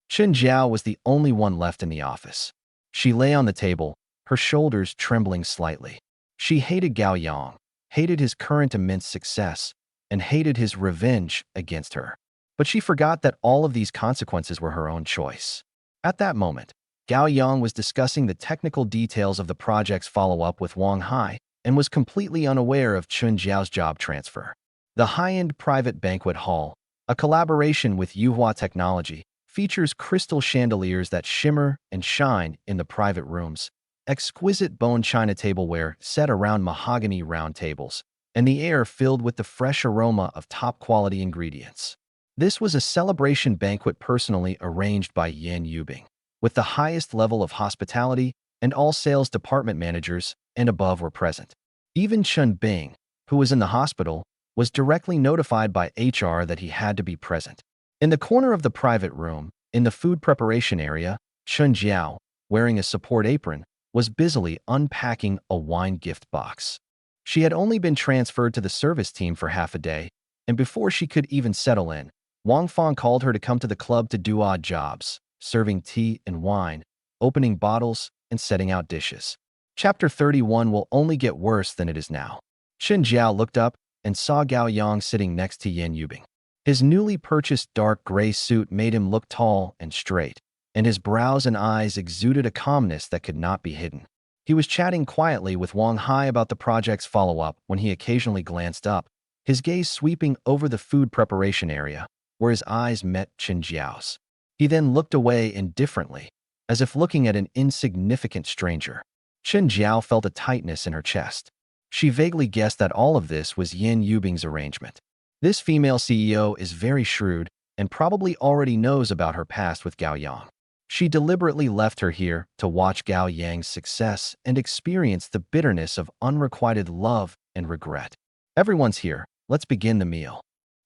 A: Chen Jiao was the only one left in the office. She lay on the table, her shoulders trembling slightly. She hated Gao Yang, hated his current immense success, and hated his revenge against her. But she forgot that all of these consequences were her own choice. At that moment, Gao Yang was discussing the technical details of the project's follow-up with Wang Hai and was completely unaware of Chen Jiao's job transfer. The high-end private banquet hall, a collaboration with Yuhua Technology, features crystal chandeliers that shimmer and shine in the private rooms, exquisite bone china tableware set around mahogany round tables, and the air filled with the fresh aroma of top-quality ingredients. This was a celebration banquet personally arranged by Yan Yubing, with the highest level of hospitality, and all sales department managers and above were present. Even Chen Bing, who was in the hospital, was directly notified by HR that he had to be present. In the corner of the private room, in the food preparation area, Chen Jiao, wearing a support apron, was busily unpacking a wine gift box. She had only been transferred to the service team for half a day, and before she could even settle in, Wang Feng called her to come to the club to do odd jobs, serving tea and wine, opening bottles, and setting out dishes. Chapter 31 will only get worse than it is now. Chen Jiao looked up and saw Gao Yang sitting next to Yan Yubing. His newly purchased dark gray suit made him look tall and straight, and his brows and eyes exuded a calmness that could not be hidden. He was chatting quietly with Wang Hai about the project's follow-up when he occasionally glanced up, his gaze sweeping over the food preparation area, where his eyes met Chen Jiao's. He then looked away indifferently, as if looking at an insignificant stranger. Chen Jiao felt a tightness in her chest. She vaguely guessed that all of this was Yan Yubing's arrangement. This female CEO is very shrewd and probably already knows about her past with Gao Yang. She deliberately left her here to watch Gao Yang's success and experience the bitterness of unrequited love and regret. Everyone's here. Let's begin the meal.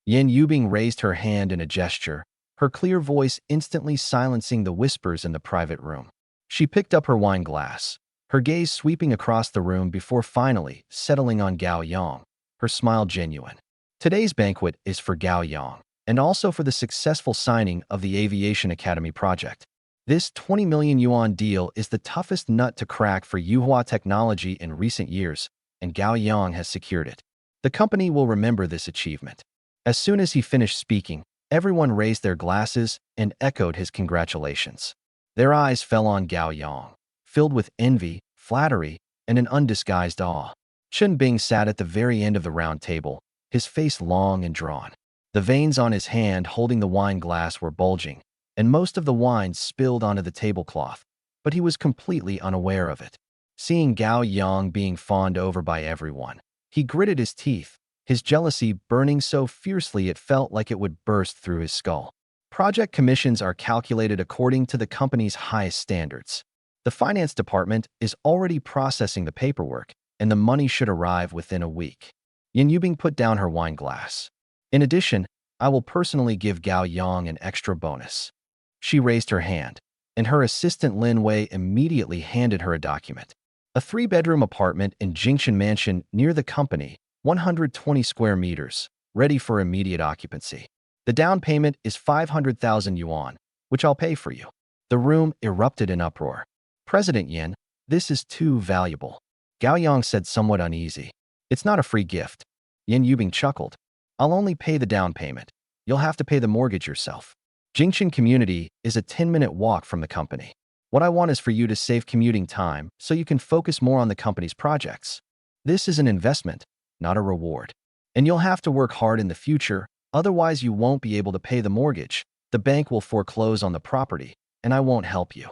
A: Yan Yubing raised her hand in a gesture, her clear voice instantly silencing the whispers in the private room. She picked up her wine glass, her gaze sweeping across the room before finally settling on Gao Yang, her smile genuine. Today's banquet is for Gao Yang, and also for the successful signing of the Aviation Academy project. This 20 million yuan deal is the toughest nut to crack for Yuhua Technology in recent years, and Gao Yang has secured it. The company will remember this achievement. As soon as he finished speaking, everyone raised their glasses and echoed his congratulations. Their eyes fell on Gao Yang, filled with envy, flattery, and an undisguised awe. Chen Bing sat at the very end of the round table, his face long and drawn. The veins on his hand holding the wine glass were bulging, and most of the wine spilled onto the tablecloth, but he was completely unaware of it. Seeing Gao Yang being fawned over by everyone, he gritted his teeth, his jealousy burning so fiercely it felt like it would burst through his skull. Project commissions are calculated according to the company's highest standards. The finance department is already processing the paperwork, and the money should arrive within a week. Yan Yubing put down her wine glass. In addition, I will personally give Gao Yang an extra bonus. She raised her hand, and her assistant Lin Wei immediately handed her a document. A 3-bedroom apartment in Jingchen Mansion near the company, 120 square meters, ready for immediate occupancy. The down payment is 500,000 yuan, which I'll pay for you. The room erupted in uproar. President Yin, this is too valuable. Gao Yang said somewhat uneasy. It's not a free gift. Yan Yubing chuckled. I'll only pay the down payment. You'll have to pay the mortgage yourself. Jingchen Community is a 10-minute walk from the company. What I want is for you to save commuting time so you can focus more on the company's projects. This is an investment, not a reward. And you'll have to work hard in the future, otherwise you won't be able to pay the mortgage, the bank will foreclose on the property, and I won't help you.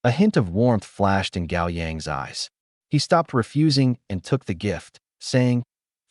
A: A hint of warmth flashed in Gao Yang's eyes. He stopped refusing and took the gift, saying,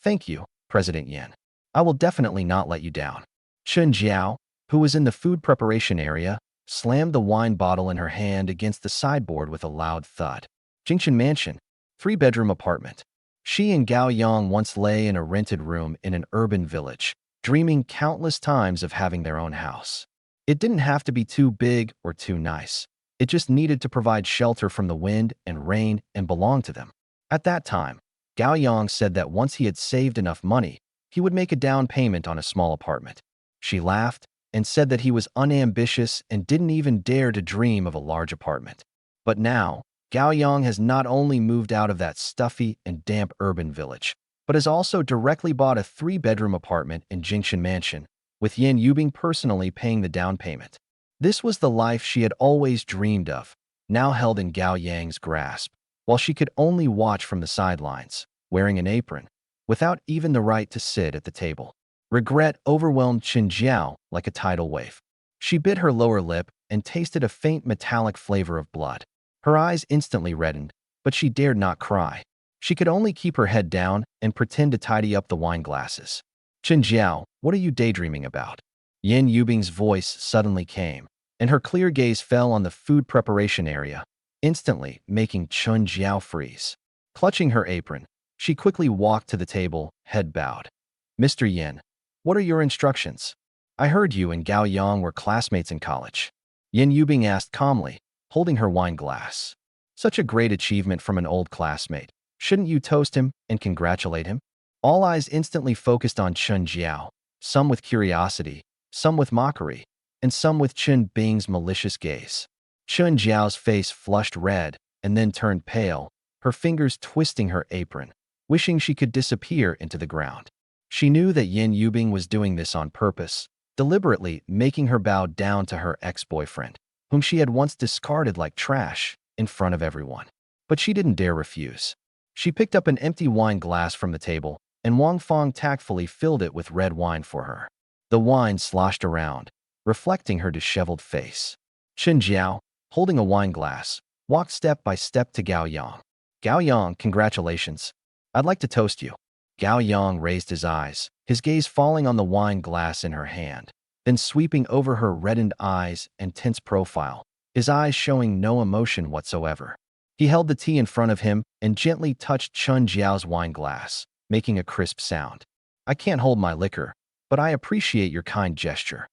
A: Thank you, President Yin. I will definitely not let you down. Chen Jiao, who was in the food preparation area, slammed the wine bottle in her hand against the sideboard with a loud thud. Jingshan Mansion, three-bedroom apartment. She and Gao Yang once lay in a rented room in an urban village, dreaming countless times of having their own house. It didn't have to be too big or too nice. It just needed to provide shelter from the wind and rain and belong to them. At that time, Gao Yang said that once he had saved enough money, he would make a down payment on a small apartment. She laughed and said that he was unambitious and didn't even dare to dream of a large apartment. But now, Gao Yang has not only moved out of that stuffy and damp urban village, but has also directly bought a three-bedroom apartment in Jingshan Mansion, with Yin Yubing personally paying the down payment. This was the life she had always dreamed of, now held in Gao Yang's grasp, while she could only watch from the sidelines, wearing an apron, without even the right to sit at the table. Regret overwhelmed Chen Jiao like a tidal wave. She bit her lower lip and tasted a faint metallic flavor of blood. Her eyes instantly reddened, but she dared not cry. She could only keep her head down and pretend to tidy up the wine glasses. Chen Jiao, what are you daydreaming about? Yin Yubing's voice suddenly came, and her clear gaze fell on the food preparation area, instantly making Chen Jiao freeze. Clutching her apron, she quickly walked to the table, head bowed. Mr. Yin, what are your instructions? I heard you and Gao Yang were classmates in college. Yin Yubing asked calmly, holding her wine glass. Such a great achievement from an old classmate. Shouldn't you toast him and congratulate him? All eyes instantly focused on Chen Jiao, some with curiosity, some with mockery, and some with Chen Bing's malicious gaze. Chen Jiao's face flushed red and then turned pale, her fingers twisting her apron, wishing she could disappear into the ground. She knew that Yin Yubing was doing this on purpose, deliberately making her bow down to her ex-boyfriend, whom she had once discarded like trash in front of everyone. But she didn't dare refuse. She picked up an empty wine glass from the table, and Wang Fong tactfully filled it with red wine for her. The wine sloshed around, reflecting her disheveled face. Chen Jiao, holding a wine glass, walked step by step to Gao Yang. Gao Yang, congratulations. I'd like to toast you. Gao Yang raised his eyes, his gaze falling on the wine glass in her hand, then sweeping over her reddened eyes and tense profile, his eyes showing no emotion whatsoever. He held the tea in front of him and gently touched Chen Jiao's wine glass, making a crisp sound. I can't hold my liquor, but I appreciate your kind gesture.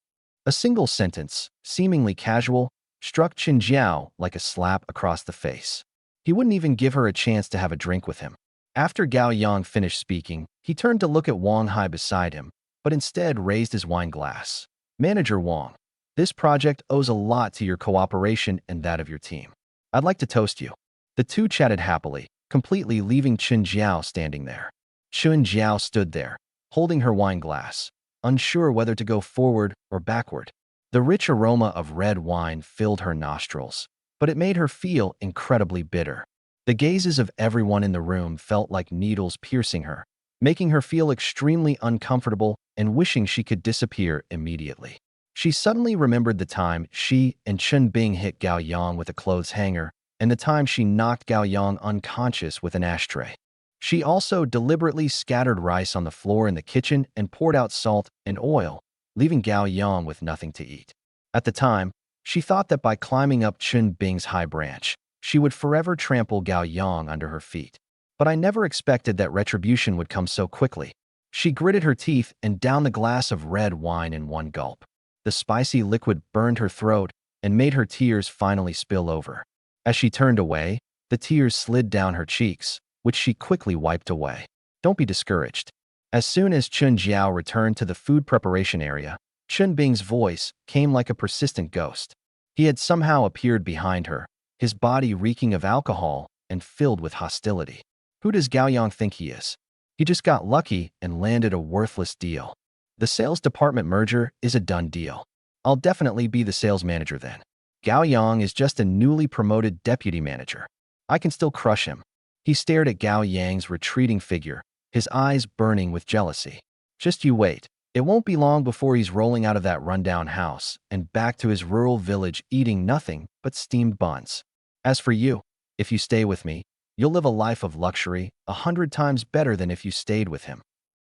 A: A single sentence, seemingly casual, struck Chen Jiao like a slap across the face. He wouldn't even give her a chance to have a drink with him. After Gao Yang finished speaking, he turned to look at Wang Hai beside him, but instead raised his wine glass. Manager Wang, this project owes a lot to your cooperation and that of your team. I'd like to toast you. The two chatted happily, completely leaving Chen Jiao standing there. Chen Jiao stood there, holding her wine glass, unsure whether to go forward or backward. The rich aroma of red wine filled her nostrils, but it made her feel incredibly bitter. The gazes of everyone in the room felt like needles piercing her, making her feel extremely uncomfortable and wishing she could disappear immediately. She suddenly remembered the time she and Chen Bing hit Gao Yang with a clothes hanger, and the time she knocked Gao Yang unconscious with an ashtray. She also deliberately scattered rice on the floor in the kitchen and poured out salt and oil, leaving Gao Yang with nothing to eat. At the time, she thought that by climbing up Chen Bing's high branch, she would forever trample Gao Yang under her feet. But I never expected that retribution would come so quickly. She gritted her teeth and downed the glass of red wine in one gulp. The spicy liquid burned her throat and made her tears finally spill over. As she turned away, the tears slid down her cheeks, which she quickly wiped away. Don't be discouraged. As soon as Chen Jiao returned to the food preparation area, Chen Bing's voice came like a persistent ghost. He had somehow appeared behind her, his body reeking of alcohol and filled with hostility. Who does Gao Yang think he is? He just got lucky and landed a worthless deal. The sales department merger is a done deal. I'll definitely be the sales manager then. Gao Yang is just a newly promoted deputy manager. I can still crush him. He stared at Gao Yang's retreating figure, his eyes burning with jealousy. Just you wait. It won't be long before he's rolling out of that rundown house and back to his rural village eating nothing but steamed buns. As for you, if you stay with me, you'll live a life of luxury 100 times better than if you stayed with him.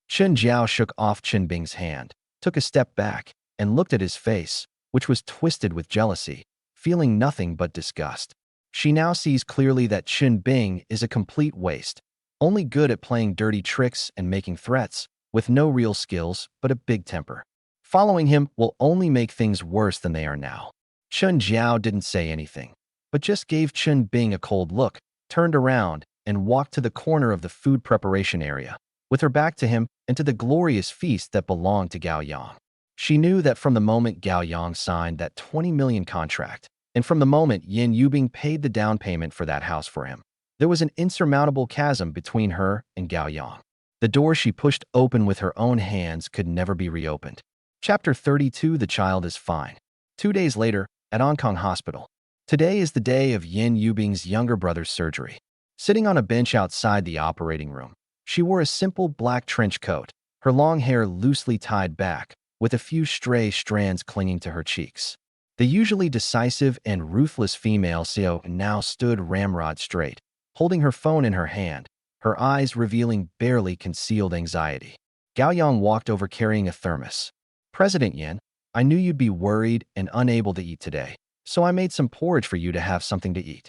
A: Chen Jiao shook off Chen Bing's hand, took a step back, and looked at his face, which was twisted with jealousy, feeling nothing but disgust. She now sees clearly that Chen Bing is a complete waste, only good at playing dirty tricks and making threats, with no real skills but a big temper. Following him will only make things worse than they are now. Chen Jiao didn't say anything, but just gave Chen Bing a cold look, turned around, and walked to the corner of the food preparation area, with her back to him and to the glorious feast that belonged to Gao Yang. She knew that from the moment Gao Yang signed that 20 million contract, and from the moment Yin Yubing paid the down payment for that house for him, there was an insurmountable chasm between her and Gao Yang. The door she pushed open with her own hands could never be reopened. Chapter 32. The child is fine. 2 days later, at Hong Kong Hospital. Today is the day of Yin Yubing's younger brother's surgery. Sitting on a bench outside the operating room, she wore a simple black trench coat, her long hair loosely tied back, with a few stray strands clinging to her cheeks. The usually decisive and ruthless female CEO now stood ramrod straight, holding her phone in her hand, her eyes revealing barely concealed anxiety. Gao Yang walked over carrying a thermos. "President Yin, I knew you'd be worried and unable to eat today, so I made some porridge for you to have something to eat."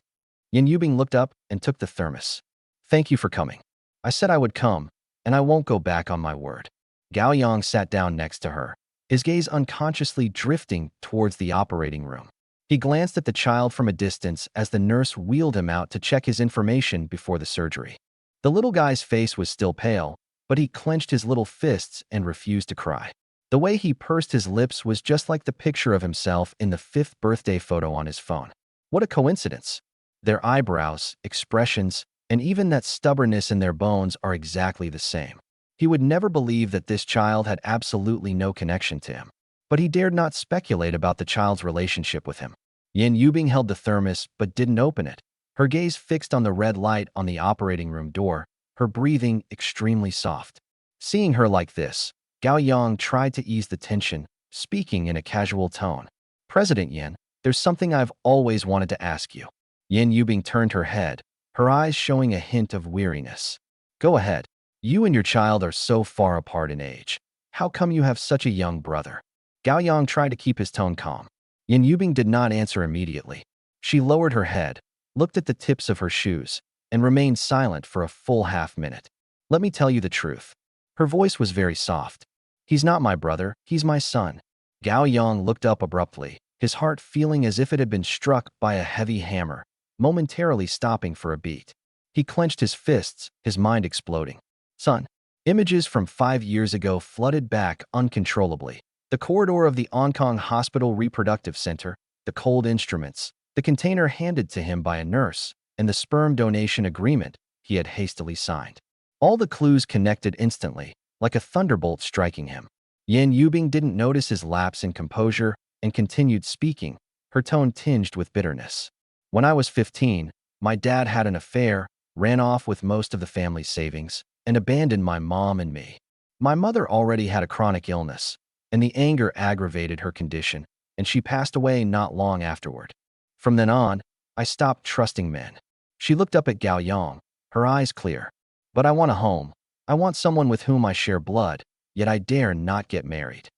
A: Yin Yubing looked up and took the thermos. "Thank you for coming. I said I would come, and I won't go back on my word." Gao Yang sat down next to her, his gaze unconsciously drifting towards the operating room. He glanced at the child from a distance as the nurse wheeled him out to check his information before the surgery. The little guy's face was still pale, but he clenched his little fists and refused to cry. The way he pursed his lips was just like the picture of himself in the 5th birthday photo on his phone. What a coincidence! Their eyebrows, expressions, and even that stubbornness in their bones are exactly the same. He would never believe that this child had absolutely no connection to him. But he dared not speculate about the child's relationship with him. Yin Yubing held the thermos but didn't open it, her gaze fixed on the red light on the operating room door, her breathing extremely soft. Seeing her like this, Gao Yang tried to ease the tension, speaking in a casual tone. "President Yin, there's something I've always wanted to ask you." Yin Yubing turned her head, her eyes showing a hint of weariness. "Go ahead. You and your child are so far apart in age. How come you have such a young brother?" Gao Yang tried to keep his tone calm. Yin Yubing did not answer immediately. She lowered her head, looked at the tips of her shoes, and remained silent for a full half-minute. "Let me tell you the truth." Her voice was very soft. "He's not my brother, he's my son." Gao Yang looked up abruptly, his heart feeling as if it had been struck by a heavy hammer, momentarily stopping for a beat. He clenched his fists, his mind exploding. "Son." Images from 5 years ago flooded back uncontrollably. The corridor of the Hong Kong Hospital Reproductive Center, the cold instruments, the container handed to him by a nurse, and the sperm donation agreement he had hastily signed. All the clues connected instantly, like a thunderbolt striking him. Yin Yubing didn't notice his lapse in composure and continued speaking, her tone tinged with bitterness. "When I was 15, my dad had an affair, ran off with most of the family's savings, and abandoned my mom and me. My mother already had a chronic illness, and the anger aggravated her condition, and she passed away not long afterward. From then on, I stopped trusting men." She looked up at Gao Yang, her eyes clear. "But I want a home. I want someone with whom I share blood, yet I dare not get married.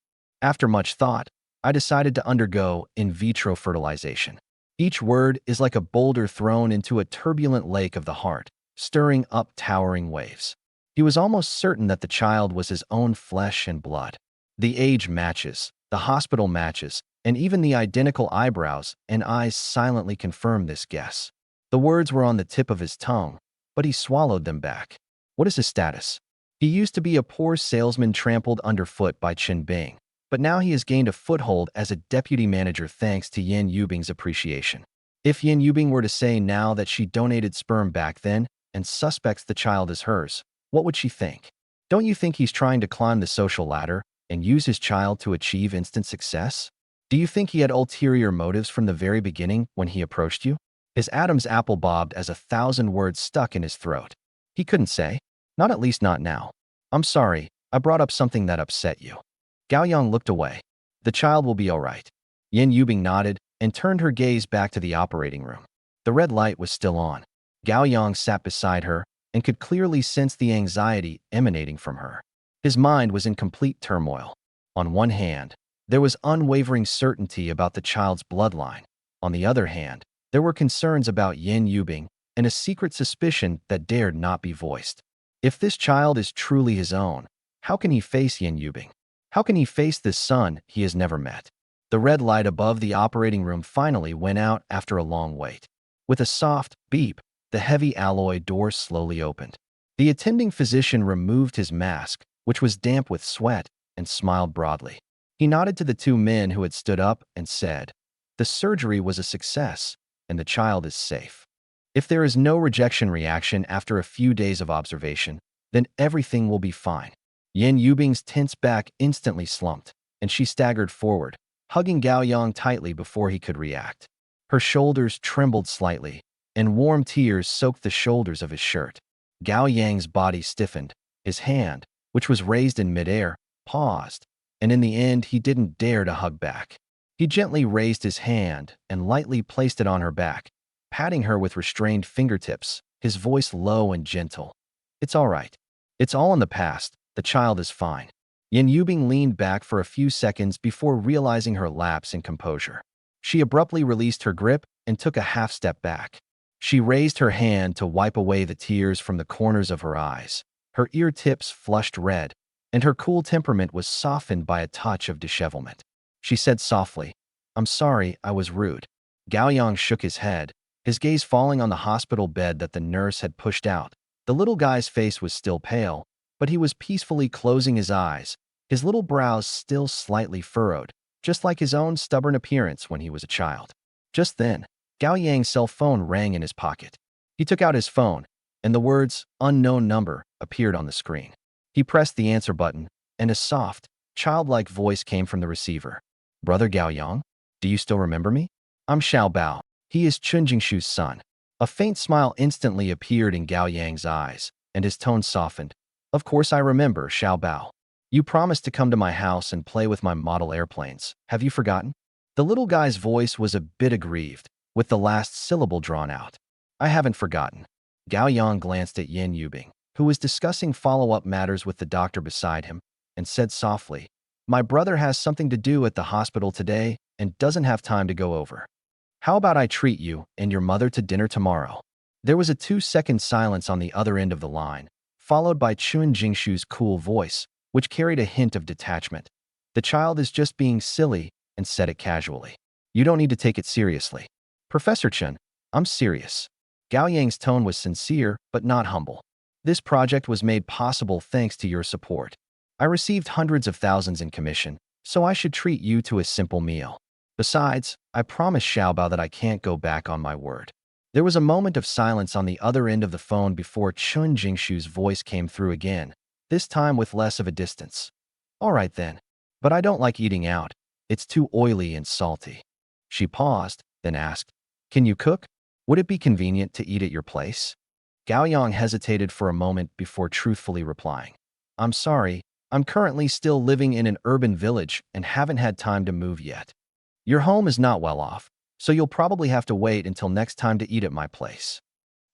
A: After much thought, I decided to undergo in vitro fertilization." Each word is like a boulder thrown into a turbulent lake of the heart, stirring up towering waves. He was almost certain that the child was his own flesh and blood. The age matches, the hospital matches, and even the identical eyebrows and eyes silently confirmed this guess. The words were on the tip of his tongue, but he swallowed them back. What is his status? He used to be a poor salesman trampled underfoot by Chen Bing, but now he has gained a foothold as a deputy manager thanks to Yin Yubing's appreciation. If Yin Yubing were to say now that she donated sperm back then and suspects the child is hers, what would she think? Don't you think he's trying to climb the social ladder and use his child to achieve instant success? Do you think he had ulterior motives from the very beginning when he approached you? His Adam's apple bobbed as 1,000 words stuck in his throat. He couldn't say. Not at least not now. "I'm sorry, I brought up something that upset you." Gao Yang looked away. "The child will be all right." Yin Yubing nodded and turned her gaze back to the operating room. The red light was still on. Gao Yang sat beside her and could clearly sense the anxiety emanating from her. His mind was in complete turmoil. On one hand, there was unwavering certainty about the child's bloodline. On the other hand, there were concerns about Yin Yubing and a secret suspicion that dared not be voiced. If this child is truly his own, how can he face Yin Yubing? How can he face this son he has never met? The red light above the operating room finally went out after a long wait. With a soft beep, the heavy alloy door slowly opened. The attending physician removed his mask, which was damp with sweat, and smiled broadly. He nodded to the two men who had stood up and said, "The surgery was a success, and the child is safe. If there is no rejection reaction after a few days of observation, then everything will be fine." Yin Yubing's tense back instantly slumped, and she staggered forward, hugging Gao Yang tightly before he could react. Her shoulders trembled slightly, and warm tears soaked the shoulders of his shirt. Gao Yang's body stiffened. His hand, which was raised in midair, paused, and in the end he didn't dare to hug back. He gently raised his hand and lightly placed it on her back, patting her with restrained fingertips, his voice low and gentle. "It's all right. It's all in the past. The child is fine." Yin Yubing leaned back for a few seconds before realizing her lapse in composure. She abruptly released her grip and took a half-step back. She raised her hand to wipe away the tears from the corners of her eyes. Her ear tips flushed red, and her cool temperament was softened by a touch of dishevelment. She said softly, "I'm sorry I was rude." Gao Yang shook his head, his gaze falling on the hospital bed that the nurse had pushed out. The little guy's face was still pale, but he was peacefully closing his eyes, his little brows still slightly furrowed, just like his own stubborn appearance when he was a child. Just then, Gao Yang's cell phone rang in his pocket. He took out his phone, and the words "unknown number" appeared on the screen. He pressed the answer button, and a soft, childlike voice came from the receiver. "Brother Gao Yang, do you still remember me? I'm Xiao Bao. He is Chun Jingshu's son." A faint smile instantly appeared in Gao Yang's eyes, and his tone softened. "Of course I remember, Xiao Bao. You promised to come to my house and play with my model airplanes. Have you forgotten?" The little guy's voice was a bit aggrieved, with the last syllable drawn out. "I haven't forgotten." Gao Yang glanced at Yin Yubing, who was discussing follow-up matters with the doctor beside him, and said softly, "My brother has something to do at the hospital today and doesn't have time to go over. How about I treat you and your mother to dinner tomorrow?" There was a 2-second silence on the other end of the line, followed by Chun Jingshu's cool voice, which carried a hint of detachment. "The child is just being silly," and said it casually. "You don't need to take it seriously." "Professor Chun, I'm serious." Gao Yang's tone was sincere, but not humble. "This project was made possible thanks to your support. I received hundreds of thousands in commission, so I should treat you to a simple meal. Besides, I promised Xiaobao that I can't go back on my word." There was a moment of silence on the other end of the phone before Chun Jingshu's voice came through again, this time with less of a distance. "All right then. But I don't like eating out. It's too oily and salty." She paused, then asked, "Can you cook? Would it be convenient to eat at your place?" Gao Yang hesitated for a moment before truthfully replying, "I'm sorry, I'm currently still living in an urban village and haven't had time to move yet. Your home is not well off, so you'll probably have to wait until next time to eat at my place."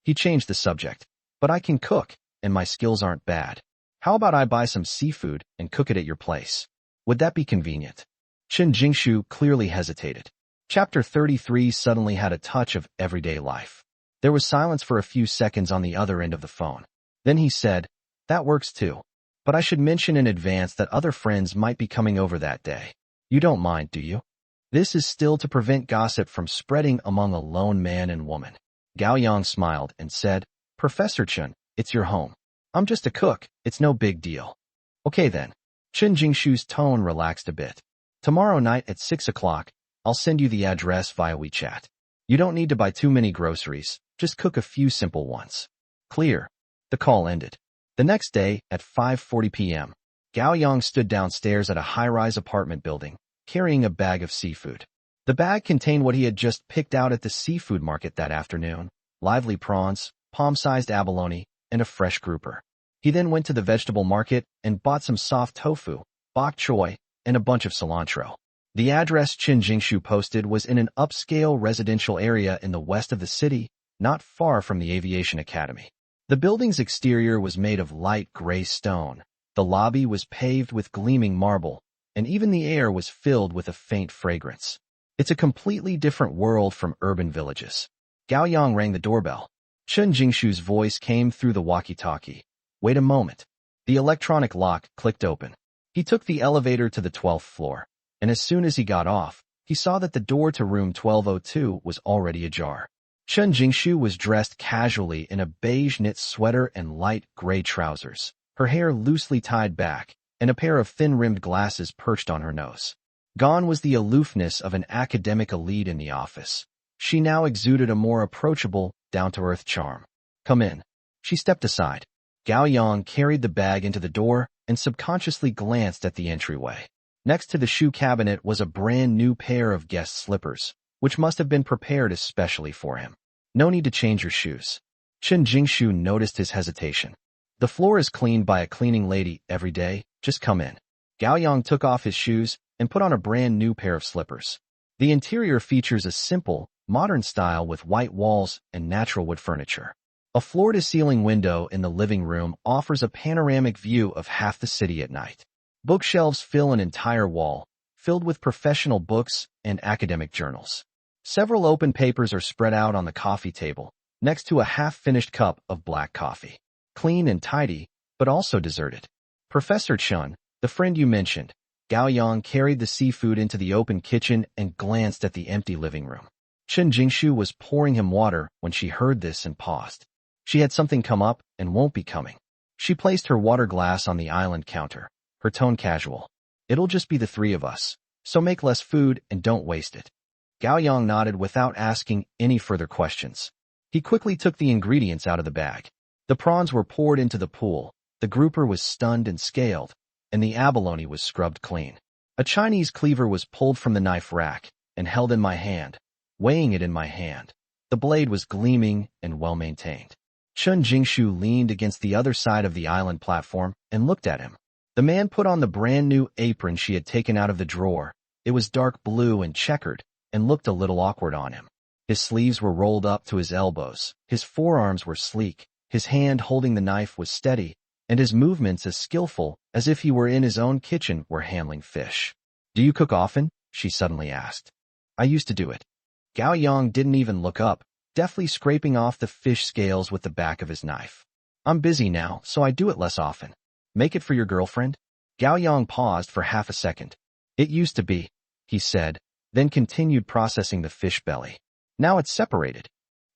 A: He changed the subject. "But I can cook, and my skills aren't bad. How about I buy some seafood and cook it at your place? Would that be convenient?" Chun Jingshu clearly hesitated. Chapter 33 suddenly had a touch of everyday life. There was silence for a few seconds on the other end of the phone. Then he said, "That works too. But I should mention in advance that other friends might be coming over that day. You don't mind, do you? This is still to prevent gossip from spreading among a lone man and woman." Gao Yang smiled and said, "Professor Chun, it's your home. I'm just a cook. It's no big deal." "Okay then." Chun Jingshu's tone relaxed a bit. "Tomorrow night at 6 o'clock, I'll send you the address via WeChat. You don't need to buy too many groceries. Just cook a few simple ones." "Clear." The call ended. The next day, at 5:40 p.m., Gao Yang stood downstairs at a high-rise apartment building, carrying a bag of seafood. The bag contained what he had just picked out at the seafood market that afternoon: lively prawns, palm-sized abalone, and a fresh grouper. He then went to the vegetable market and bought some soft tofu, bok choy, and a bunch of cilantro. The address Chun Jingshu posted was in an upscale residential area in the west of the city, not far from the aviation academy. The building's exterior was made of light gray stone, The lobby was paved with gleaming marble, and even the air was filled with a faint fragrance. It's a completely different world from urban villages. Gao Yang rang the doorbell. Chen Jingshu's voice came through the walkie-talkie. Wait a moment. The electronic lock clicked open. He took the elevator to the 12th floor, and as soon as he got off, he saw that the door to room 1202 was already ajar. Chen Jingshu was dressed casually in a beige knit sweater and light gray trousers, her hair loosely tied back, and a pair of thin-rimmed glasses perched on her nose. Gone was the aloofness of an academic elite in the office. She now exuded a more approachable, down-to-earth charm. Come in. She stepped aside. Gao Yang carried the bag into the door and subconsciously glanced at the entryway. Next to the shoe cabinet was a brand-new pair of guest slippers, which must have been prepared especially for him. No need to change your shoes. Chen Jingshu noticed his hesitation. The floor is cleaned by a cleaning lady every day. Just come in. Gao Yang took off his shoes and put on a brand-new pair of slippers. The interior features a simple, modern style with white walls and natural wood furniture. A floor-to-ceiling window in the living room offers a panoramic view of half the city at night. Bookshelves fill an entire wall, filled with professional books and academic journals. Several open papers are spread out on the coffee table, next to a half-finished cup of black coffee. Clean and tidy, but also deserted. Professor Chun, the friend you mentioned, Gao Yang carried the seafood into the open kitchen and glanced at the empty living room. Chen Jingshu was pouring him water when she heard this and paused. She had something come up and won't be coming. She placed her water glass on the island counter, her tone casual. It'll just be the three of us, so make less food and don't waste it. Gao Yang nodded without asking any further questions. He quickly took the ingredients out of the bag. The prawns were poured into the pool, the grouper was stunned and scaled, and the abalone was scrubbed clean. A Chinese cleaver was pulled from the knife rack and held in my hand, weighing it in my hand. The blade was gleaming and well-maintained. Chen Jingshu leaned against the other side of the island platform and looked at him. The man put on the brand-new apron she had taken out of the drawer. It was dark blue and checkered, and looked a little awkward on him. His sleeves were rolled up to his elbows, his forearms were sleek, his hand holding the knife was steady, and his movements as skillful as if he were in his own kitchen were handling fish. Do you cook often? She suddenly asked. I used to do it. Gao Yang didn't even look up, deftly scraping off the fish scales with the back of his knife. I'm busy now, so I do it less often. Make it for your girlfriend? Gao Yang paused for half a second. It used to be, he said, then continued processing the fish belly. Now it's separated.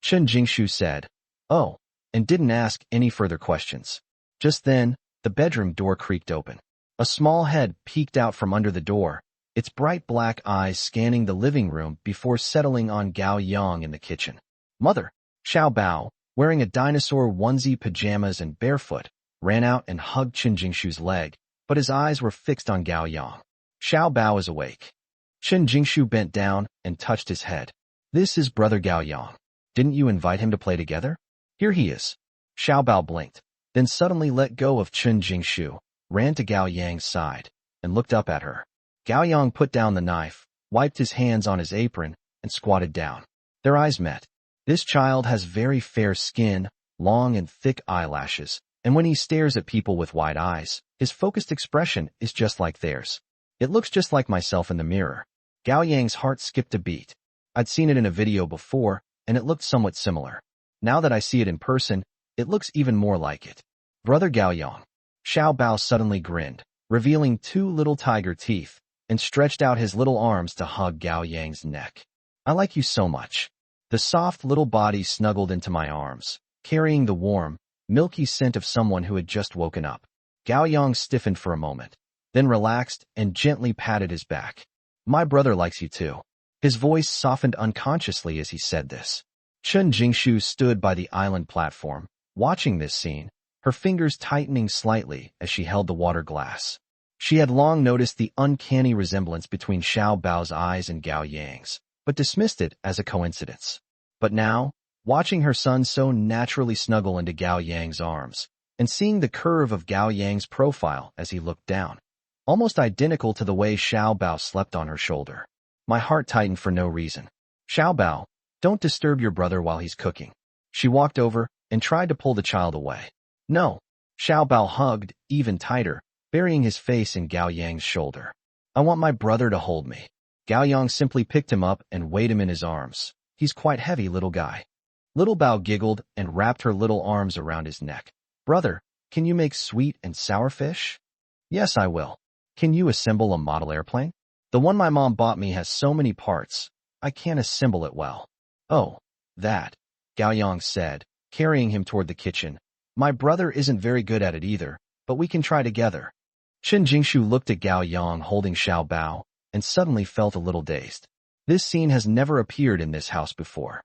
A: Chen Jingshu said, oh, and didn't ask any further questions. Just then, the bedroom door creaked open. A small head peeked out from under the door, its bright black eyes scanning the living room before settling on Gao Yang in the kitchen. Mother, Xiao Bao, wearing a dinosaur onesie pajamas and barefoot, ran out and hugged Chen Jingshu's leg, but his eyes were fixed on Gao Yang. Xiao Bao is awake. Chen Jingshu bent down and touched his head. This is brother Gao Yang. Didn't you invite him to play together? Here he is. Xiao Bao blinked, then suddenly let go of Chen Jingshu, ran to Gao Yang's side, and looked up at her. Gao Yang put down the knife, wiped his hands on his apron, and squatted down. Their eyes met. This child has very fair skin, long and thick eyelashes, and when he stares at people with wide eyes, his focused expression is just like theirs. It looks just like myself in the mirror. Gao Yang's heart skipped a beat. I'd seen it in a video before, and it looked somewhat similar. Now that I see it in person, it looks even more like it. Brother Gao Yang. Xiao Bao suddenly grinned, revealing two little tiger teeth, and stretched out his little arms to hug Gao Yang's neck. I like you so much. The soft little body snuggled into my arms, carrying the warm, milky scent of someone who had just woken up. Gao Yang stiffened for a moment, then relaxed and gently patted his back. My brother likes you too. His voice softened unconsciously as he said this. Chen Jingshu stood by the island platform, watching this scene, her fingers tightening slightly as she held the water glass. She had long noticed the uncanny resemblance between Xiao Bao's eyes and Gao Yang's, but dismissed it as a coincidence. But now, watching her son so naturally snuggle into Gao Yang's arms, and seeing the curve of Gao Yang's profile as he looked down, almost identical to the way Xiao Bao slept on her shoulder, my heart tightened for no reason. Xiao Bao, don't disturb your brother while he's cooking. She walked over and tried to pull the child away. No. Xiao Bao hugged, even tighter, burying his face in Gao Yang's shoulder. I want my brother to hold me. Gao Yang simply picked him up and weighed him in his arms. He's quite heavy, little guy. Little Bao giggled and wrapped her little arms around his neck. Brother, can you make sweet and sour fish? Yes, I will. Can you assemble a model airplane? The one my mom bought me has so many parts, I can't assemble it well. Oh, that, Gao Yang said, carrying him toward the kitchen. My brother isn't very good at it either, but we can try together. Chen Jingshu looked at Gao Yang holding Xiao Bao, and suddenly felt a little dazed. This scene has never appeared in this house before.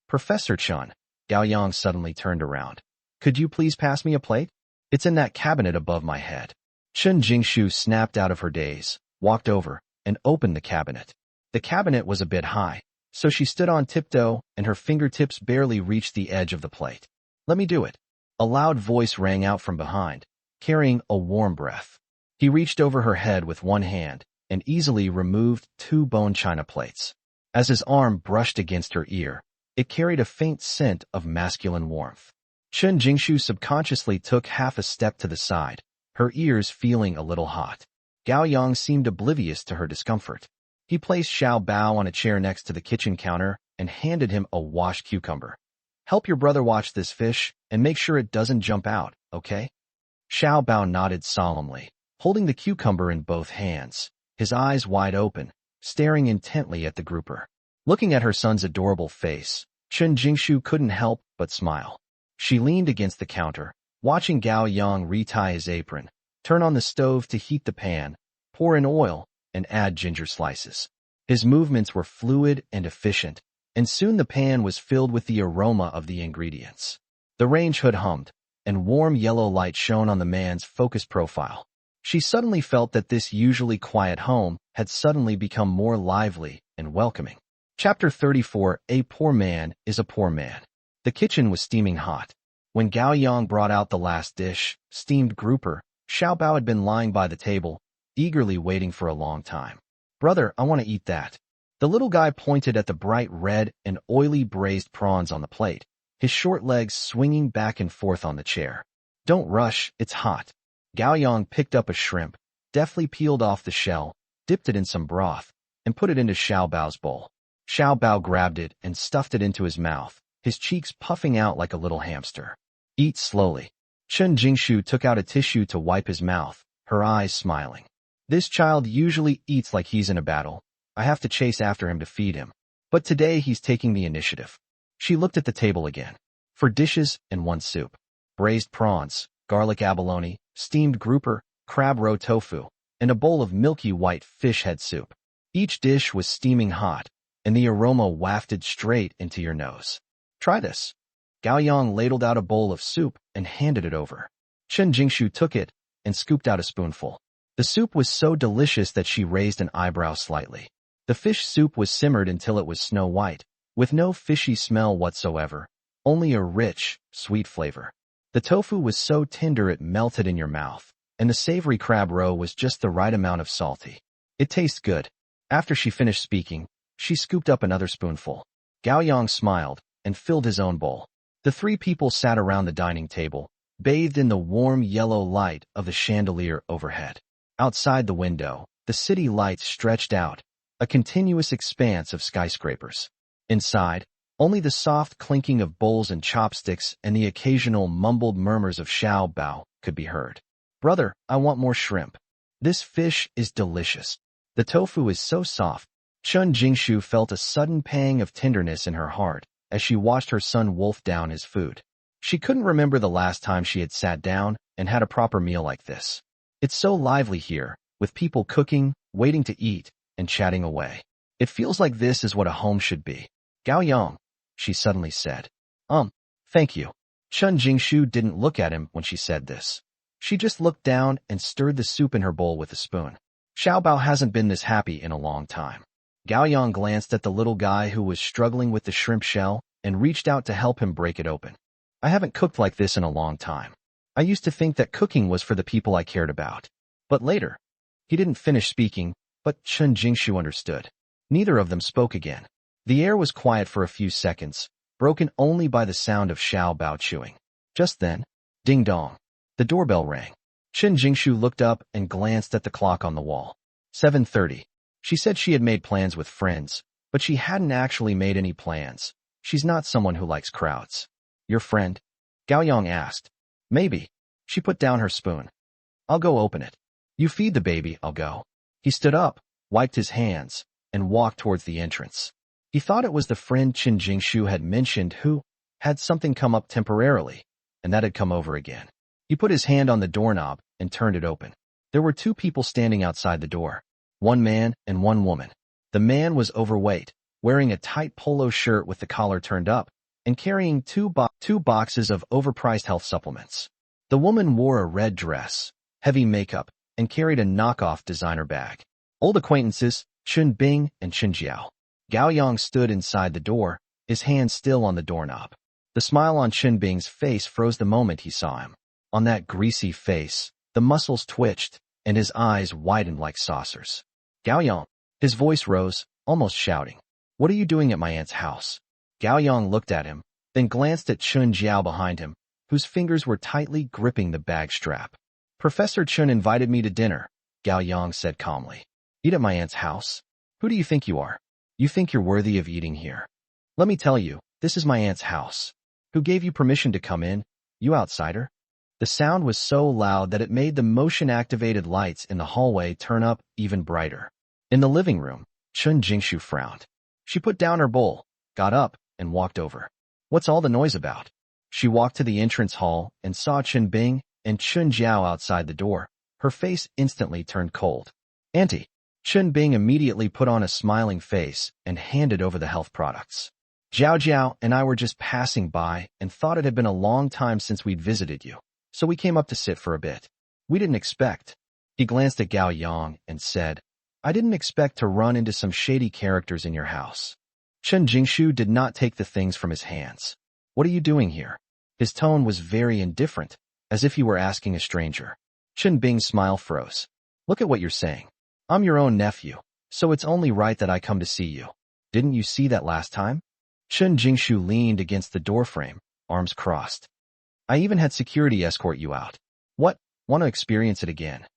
A: Professor Chen, Gao Yang suddenly turned around. Could you please pass me a plate? It's in that cabinet above my head. Chen Jingshu snapped out of her daze, walked over, and opened the cabinet. The cabinet was a bit high, so she stood on tiptoe and her fingertips barely reached the edge of the plate. Let me do it. A loud voice rang out from behind, carrying a warm breath. He reached over her head with one hand and easily removed 2 bone china plates. As his arm brushed against her ear, it carried a faint scent of masculine warmth. Chen Jingshu subconsciously took half a step to the side, her ears feeling a little hot. Gao Yang seemed oblivious to her discomfort. He placed Xiao Bao on a chair next to the kitchen counter and handed him a washed cucumber. Help your brother watch this fish and make sure it doesn't jump out, okay? Xiao Bao nodded solemnly, holding the cucumber in both hands, his eyes wide open, staring intently at the grouper. Looking at her son's adorable face, Chen Jingshu couldn't help but smile. She leaned against the counter, watching Gao Yang retie his apron, turn on the stove to heat the pan, pour in oil, and add ginger slices. His movements were fluid and efficient, and soon the pan was filled with the aroma of the ingredients. The range hood hummed, and warm yellow light shone on the man's focused profile. She suddenly felt that this usually quiet home had suddenly become more lively and welcoming. Chapter 34: A Poor Man is a Poor Man. The kitchen was steaming hot. When Gao Yang brought out the last dish, steamed grouper, Xiao Bao had been lying by the table, eagerly waiting for a long time. Brother, I want to eat that. The little guy pointed at the bright red and oily braised prawns on the plate, his short legs swinging back and forth on the chair. Don't rush, it's hot. Gao Yang picked up a shrimp, deftly peeled off the shell, dipped it in some broth, and put it into Xiao Bao's bowl. Xiao Bao grabbed it and stuffed it into his mouth, his cheeks puffing out like a little hamster. Eat slowly. Chen Jingshu took out a tissue to wipe his mouth, her eyes smiling. This child usually eats like he's in a battle. I have to chase after him to feed him. But today he's taking the initiative. She looked at the table again. 4 dishes and 1 soup. Braised prawns, garlic abalone, steamed grouper, crab roe tofu, and a bowl of milky white fish head soup. Each dish was steaming hot, and the aroma wafted straight into your nose. Try this. Gao Yang ladled out a bowl of soup and handed it over. Chen Jingshu took it and scooped out a spoonful. The soup was so delicious that she raised an eyebrow slightly. The fish soup was simmered until it was snow white, with no fishy smell whatsoever, only a rich, sweet flavor. The tofu was so tender it melted in your mouth, and the savory crab roe was just the right amount of salty. It tastes good. After she finished speaking, she scooped up another spoonful. Gao Yang smiled and filled his own bowl. The 3 people sat around the dining table, bathed in the warm yellow light of the chandelier overhead. Outside the window, the city lights stretched out, a continuous expanse of skyscrapers. Inside, only the soft clinking of bowls and chopsticks and the occasional mumbled murmurs of Xiao Bao could be heard. Brother, I want more shrimp. This fish is delicious. The tofu is so soft. Chen Jingshu felt a sudden pang of tenderness in her heart as she watched her son wolf down his food. She couldn't remember the last time she had sat down and had a proper meal like this. It's so lively here, with people cooking, waiting to eat, and chatting away. It feels like this is what a home should be. Gao Yang, she suddenly said. Thank you. Chen Jingshu didn't look at him when she said this. She just looked down and stirred the soup in her bowl with a spoon. Xiao Bao hasn't been this happy in a long time. Gao Yang glanced at the little guy who was struggling with the shrimp shell and reached out to help him break it open. I haven't cooked like this in a long time. I used to think that cooking was for the people I cared about. But later, he didn't finish speaking, but Chen Jingshu understood. Neither of them spoke again. The air was quiet for a few seconds, broken only by the sound of Xiao Bao chewing. Just then, ding dong, the doorbell rang. Chen Jingshu looked up and glanced at the clock on the wall. 7:30. She said she had made plans with friends, but she hadn't actually made any plans. She's not someone who likes crowds. Your friend? Gao Yang asked. Maybe. She put down her spoon. I'll go open it. You feed the baby, I'll go. He stood up, wiped his hands, and walked towards the entrance. He thought it was the friend Chen Jingshu had mentioned who had something come up temporarily, and that had come over again. He put his hand on the doorknob and turned it open. There were two people standing outside the door, one man and one woman. The man was overweight, wearing a tight polo shirt with the collar turned up, and carrying two boxes of overpriced health supplements. The woman wore a red dress, heavy makeup, and carried a knockoff designer bag. Old acquaintances, Chun Bing and Chun Jiao. Gao Yang stood inside the door, his hand still on the doorknob. The smile on Chun Bing's face froze the moment he saw him. On that greasy face, the muscles twitched, and his eyes widened like saucers. Gao Yang. His voice rose, almost shouting. What are you doing at my aunt's house? Gao Yang looked at him, then glanced at Chun Jiao behind him, whose fingers were tightly gripping the bag strap. Professor Chun invited me to dinner, Gao Yang said calmly. Eat at my aunt's house? Who do you think you are? You think you're worthy of eating here? Let me tell you, this is my aunt's house. Who gave you permission to come in, you outsider? The sound was so loud that it made the motion-activated lights in the hallway turn up even brighter. In the living room, Chun Jingshu frowned. She put down her bowl, got up, and walked over. What's all the noise about? She walked to the entrance hall and saw Chun Bing and Chun Jiao outside the door. Her face instantly turned cold. Auntie. Chun Bing immediately put on a smiling face and handed over the health products. Jiao Jiao and I were just passing by and thought it had been a long time since we'd visited you, so we came up to sit for a bit. We didn't expect. He glanced at Gao Yang and said, I didn't expect to run into some shady characters in your house. Chen Jingshu did not take the things from his hands. What are you doing here? His tone was very indifferent, as if he were asking a stranger. Chen Bing's smile froze. Look at what you're saying. I'm your own nephew, so it's only right that I come to see you. Didn't you see that last time? Chen Jingshu leaned against the doorframe, arms crossed. I even had security escort you out. What? Want to experience it again?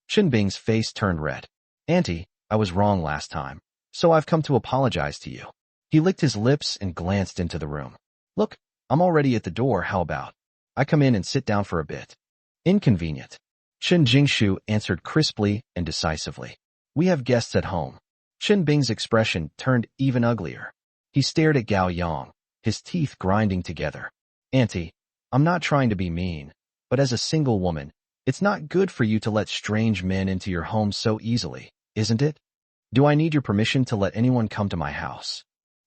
A: Chen Bing's face turned red. Auntie, I was wrong last time, so I've come to apologize to you. He licked his lips and glanced into the room. Look, I'm already at the door, how about? I come in and sit down for a bit. Inconvenient. Chen Jingshu answered crisply and decisively. We have guests at home. Chen Bing's expression turned even uglier. He stared at Gao Yang, his teeth grinding together. Auntie, I'm not trying to be mean, but as a single woman, it's not good for you to let strange men into your home so easily, isn't it? Do I need your permission to let anyone come to my house?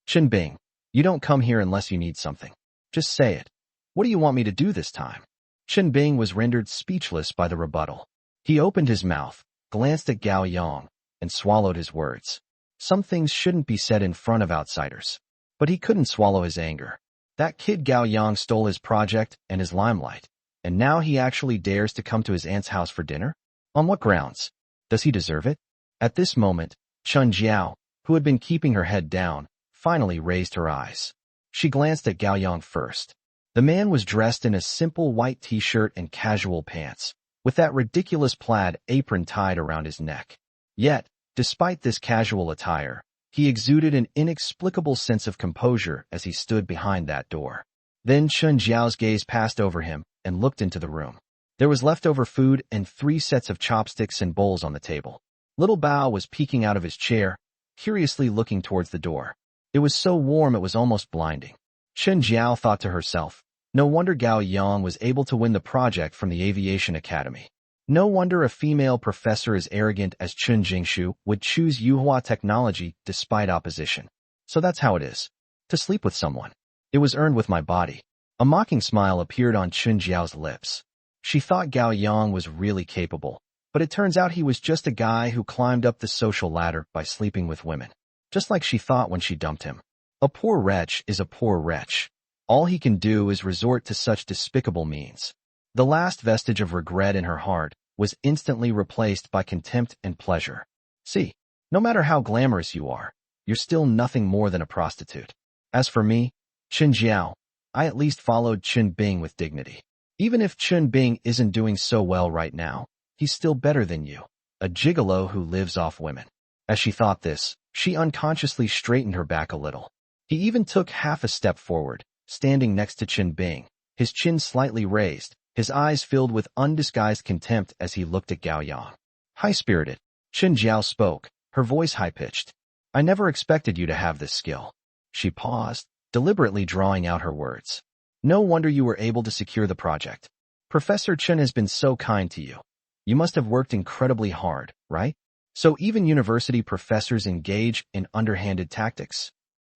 A: Chen Bing, you don't come here unless you need something. Just say it. What do you want me to do this time? Chen Bing was rendered speechless by the rebuttal. He opened his mouth, glanced at Gao Yang, and swallowed his words. Some things shouldn't be said in front of outsiders. But he couldn't swallow his anger. That kid Gao Yang stole his project and his limelight, and now he actually dares to come to his aunt's house for dinner? On what grounds? Does he deserve it? At this moment, Chun Jiao, who had been keeping her head down, finally raised her eyes. She glanced at Gao Yang first. The man was dressed in a simple white t-shirt and casual pants, with that ridiculous plaid apron tied around his neck. Yet, despite this casual attire, he exuded an inexplicable sense of composure as he stood behind that door. Then Chun Jiao's gaze passed over him and looked into the room. There was leftover food and 3 sets of chopsticks and bowls on the table. Little Bao was peeking out of his chair, curiously looking towards the door. It was so warm it was almost blinding. Chen Jiao thought to herself, no wonder Gao Yang was able to win the project from the Aviation Academy. No wonder a female professor as arrogant as Chun Jingshu would choose Yuhua technology despite opposition. So that's how it is. To sleep with someone. It was earned with my body. A mocking smile appeared on Chun Jiao's lips. She thought Gao Yang was really capable, but it turns out he was just a guy who climbed up the social ladder by sleeping with women. Just like she thought when she dumped him. A poor wretch is a poor wretch. All he can do is resort to such despicable means. The last vestige of regret in her heart was instantly replaced by contempt and pleasure. See, no matter how glamorous you are, you're still nothing more than a prostitute. As for me, Chen Jiao, I at least followed Chen Bing with dignity. Even if Chen Bing isn't doing so well right now, He's still better than you. A gigolo who lives off women. As she thought this, she unconsciously straightened her back a little. He even took half a step forward, standing next to Chen Bing, his chin slightly raised, his eyes filled with undisguised contempt as he looked at Gao Yang. High-spirited, Chen Jiao spoke, her voice high-pitched. I never expected you to have this skill. She paused, deliberately drawing out her words. No wonder you were able to secure the project. Professor Chen has been so kind to you. You must have worked incredibly hard, right? So even university professors engage in underhanded tactics.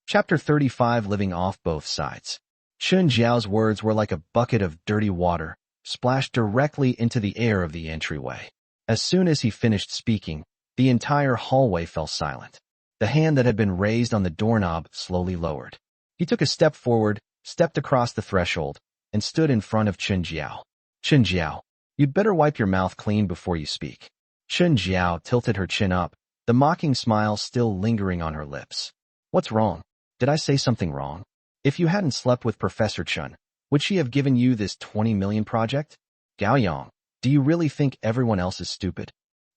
A: Chapter 35 Living Off Both Sides. Chen Jiao's words were like a bucket of dirty water, splashed directly into the air of the entryway. As soon as he finished speaking, the entire hallway fell silent. The hand that had been raised on the doorknob slowly lowered. He took a step forward, stepped across the threshold, and stood in front of Chen Jiao. Chen Jiao, you'd better wipe your mouth clean before you speak. Chen Jiao tilted her chin up, the mocking smile still lingering on her lips. What's wrong? Did I say something wrong? If you hadn't slept with Professor Chen, would she have given you this 20 million project? Gao Yang, do you really think everyone else is stupid?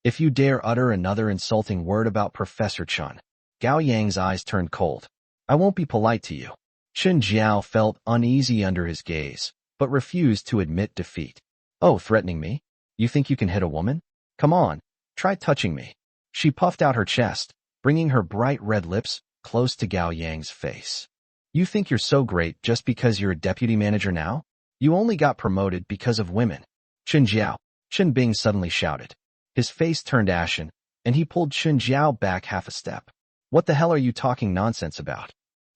A: If you dare utter another insulting word about Professor Chen. Gao Yang's eyes turned cold. I won't be polite to you. Chen Jiao felt uneasy under his gaze, but refused to admit defeat. Oh, threatening me? You think you can hit a woman? Come on, try touching me. She puffed out her chest, bringing her bright red lips close to Gao Yang's face. You think you're so great just because you're a deputy manager now? You only got promoted because of women. Chen Jiao, Chen Bing suddenly shouted. His face turned ashen, and he pulled Chen Jiao back half a step. What the hell are you talking nonsense about?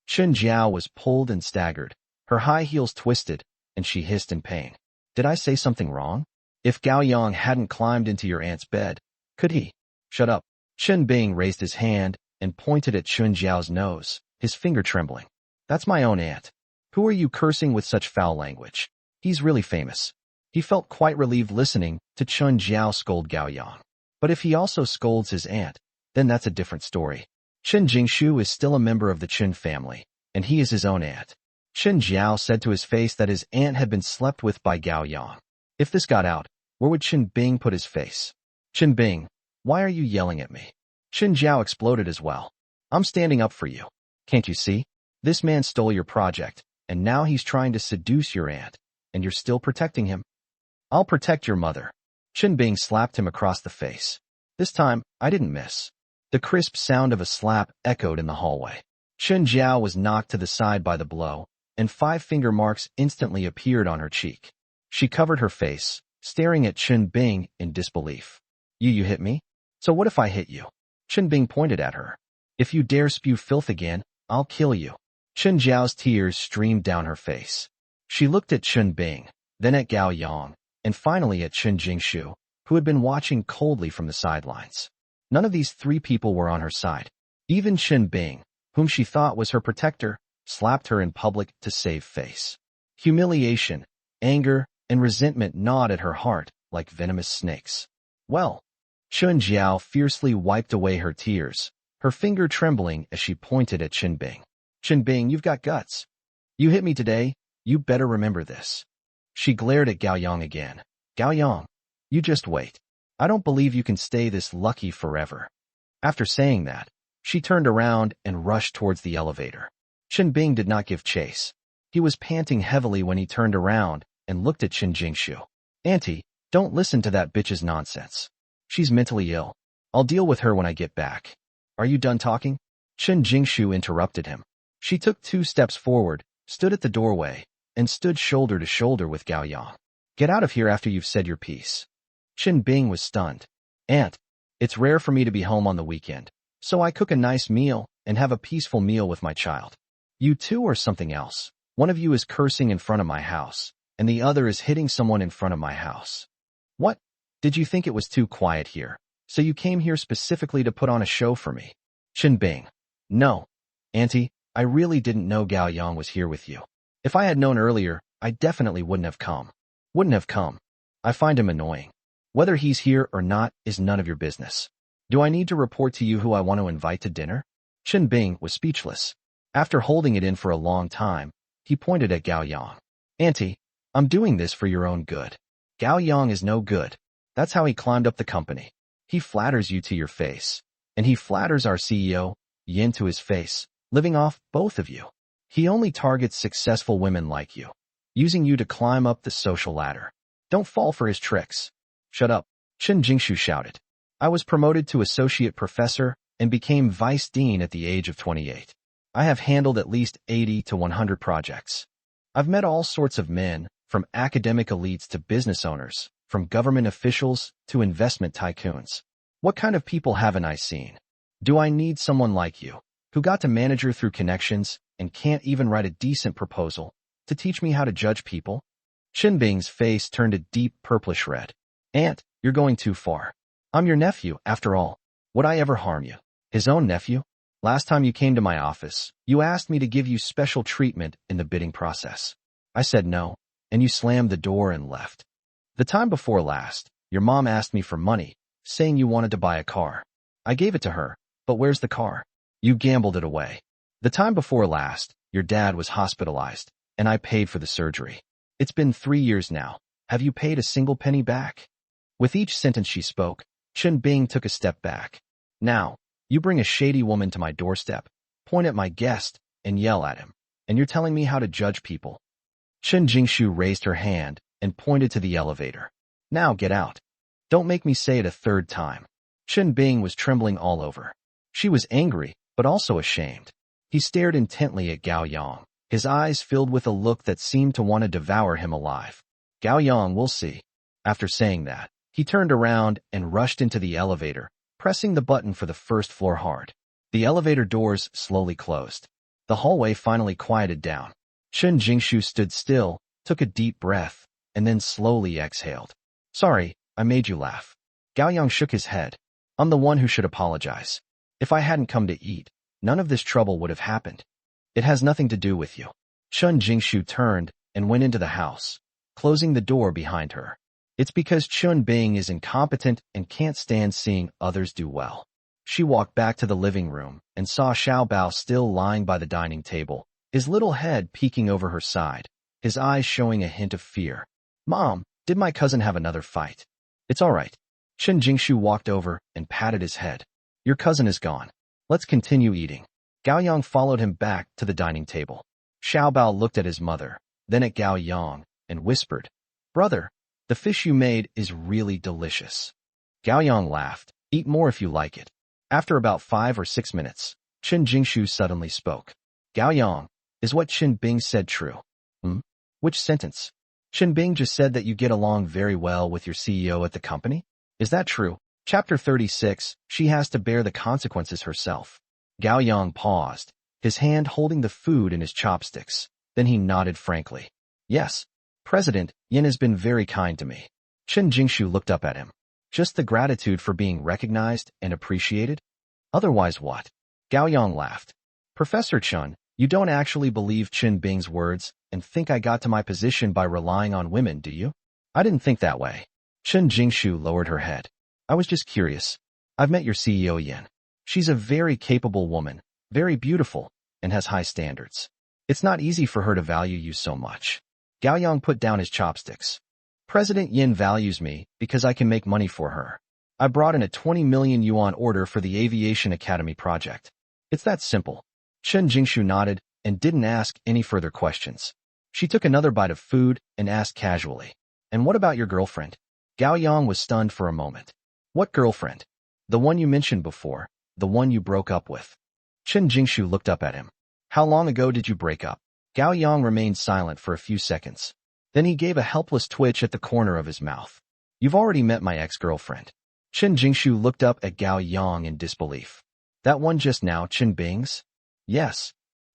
A: Chen Jiao was pulled and staggered. Her high heels twisted, and she hissed in pain. Did I say something wrong? If Gao Yang hadn't climbed into your aunt's bed, could he? Shut up. Chen Bing raised his hand and pointed at Chen Jiao's nose, his finger trembling. That's my own aunt. Who are you cursing with such foul language? He's really famous. He felt quite relieved listening to Chen Jiao scold Gao Yang. But if he also scolds his aunt, then that's a different story. Chen Jingshu is still a member of the Chen family, and he is his own aunt. Chen Jiao said to his face that his aunt had been slept with by Gao Yang. If this got out, where would Chen Bing put his face? Chen Bing, why are you yelling at me? Chen Jiao exploded as well. I'm standing up for you. Can't you see? This man stole your project, and now he's trying to seduce your aunt, and you're still protecting him. I'll protect your mother. Chen Bing slapped him across the face. This time, I didn't miss. The crisp sound of a slap echoed in the hallway. Chen Jiao was knocked to the side by the blow, and 5 finger marks instantly appeared on her cheek. She covered her face, staring at Chen Bing in disbelief. You hit me? So what if I hit you? Chen Bing pointed at her. If you dare spew filth again, I'll kill you. Chen Jiao's tears streamed down her face. She looked at Chen Bing, then at Gao Yang, and finally at Chen Jingshu, who had been watching coldly from the sidelines. None of these 3 people were on her side. Even Chen Bing, whom she thought was her protector, slapped her in public to save face. Humiliation, anger, and resentment gnawed at her heart like venomous snakes. Well, Chen Jiao fiercely wiped away her tears, her finger trembling as she pointed at Chen Bing. Chen Bing, you've got guts. You hit me today, you better remember this. She glared at Gao Yang again. Gao Yang, you just wait. I don't believe you can stay this lucky forever. After saying that, she turned around and rushed towards the elevator. Chen Bing did not give chase. He was panting heavily when he turned around and looked at Chen Jingshu. Auntie, don't listen to that bitch's nonsense. She's mentally ill. I'll deal with her when I get back. Are you done talking? Chen Jingshu interrupted him. She took 2 steps forward, stood at the doorway, and stood shoulder to shoulder with Gao Yang. Get out of here after you've said your piece. Chen Bing was stunned. Aunt, it's rare for me to be home on the weekend, so I cook a nice meal and have a peaceful meal with my child. You two are something else. One of you is cursing in front of my house, and the other is hitting someone in front of my house. What? Did you think it was too quiet here, so you came here specifically to put on a show for me? Chen Bing. No. Auntie, I really didn't know Gao Yang was here with you. If I had known earlier, I definitely wouldn't have come. I find him annoying. Whether he's here or not is none of your business. Do I need to report to you who I want to invite to dinner? Chen Bing was speechless. After holding it in for a long time, he pointed at Gao Yang. Auntie, I'm doing this for your own good. Gao Yang is no good. That's how he climbed up the company. He flatters you to your face. And he flatters our CEO, Yin, to his face, living off both of you. He only targets successful women like you, using you to climb up the social ladder. Don't fall for his tricks. Shut up, Chen Jingshu shouted. I was promoted to associate professor and became vice dean at the age of 28. I have handled at least 80 to 100 projects. I've met all sorts of men, from academic elites to business owners, from government officials to investment tycoons. What kind of people haven't I seen? Do I need someone like you, who got to manager through connections and can't even write a decent proposal, to teach me how to judge people? Chen Bing's face turned a deep purplish red. Aunt, you're going too far. I'm your nephew, after all. Would I ever harm you? His own nephew? Last time you came to my office, you asked me to give you special treatment in the bidding process. I said no, and you slammed the door and left. The time before last, your mom asked me for money, saying you wanted to buy a car. I gave it to her, but where's the car? You gambled it away. The time before last, your dad was hospitalized, and I paid for the surgery. It's been 3 years now. Have you paid a single penny back? With each sentence she spoke, Chen Bing took a step back. Now, you bring a shady woman to my doorstep, point at my guest, and yell at him. And you're telling me how to judge people. Chen Jingshu raised her hand and pointed to the elevator. Now get out. Don't make me say it a third time. Chen Bing was trembling all over. She was angry, but also ashamed. He stared intently at Gao Yang, his eyes filled with a look that seemed to want to devour him alive. Gao Yang, we'll see. After saying that, he turned around and rushed into the elevator, pressing the button for the first floor hard. The elevator doors slowly closed. The hallway finally quieted down. Chen Jingshu stood still, took a deep breath, and then slowly exhaled. Sorry, I made you laugh. Gao Yang shook his head. I'm the one who should apologize. If I hadn't come to eat, none of this trouble would have happened. It has nothing to do with you. Chen Jingshu turned and went into the house, closing the door behind her. It's because Chen Bing is incompetent and can't stand seeing others do well. She walked back to the living room and saw Xiao Bao still lying by the dining table, his little head peeking over her side, his eyes showing a hint of fear. Mom, did my cousin have another fight? It's all right. Chen Jingshu walked over and patted his head. Your cousin is gone. Let's continue eating. Gao Yang followed him back to the dining table. Xiao Bao looked at his mother, then at Gao Yang, and whispered, Brother, the fish you made is really delicious. Gao Yang laughed. Eat more if you like it. After about 5 or 6 minutes, Chen Jingshu suddenly spoke. Gao Yang, is what Chen Bing said true? Which sentence? Chen Bing just said that you get along very well with your CEO at the company? Is that true? Chapter 36, she has to bear the consequences herself. Gao Yang paused, his hand holding the food in his chopsticks. Then he nodded frankly. Yes, President Yin has been very kind to me. Chen Jingshu looked up at him. Just the gratitude for being recognized and appreciated? Otherwise what? Gao Yang laughed. Professor Chen, you don't actually believe Chen Bing's words and think I got to my position by relying on women, do you? I didn't think that way. Chen Jingshu lowered her head. I was just curious. I've met your CEO Yin. She's a very capable woman, very beautiful, and has high standards. It's not easy for her to value you so much. Gao Yang put down his chopsticks. President Yin values me because I can make money for her. I brought in a 20 million yuan order for the Aviation Academy project. It's that simple. Chen Jingshu nodded and didn't ask any further questions. She took another bite of food and asked casually, And what about your girlfriend? Gao Yang was stunned for a moment. What girlfriend? The one you mentioned before, the one you broke up with. Chen Jingshu looked up at him. How long ago did you break up? Gao Yang remained silent for a few seconds. Then he gave a helpless twitch at the corner of his mouth. You've already met my ex-girlfriend. Chen Jingshu looked up at Gao Yang in disbelief. That one just now, Chen Bing's? Yes.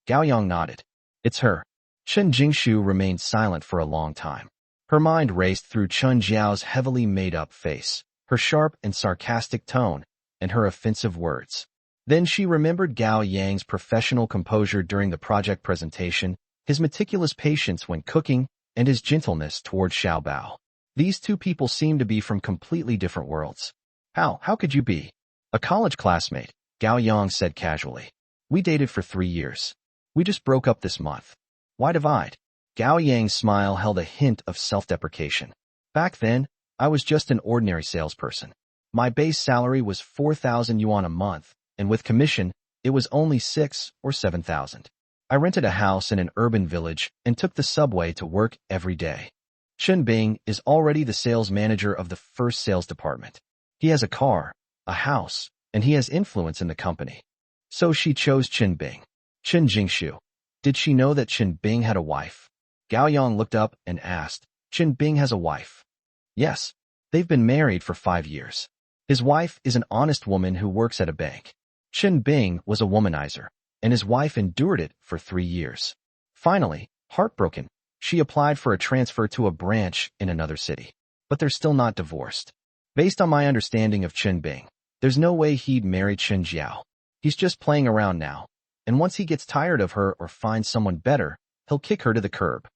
A: Gao Yang nodded. It's her. Chen Jingshu remained silent for a long time. Her mind raced through Chen Jiao's heavily made-up face, her sharp and sarcastic tone, and her offensive words. Then she remembered Gao Yang's professional composure during the project presentation, his meticulous patience when cooking, and his gentleness toward Xiao Bao. These two people seemed to be from completely different worlds. How could you be? A college classmate, Gao Yang said casually. We dated for 3 years. We just broke up this month. Why divide? Gao Yang's smile held a hint of self-deprecation. Back then, I was just an ordinary salesperson. My base salary was 4,000 yuan a month, and with commission, it was only 6 or 7,000. I rented a house in an urban village and took the subway to work every day. Chen Bing is already the sales manager of the first sales department. He has a car, a house, and he has influence in the company. So she chose Chen Bing. Chen Jingshu. Did she know that Chen Bing had a wife? Gao Yang looked up and asked, Chen Bing has a wife? Yes. They've been married for 5 years. His wife is an honest woman who works at a bank. Chen Bing was a womanizer, and his wife endured it for 3 years. Finally, heartbroken, she applied for a transfer to a branch in another city. But they're still not divorced. Based on my understanding of Chen Bing, there's no way he'd marry Chen Jiao. He's just playing around now, and once he gets tired of her or finds someone better, he'll kick her to the curb.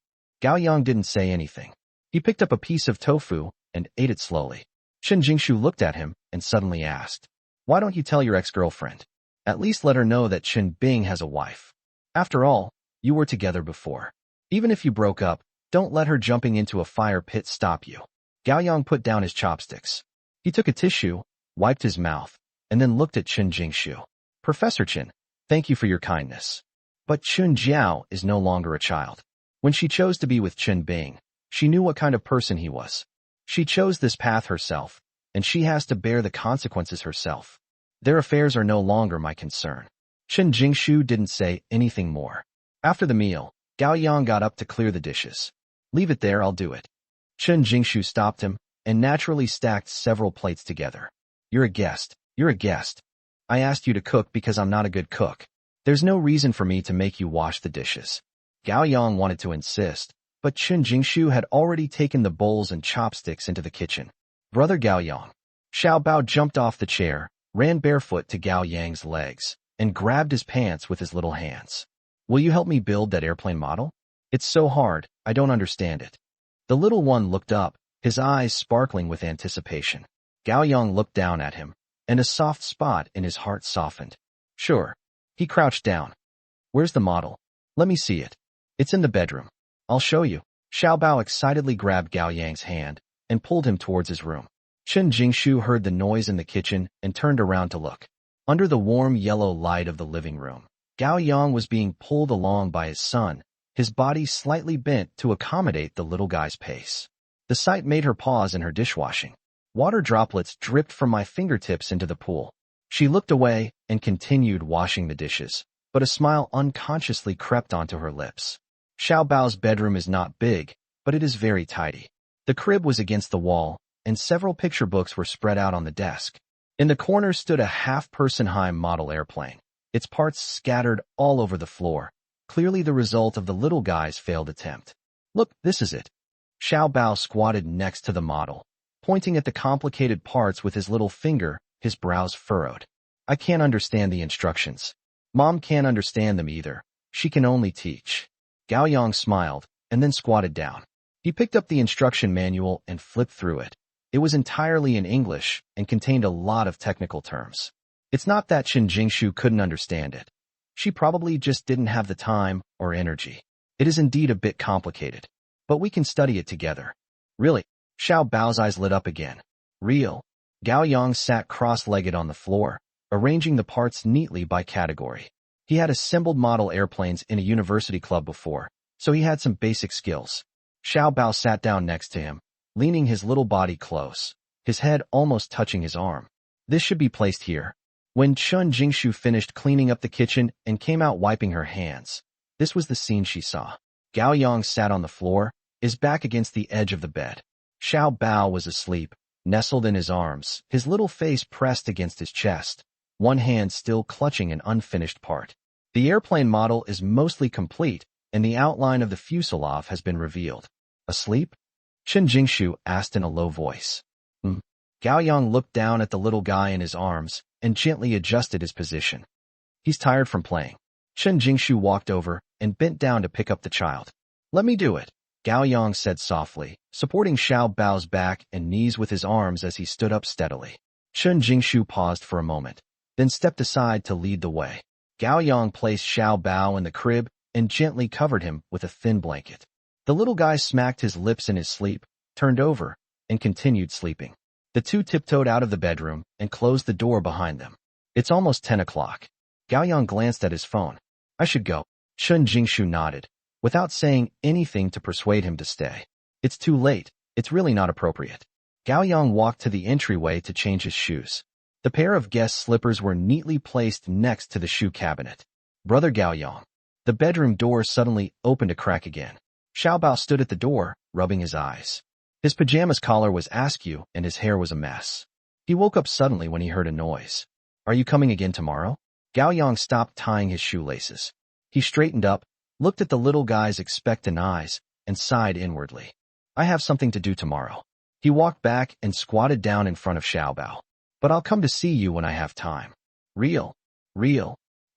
A: Gao Yang didn't say anything. He picked up a piece of tofu and ate it slowly. Chen Jingshu looked at him and suddenly asked, Why don't you tell your ex-girlfriend? At least let her know that Chen Bing has a wife. After all, you were together before. Even if you broke up, don't let her jumping into a fire pit stop you. Gao Yang put down his chopsticks. He took a tissue, wiped his mouth, and then looked at Chen Jingshu. Professor Chen, thank you for your kindness. But Chen Jiao is no longer a child. When she chose to be with Chen Bing, she knew what kind of person he was. She chose this path herself, and she has to bear the consequences herself. Their affairs are no longer my concern. Chen Jingshu didn't say anything more. After the meal, Gao Yang got up to clear the dishes. Leave it there, I'll do it. Chen Jingshu stopped him and naturally stacked several plates together. You're a guest. You're a guest. I asked you to cook because I'm not a good cook. There's no reason for me to make you wash the dishes. Gao Yang wanted to insist, but Chen Jingshu had already taken the bowls and chopsticks into the kitchen. Brother Gao Yang. Xiao Bao jumped off the chair, ran barefoot to Gao Yang's legs, and grabbed his pants with his little hands. Will you help me build that airplane model? It's so hard, I don't understand it. The little one looked up, his eyes sparkling with anticipation. Gao Yang looked down at him, and a soft spot in his heart softened. Sure. He crouched down. Where's the model? Let me see it. It's in the bedroom. I'll show you. Xiao Bao excitedly grabbed Gao Yang's hand and pulled him towards his room. Chen Jingshu heard the noise in the kitchen and turned around to look. Under the warm yellow light of the living room, Gao Yang was being pulled along by his son, his body slightly bent to accommodate the little guy's pace. The sight made her pause in her dishwashing. Water droplets dripped from my fingertips into the pool. She looked away and continued washing the dishes, but a smile unconsciously crept onto her lips. Xiao Bao's bedroom is not big, but it is very tidy. The crib was against the wall, and several picture books were spread out on the desk. In the corner stood a half-person-high model airplane, its parts scattered all over the floor, clearly the result of the little guy's failed attempt. Look, this is it. Xiao Bao squatted next to the model, pointing at the complicated parts with his little finger, his brows furrowed. I can't understand the instructions. Mom can't understand them either. She can only teach. Gao Yang smiled, and then squatted down. He picked up the instruction manual and flipped through it. It was entirely in English and contained a lot of technical terms. It's not that Chen Jingshu couldn't understand it. She probably just didn't have the time or energy. It is indeed a bit complicated. But we can study it together. Really? Xiao Bao's eyes lit up again. Real. Gao Yang sat cross-legged on the floor, arranging the parts neatly by category. He had assembled model airplanes in a university club before, so he had some basic skills. Xiao Bao sat down next to him, leaning his little body close, his head almost touching his arm. This should be placed here. When Chen Jingshu finished cleaning up the kitchen and came out wiping her hands, this was the scene she saw. Gao Yang sat on the floor, his back against the edge of the bed. Xiao Bao was asleep, nestled in his arms, his little face pressed against his chest, one hand still clutching an unfinished part. The airplane model is mostly complete, and the outline of the fuselage has been revealed. Asleep? Chen Jingshu asked in a low voice. Gao Yang looked down at the little guy in his arms and gently adjusted his position. He's tired from playing. Chen Jingshu walked over and bent down to pick up the child. Let me do it, Gao Yang said softly, supporting Xiao Bao's back and knees with his arms as he stood up steadily. Chen Jingshu paused for a moment, then stepped aside to lead the way. Gao Yang placed Xiao Bao in the crib and gently covered him with a thin blanket. The little guy smacked his lips in his sleep, turned over, and continued sleeping. The two tiptoed out of the bedroom and closed the door behind them. It's almost 10 o'clock. Gao Yang glanced at his phone. I should go. Chen Jingshu nodded, without saying anything to persuade him to stay. It's too late. It's really not appropriate. Gao Yang walked to the entryway to change his shoes. The pair of guest slippers were neatly placed next to the shoe cabinet. Brother Gao Yang. The bedroom door suddenly opened a crack again. Xiaobao stood at the door, rubbing his eyes. His pajamas collar was askew and his hair was a mess. He woke up suddenly when he heard a noise. Are you coming again tomorrow? Gao Yang stopped tying his shoelaces. He straightened up, looked at the little guy's expectant eyes, and sighed inwardly. I have something to do tomorrow. He walked back and squatted down in front of Xiaobao. But I'll come to see you when I have time. Real.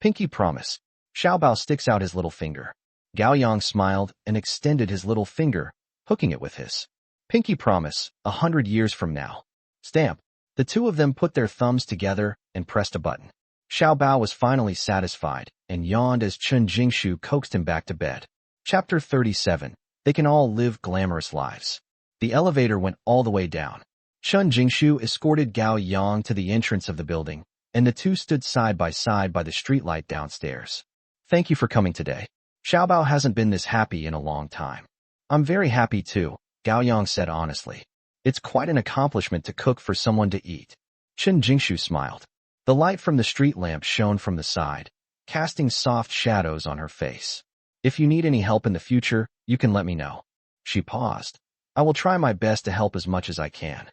A: Pinky promise. Xiaobao sticks out his little finger. Gao Yang smiled and extended his little finger, hooking it with his. Pinky promise, 100 years from now. Stamp. The two of them put their thumbs together and pressed a button. Xiaobao was finally satisfied and yawned as Chen Jingshu coaxed him back to bed. Chapter 37. They can all live glamorous lives. The elevator went all the way down. Chen Jingshu escorted Gao Yang to the entrance of the building, and the two stood side by the streetlight downstairs. Thank you for coming today. Xiaobao hasn't been this happy in a long time. I'm very happy too, Gao Yang said honestly. It's quite an accomplishment to cook for someone to eat. Chen Jingshu smiled. The light from the street lamp shone from the side, casting soft shadows on her face. If you need any help in the future, you can let me know. She paused. I will try my best to help as much as I can.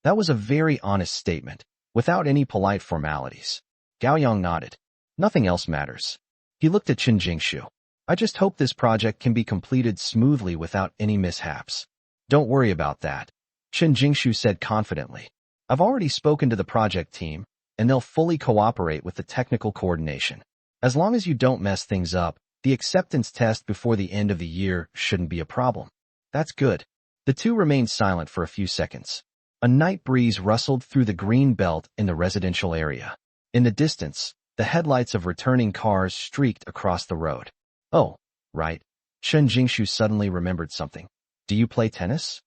A: That was a very honest statement, without any polite formalities. Gao Yang nodded. Nothing else matters. He looked at Chen Jingshu. I just hope this project can be completed smoothly without any mishaps. Don't worry about that, Chen Jingshu said confidently. I've already spoken to the project team, and they'll fully cooperate with the technical coordination. As long as you don't mess things up, the acceptance test before the end of the year shouldn't be a problem. That's good. The two remained silent for a few seconds. A night breeze rustled through the green belt in the residential area. In the distance, the headlights of returning cars streaked across the road. Oh, right. Chen Jingshu suddenly remembered something. Do you play tennis?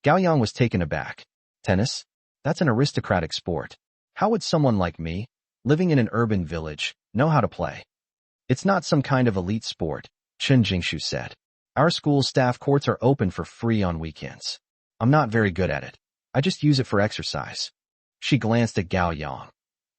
A: Gao Yang was taken aback. Tennis? That's an aristocratic sport. How would someone like me, living in an urban village, know how to play? It's not some kind of elite sport, Chen Jingshu said. Our school's staff courts are open for free on weekends. I'm not very good at it. I just use it for exercise. She glanced at Gao Yang.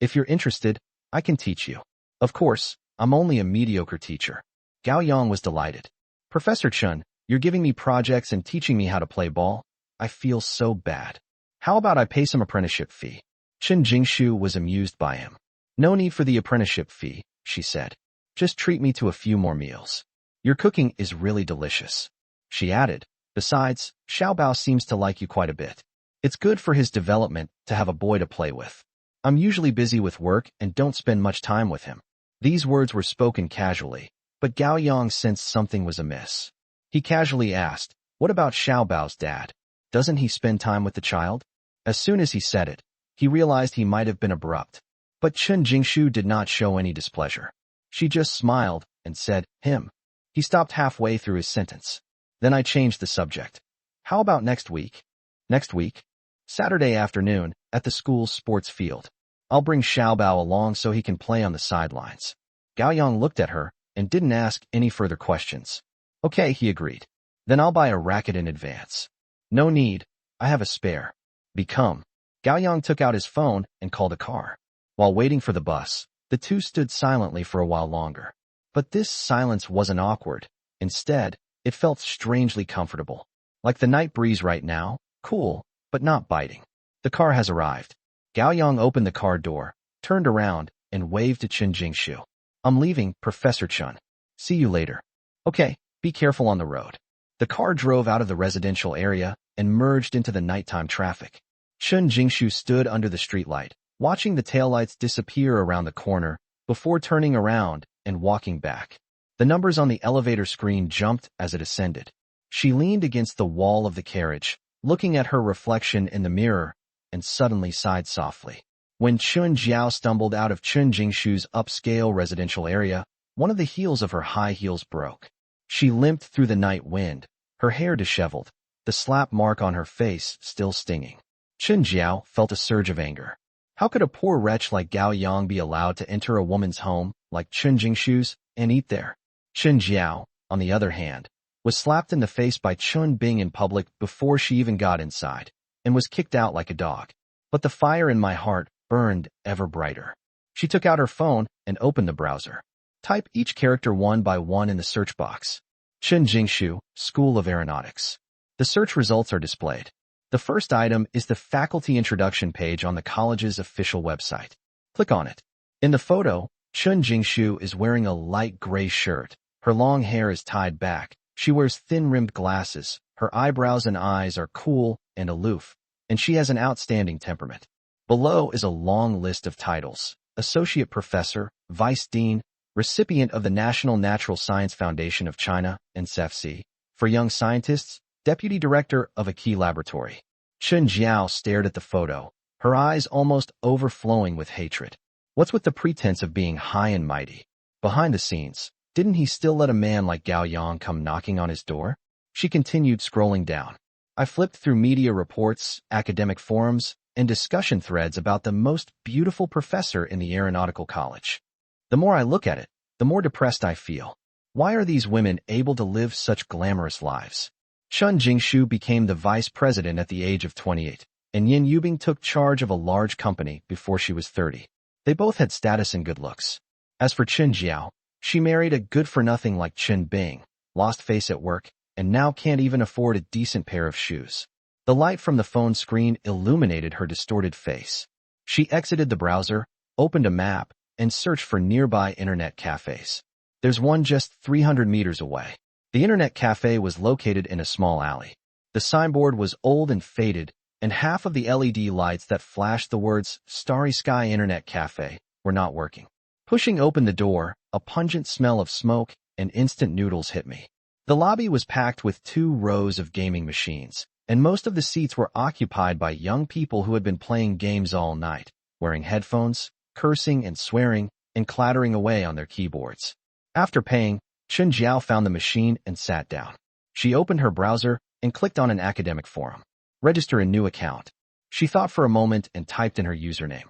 A: If you're interested, I can teach you. Of course, I'm only a mediocre teacher. Gao Yang was delighted. Professor Chen, you're giving me projects and teaching me how to play ball? I feel so bad. How about I pay some apprenticeship fee? Chen Jingshu was amused by him. No need for the apprenticeship fee, she said. Just treat me to a few more meals. Your cooking is really delicious. She added, besides, Xiaobao seems to like you quite a bit. It's good for his development to have a boy to play with. I'm usually busy with work and don't spend much time with him. These words were spoken casually, but Gao Yang sensed something was amiss. He casually asked, what about Xiaobao's dad? Doesn't he spend time with the child? As soon as he said it, he realized he might have been abrupt. But Chen Jingshu did not show any displeasure. She just smiled and said, him. He stopped halfway through his sentence. Then I changed the subject. How about next week? Next week? Saturday afternoon, at the school's sports field. I'll bring Xiaobao along so he can play on the sidelines. Gao Yang looked at her and didn't ask any further questions. Okay, he agreed. Then I'll buy a racket in advance. No need. I have a spare. Become. Gao Yang took out his phone and called a car. While waiting for the bus, the two stood silently for a while longer. But this silence wasn't awkward. Instead, it felt strangely comfortable. Like the night breeze right now, cool, but not biting. The car has arrived. Gao Yang opened the car door, turned around, and waved to Chen Jingshu. I'm leaving, Professor Chen. See you later. Okay, be careful on the road. The car drove out of the residential area and merged into the nighttime traffic. Chen Jingshu stood under the streetlight, watching the taillights disappear around the corner before turning around and walking back. The numbers on the elevator screen jumped as it ascended. She leaned against the wall of the carriage, looking at her reflection in the mirror, and suddenly sighed softly. When Chun Jiao stumbled out of Chen Jingshu's upscale residential area, one of the heels of her high heels broke. She limped through the night wind, her hair disheveled, the slap mark on her face still stinging. Chen Jiao felt a surge of anger. How could a poor wretch like Gao Yang be allowed to enter a woman's home, like Chen Jingshu's, and eat there? Chen Jiao, on the other hand, was slapped in the face by Chun Bing in public before she even got inside, and was kicked out like a dog. But the fire in my heart burned ever brighter. She took out her phone and opened the browser. Type each character one by one in the search box. Chen Jingshu, School of Aeronautics. The search results are displayed. The first item is the faculty introduction page on the college's official website. Click on it. In the photo, Chen Jingshu is wearing a light gray shirt. Her long hair is tied back. She wears thin-rimmed glasses. Her eyebrows and eyes are cool and aloof, and she has an outstanding temperament. Below is a long list of titles: Associate Professor, Vice Dean, Recipient of the National Natural Science Foundation of China, and CFC. For young scientists, Deputy Director of a key laboratory. Chen Jiao stared at the photo, her eyes almost overflowing with hatred. What's with the pretense of being high and mighty? Behind the scenes, didn't he still let a man like Gao Yang come knocking on his door? She continued scrolling down. I flipped through media reports, academic forums, and discussion threads about the most beautiful professor in the aeronautical college. The more I look at it, the more depressed I feel. Why are these women able to live such glamorous lives? Chen Jingshu became the vice president at the age of 28, and Yin Yubing took charge of a large company before she was 30. They both had status and good looks. As for Chen Jiao, she married a good-for-nothing like Chen Bing, lost face at work, and now can't even afford a decent pair of shoes. The light from the phone screen illuminated her distorted face. She exited the browser, opened a map, and searched for nearby internet cafes. There's one just 300 meters away. The internet cafe was located in a small alley. The signboard was old and faded, and half of the LED lights that flashed the words Starry Sky Internet Cafe were not working. Pushing open the door, a pungent smell of smoke and instant noodles hit me. The lobby was packed with 2 rows of gaming machines, and most of the seats were occupied by young people who had been playing games all night, wearing headphones, cursing and swearing, and clattering away on their keyboards. After paying, Chen Jiao found the machine and sat down. She opened her browser and clicked on an academic forum. Register a new account. She thought for a moment and typed in her username.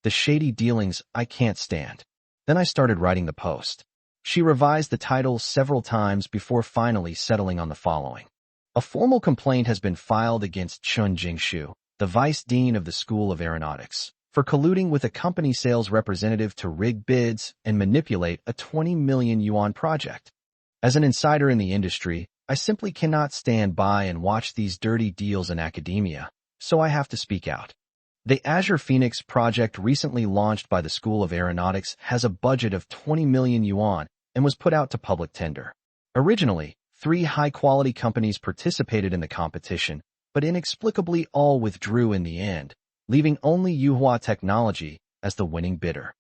A: The shady dealings I can't stand. Then I started writing the post. She revised the title several times before finally settling on the following. A formal complaint has been filed against Chen Jingshu, the vice dean of the School of Aeronautics, for colluding with a company sales representative to rig bids and manipulate a 20 million yuan project. As an insider in the industry, I simply cannot stand by and watch these dirty deals in academia, so I have to speak out. The Azure Phoenix project recently launched by the School of Aeronautics has a budget of 20 million yuan and was put out to public tender. Originally, 3 high-quality companies participated in the competition, but inexplicably all withdrew in the end, leaving only Yuhua Technology as the winning bidder.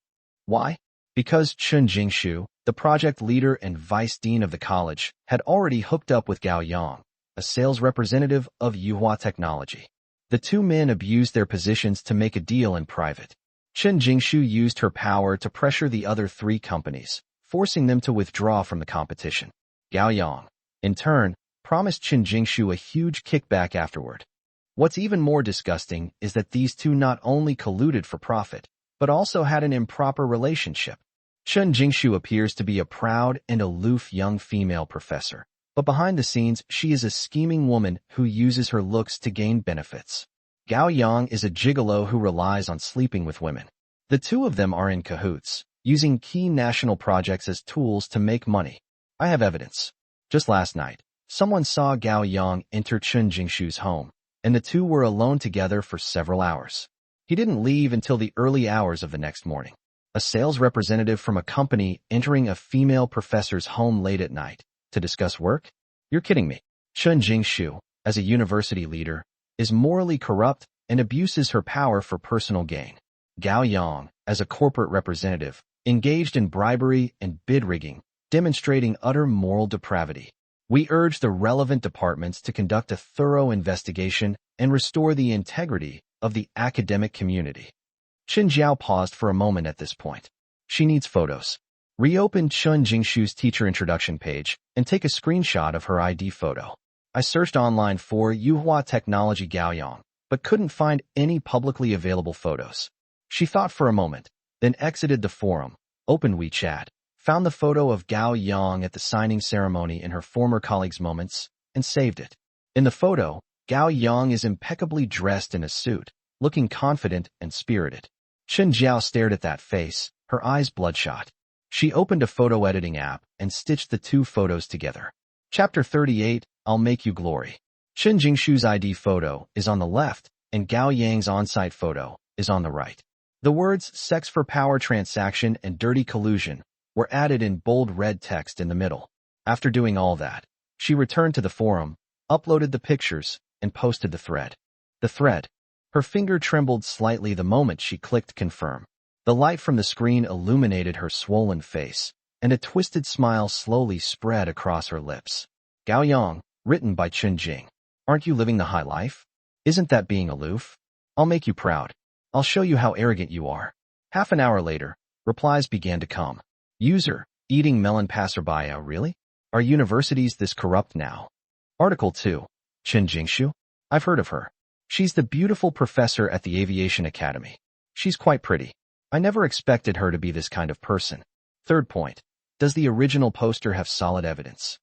A: Why? Because Chen Jingshu, the project leader and vice dean of the college, had already hooked up with Gao Yang, a sales representative of Yuhua Technology. The 2 men abused their positions to make a deal in private. Chen Jingshu used her power to pressure the other 3 companies, forcing them to withdraw from the competition. Gao Yang, in turn, promised Chen Jingshu a huge kickback afterward. What's even more disgusting is that these 2 not only colluded for profit, but also had an improper relationship. Chen Jingshu appears to be a proud and aloof young female professor, but behind the scenes she is a scheming woman who uses her looks to gain benefits. Gao Yang is a gigolo who relies on sleeping with women. The 2 of them are in cahoots, using key national projects as tools to make money. I have evidence. Just last night, someone saw Gao Yang enter Chen Jingshu's home, and the 2 were alone together for several hours. He didn't leave until the early hours of the next morning. A sales representative from a company entering a female professor's home late at night to discuss work? You're kidding me. Chen Jingshu, as a university leader, is morally corrupt and abuses her power for personal gain. Gao Yang, as a corporate representative, engaged in bribery and bid rigging, demonstrating utter moral depravity. We urge the relevant departments to conduct a thorough investigation and restore the integrity of the academic community. Chen Jiao paused for a moment at this point. She needs photos. Reopen Chen Jingshu's teacher introduction page and take a screenshot of her ID photo. I searched online for Yuhua Technology Gaoyang, but couldn't find any publicly available photos. She thought for a moment, then exited the forum, opened WeChat, found the photo of Gao Yang at the signing ceremony in her former colleague's moments, and saved it. In the photo, Gao Yang is impeccably dressed in a suit, looking confident and spirited. Chen Jiao stared at that face, her eyes bloodshot. She opened a photo editing app and stitched the two photos together. Chapter 38, I'll Make You Glory. Chen Jingshu's ID photo is on the left, and Gao Yang's on-site photo is on the right. The words sex for power transaction and dirty collusion were added in bold red text in the middle. After doing all that, she returned to the forum, uploaded the pictures, and posted the thread. Her finger trembled slightly the moment she clicked confirm. The light from the screen illuminated her swollen face, and a twisted smile slowly spread across her lips. Gao Yang, written by Chen Jing. Aren't you living the high life? Isn't that being aloof? I'll make you proud. I'll show you how arrogant you are. Half an hour later, replies began to come. User, eating melon passerby. Really? Are universities this corrupt now? Article 2. Chen Jingshu? I've heard of her. She's the beautiful professor at the Aviation Academy. She's quite pretty. I never expected her to be this kind of person. Third point. Does the original poster have solid evidence?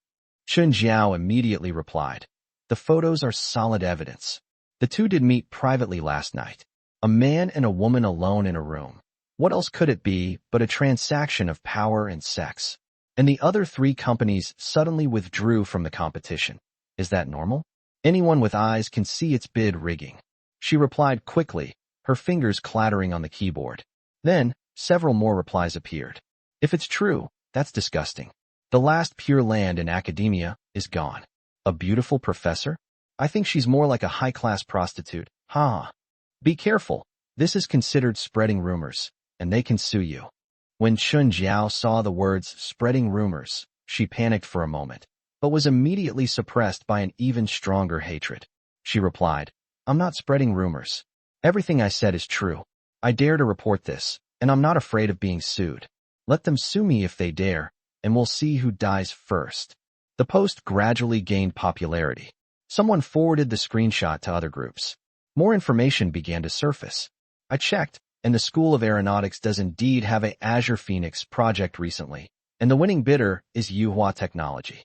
A: Chen Jiao immediately replied. The photos are solid evidence. The two did meet privately last night. A man and a woman alone in a room. What else could it be but a transaction of power and sex? And the other three companies suddenly withdrew from the competition. Is that normal? Anyone with eyes can see it's bid rigging. She replied quickly, her fingers clattering on the keyboard. Then, several more replies appeared. If it's true, that's disgusting. The last pure land in academia is gone. A beautiful professor? I think she's more like a high-class prostitute. Ha! Be careful. This is considered spreading rumors, and they can sue you. When Chen Jiao saw the words spreading rumors, she panicked for a moment, but was immediately suppressed by an even stronger hatred. She replied, I'm not spreading rumors. Everything I said is true. I dare to report this, and I'm not afraid of being sued. Let them sue me if they dare, and we'll see who dies first. The post gradually gained popularity. Someone forwarded the screenshot to other groups. More information began to surface. I checked, and the School of Aeronautics does indeed have a Azure Phoenix project recently, and the winning bidder is Yuhua Technology.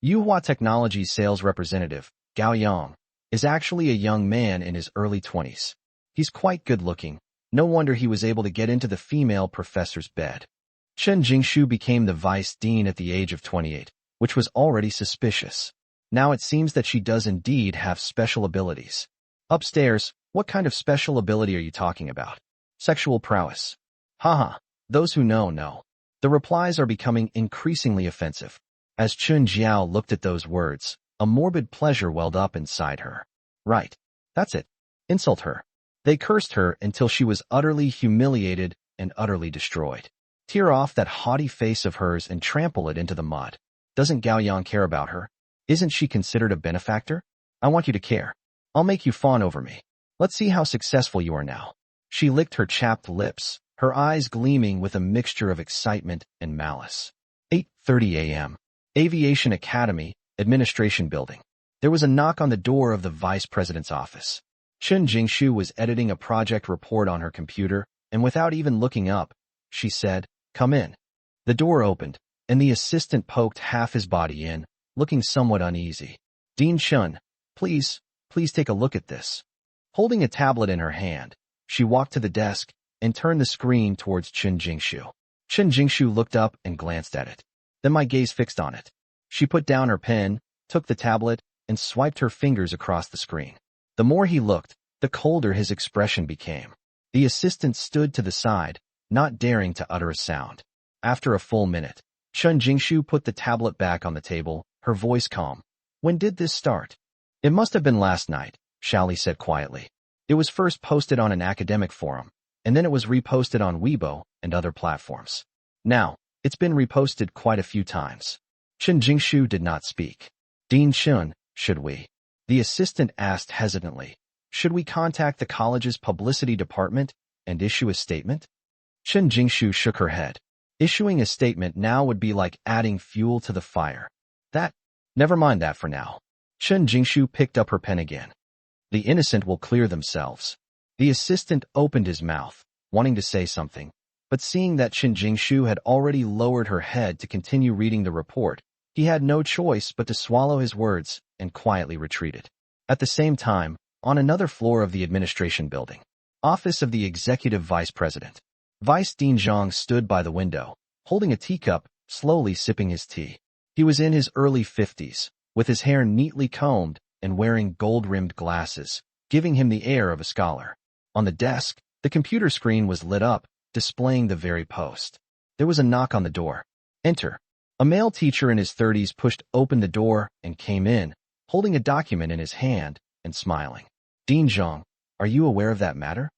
A: Yuhua Technology's sales representative, Gao Yang, is actually a young man in his early 20s. He's quite good-looking. No wonder he was able to get into the female professor's bed. Chen Jingshu became the vice dean at the age of 28, which was already suspicious. Now it seems that she does indeed have special abilities. Upstairs, what kind of special ability are you talking about? Sexual prowess. Haha, those who know, know. The replies are becoming increasingly offensive. As Chen Jiao looked at those words, a morbid pleasure welled up inside her. Right. That's it. Insult her. They cursed her until she was utterly humiliated and utterly destroyed. Tear off that haughty face of hers and trample it into the mud. Doesn't Gao Yang care about her? Isn't she considered a benefactor? I want you to care. I'll make you fawn over me. Let's see how successful you are now. She licked her chapped lips, her eyes gleaming with a mixture of excitement and malice. 8:30 a.m. Aviation Academy, Administration Building. There was a knock on the door of the Vice President's office. Chen Jingshu was editing a project report on her computer, and without even looking up, she said, Come in. The door opened, and the assistant poked half his body in, looking somewhat uneasy. Dean Chen, please take a look at this. Holding a tablet in her hand, she walked to the desk and turned the screen towards Chen Jingshu. Chen Jingshu looked up and glanced at it. Then my gaze fixed on it. She put down her pen, took the tablet, and swiped her fingers across the screen. The more he looked, the colder his expression became. The assistant stood to the side, not daring to utter a sound. After a full minute, Chen Jingshu put the tablet back on the table, her voice calm. When did this start? It must have been last night, Shally said quietly. It was first posted on an academic forum, and then it was reposted on Weibo and other platforms. Now, it's been reposted quite a few times. Chen Jingshu did not speak. Dean Chen, should we? The assistant asked hesitantly. Should we contact the college's publicity department and issue a statement? Chen Jingshu shook her head. Issuing a statement now would be like adding fuel to the fire. Never mind that for now. Chen Jingshu picked up her pen again. The innocent will clear themselves. The assistant opened his mouth, wanting to say something, but seeing that Chen Jingshu had already lowered her head to continue reading the report, he had no choice but to swallow his words and quietly retreated. At the same time, on another floor of the administration building, office of the executive vice president, Vice Dean Zhang stood by the window, holding a teacup, slowly sipping his tea. He was in his early 50s, with his hair neatly combed and wearing gold-rimmed glasses, giving him the air of a scholar. On the desk, the computer screen was lit up, displaying the very post. There was a knock on the door. Enter. A male teacher in his 30s pushed open the door and came in, holding a document in his hand and smiling. Dean Zhang, are you aware of that matter?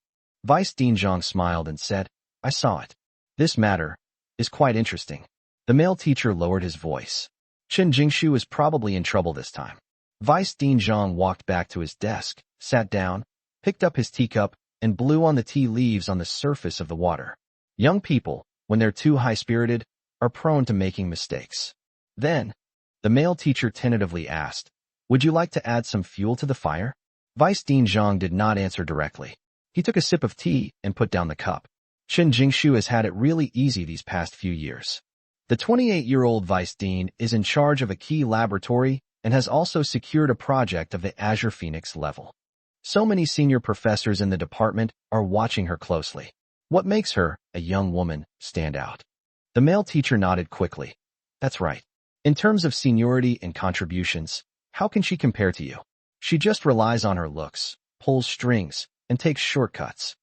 A: Vice Dean Zhang smiled and said, I saw it. This matter is quite interesting. The male teacher lowered his voice. Chen Jingshu is probably in trouble this time. Vice Dean Zhang walked back to his desk, sat down, picked up his teacup, and blew on the tea leaves on the surface of the water. Young people, when they're too high-spirited, are prone to making mistakes. Then, the male teacher tentatively asked, would you like to add some fuel to the fire? Vice Dean Zhang did not answer directly. He took a sip of tea and put down the cup. Chen Jingshu has had it really easy these past few years. The 28-year-old Vice Dean is in charge of a key laboratory and has also secured a project of the Azure Phoenix level. So many senior professors in the department are watching her closely. What makes her, a young woman, stand out? The male teacher nodded quickly. That's right. In terms of seniority and contributions, how can she compare to you? She just relies on her looks, pulls strings, and takes shortcuts.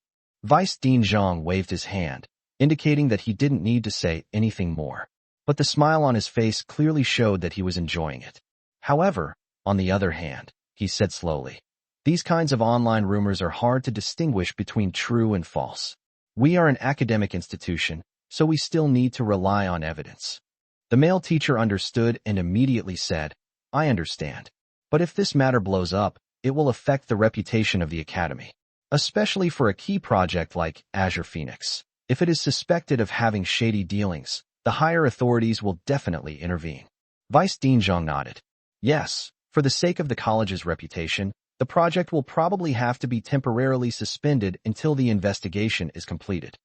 A: Vice Dean Zhang waved his hand, indicating that he didn't need to say anything more. But the smile on his face clearly showed that he was enjoying it. However, on the other hand, he said slowly, these kinds of online rumors are hard to distinguish between true and false. We are an academic institution, so we still need to rely on evidence. The male teacher understood and immediately said, I understand. But if this matter blows up, it will affect the reputation of the academy, especially for a key project like Azure Phoenix. If it is suspected of having shady dealings, the higher authorities will definitely intervene. Vice Dean Zhang nodded. Yes, for the sake of the college's reputation, the project will probably have to be temporarily suspended until the investigation is completed.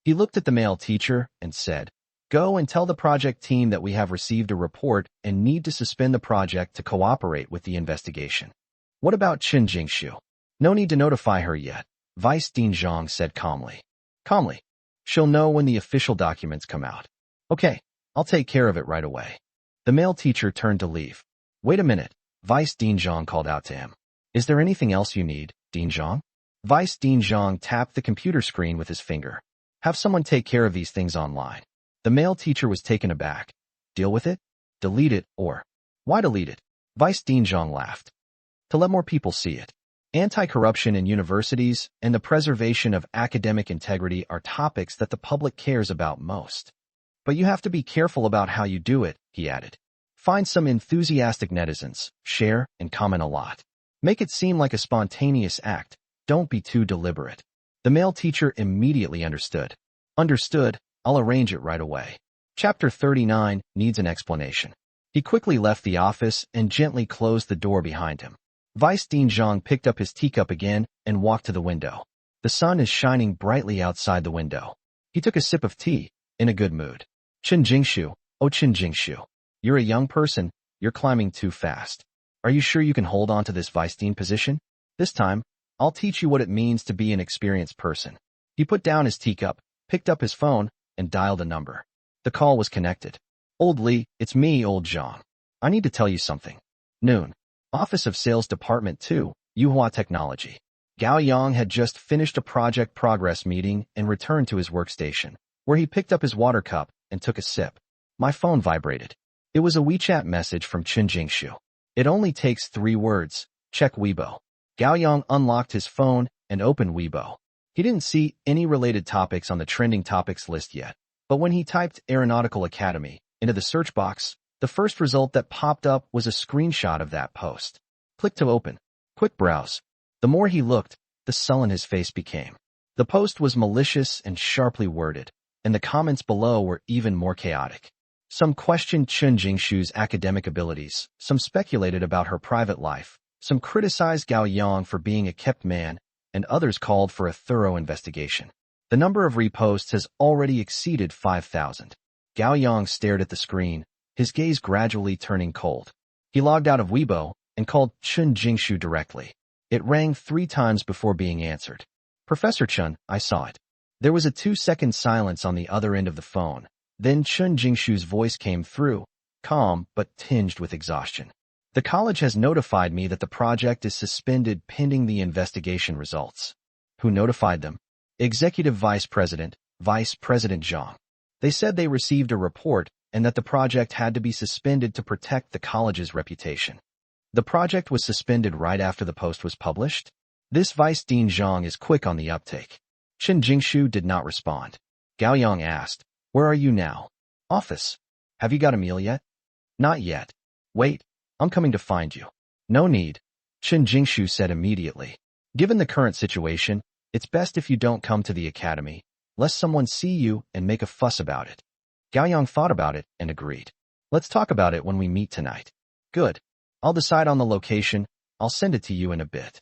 A: He looked at the male teacher and said, go and tell the project team that we have received a report and need to suspend the project to cooperate with the investigation. What about Chen Jingshu? No need to notify her yet, Vice Dean Zhang said calmly. Calmly. She'll know when the official documents come out. Okay, I'll take care of it right away. The male teacher turned to leave. Wait a minute, Vice Dean Zhang called out to him. Is there anything else you need, Dean Zhang? Vice Dean Zhang tapped the computer screen with his finger. Have someone take care of these things online. The male teacher was taken aback. Deal with it? Delete it, or... Why delete it? Vice Dean Zhang laughed. To let more people see it. Anti-corruption in universities and the preservation of academic integrity are topics that the public cares about most. But you have to be careful about how you do it, he added. Find some enthusiastic netizens, share, and comment a lot. Make it seem like a spontaneous act. Don't be too deliberate. The male teacher immediately understood. Understood, I'll arrange it right away. Chapter 39 needs an explanation. He quickly left the office and gently closed the door behind him. Vice Dean Zhang picked up his teacup again and walked to the window. The sun is shining brightly outside the window. He took a sip of tea, in a good mood. Chen Jingshu, oh Chen Jingshu. You're a young person, you're climbing too fast. Are you sure you can hold on to this Vice Dean position? This time, I'll teach you what it means to be an experienced person. He put down his teacup, picked up his phone, and dialed a number. The call was connected. Old Lee, it's me, Old Zhang. I need to tell you something. Noon. Office of Sales Department 2, Manhua Technology. Gao Yang had just finished a project progress meeting and returned to his workstation, where he picked up his water cup and took a sip. My phone vibrated. It was a WeChat message from Chen Jingshu. It only takes 3 words. Check Weibo. Gao Yang unlocked his phone and opened Weibo. He didn't see any related topics on the trending topics list yet, but when he typed Aeronautical Academy into the search box, the first result that popped up was a screenshot of that post. Click to open. Quick browse. The more he looked, the sullen his face became. The post was malicious and sharply worded, and the comments below were even more chaotic. Some questioned Chen Jingshu's academic abilities, some speculated about her private life, some criticized Gao Yang for being a kept man, and others called for a thorough investigation. The number of reposts has already exceeded 5,000. Gao Yang stared at the screen, his gaze gradually turning cold. He logged out of Weibo and called Chen Jingshu directly. It rang 3 times before being answered. Professor Chen, I saw it. There was a 2-second silence on the other end of the phone. Then Chen Jingshu's voice came through, calm but tinged with exhaustion. The college has notified me that the project is suspended pending the investigation results. Who notified them? Executive Vice President Zhang. They said they received a report and that the project had to be suspended to protect the college's reputation. The project was suspended right after the post was published? This Vice Dean Zhang is quick on the uptake. Chen Jingshu did not respond. Gao Yang asked, "Where are you now?" "Office." "Have you got a meal yet?" "Not yet." "Wait, I'm coming to find you." "No need," Chen Jingshu said immediately. "Given the current situation, it's best if you don't come to the academy, lest someone see you and make a fuss about it." Gao Yang thought about it and agreed. "Let's talk about it when we meet tonight." "Good. I'll decide on the location. I'll send it to you in a bit."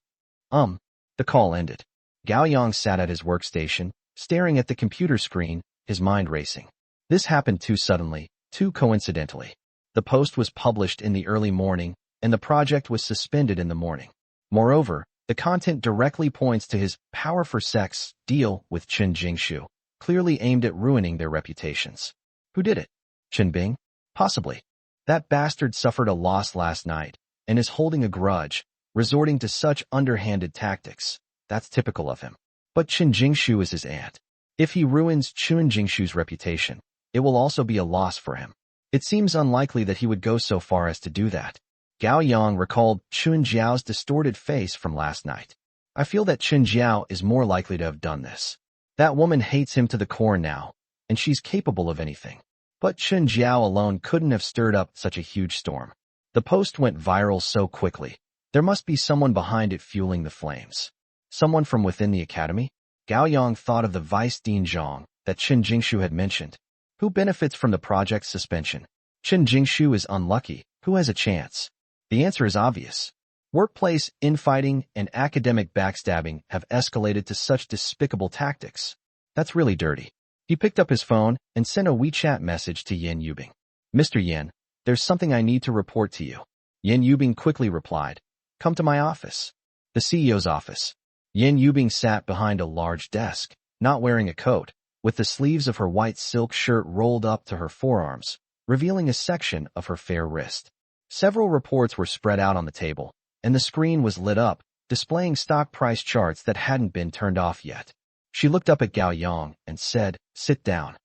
A: The call ended. Gao Yang sat at his workstation, staring at the computer screen, his mind racing. This happened too suddenly, too coincidentally. The post was published in the early morning, and the project was suspended in the morning. Moreover, the content directly points to his power for sex deal with Chen Jingshu, clearly aimed at ruining their reputations. Who did it? Chen Bing? Possibly. That bastard suffered a loss last night, and is holding a grudge, resorting to such underhanded tactics. That's typical of him. But Chen Jingshu is his aunt. If he ruins Chen Jingshu's reputation, it will also be a loss for him. It seems unlikely that he would go so far as to do that. Gao Yang recalled Chen Jiao's distorted face from last night. I feel that Chen Jiao is more likely to have done this. That woman hates him to the core now, and she's capable of anything. But Chen Jiao alone couldn't have stirred up such a huge storm. The post went viral so quickly. There must be someone behind it fueling the flames. Someone from within the academy? Gao Yang thought of the Vice Dean Zhang that Chen Jingshu had mentioned. Who benefits from the project's suspension? Chen Jingshu is unlucky. Who has a chance? The answer is obvious. Workplace infighting and academic backstabbing have escalated to such despicable tactics. That's really dirty. He picked up his phone and sent a WeChat message to Yan Yubing. "Mr. Yan, there's something I need to report to you." Yan Yubing quickly replied, "Come to my office." The CEO's office. Yan Yubing sat behind a large desk, not wearing a coat, with the sleeves of her white silk shirt rolled up to her forearms, revealing a section of her fair wrist. Several reports were spread out on the table, and the screen was lit up, displaying stock price charts that hadn't been turned off yet. She looked up at Gao Yang and said, "Sit down."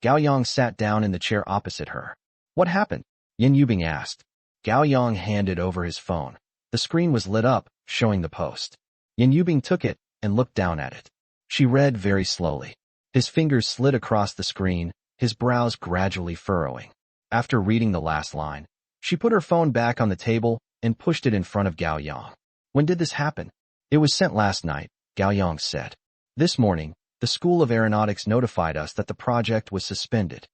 A: Gao Yang sat down in the chair opposite her. "What happened?" Yan Yubing asked. Gao Yang handed over his phone. The screen was lit up, showing the post. Yan Yubing took it and looked down at it. She read very slowly. His fingers slid across the screen, his brows gradually furrowing. After reading the last line, she put her phone back on the table and pushed it in front of Gao Yang. "When did this happen?" "It was sent last night," Gao Yang said. "This morning, the School of Aeronautics notified us that the project was suspended."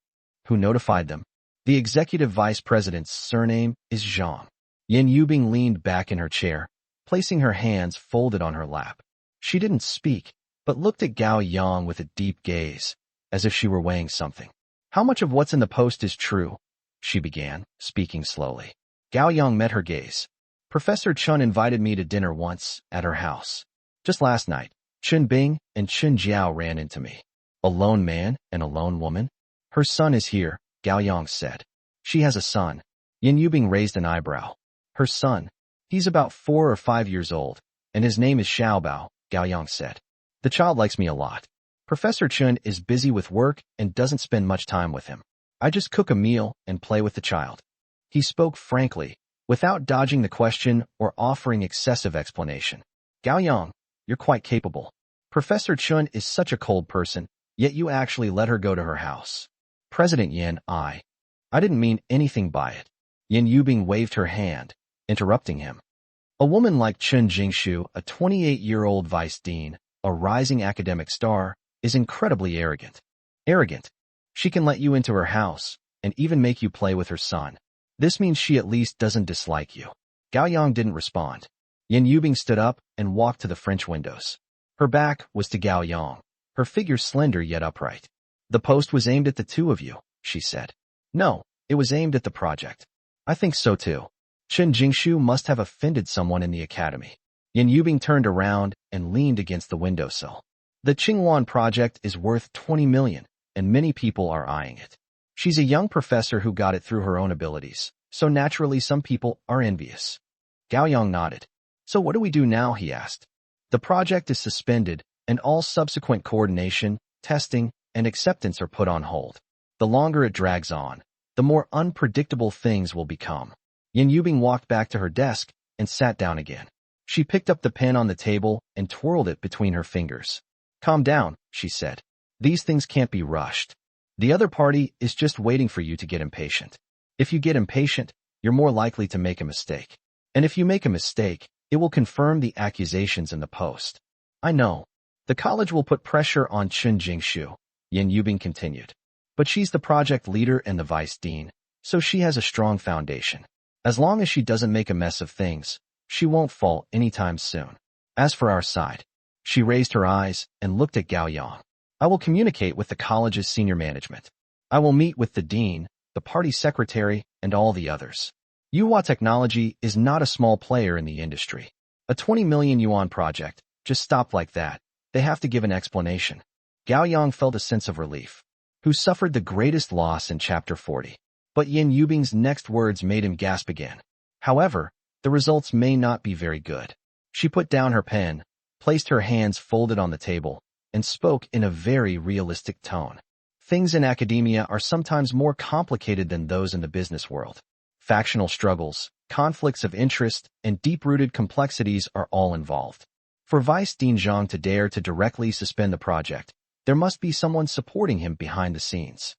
A: Who notified them? The executive vice president's surname is Zhang. Yan Yubing leaned back in her chair, placing her hands folded on her lap. She didn't speak, but looked at Gao Yang with a deep gaze, as if she were weighing something. "How much of what's in the post is true?" she began, speaking slowly. Gao Yang met her gaze. "Professor Chen invited me to dinner once, at her house. Just last night, Chen Bing and Chen Jiao ran into me. A lone man and a lone woman? Her son is here," Gao Yang said. "She has a son." Yan Yubing raised an eyebrow. "Her son? He's about 4 or 5 years old, and his name is Xiaobao," Gao Yang said. "The child likes me a lot. Professor Chen is busy with work and doesn't spend much time with him. I just cook a meal and play with the child." He spoke frankly, without dodging the question or offering excessive explanation. "Gao Yang, you're quite capable. Professor Chen is such a cold person, yet you actually let her go to her house." "President Yan, I didn't mean anything by it." Yan Yubing waved her hand, interrupting him. "A woman like Chen Jingshu, a 28-year-old vice dean, a rising academic star, is incredibly arrogant. Arrogant. She can let you into her house, and even make you play with her son. This means she at least doesn't dislike you. Gao Yang didn't respond. Yin Yubing stood up and walked to the French windows. Her back was to Gao Yang, her figure slender yet upright. The post was aimed at the two of you, she said. No, it was aimed at the project. I think so too. Chen Jingshu must have offended someone in the academy. Yin Yubing turned around and leaned against the windowsill. The Qingwan project is worth 20 million, and many people are eyeing it. She's a young professor who got it through her own abilities, so naturally some people are envious. Gao Yang nodded. So what do we do now, he asked. The project is suspended, and all subsequent coordination, testing, and acceptance are put on hold. The longer it drags on, the more unpredictable things will become. Yin Yubing walked back to her desk and sat down again. She picked up the pen on the table and twirled it between her fingers. Calm down, she said. These things can't be rushed. The other party is just waiting for you to get impatient. If you get impatient, you're more likely to make a mistake. And if you make a mistake, it will confirm the accusations in the post. I know. The college will put pressure on Chen Jingshu, Yin Yubing continued. But she's the project leader and the vice dean, so she has a strong foundation. As long as she doesn't make a mess of things, she won't fall anytime soon. As for our side, she raised her eyes and looked at Gao Yang. I will communicate with the college's senior management. I will meet with the dean, the party secretary, and all the others. Yuhua Technology is not a small player in the industry. A 20 million yuan project just stopped like that. They have to give an explanation. Gao Yang felt a sense of relief. Who suffered the greatest loss in Chapter 40. But Yin Yubing's next words made him gasp again. However, the results may not be very good. She put down her pen, placed her hands folded on the table, and spoke in a very realistic tone. Things in academia are sometimes more complicated than those in the business world. Factional struggles, conflicts of interest, and deep-rooted complexities are all involved. For Vice Dean Zhang to dare to directly suspend the project, there must be someone supporting him behind the scenes.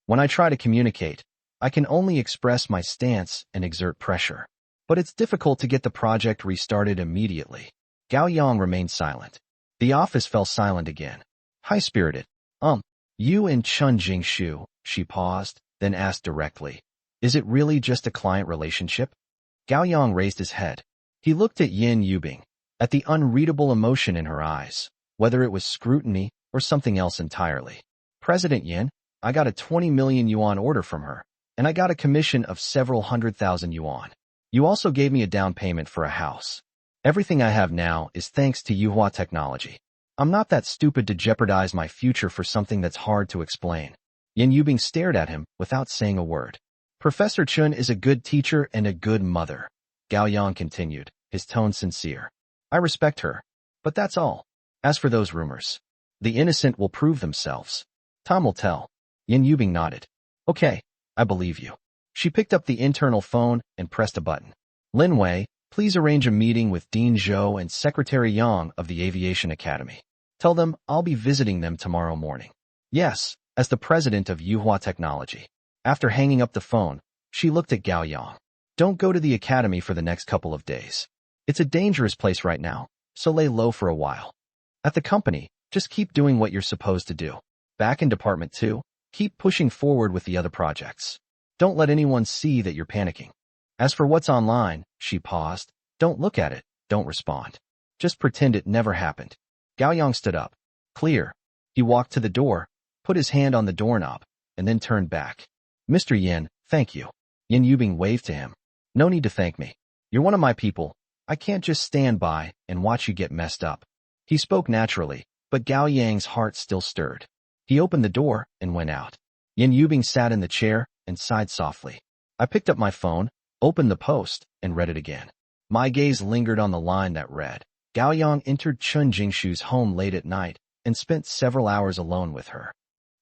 A: When I try to communicate, I can only express my stance and exert pressure. But it's difficult to get the project restarted immediately. Gao Yang remained silent. The office fell silent again. High-spirited. You and Chen Jingshu, she paused, then asked directly. Is it really just a client relationship? Gao Yang raised his head. He looked at Yin Yubing, at the unreadable emotion in her eyes, whether it was scrutiny or something else entirely. President Yin, I got a 20 million yuan order from her, and I got a commission of several 100,000 yuan. You also gave me a down payment for a house. Everything I have now is thanks to Yuhua Technology. I'm not that stupid to jeopardize my future for something that's hard to explain. Yin Yubing stared at him without saying a word. Professor Chun is a good teacher and a good mother, Gao Yang continued, his tone sincere. I respect her, but that's all. As for those rumors, the innocent will prove themselves. Time will tell. Yin Yubing nodded. Okay, I believe you. She picked up the internal phone and pressed a button. Lin Wei, please arrange a meeting with Dean Zhou and Secretary Yang of the Aviation Academy. Tell them I'll be visiting them tomorrow morning. Yes, as the president of Yuhua Technology. After hanging up the phone, she looked at Gao Yang. Don't go to the academy for the next couple of days. It's a dangerous place right now, so lay low for a while. At the company, just keep doing what you're supposed to do. Back in Department 2, keep pushing forward with the other projects. Don't let anyone see that you're panicking. As for what's online, she paused. Don't look at it, don't respond. Just pretend it never happened. Gao Yang stood up. Clear. He walked to the door, put his hand on the doorknob, and then turned back. Mr. Yin, thank you. Yin Yubing waved to him. No need to thank me. You're one of my people. I can't just stand by and watch you get messed up. He spoke naturally, but Gao Yang's heart still stirred. He opened the door and went out. Yin Yubing sat in the chair and sighed softly. I picked up my phone, opened the post, and read it again. My gaze lingered on the line that read, Gao Yang entered Chen Jingshu's home late at night and spent several hours alone with her.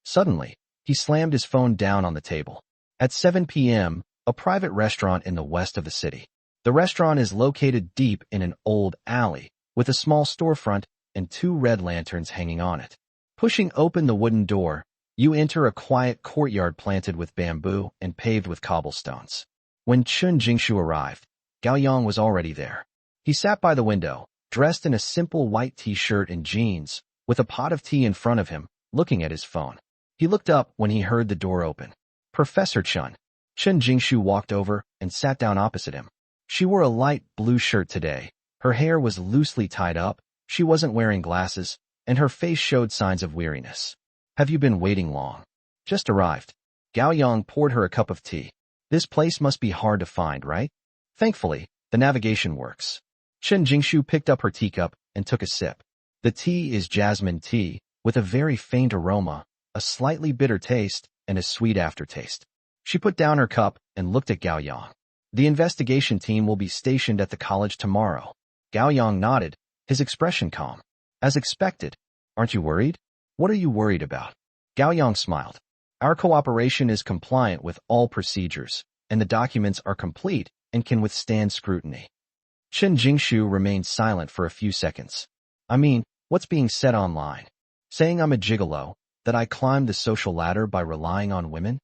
A: Suddenly, he slammed his phone down on the table. At 7 p.m., a private restaurant in the west of the city. The restaurant is located deep in an old alley, with a small storefront and 2 red lanterns hanging on it. Pushing open the wooden door, you enter a quiet courtyard planted with bamboo and paved with cobblestones. When Chen Jingshu arrived, Gao Yang was already there. He sat by the window, dressed in a simple white t-shirt and jeans, with a pot of tea in front of him, looking at his phone. He looked up when he heard the door open. Professor Chun. Chen Jingshu walked over and sat down opposite him. She wore a light blue shirt today. Her hair was loosely tied up, she wasn't wearing glasses, and her face showed signs of weariness. Have you been waiting long? Just arrived. Gao Yang poured her a cup of tea. This place must be hard to find, right? Thankfully, the navigation works. Chen Jingshu picked up her teacup and took a sip. The tea is jasmine tea, with a very faint aroma, a slightly bitter taste, and a sweet aftertaste. She put down her cup and looked at Gao Yang. The investigation team will be stationed at the college tomorrow. Gao Yang nodded, his expression calm. As expected. Aren't you worried? What are you worried about? Gao Yang smiled. Our cooperation is compliant with all procedures, and the documents are complete and can withstand scrutiny. Chen Jingshu remained silent for a few seconds. I mean, what's being said online? Saying I'm a gigolo, that I climbed the social ladder by relying on women?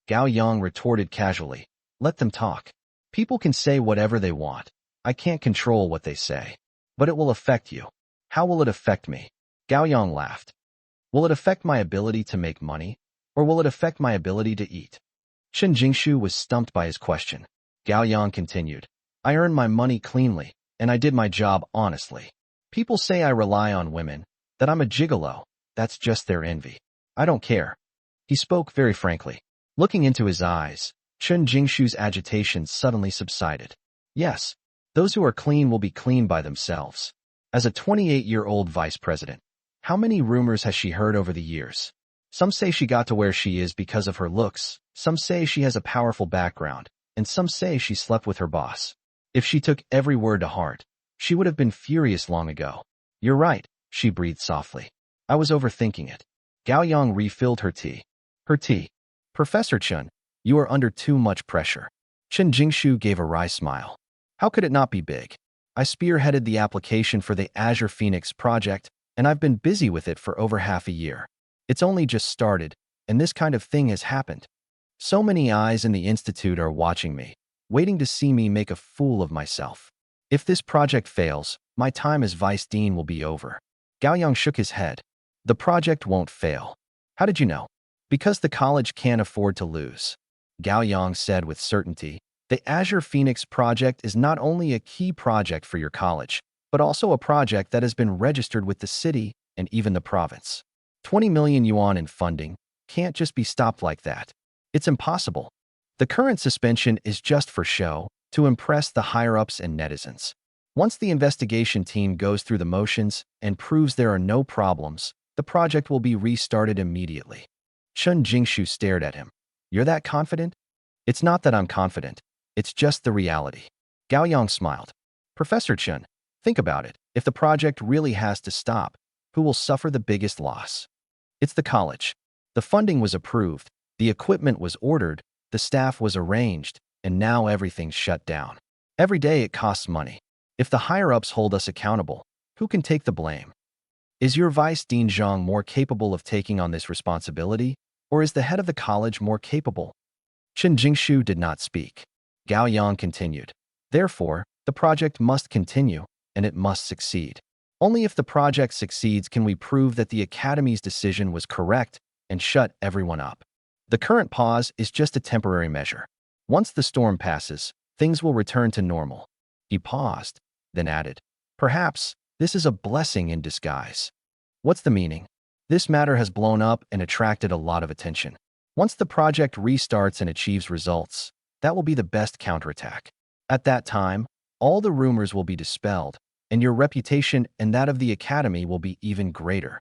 A: Gao Yang retorted casually. Let them talk. People can say whatever they want. I can't control what they say. But it will affect you. How will it affect me? Gao Yang laughed. Will it affect my ability to make money? Or will it affect my ability to eat? Chen Jingshu was stumped by his question. Gao Yang continued. I earned my money cleanly, and I did my job honestly. People say I rely on women, that I'm a gigolo. That's just their envy. I don't care. He spoke very frankly. Looking into his eyes, Chen Jingshu's agitation suddenly subsided. Yes, those who are clean will be clean by themselves. As a 28-year-old vice president, how many rumors has she heard over the years? Some say she got to where she is because of her looks, some say she has a powerful background, and some say she slept with her boss. If she took every word to heart, she would have been furious long ago. You're right, she breathed softly. I was overthinking it. Gao Yang refilled her tea. Her tea. Professor Chun, you are under too much pressure. Chen Jingshu gave a wry smile. How could it not be big? I spearheaded the application for the Azure Phoenix project, and I've been busy with it for over half a year. It's only just started, and this kind of thing has happened. So many eyes in the institute are watching me, waiting to see me make a fool of myself. If this project fails, my time as vice dean will be over. Gao Yang shook his head. The project won't fail. How did you know? Because the college can't afford to lose. Gao Yang said with certainty, the Azure Phoenix project is not only a key project for your college, but also a project that has been registered with the city and even the province. 20 million yuan in funding can't just be stopped like that. It's impossible. The current suspension is just for show, to impress the higher-ups and netizens. Once the investigation team goes through the motions and proves there are no problems, the project will be restarted immediately. Chen Jingshu stared at him. You're that confident? It's not that I'm confident. It's just the reality. Gao Yang smiled. Professor Chen, think about it. If the project really has to stop, who will suffer the biggest loss? It's the college. The funding was approved, the equipment was ordered, the staff was arranged, and now everything's shut down. Every day it costs money. If the higher-ups hold us accountable, who can take the blame? Is your Vice Dean Zhang more capable of taking on this responsibility, or is the head of the college more capable? Chen Jingshu did not speak. Gao Yang continued. Therefore, the project must continue, and it must succeed. Only if the project succeeds can we prove that the Academy's decision was correct and shut everyone up. The current pause is just a temporary measure. Once the storm passes, things will return to normal. He paused, then added, perhaps this is a blessing in disguise. What's the meaning? This matter has blown up and attracted a lot of attention. Once the project restarts and achieves results, that will be the best counterattack. At that time, all the rumors will be dispelled, and your reputation and that of the Academy will be even greater.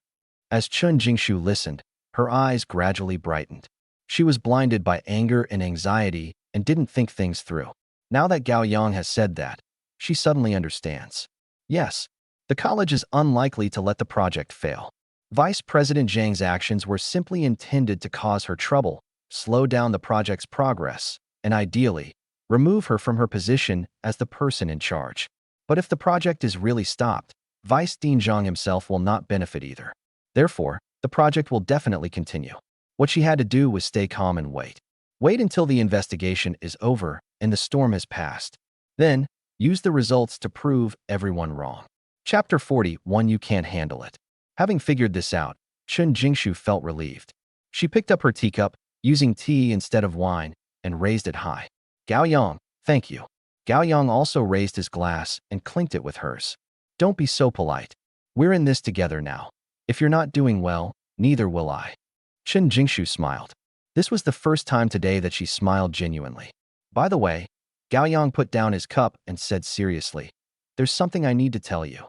A: As Chen Jingshu listened, her eyes gradually brightened. She was blinded by anger and anxiety and didn't think things through. Now that Gao Yang has said that, she suddenly understands. Yes, the college is unlikely to let the project fail. Vice President Zhang's actions were simply intended to cause her trouble, slow down the project's progress, and ideally, remove her from her position as the person in charge. But if the project is really stopped, Vice Dean Zhang himself will not benefit either. Therefore, the project will definitely continue. What she had to do was stay calm and wait. Wait until the investigation is over and the storm has passed. Then, use the results to prove everyone wrong. Chapter 41. You can't handle it. Having figured this out, Chen Jingshu felt relieved. She picked up her teacup, using tea instead of wine, and raised it high. Gao Yang, thank you. Gao Yang also raised his glass and clinked it with hers. Don't be so polite. We're in this together now. If you're not doing well, neither will I. Chen Jingshu smiled. This was the first time today that she smiled genuinely. By the way, Gao Yang put down his cup and said seriously, there's something I need to tell you.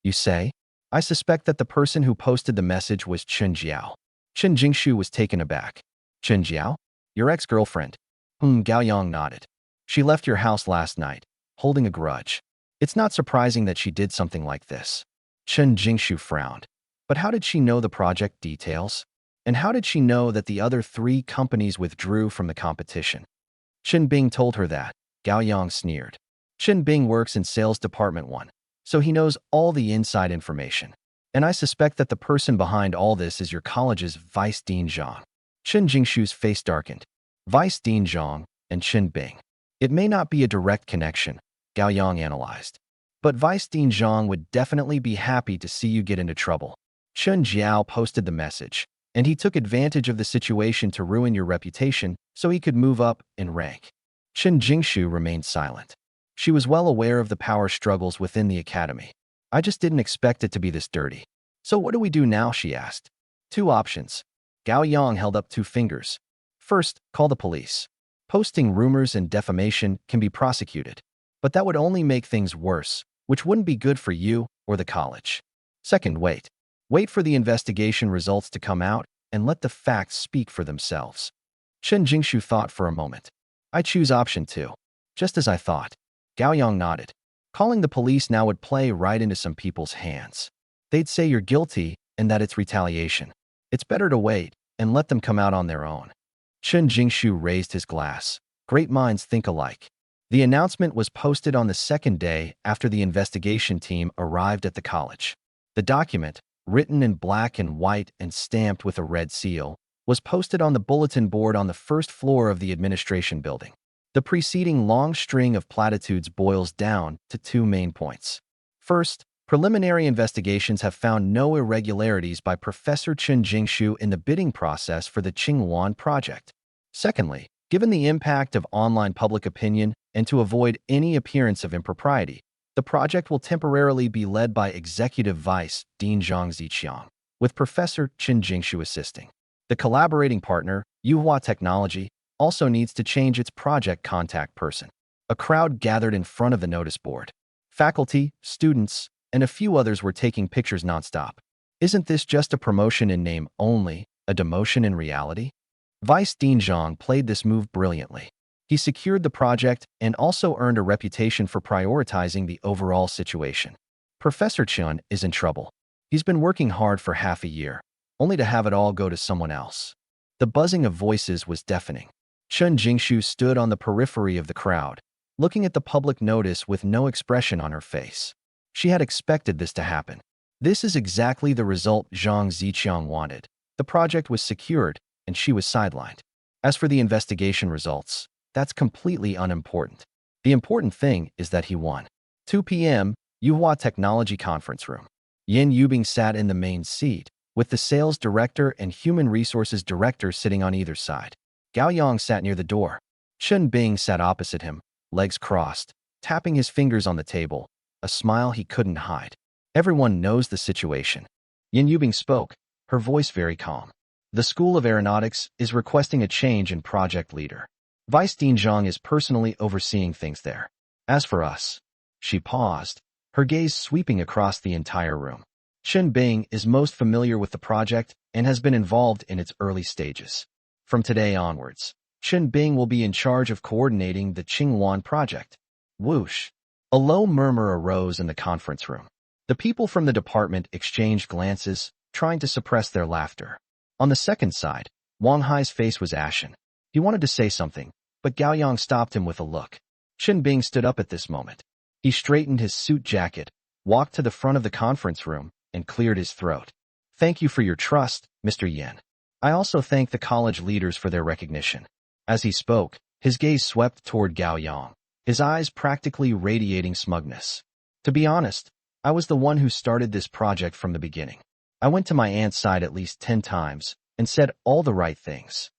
A: You say? I suspect that the person who posted the message was Chen Jiao. Chen Jingshu was taken aback. Chen Jiao? Your ex-girlfriend? Gao Yang nodded. She left your house last night, holding a grudge. It's not surprising that she did something like this. Chen Jingshu frowned. But how did she know the project details? And how did she know that the other 3 companies withdrew from the competition? Chen Bing told her that. Gao Yang sneered. Chen Bing works in Sales Department 1, so he knows all the inside information. And I suspect that the person behind all this is your college's Vice Dean Zhang. Chen Jingshu's face darkened. Vice Dean Zhang and Chen Bing. It may not be a direct connection, Gao Yang analyzed. But Vice Dean Zhang would definitely be happy to see you get into trouble. Chen Jiao posted the message, and he took advantage of the situation to ruin your reputation so he could move up in rank. Chen Jingshu remained silent. She was well aware of the power struggles within the academy. I just didn't expect it to be this dirty. So what do we do now, she asked. 2 options. Gao Yang held up 2 fingers. First, call the police. Posting rumors and defamation can be prosecuted, but that would only make things worse, which wouldn't be good for you or the college. Second, wait. Wait for the investigation results to come out and let the facts speak for themselves. Chen Jingshu thought for a moment. I choose option 2. Just as I thought. Gao Yang nodded. Calling the police now would play right into some people's hands. They'd say you're guilty and that it's retaliation. It's better to wait and let them come out on their own. Chen Jingshu raised his glass. Great minds think alike. The announcement was posted on the 2nd day after the investigation team arrived at the college. The document, written in black and white and stamped with a red seal, was posted on the bulletin board on the 1st floor of the administration building. The preceding long string of platitudes boils down to 2 main points. First, preliminary investigations have found no irregularities by Professor Chen Jingshu in the bidding process for the Qingwan project. Secondly, given the impact of online public opinion and to avoid any appearance of impropriety, the project will temporarily be led by Executive Vice Dean Zhang Ziqiang, with Professor Chen Jingshu assisting. The collaborating partner, Manhua Technology, also needs to change its project contact person. A crowd gathered in front of the notice board. Faculty, students, and a few others were taking pictures nonstop. Isn't this just a promotion in name only, a demotion in reality? Vice Dean Zhang played this move brilliantly. He secured the project and also earned a reputation for prioritizing the overall situation. Professor Chen is in trouble. He's been working hard for half a year, only to have it all go to someone else. The buzzing of voices was deafening. Chen Jingshu stood on the periphery of the crowd, looking at the public notice with no expression on her face. She had expected this to happen. This is exactly the result Zhang Ziqiang wanted. The project was secured, and she was sidelined. As for the investigation results, that's completely unimportant. The important thing is that he won. 2 p.m., Manhua Technology Conference Room. Yin Yubing sat in the main seat, with the sales director and human resources director sitting on either side. Gao Yang sat near the door. Chen Bing sat opposite him, legs crossed, tapping his fingers on the table, a smile he couldn't hide. Everyone knows the situation. Yin Yubing spoke, her voice very calm. The School of Aeronautics is requesting a change in project leader. Vice Dean Zhang is personally overseeing things there. As for us, she paused, her gaze sweeping across the entire room. Chen Bing is most familiar with the project and has been involved in its early stages. From today onwards, Chen Bing will be in charge of coordinating the Qingwan project. Whoosh! A low murmur arose in the conference room. The people from the department exchanged glances, trying to suppress their laughter. On the second side, Wang Hai's face was ashen. He wanted to say something, but Gao Yang stopped him with a look. Chen Bing stood up at this moment. He straightened his suit jacket, walked to the front of the conference room, and cleared his throat. Thank you for your trust, Mr. Yin. I also thank the college leaders for their recognition. As he spoke, his gaze swept toward Gao Yang, his eyes practically radiating smugness. To be honest, I was the one who started this project from the beginning. I went to my aunt's side at least 10 times and said all the right things.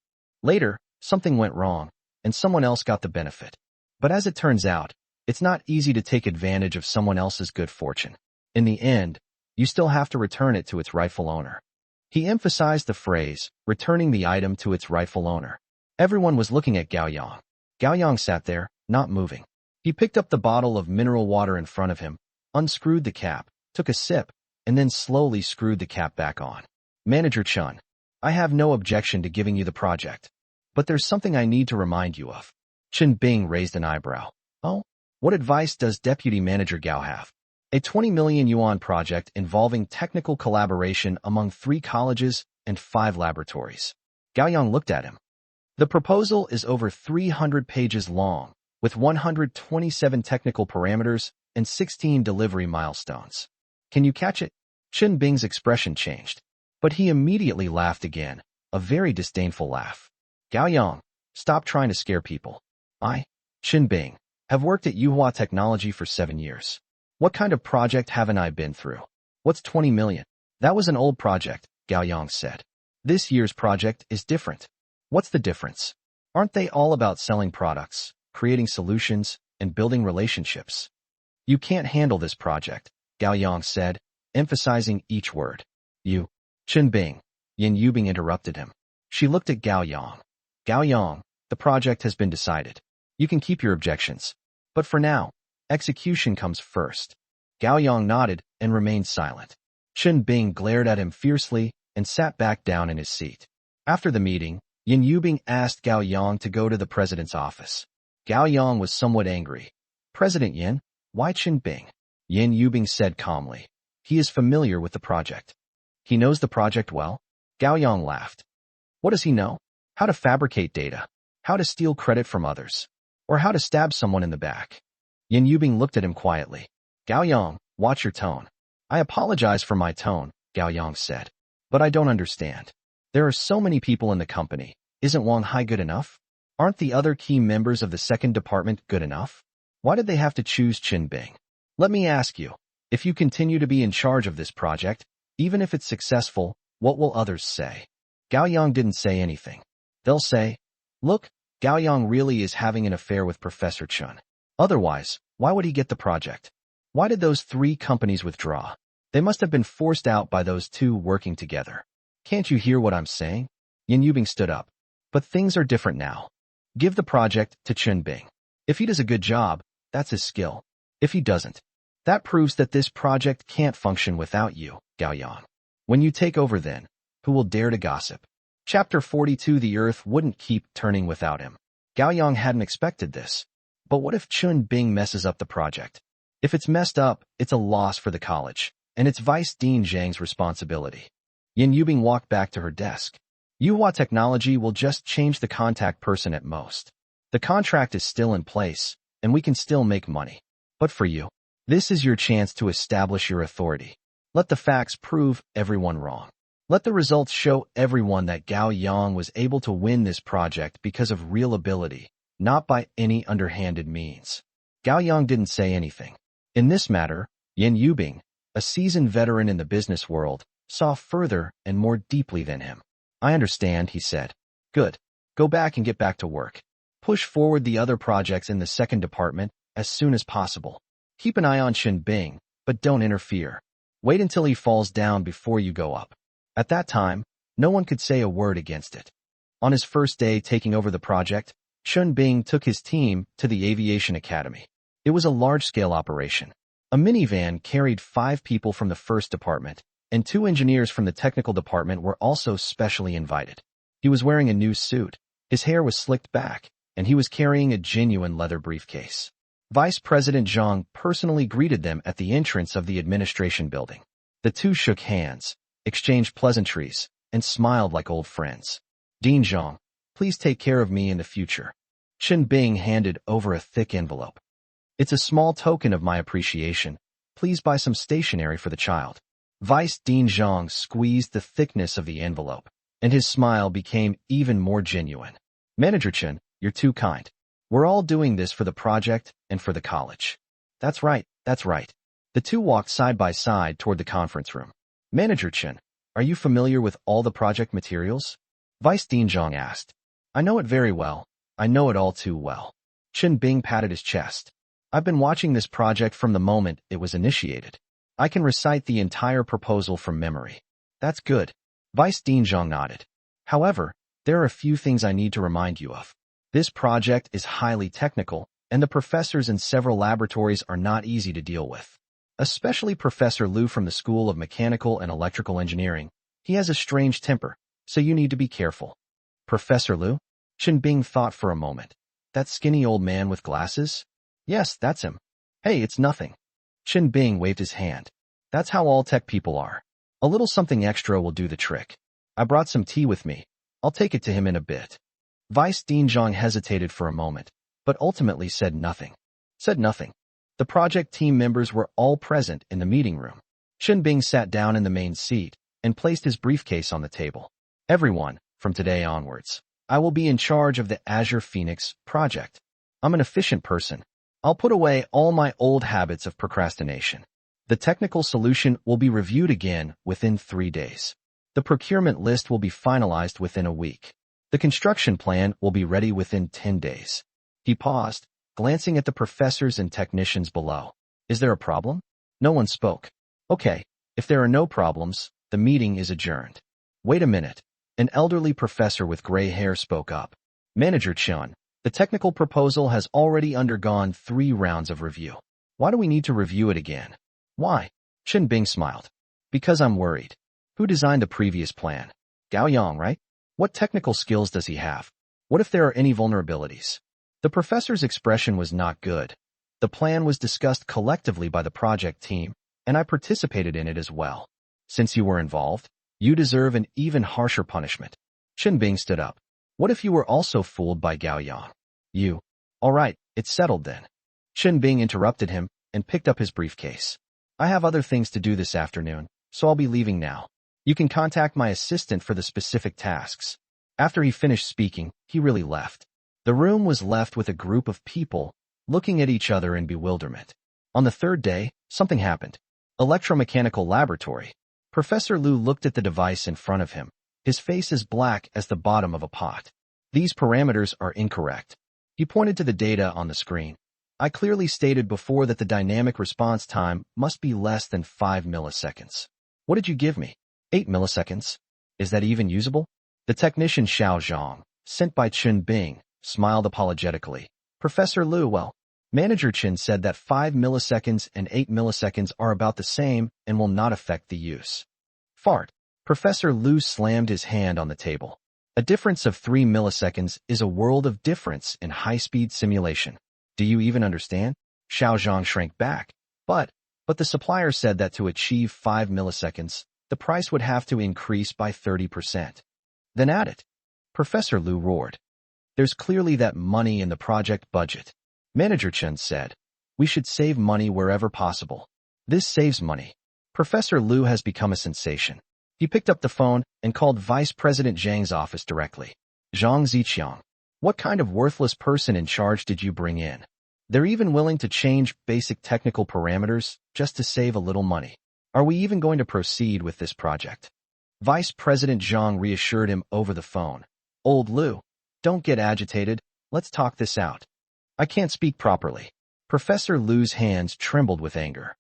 A: Later, something went wrong, and someone else got the benefit. But as it turns out, it's not easy to take advantage of someone else's good fortune. In the end, you still have to return it to its rightful owner. He emphasized the phrase, returning the item to its rightful owner. Everyone was looking at Gao Yang. Gao Yang sat there, not moving. He picked up the bottle of mineral water in front of him, unscrewed the cap, took a sip, and then slowly screwed the cap back on. Manager Chun, I have no objection to giving you the project. But there's something I need to remind you of. Chen Bing raised an eyebrow. Oh? What advice does Deputy Manager Gao have? A 20 million yuan project involving technical collaboration among 3 colleges and 5 laboratories. Gao Yang looked at him. The proposal is over 300 pages long, with 127 technical parameters and 16 delivery milestones. Can you catch it? Chen Bing's expression changed, but he immediately laughed again, a very disdainful laugh. Gao Yang, stop trying to scare people. I, Chen Bing, have worked at Manhua Technology for 7 years. What kind of project haven't I been through? What's 20 million? That was an old project, Gao Yang said. This year's project is different. What's the difference? Aren't they all about selling products, creating solutions, and building relationships? You can't handle this project, Gao Yang said, emphasizing each word. You, Chen Bing, Yin Yubing interrupted him. She looked at Gao Yang. Gao Yang, the project has been decided. You can keep your objections. But for now, execution comes first. Gao Yang nodded and remained silent. Chen Bing glared at him fiercely and sat back down in his seat. After the meeting, Yin Yubing asked Gao Yang to go to the president's office. Gao Yang was somewhat angry. President Yin, why Chen Bing? Yin Yubing said calmly. He is familiar with the project. He knows the project well? Gao Yang laughed. What does he know? How to fabricate data, how to steal credit from others, or how to stab someone in the back. Yin Yubing looked at him quietly. Gao Yang, watch your tone. I apologize for my tone, Gao Yang said. But I don't understand. There are so many people in the company. Isn't Wang Hai good enough? Aren't the other key members of the second department good enough? Why did they have to choose Chen Bing? Let me ask you, if you continue to be in charge of this project, even if it's successful, what will others say? Gao Yang didn't say anything. They'll say, look, Gao Yang really is having an affair with Professor Chun. Otherwise, why would he get the project? Why did those 3 companies withdraw? They must have been forced out by those 2 working together. Can't you hear what I'm saying? Yin Yubing stood up. But things are different now. Give the project to Chen Bing. If he does a good job, that's his skill. If he doesn't, that proves that this project can't function without you, Gao Yang. When you take over then, who will dare to gossip? Chapter 42. The earth wouldn't keep turning without him. Gao Yang hadn't expected this. But what if Chen Bing messes up the project? If it's messed up, it's a loss for the college, and it's Vice Dean Zhang's responsibility. Yin Yubing walked back to her desk. Manhua Technology will just change the contact person at most. The contract is still in place, and we can still make money. But for you, this is your chance to establish your authority. Let the facts prove everyone wrong. Let the results show everyone that Gao Yang was able to win this project because of real ability, not by any underhanded means. Gao Yang didn't say anything. In this matter, Yin Yubing, a seasoned veteran in the business world, saw further and more deeply than him. I understand, he said. Good. Go back and get back to work. Push forward the other projects in the second department as soon as possible. Keep an eye on Chen Bing, but don't interfere. Wait until he falls down before you go up. At that time, no one could say a word against it. On his first day taking over the project, Chen Bing took his team to the Aviation Academy. It was a large-scale operation. A minivan carried 5 people from the first department, and 2 engineers from the technical department were also specially invited. He was wearing a new suit, his hair was slicked back, and he was carrying a genuine leather briefcase. Vice President Zhang personally greeted them at the entrance of the administration building. The 2 shook hands, exchanged pleasantries, and smiled like old friends. Dean Zhang, please take care of me in the future. Chen Bing handed over a thick envelope. It's a small token of my appreciation. Please buy some stationery for the child. Vice Dean Zhang squeezed the thickness of the envelope, and his smile became even more genuine. Manager Chen, you're too kind. We're all doing this for the project and for the college. That's right, that's right. The 2 walked side by side toward the conference room. Manager Chen, are you familiar with all the project materials? Vice Dean Zhang asked. I know it very well. I know it all too well. Chen Bing patted his chest. I've been watching this project from the moment it was initiated. I can recite the entire proposal from memory. That's good. Vice Dean Zhang nodded. However, there are a few things I need to remind you of. This project is highly technical, and the professors in several laboratories are not easy to deal with. Especially Professor Liu from the School of Mechanical and Electrical Engineering. He has a strange temper, so you need to be careful. Professor Liu? Chen Bing thought for a moment. That skinny old man with glasses? Yes, that's him. Hey, it's nothing. Chen Bing waved his hand. That's how all tech people are. A little something extra will do the trick. I brought some tea with me. I'll take it to him in a bit. Vice Dean Zhang hesitated for a moment, but ultimately said nothing. The project team members were all present in the meeting room. Chen Bing sat down in the main seat and placed his briefcase on the table. Everyone, from today onwards, I will be in charge of the Azure Phoenix project. I'm an efficient person. I'll put away all my old habits of procrastination. The technical solution will be reviewed again within 3 days. The procurement list will be finalized within a week. The construction plan will be ready within 10 days. He paused, glancing at the professors and technicians below. Is there a problem? No one spoke. Okay, if there are no problems, the meeting is adjourned. Wait a minute. An elderly professor with gray hair spoke up. Manager Chun, the technical proposal has already undergone 3 rounds of review. Why do we need to review it again? Why? Chen Bing smiled. Because I'm worried. Who designed the previous plan? Gao Yang, right? What technical skills does he have? What if there are any vulnerabilities? The professor's expression was not good. The plan was discussed collectively by the project team, and I participated in it as well. Since you were involved, you deserve an even harsher punishment. Chen Bing stood up. What if you were also fooled by Gao Yang? You. All right, it's settled then. Chen Bing interrupted him and picked up his briefcase. I have other things to do this afternoon, so I'll be leaving now. You can contact my assistant for the specific tasks. After he finished speaking, he really left. The room was left with a group of people, looking at each other in bewilderment. On the 3rd day, something happened. Electromechanical laboratory. Professor Liu looked at the device in front of him. His face is black as the bottom of a pot. These parameters are incorrect. He pointed to the data on the screen. I clearly stated before that the dynamic response time must be less than 5 milliseconds. What did you give me? 8 milliseconds? Is that even usable? The technician Xiao Zhang, sent by Chen Bing, smiled apologetically. Professor Liu, well, Manager Chen said that 5 milliseconds and 8 milliseconds are about the same and will not affect the use. Fart. Professor Liu slammed his hand on the table. A difference of 3 milliseconds is a world of difference in high-speed simulation. Do you even understand? Xiao Zhang shrank back. But the supplier said that to achieve 5 milliseconds, the price would have to increase by 30%. Then add it. Professor Liu roared. There's clearly that money in the project budget. Manager Chen said, we should save money wherever possible. This saves money. Professor Liu has become a sensation. He picked up the phone and called Vice President Zhang's office directly. Zhang Ziqiang, what kind of worthless person in charge did you bring in? They're even willing to change basic technical parameters just to save a little money. Are we even going to proceed with this project? Vice President Zhang reassured him over the phone. Old Liu, don't get agitated. Let's talk this out. I can't speak properly. Professor Liu's hands trembled with anger.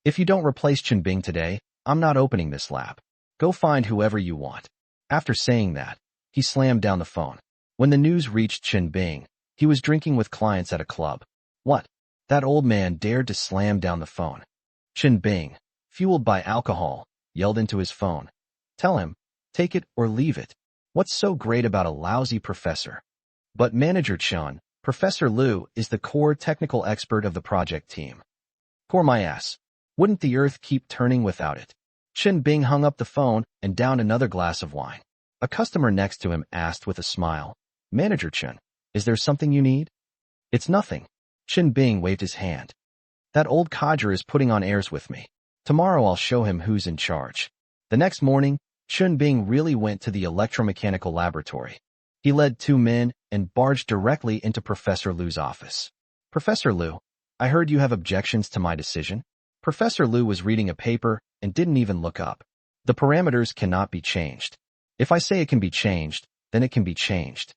A: If you don't replace Chen Bing today, I'm not opening this lab. Go find whoever you want. After saying that, he slammed down the phone. When the news reached Chen Bing, he was drinking with clients at a club. What? That old man dared to slam down the phone. Chen Bing, fueled by alcohol, yelled into his phone. Tell him, take it or leave it. What's so great about a lousy professor? But Manager Chen, Professor Liu is the core technical expert of the project team. Core my ass. Wouldn't the earth keep turning without it? Chen Bing hung up the phone and downed another glass of wine. A customer next to him asked with a smile, Manager Chen, is there something you need? It's nothing. Chen Bing waved his hand. That old codger is putting on airs with me. Tomorrow I'll show him who's in charge. The next morning, Chen Bing really went to the electromechanical laboratory. He led 2 men and barged directly into Professor Liu's office. Professor Liu, I heard you have objections to my decision. Professor Liu was reading a paper and didn't even look up. The parameters cannot be changed. If I say it can be changed, then it can be changed.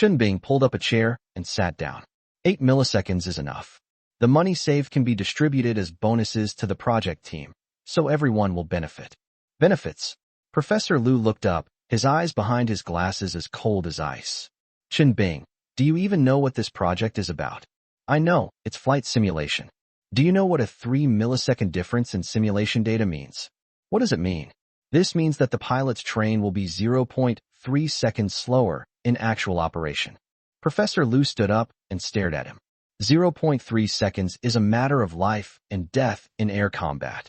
A: Bing pulled up a chair and sat down. 8 milliseconds is enough. The money saved can be distributed as bonuses to the project team, so everyone will benefit. Benefits. Professor Lu looked up, his eyes behind his glasses as cold as ice. Bing, do you even know what this project is about? I know, it's flight simulation. Do you know what a 3-millisecond difference in simulation data means? What does it mean? This means that the pilot's train will be 0.3 seconds slower in actual operation. Professor Lu stood up and stared at him. 0.3 seconds is a matter of life and death in air combat.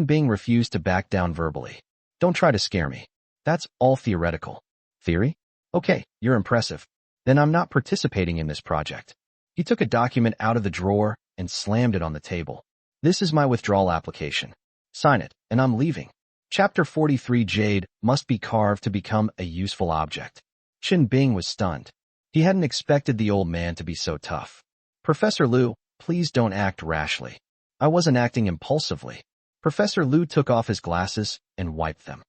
A: Bing refused to back down verbally. Don't try to scare me. That's all theoretical. Theory? Okay, you're impressive. Then I'm not participating in this project. He took a document out of the drawer and slammed it on the table. This is my withdrawal application. Sign it, and I'm leaving. Chapter 43 Jade must be carved to become a useful object. Bing was stunned. He hadn't expected the old man to be so tough. Professor Lu, please don't act rashly. I wasn't acting impulsively. Professor Lu took off his glasses and wiped them.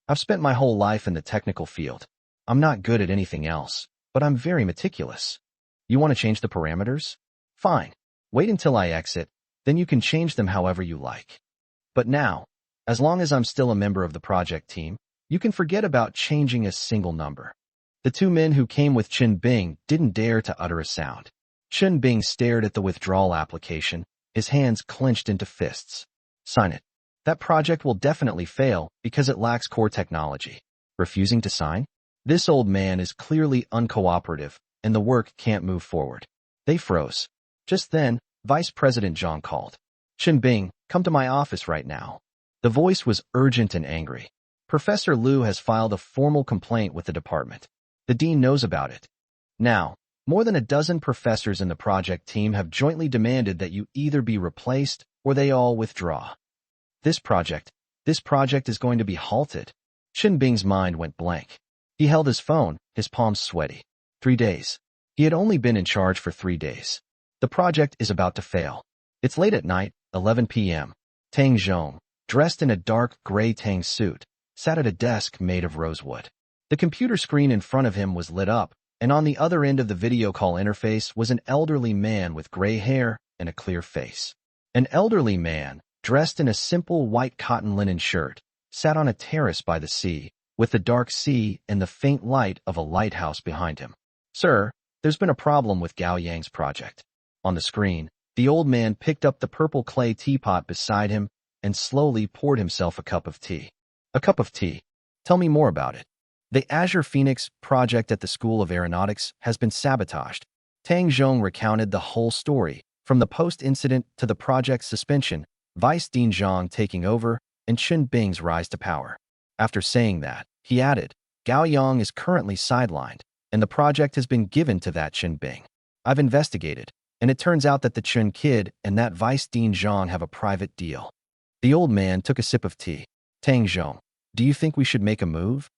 A: I've spent my whole life in the technical field. I'm not good at anything else, but I'm very meticulous. You want to change the parameters? Fine. Wait until I exit, then you can change them however you like. But now, as long as I'm still a member of the project team, you can forget about changing a single number. The two men who came with Bing didn't dare to utter a sound. Bing stared at the withdrawal application, his hands clenched into fists. Sign it. That project will definitely fail because it lacks core technology. Refusing to sign? This old man is clearly uncooperative, and the work can't move forward. They froze. Just then, Vice President Zhang called. Bing, come to my office right now. The voice was urgent and angry. Professor Lu has filed a formal complaint with the department. The dean knows about it. Now, more than a dozen professors in the project team have jointly demanded that you either be replaced or they all withdraw. This project is going to be halted. Bing's mind went blank. He held his phone, his palms sweaty. 3 days. He had only been in charge for 3 days. The project is about to fail. It's late at night, 11 p.m. Tang Zhong, dressed in a dark gray Tang suit, sat at a desk made of rosewood. The computer screen in front of him was lit up, and on the other end of the video call interface was an elderly man with gray hair and a clear face. An elderly man, dressed in a simple white cotton linen shirt, sat on a terrace by the sea, with the dark sea and the faint light of a lighthouse behind him. Sir, there's been a problem with Gao Yang's project. On the screen, the old man picked up the purple clay teapot beside him and slowly poured himself a cup of tea. A cup of tea. Tell me more about it. The Azure Phoenix project at the School of Aeronautics has been sabotaged. Tang Zhong recounted the whole story, from the post-incident to the project's suspension, Vice Dean Zhang taking over, and Bing's rise to power. After saying that, he added, Gao Yang is currently sidelined, and the project has been given to that Bing. I've investigated, and it turns out that the Chun kid and that Vice Dean Zhang have a private deal. The old man took a sip of tea. Tang Zhong, do you think we should make a move?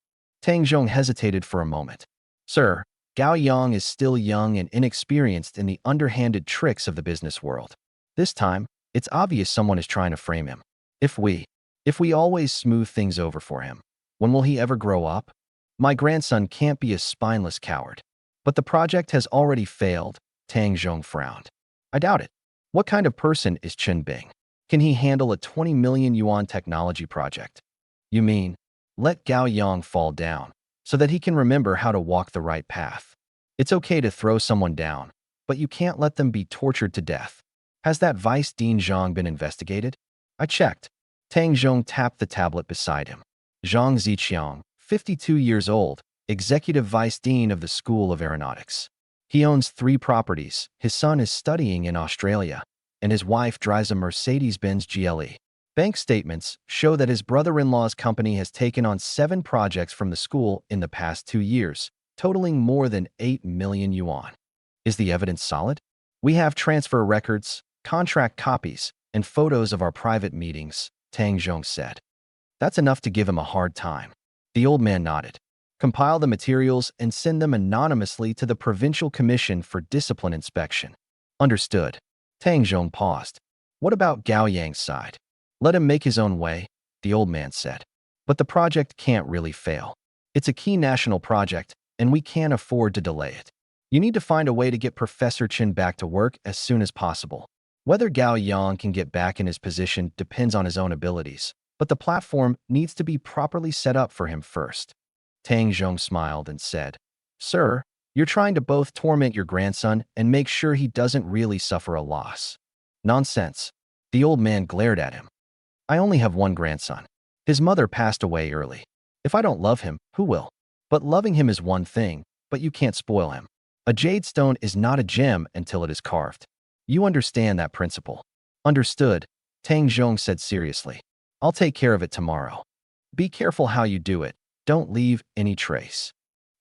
A: Tang Zhong hesitated for a moment. Sir, Gao Yang is still young and inexperienced in the underhanded tricks of the business world. This time, it's obvious someone is trying to frame him. If we always smooth things over for him, when will he ever grow up? My grandson can't be a spineless coward. But the project has already failed, Tang Zhong frowned. I doubt it. What kind of person is Bing? Can he handle a 20 million yuan technology project? You mean, let Gao Yang fall down, so that he can remember how to walk the right path. It's okay to throw someone down, but you can't let them be tortured to death. Has that Vice Dean Zhang been investigated? I checked. Tang Zhong tapped the tablet beside him. Zhang Ziqiang, 52 years old, Executive Vice Dean of the School of Aeronautics. He owns 3 properties, his son is studying in Australia, and his wife drives a Mercedes-Benz GLE. Bank statements show that his brother-in-law's company has taken on 7 projects from the school in the past 2 years, totaling more than 8 million yuan. Is the evidence solid? We have transfer records, contract copies, and photos of our private meetings, Tang Zhong said. That's enough to give him a hard time. The old man nodded. Compile the materials and send them anonymously to the Provincial Commission for Discipline Inspection. Understood. Tang Zhong paused. What about Gao Yang's side? Let him make his own way, the old man said. But the project can't really fail. It's a key national project, and we can't afford to delay it. You need to find a way to get Professor Chen back to work as soon as possible. Whether Gao Yang can get back in his position depends on his own abilities, but the platform needs to be properly set up for him first. Tang Zhong smiled and said, Sir, you're trying to both torment your grandson and make sure he doesn't really suffer a loss. Nonsense. The old man glared at him. I only have one grandson. His mother passed away early. If I don't love him, who will? But loving him is one thing, but you can't spoil him. A jade stone is not a gem until it is carved. You understand that principle. Understood, Tang Zhong said seriously. I'll take care of it tomorrow. Be careful how you do it. Don't leave any trace.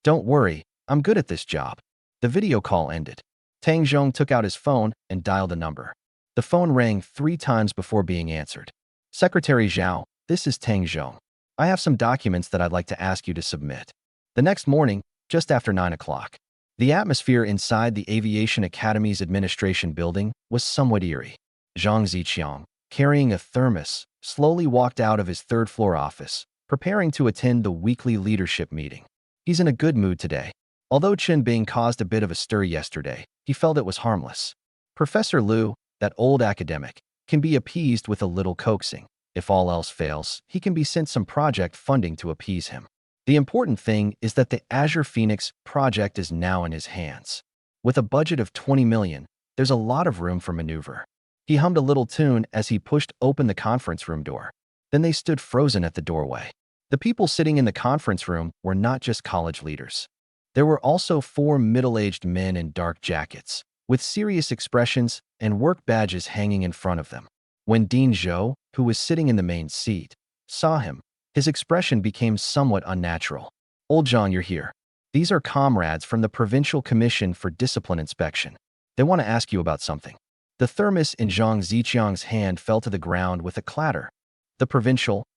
A: Don't worry, I'm good at this job. The video call ended. Tang Zhong took out his phone and dialed a number. The phone rang 3 times before being answered. Secretary Zhao, this is Tang Zhong. I have some documents that I'd like to ask you to submit. The next morning, just after 9 o'clock, the atmosphere inside the Aviation Academy's administration building was somewhat eerie. Zhang Ziqiang, carrying a thermos, slowly walked out of his third-floor office, preparing to attend the weekly leadership meeting. He's in a good mood today. Although Chen Bing caused a bit of a stir yesterday, he felt it was harmless. Professor Liu, that old academic, can be appeased with a little coaxing. If all else fails, he can be sent some project funding to appease him. The important thing is that the Azure Phoenix project is now in his hands. With a budget of 20 million, there's a lot of room for maneuver. He hummed a little tune as he pushed open the conference room door. Then they stood frozen at the doorway. The people sitting in the conference room were not just college leaders. There were also 4 middle-aged men in dark jackets, with serious expressions and work badges hanging in front of them. When Dean Zhou, who was sitting in the main seat, saw him, his expression became somewhat unnatural. Old John, you're here. These are comrades from the Provincial Commission for Discipline Inspection. They want to ask you about something. The thermos in Zhang Ziqiang's hand fell to the ground with a clatter. The Provincial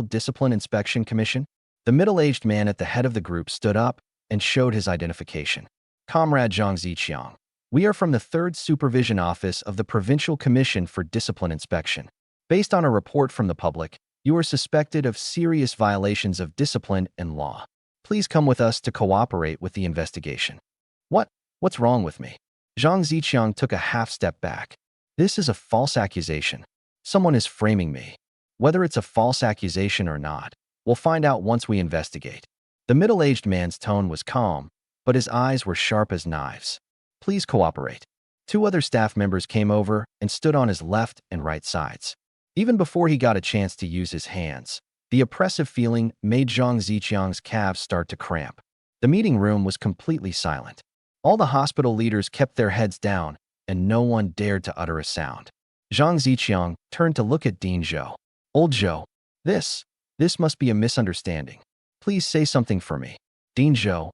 A: Discipline Inspection Commission? The middle-aged man at the head of the group stood up and showed his identification. Comrade Zhang Ziqiang, we are from the 3rd Supervision Office of the Provincial Commission for Discipline Inspection. Based on a report from the public, you are suspected of serious violations of discipline and law. Please come with us to cooperate with the investigation. What's wrong with me? Zhang Ziqiang took a half-step back. This is a false accusation. Someone is framing me. Whether it's a false accusation or not, we'll find out once we investigate. The middle-aged man's tone was calm, but his eyes were sharp as knives. Please cooperate. 2 other staff members came over and stood on his left and right sides. Even before he got a chance to use his hands, the oppressive feeling made Zhang Ziqiang's calves start to cramp. The meeting room was completely silent. All the hospital leaders kept their heads down, and no one dared to utter a sound. Zhang Ziqiang turned to look at Dean Zhou. Old Zhou, this must be a misunderstanding. Please say something for me. Dean Zhou,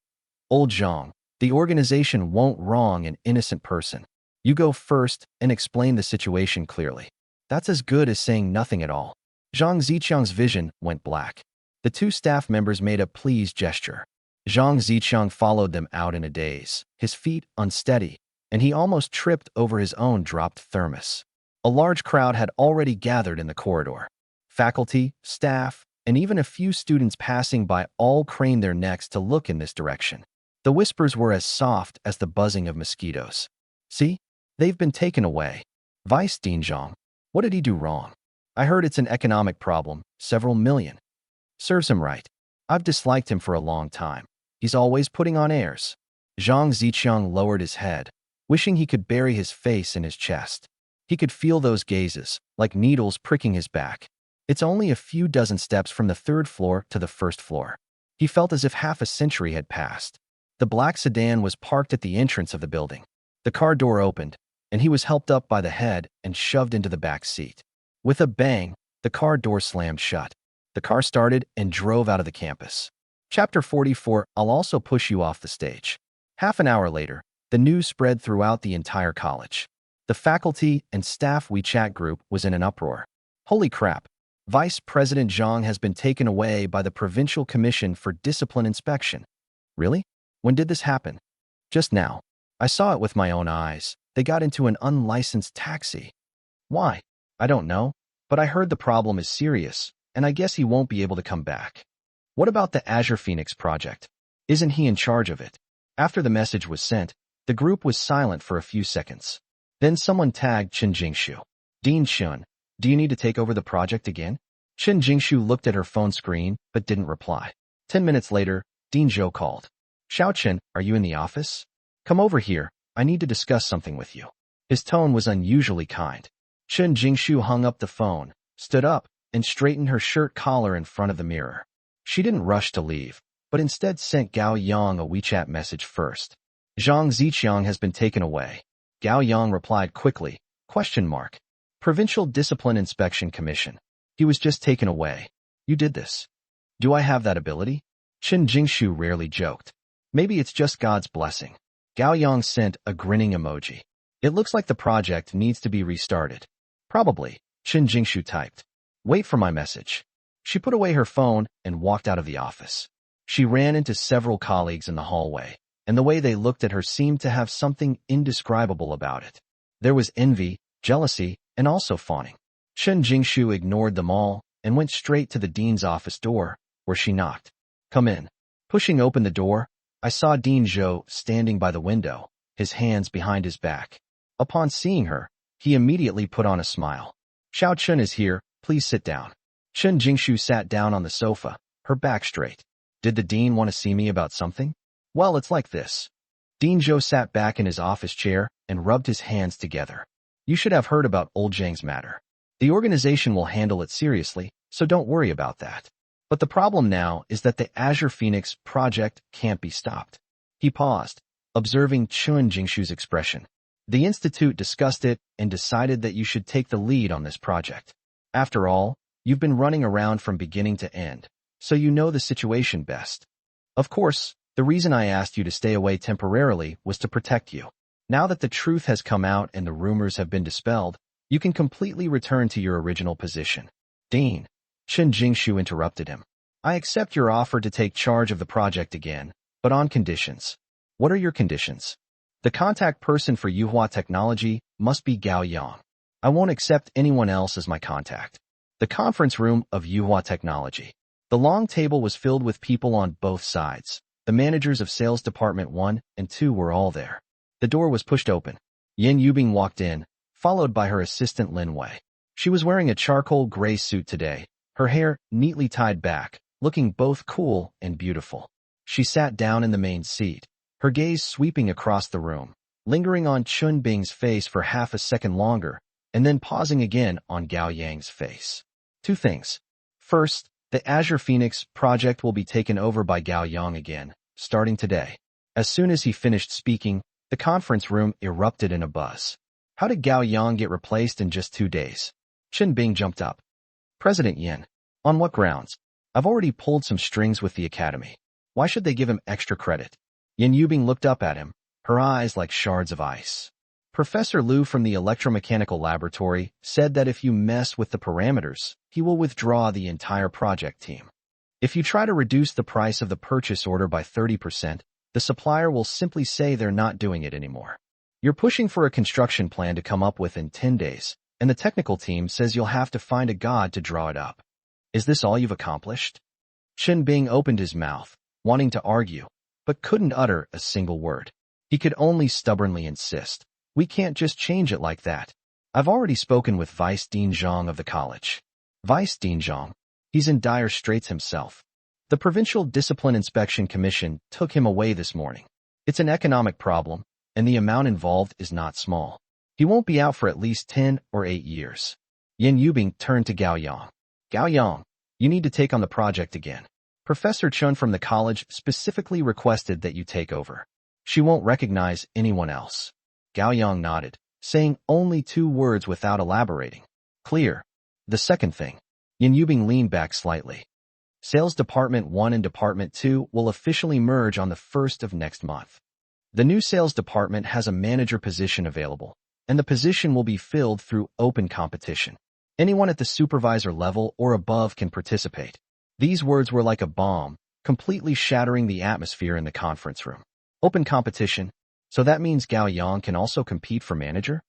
A: Old Zhang, the organization won't wrong an innocent person. You go first and explain the situation clearly. That's as good as saying nothing at all. Zhang Ziqiang's vision went black. The 2 staff members made a pleased gesture. Zhang Ziqiang followed them out in a daze, his feet unsteady, and he almost tripped over his own dropped thermos. A large crowd had already gathered in the corridor. Faculty, staff, and even a few students passing by all craned their necks to look in this direction. The whispers were as soft as the buzzing of mosquitoes. See? They've been taken away. Vice Dean Zhang, what did he do wrong? I heard it's an economic problem, several million. Serves him right. I've disliked him for a long time. He's always putting on airs. Zhang Ziqiang lowered his head, wishing he could bury his face in his chest. He could feel those gazes, like needles pricking his back. It's only a few dozen steps from the 3rd floor to the 1st floor. He felt as if half a century had passed. The black sedan was parked at the entrance of the building. The car door opened, and he was helped up by the head and shoved into the back seat. With a bang, the car door slammed shut. The car started and drove out of the campus. Chapter 44, I'll also push you off the stage. Half an hour later, the news spread throughout the entire college. The faculty and staff WeChat group was in an uproar. Holy crap! Vice President Zhang has been taken away by the Provincial Commission for Discipline Inspection. Really? When did this happen? Just now. I saw it with my own eyes. They got into an unlicensed taxi. Why? I don't know, but I heard the problem is serious, and I guess he won't be able to come back. What about the Azure Phoenix project? Isn't he in charge of it? After the message was sent, the group was silent for a few seconds. Then someone tagged Chen Jingshu. Dean Chun, do you need to take over the project again? Chen Jingshu looked at her phone screen, but didn't reply. 10 minutes later, Dean Zhou called. Xiao Chen, are you in the office? Come over here, I need to discuss something with you. His tone was unusually kind. Chen Jingshu hung up the phone, stood up, and straightened her shirt collar in front of the mirror. She didn't rush to leave, but instead sent Gao Yang a WeChat message first. Zhang Ziqiang has been taken away. Gao Yang replied quickly, ? Provincial Discipline Inspection Commission. He was just taken away. You did this. Do I have that ability? Chen Jingshu rarely joked. Maybe it's just God's blessing. Gao Yang sent a grinning emoji. It looks like the project needs to be restarted. Probably, Chen Jingshu typed. Wait for my message. She put away her phone and walked out of the office. She ran into several colleagues in the hallway, and the way they looked at her seemed to have something indescribable about it. There was envy, jealousy, and also fawning. Chen Jingshu ignored them all and went straight to the dean's office door, where she knocked. Come in. Pushing open the door, I saw Dean Zhou standing by the window, his hands behind his back. Upon seeing her, he immediately put on a smile. Xiao Chen is here, please sit down. Chen Jingshu sat down on the sofa, her back straight. Did the dean want to see me about something? Well, it's like this. Dean Zhou sat back in his office chair and rubbed his hands together. You should have heard about old Zhang's matter. The organization will handle it seriously, so don't worry about that. But the problem now is that the Azure Phoenix project can't be stopped. He paused, observing Chen Jingshu's expression. The institute discussed it and decided that you should take the lead on this project. After all, you've been running around from beginning to end, so you know the situation best. Of course, the reason I asked you to stay away temporarily was to protect you. Now that the truth has come out and the rumors have been dispelled, you can completely return to your original position. Dean, Chen Jingshu interrupted him. I accept your offer to take charge of the project again, but on conditions. What are your conditions? The contact person for Yuhua Technology must be Gao Yang. I won't accept anyone else as my contact. The conference room of Yuhua Technology. The long table was filled with people on both sides. The managers of Sales Department 1 and 2 were all there. The door was pushed open. Yin Yubing walked in, followed by her assistant Lin Wei. She was wearing a charcoal gray suit today, her hair neatly tied back, looking both cool and beautiful. She sat down in the main seat, her gaze sweeping across the room, lingering on Chun Bing's face for half a second longer, and then pausing again on Gao Yang's face. Two things. First, the Azure Phoenix project will be taken over by Gao Yang again, starting today. As soon as he finished speaking, the conference room erupted in a buzz. How did Gao Yang get replaced in just 2 days? Chen Bing jumped up. President Yin, on what grounds? I've already pulled some strings with the academy. Why should they give him extra credit? Yin Yubing looked up at him, her eyes like shards of ice. Professor Liu from the electromechanical laboratory said that if you mess with the parameters, he will withdraw the entire project team. If you try to reduce the price of the purchase order by 30%, the supplier will simply say they're not doing it anymore. You're pushing for a construction plan to come up with in 10 days, and the technical team says you'll have to find a god to draw it up. Is this all you've accomplished? Chen Bing opened his mouth, wanting to argue, but couldn't utter a single word. He could only stubbornly insist. We can't just change it like that. I've already spoken with Vice Dean Zhang of the college. Vice Dean Zhang? He's in dire straits himself. The Provincial Discipline Inspection Commission took him away this morning. It's an economic problem, and the amount involved is not small. He won't be out for at least 10 or 8 years. Yin Yubing turned to Gao Yang. Gao Yang, you need to take on the project again. Professor Chun from the college specifically requested that you take over. She won't recognize anyone else. Gao Yang nodded, saying only 2 words without elaborating. Clear. The second thing. Yin Yubing leaned back slightly. Sales Department 1 and Department 2 will officially merge on the 1st of next month. The new sales department has a manager position available, and the position will be filled through open competition. Anyone at the supervisor level or above can participate. These words were like a bomb, completely shattering the atmosphere in the conference room. Open competition, so that means Gao Yang can also compete for manager?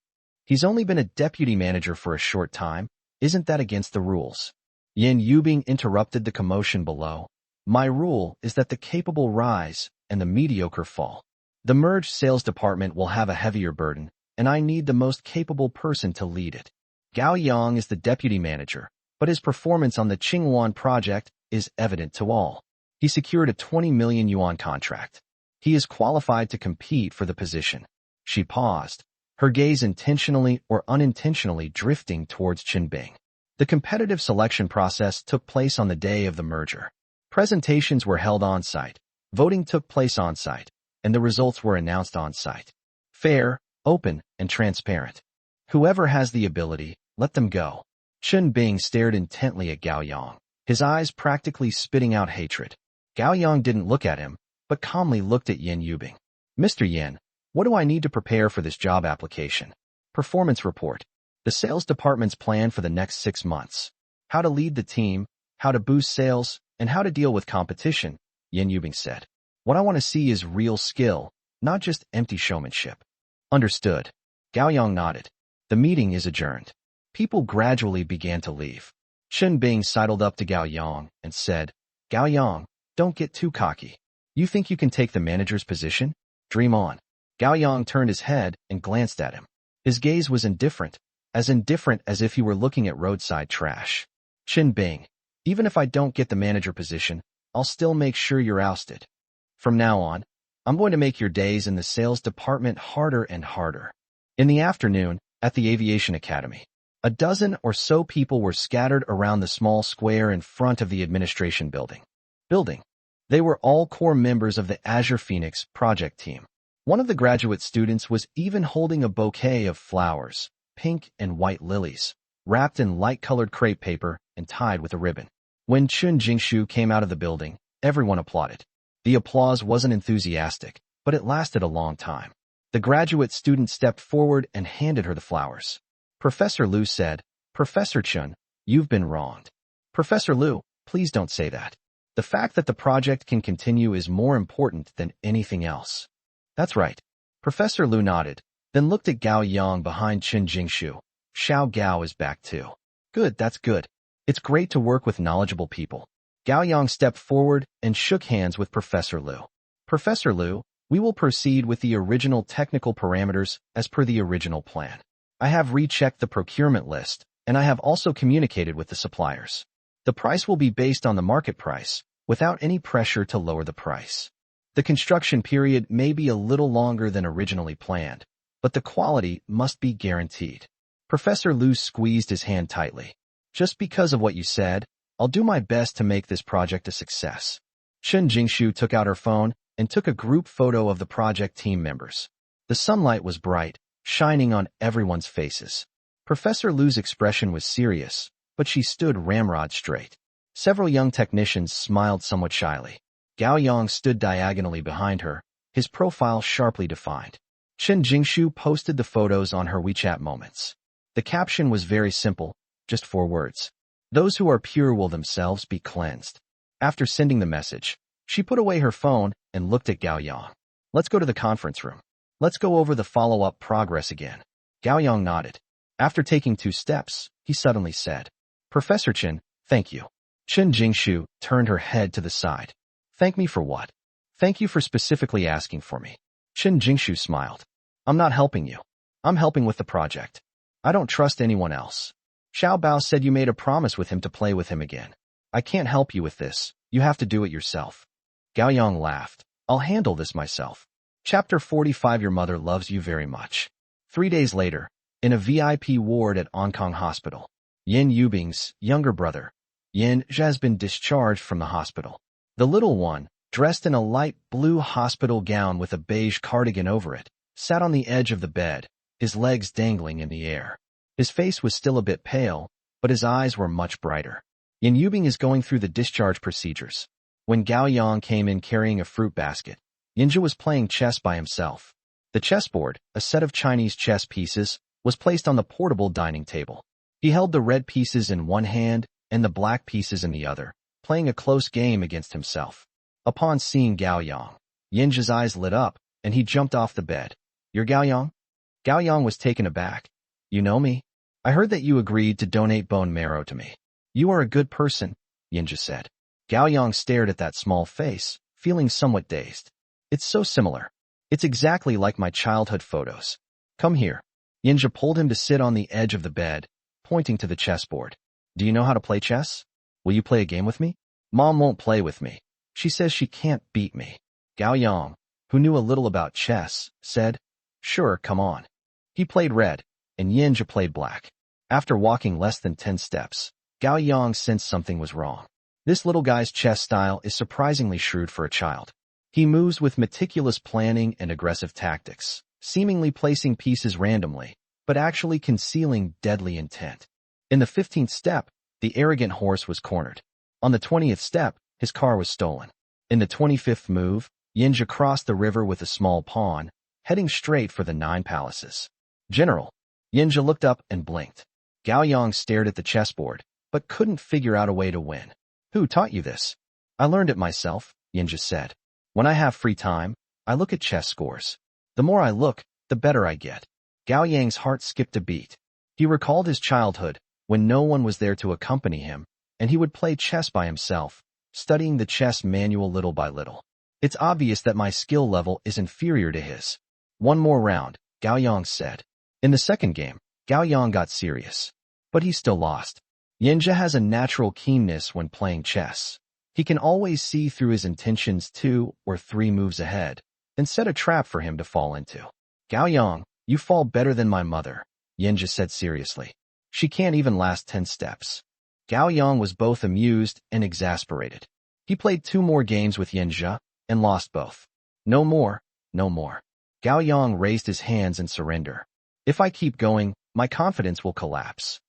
A: He's only been a deputy manager for a short time. Isn't that against the rules? Yin Yubing interrupted the commotion below. My rule is that the capable rise and the mediocre fall. The merged sales department will have a heavier burden, and I need the most capable person to lead it. Gao Yang is the deputy manager, but his performance on the Qingwan project is evident to all. He secured a 20 million yuan contract. He is qualified to compete for the position. She paused, her gaze intentionally or unintentionally drifting towards Qinbing. The competitive selection process took place on the day of the merger. Presentations were held on-site, voting took place on-site, and the results were announced on-site. Fair, open, and transparent. Whoever has the ability, let them go. Qinbing stared intently at Gao Yang, his eyes practically spitting out hatred. Gao Yang didn't look at him, but calmly looked at Yin Yubing. Mr. Yin, what do I need to prepare for this job application? Performance report. The sales department's plan for the next 6 months. How to lead the team, how to boost sales, and how to deal with competition, Yin Yubing said. What I want to see is real skill, not just empty showmanship. Understood. Gao Yang nodded. The meeting is adjourned. People gradually began to leave. Qinbing sidled up to Gao Yang and said, Gao Yang, don't get too cocky. You think you can take the manager's position? Dream on. Gao Yang turned his head and glanced at him. His gaze was indifferent as if he were looking at roadside trash. Qinbing, even if I don't get the manager position, I'll still make sure you're ousted. From now on, I'm going to make your days in the sales department harder and harder. In the afternoon, at the Aviation Academy, a dozen or so people were scattered around the small square in front of the administration building. They were all core members of the Azure Phoenix project team. One of the graduate students was even holding a bouquet of flowers, pink and white lilies, wrapped in light-colored crepe paper and tied with a ribbon. When Chun Jingshu came out of the building, everyone applauded. The applause wasn't enthusiastic, but it lasted a long time. The graduate student stepped forward and handed her the flowers. Professor Liu said, Professor Chun, you've been wronged. Professor Liu, please don't say that. The fact that the project can continue is more important than anything else. That's right. Professor Liu nodded, then looked at Gao Yang behind Qin Jingshu. Xiao Gao is back too. Good, that's good. It's great to work with knowledgeable people. Gao Yang stepped forward and shook hands with Professor Liu. Professor Liu, we will proceed with the original technical parameters as per the original plan. I have rechecked the procurement list, and I have also communicated with the suppliers. The price will be based on the market price, without any pressure to lower the price. The construction period may be a little longer than originally planned, but the quality must be guaranteed. Professor Liu squeezed his hand tightly. Just because of what you said, I'll do my best to make this project a success. Chun Jingshu took out her phone and took a group photo of the project team members. The sunlight was bright, shining on everyone's faces. Professor Liu's expression was serious, but she stood ramrod straight. Several young technicians smiled somewhat shyly. Gao Yang stood diagonally behind her, his profile sharply defined. Chun Jingshu posted the photos on her WeChat Moments. The caption was very simple, just 4 words. Those who are pure will themselves be cleansed. After sending the message, she put away her phone and looked at Gao Yang. Let's go to the conference room. Let's go over the follow-up progress again. Gao Yang nodded. After taking 2 steps, he suddenly said, Professor Chen, thank you. Chun Jingshu turned her head to the side. Thank me for what? Thank you for specifically asking for me. Chun Jingshu smiled. I'm not helping you. I'm helping with the project. I don't trust anyone else. Xiao Bao said you made a promise with him to play with him again. I can't help you with this. You have to do it yourself. Gao Yang laughed. I'll handle this myself. Chapter 45. Your mother loves you very much. 3 days later, in a VIP ward at Onkong Hospital, Yin Yubing's younger brother, Yin Zhe, has been discharged from the hospital. The little one, dressed in a light blue hospital gown with a beige cardigan over it, sat on the edge of the bed, his legs dangling in the air. His face was still a bit pale, but his eyes were much brighter. Yin Yubing is going through the discharge procedures. When Gao Yang came in carrying a fruit basket, Yin Zhe was playing chess by himself. The chessboard, a set of Chinese chess pieces, was placed on the portable dining table. He held the red pieces in one hand and the black pieces in the other, playing a close game against himself. Upon seeing Gao Yang, Yin Zhe's eyes lit up, and he jumped off the bed. You're Gao Yang? Gao Yang was taken aback. You know me? I heard that you agreed to donate bone marrow to me. You are a good person, Yin Zhe said. Gao Yang stared at that small face, feeling somewhat dazed. It's so similar. It's exactly like my childhood photos. Come here. Yinja pulled him to sit on the edge of the bed, pointing to the chessboard. Do you know how to play chess? Will you play a game with me? Mom won't play with me. She says she can't beat me. Gao Yang, who knew a little about chess, said, Sure, come on. He played red, and Yinja played black. After walking less than 10 steps, Gao Yang sensed something was wrong. This little guy's chess style is surprisingly shrewd for a child. He moves with meticulous planning and aggressive tactics, seemingly placing pieces randomly, but actually concealing deadly intent. In the 15th step, the arrogant horse was cornered. On the 20th step, his car was stolen. In the 25th move, Yinja crossed the river with a small pawn, heading straight for the 9 palaces. General. Yinja looked up and blinked. Gao Yang stared at the chessboard, but couldn't figure out a way to win. Who taught you this? I learned it myself, Yinja said. When I have free time, I look at chess scores. The more I look, the better I get. Gao Yang's heart skipped a beat. He recalled his childhood, when no one was there to accompany him, and he would play chess by himself, studying the chess manual little by little. It's obvious that my skill level is inferior to his. One more round, Gao Yang said. In the second game, Gao Yang got serious. But he still lost. Yinja has a natural keenness when playing chess. He can always see through his intentions 2 or 3 moves ahead, and set a trap for him to fall into. Gao Yang, you fall better than my mother, Yinja said seriously. She can't even last 10 steps. Gao Yang was both amused and exasperated. He played 2 more games with Yinja, and lost both. No more, no more. Gao Yang raised his hands in surrender. If I keep going, my confidence will collapse.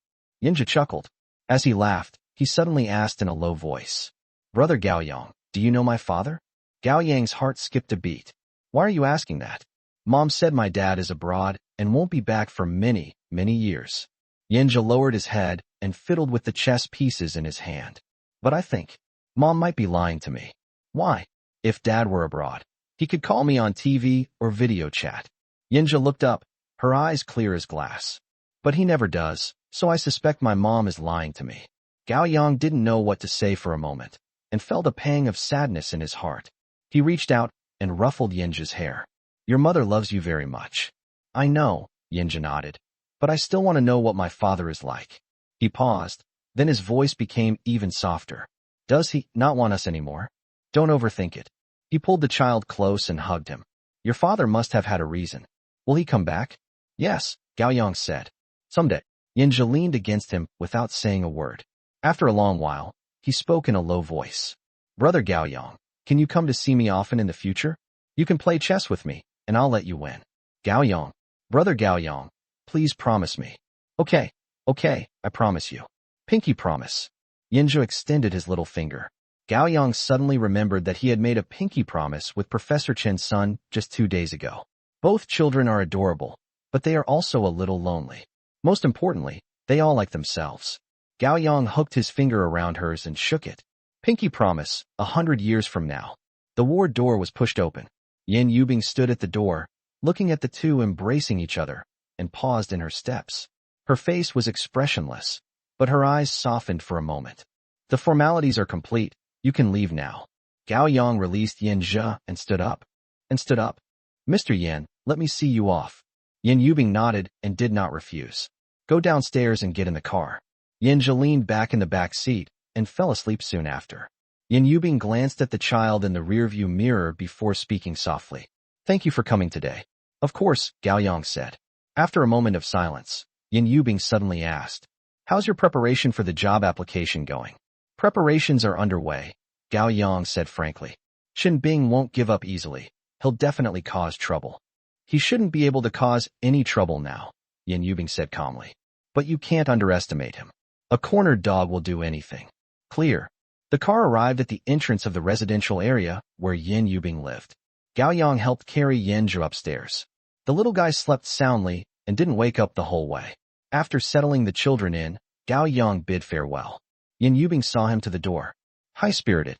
A: Yinja chuckled. As he laughed, he suddenly asked in a low voice, Brother Gao Yang, do you know my father? Gao Yang's heart skipped a beat. Why are you asking that? Mom said my dad is abroad and won't be back for many, many years. Yinja lowered his head and fiddled with the chess pieces in his hand. But I think Mom might be lying to me. Why? If Dad were abroad, he could call me on TV or video chat. Yinja looked up, her eyes clear as glass. But he never does, so I suspect my mom is lying to me. Gao Yang didn't know what to say for a moment, and felt a pang of sadness in his heart. He reached out and ruffled Yinja's hair. Your mother loves you very much. I know, Yinja nodded, but I still want to know what my father is like. He paused, then his voice became even softer. Does he not want us anymore? Don't overthink it. He pulled the child close and hugged him. Your father must have had a reason. Will he come back? Yes, Gao Yang said. Someday. Yinja leaned against him without saying a word. After a long while, he spoke in a low voice. Brother Gao Yang, can you come to see me often in the future? You can play chess with me, and I'll let you win. Gao Yang. Brother Gao Yang, please promise me. Okay, I promise you. Pinky promise. Yinja extended his little finger. Gao Yang suddenly remembered that he had made a pinky promise with Professor Chen's son just 2 days ago. Both children are adorable, but they are also a little lonely. Most importantly, they all like themselves. Gao Yang hooked his finger around hers and shook it. Pinky promise, 100 years from now. The ward door was pushed open. Yin Yubing stood at the door, looking at the two embracing each other, and paused in her steps. Her face was expressionless, but her eyes softened for a moment. The formalities are complete. You can leave now. Gao Yang released Yin Zhe and stood up. Mr. Yin, let me see you off. Yin Yubing nodded and did not refuse. Go downstairs and get in the car. Yin Zhe leaned back in the back seat and fell asleep soon after. Yin Yubing glanced at the child in the rearview mirror before speaking softly. Thank you for coming today. Of course, Gao Yang said. After a moment of silence, Yin Yubing suddenly asked, How's your preparation for the job application going? Preparations are underway, Gao Yang said frankly. Shin Bing won't give up easily. He'll definitely cause trouble. He shouldn't be able to cause any trouble now, Yin Yubing said calmly. But you can't underestimate him. A cornered dog will do anything. Clear. The car arrived at the entrance of the residential area where Yin Yubing lived. Gao Yang helped carry Yin Zhe upstairs. The little guy slept soundly and didn't wake up the whole way. After settling the children in, Gao Yang bid farewell. Yin Yubing saw him to the door. High-spirited.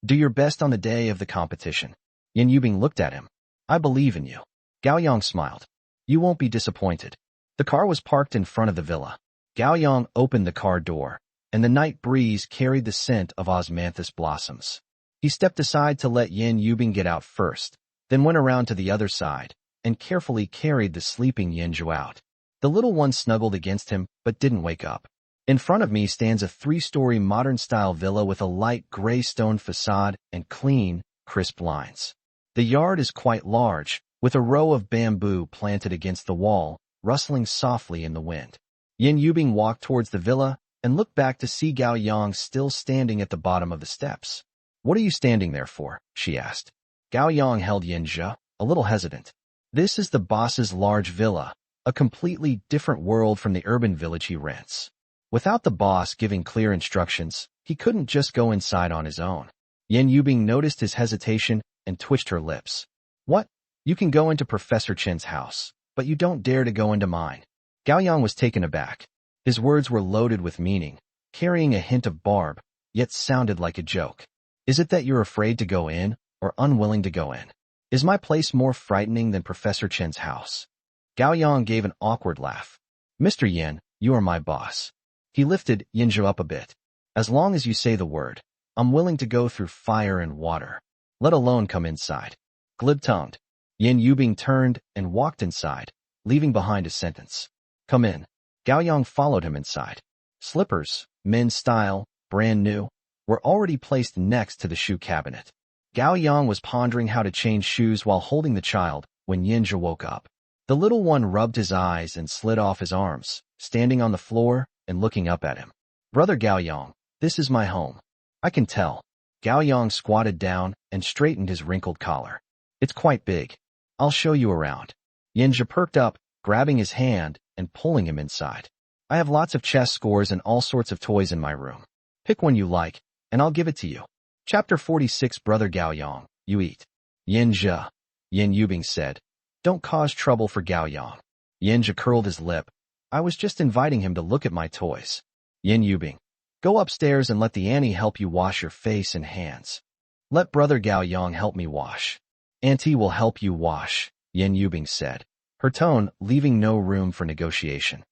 A: Do your best on the day of the competition. Yin Yubing looked at him. I believe in you. Gao Yang smiled. You won't be disappointed. The car was parked in front of the villa. Gao Yang opened the car door, and the night breeze carried the scent of osmanthus blossoms. He stepped aside to let Yin Yubing get out first, then went around to the other side, and carefully carried the sleeping Yinzhu out. The little one snuggled against him, but didn't wake up. In front of me stands a 3-story modern-style villa with a light gray stone facade and clean, crisp lines. The yard is quite large, with a row of bamboo planted against the wall, rustling softly in the wind. Yin Yubing walked towards the villa and looked back to see Gao Yang still standing at the bottom of the steps. "What are you standing there for?" she asked. Gao Yang held Yinzhu, a little hesitant. "This is the boss's large villa, a completely different world from the urban village he rents." Without the boss giving clear instructions, he couldn't just go inside on his own. Yin Yubing noticed his hesitation and twitched her lips. "What? You can go into Professor Chen's house, but you don't dare to go into mine." Gao Yang was taken aback. His words were loaded with meaning, carrying a hint of barb, yet sounded like a joke. "Is it that you're afraid to go in, or unwilling to go in? Is my place more frightening than Professor Chen's house?" Gao Yang gave an awkward laugh. "Mr. Yin, you are my boss." He lifted Yinzhu up a bit. "As long as you say the word, I'm willing to go through fire and water, let alone come inside." Glib-tongued, Yin Yubing turned and walked inside, leaving behind a sentence. "Come in." Gao Yang followed him inside. Slippers, men's style, brand new, were already placed next to the shoe cabinet. Gao Yang was pondering how to change shoes while holding the child when Yinzhu woke up. The little one rubbed his eyes and slid off his arms, standing on the floor and looking up at him. "Brother Gao Yang, this is my home." "I can tell." Gao Yang squatted down and straightened his wrinkled collar. "It's quite big. I'll show you around." Yinzhu perked up, grabbing his hand and pulling him inside. "I have lots of chess scores and all sorts of toys in my room. Pick one you like, and I'll give it to you." Chapter 46. Brother Gao Yang, you eat. "Yinzhu," Yin Yubing said. "Don't cause trouble for Gao Yang." Yinzhu curled his lip. "I was just inviting him to look at my toys." Yin Yubing, "Go upstairs and let the auntie help you wash your face and hands." "Let Brother Gao Yang help me wash." "Auntie will help you wash," Yin Yubing said, her tone leaving no room for negotiation.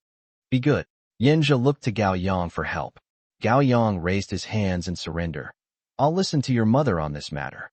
A: "Be good." Yinzhu looked to Gao Yang for help. Gao Yang raised his hands in surrender. "I'll listen to your mother on this matter."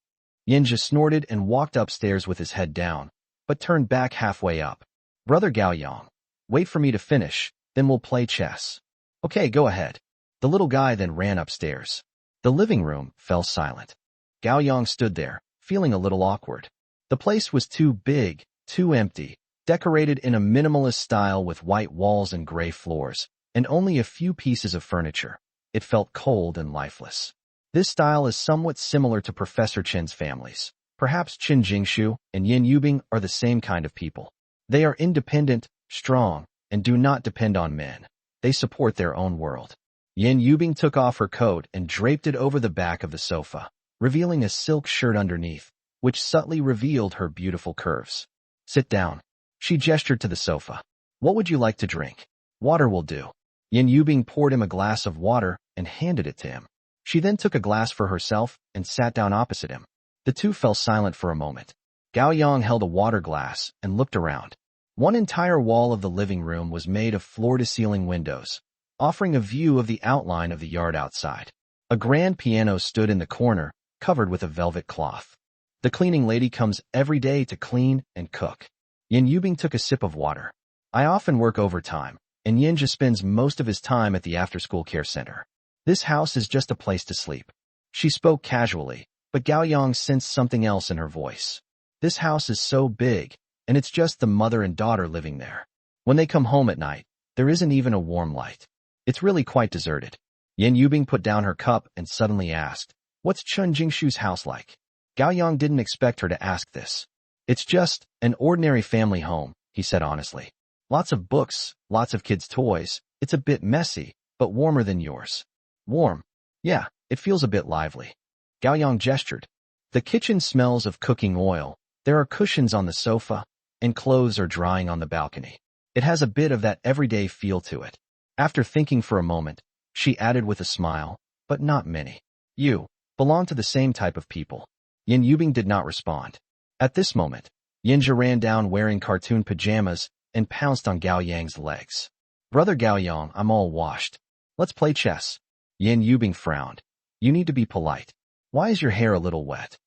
A: Yinzhu snorted and walked upstairs with his head down, but turned back halfway up. "Brother Gao Yang, wait for me to finish, then we'll play chess." "Okay, go ahead." The little guy then ran upstairs. The living room fell silent. Gao Yang stood there, feeling a little awkward. The place was too big, too empty, decorated in a minimalist style with white walls and gray floors, and only a few pieces of furniture. It felt cold and lifeless. This style is somewhat similar to Professor Chen's families. Perhaps Qin Jingshu and Yin Yubing are the same kind of people. They are independent, strong, and do not depend on men. They support their own world. Yin Yubing took off her coat and draped it over the back of the sofa, revealing a silk shirt underneath, which subtly revealed her beautiful curves. "Sit down." She gestured to the sofa. "What would you like to drink?" "Water will do." Yin Yubing poured him a glass of water and handed it to him. She then took a glass for herself and sat down opposite him. The two fell silent for a moment. Gao Yang held a water glass and looked around. One entire wall of the living room was made of floor-to-ceiling windows, offering a view of the outline of the yard outside. A grand piano stood in the corner, covered with a velvet cloth. The cleaning lady comes every day to clean and cook. Yin Yubing took a sip of water. "I often work overtime, and Yinzhu spends most of his time at the after-school care center. This house is just a place to sleep." She spoke casually, but Gao Yang sensed something else in her voice. "This house is so big, and it's just the mother and daughter living there. When they come home at night, there isn't even a warm light. It's really quite deserted." Yin Yubing put down her cup and suddenly asked, "What's Chun Jingshu's house like?" Gao Yang didn't expect her to ask this. "It's just an ordinary family home," he said honestly. "Lots of books, lots of kids' toys. It's a bit messy, but warmer than yours." "Warm? Yeah, it feels a bit lively." Gao Yang gestured. "The kitchen smells of cooking oil. There are cushions on the sofa, and clothes are drying on the balcony. It has a bit of that everyday feel to it." After thinking for a moment, she added with a smile, "But not many. You belong to the same type of people." Yin Yubing did not respond. At this moment, Yinzhu ran down wearing cartoon pajamas and pounced on Gao Yang's legs. "Brother Gao Yang, I'm all washed. Let's play chess." Yin Yubing frowned. You need to be polite. Why is your hair a little wet?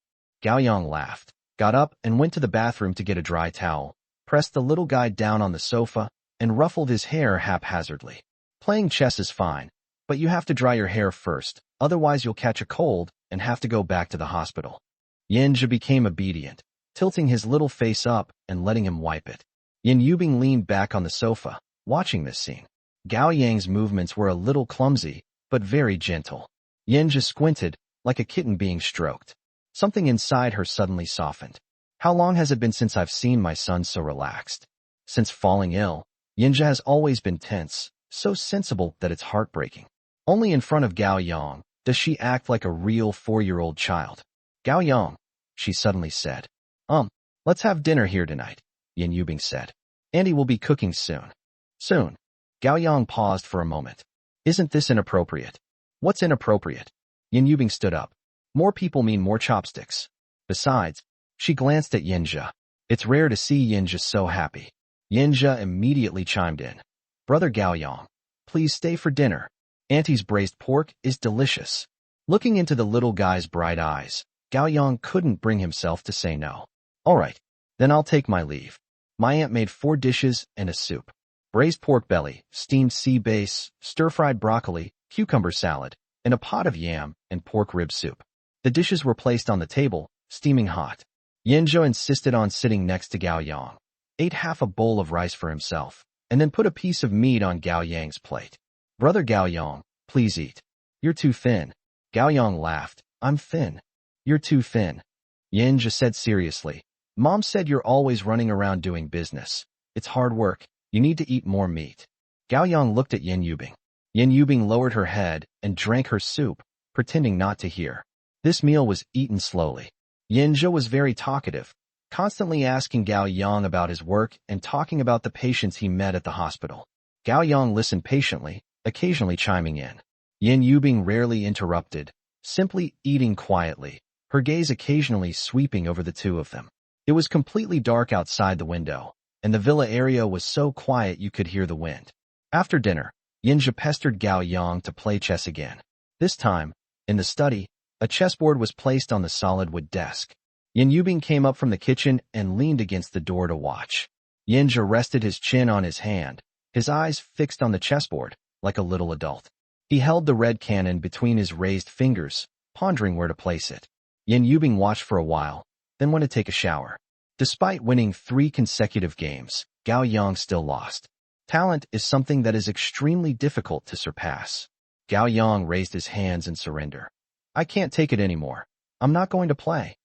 A: Gao Yang laughed, got up and went to the bathroom to get a dry towel, pressed the little guy down on the sofa, and ruffled his hair haphazardly. Playing chess is fine, but you have to dry your hair first, otherwise you'll catch a cold and have to go back to the hospital. Yinja became obedient, tilting his little face up and letting him wipe it. Yin Yubing leaned back on the sofa, watching this scene. Gao Yang's movements were a little clumsy, but very gentle. Yinja squinted, like a kitten being stroked. Something inside her suddenly softened. How long has it been since I've seen my son so relaxed? Since falling ill, Yinja has always been tense, so sensible that it's heartbreaking. Only in front of Gao Yang does she act like a real 4-year-old child. Gao Yang, she suddenly said. Let's have dinner here tonight, Yin Yubing said. Andy will be cooking soon. Soon. Gao Yang paused for a moment. Isn't this inappropriate? What's inappropriate? Yin Yubing stood up. More people mean more chopsticks. Besides, she glanced at Yinja. It's rare to see Yinja so happy. Yinja immediately chimed in. Brother Gao Yang, please stay for dinner. Auntie's braised pork is delicious. Looking into the little guy's bright eyes, Gao Yang couldn't bring himself to say no. All right, then I'll take my leave. My aunt made 4 dishes and a soup. Braised pork belly, steamed sea bass, stir-fried broccoli, cucumber salad, and a pot of yam and pork rib soup. The dishes were placed on the table, steaming hot. Yinja insisted on sitting next to Gao Yang, ate half a bowl of rice for himself, and then put a piece of meat on Gao Yang's plate. Brother Gao Yang, please eat. You're too thin. Gao Yang laughed. I'm thin. You're too thin. Yinja said seriously. Mom said you're always running around doing business. It's hard work. You need to eat more meat. Gao Yang looked at Yin Yubing. Yin Yubing lowered her head and drank her soup, pretending not to hear. This meal was eaten slowly. Yinja was very talkative, constantly asking Gao Yang about his work and talking about the patients he met at the hospital. Gao Yang listened patiently, occasionally chiming in. Yin Yubing rarely interrupted, simply eating quietly, her gaze occasionally sweeping over the two of them. It was completely dark outside the window, and the villa area was so quiet you could hear the wind. After dinner, Yinja pestered Gao Yang to play chess again. This time, in the study, a chessboard was placed on the solid wood desk. Yin Yubing came up from the kitchen and leaned against the door to watch. Yinja rested his chin on his hand, his eyes fixed on the chessboard, like a little adult. He held the red cannon between his raised fingers, pondering where to place it. Yin Yubing watched for a while, then went to take a shower. Despite winning 3 consecutive games, Gao Yang still lost. Talent is something that is extremely difficult to surpass. Gao Yang raised his hands in surrender. I can't take it anymore. I'm not going to play.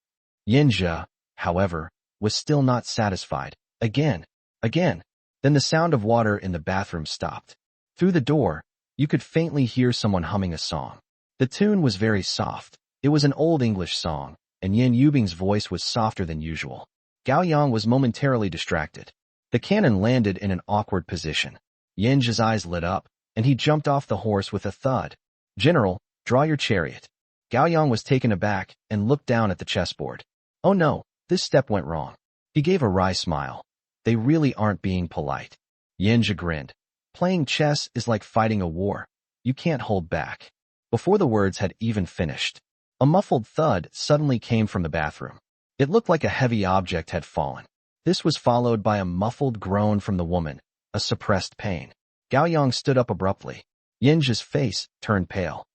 A: Yinja, however, was still not satisfied. Again. Then the sound of water in the bathroom stopped. Through the door, you could faintly hear someone humming a song. The tune was very soft. It was an old English song, and Yin Yubing's voice was softer than usual. Gao Yang was momentarily distracted. The cannon landed in an awkward position. Yinja's eyes lit up, and he jumped off the horse with a thud. General, draw your chariot. Gao Yang was taken aback and looked down at the chessboard. Oh no, this step went wrong. He gave a wry smile. They really aren't being polite. Yinja grinned. Playing chess is like fighting a war. You can't hold back. Before the words had even finished, a muffled thud suddenly came from the bathroom. It looked like a heavy object had fallen. This was followed by a muffled groan from the woman, a suppressed pain. Gao Yang stood up abruptly. Yinja's face turned pale.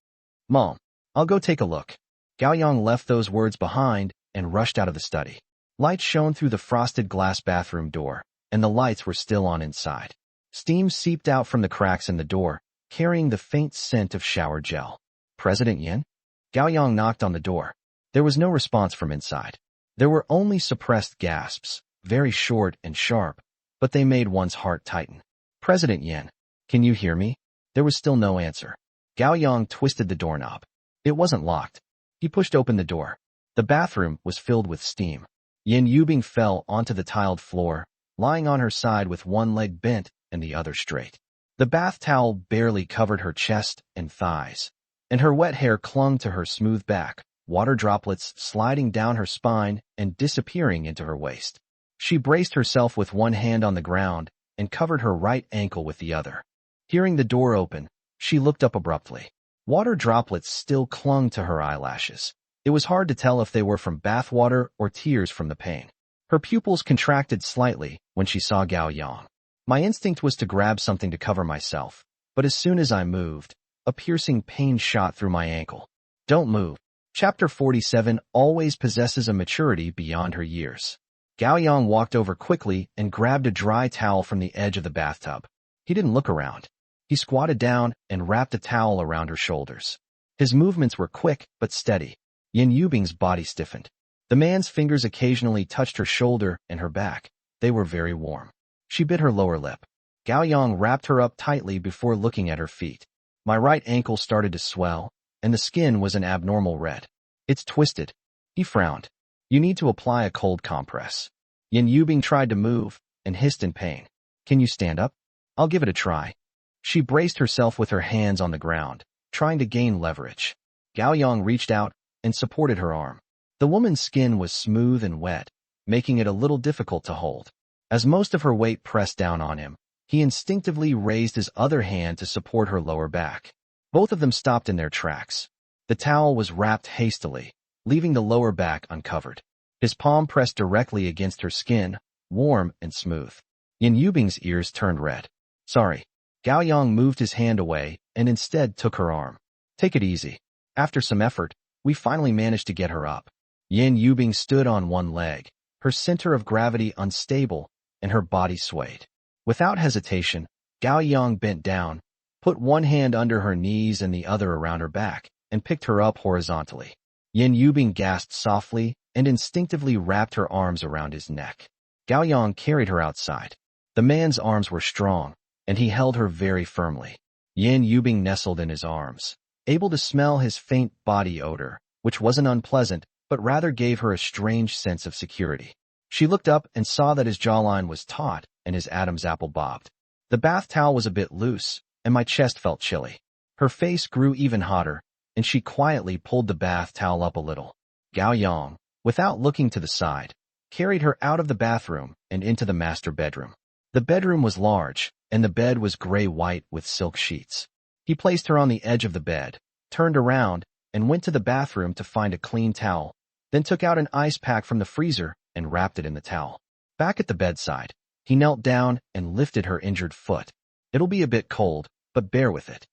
A: Mom, I'll go take a look. Gao Yang left those words behind and rushed out of the study. Light shone through the frosted glass bathroom door, and the lights were still on inside. Steam seeped out from the cracks in the door, carrying the faint scent of shower gel. President Yin? Gao Yang knocked on the door. There was no response from inside. There were only suppressed gasps, very short and sharp, but they made one's heart tighten. President Yin, can you hear me? There was still no answer. Gao Yang twisted the doorknob. It wasn't locked. He pushed open the door. The bathroom was filled with steam. Yin Yubing fell onto the tiled floor, lying on her side with one leg bent and the other straight. The bath towel barely covered her chest and thighs, and her wet hair clung to her smooth back, water droplets sliding down her spine and disappearing into her waist. She braced herself with one hand on the ground and covered her right ankle with the other. Hearing the door open, she looked up abruptly. Water droplets still clung to her eyelashes. It was hard to tell if they were from bath water or tears from the pain. Her pupils contracted slightly when she saw Gao Yang. My instinct was to grab something to cover myself, but as soon as I moved, a piercing pain shot through my ankle. Don't move. Chapter 47 always possesses a maturity beyond her years. Gao Yang walked over quickly and grabbed a dry towel from the edge of the bathtub. He didn't look around. He squatted down and wrapped a towel around her shoulders. His movements were quick but steady. Yin Yubing's body stiffened. The man's fingers occasionally touched her shoulder and her back. They were very warm. She bit her lower lip. Gao Yang wrapped her up tightly before looking at her feet. My right ankle started to swell, and the skin was an abnormal red. It's twisted. He frowned. You need to apply a cold compress. Yin Yubing tried to move and hissed in pain. Can you stand up? I'll give it a try. She braced herself with her hands on the ground, trying to gain leverage. Gao Yang reached out and supported her arm. The woman's skin was smooth and wet, making it a little difficult to hold. As most of her weight pressed down on him, he instinctively raised his other hand to support her lower back. Both of them stopped in their tracks. The towel was wrapped hastily, leaving the lower back uncovered. His palm pressed directly against her skin, warm and smooth. Yin Yubing's ears turned red. Sorry. Gao Yang moved his hand away and instead took her arm. Take it easy. After some effort, we finally managed to get her up. Yin Yubing stood on one leg, her center of gravity unstable, and her body swayed. Without hesitation, Gao Yang bent down, put one hand under her knees and the other around her back, and picked her up horizontally. Yin Yubing gasped softly and instinctively wrapped her arms around his neck. Gao Yang carried her outside. The man's arms were strong, and he held her very firmly. Yin Yubing nestled in his arms, able to smell his faint body odor, which wasn't unpleasant, but rather gave her a strange sense of security. She looked up and saw that his jawline was taut and his Adam's apple bobbed. The bath towel was a bit loose, and my chest felt chilly. Her face grew even hotter, and she quietly pulled the bath towel up a little. Gao Yang, without looking to the side, carried her out of the bathroom and into the master bedroom. The bedroom was large, and the bed was gray-white with silk sheets. He placed her on the edge of the bed, turned around, and went to the bathroom to find a clean towel, then took out an ice pack from the freezer and wrapped it in the towel. Back at the bedside, he knelt down and lifted her injured foot. It'll be a bit cold, but bear with it.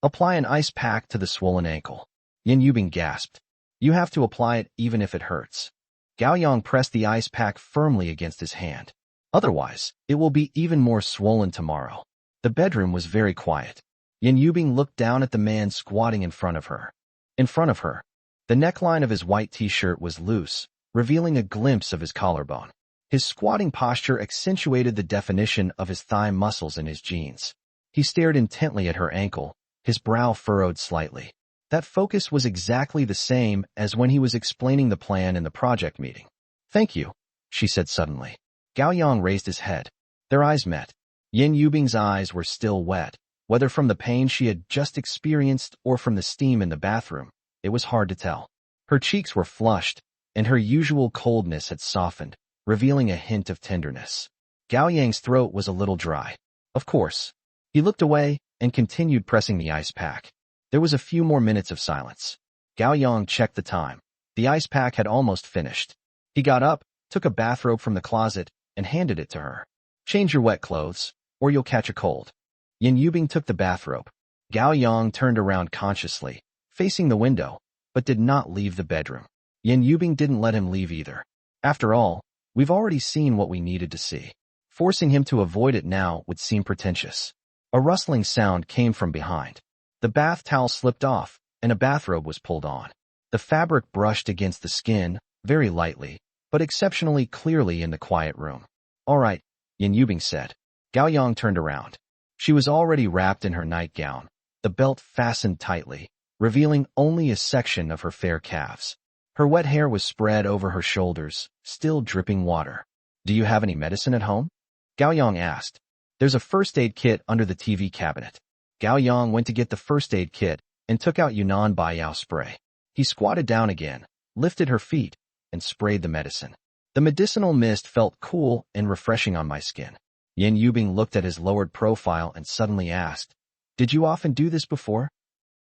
A: Apply an ice pack to the swollen ankle. Yin Yubing gasped. You have to apply it even if it hurts. Gao Yang pressed the ice pack firmly against his hand. Otherwise, it will be even more swollen tomorrow. The bedroom was very quiet. Yin Yubing looked down at the man squatting in front of her. The neckline of his white t-shirt was loose, revealing a glimpse of his collarbone. His squatting posture accentuated the definition of his thigh muscles in his jeans. He stared intently at her ankle, his brow furrowed slightly. That focus was exactly the same as when he was explaining the plan in the project meeting. Thank you, she said suddenly. Gao Yang raised his head. Their eyes met. Yin Yubing's eyes were still wet, whether from the pain she had just experienced or from the steam in the bathroom. It was hard to tell. Her cheeks were flushed, and her usual coldness had softened, revealing a hint of tenderness. Gao Yang's throat was a little dry. Of course. He looked away and continued pressing the ice pack. There was a few more minutes of silence. Gao Yang checked the time. The ice pack had almost finished. He got up, took a bathrobe from the closet, and handed it to her. Change your wet clothes, or you'll catch a cold. Yin Yubing took the bathrobe. Gao Yang turned around consciously, facing the window, but did not leave the bedroom. Yin Yubing didn't let him leave either. After all, we've already seen what we needed to see. Forcing him to avoid it now would seem pretentious. A rustling sound came from behind. The bath towel slipped off, and a bathrobe was pulled on. The fabric brushed against the skin, very lightly, but exceptionally clearly in the quiet room. All right, Yin Yubing said. Gao Yang turned around. She was already wrapped in her nightgown, the belt fastened tightly, revealing only a section of her fair calves. Her wet hair was spread over her shoulders, still dripping water. Do you have any medicine at home? Gao Yang asked. There's a first aid kit under the TV cabinet. Gao Yang went to get the first aid kit and took out Yunnan Baiyao spray. He squatted down again, lifted her feet, and sprayed the medicine. The medicinal mist felt cool and refreshing on my skin. Yin Yubing looked at his lowered profile and suddenly asked, Did you often do this before?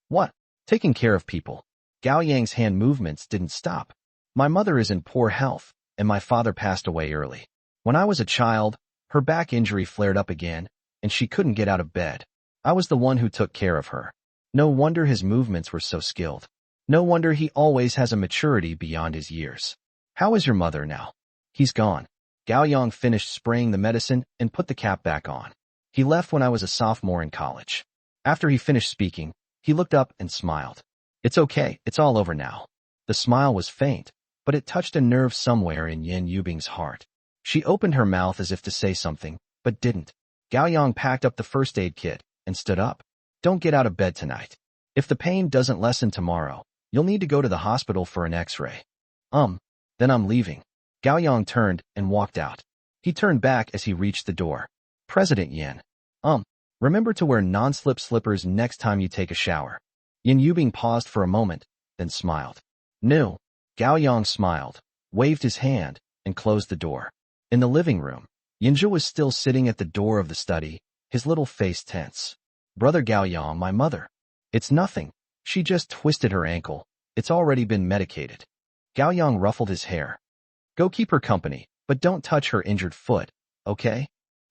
A: What? Taking care of people. Gao Yang's hand movements didn't stop. My mother is in poor health, and my father passed away early. When I was a child, her back injury flared up again, and she couldn't get out of bed. I was the one who took care of her. No wonder his movements were so skilled. No wonder he always has a maturity beyond his years. How is your mother now? He's gone. Gao Yang finished spraying the medicine and put the cap back on. He left when I was a sophomore in college. After he finished speaking, he looked up and smiled. It's okay, it's all over now. The smile was faint, but it touched a nerve somewhere in Yin Yubing's heart. She opened her mouth as if to say something, but didn't. Gao Yang packed up the first aid kit and stood up. Don't get out of bed tonight. If the pain doesn't lessen tomorrow, you'll need to go to the hospital for an x-ray. Then I'm leaving. Gao Yang turned and walked out. He turned back as he reached the door. President Yin. Remember to wear non-slip slippers next time you take a shower. Yin Yubing paused for a moment, then smiled. No. Gao Yang smiled, waved his hand, and closed the door. In the living room, Yinzhu was still sitting at the door of the study, his little face tense. Brother Gao Yang, my mother. It's nothing. She just twisted her ankle. It's already been medicated. Gao Yang ruffled his hair. Go keep her company, but don't touch her injured foot, okay?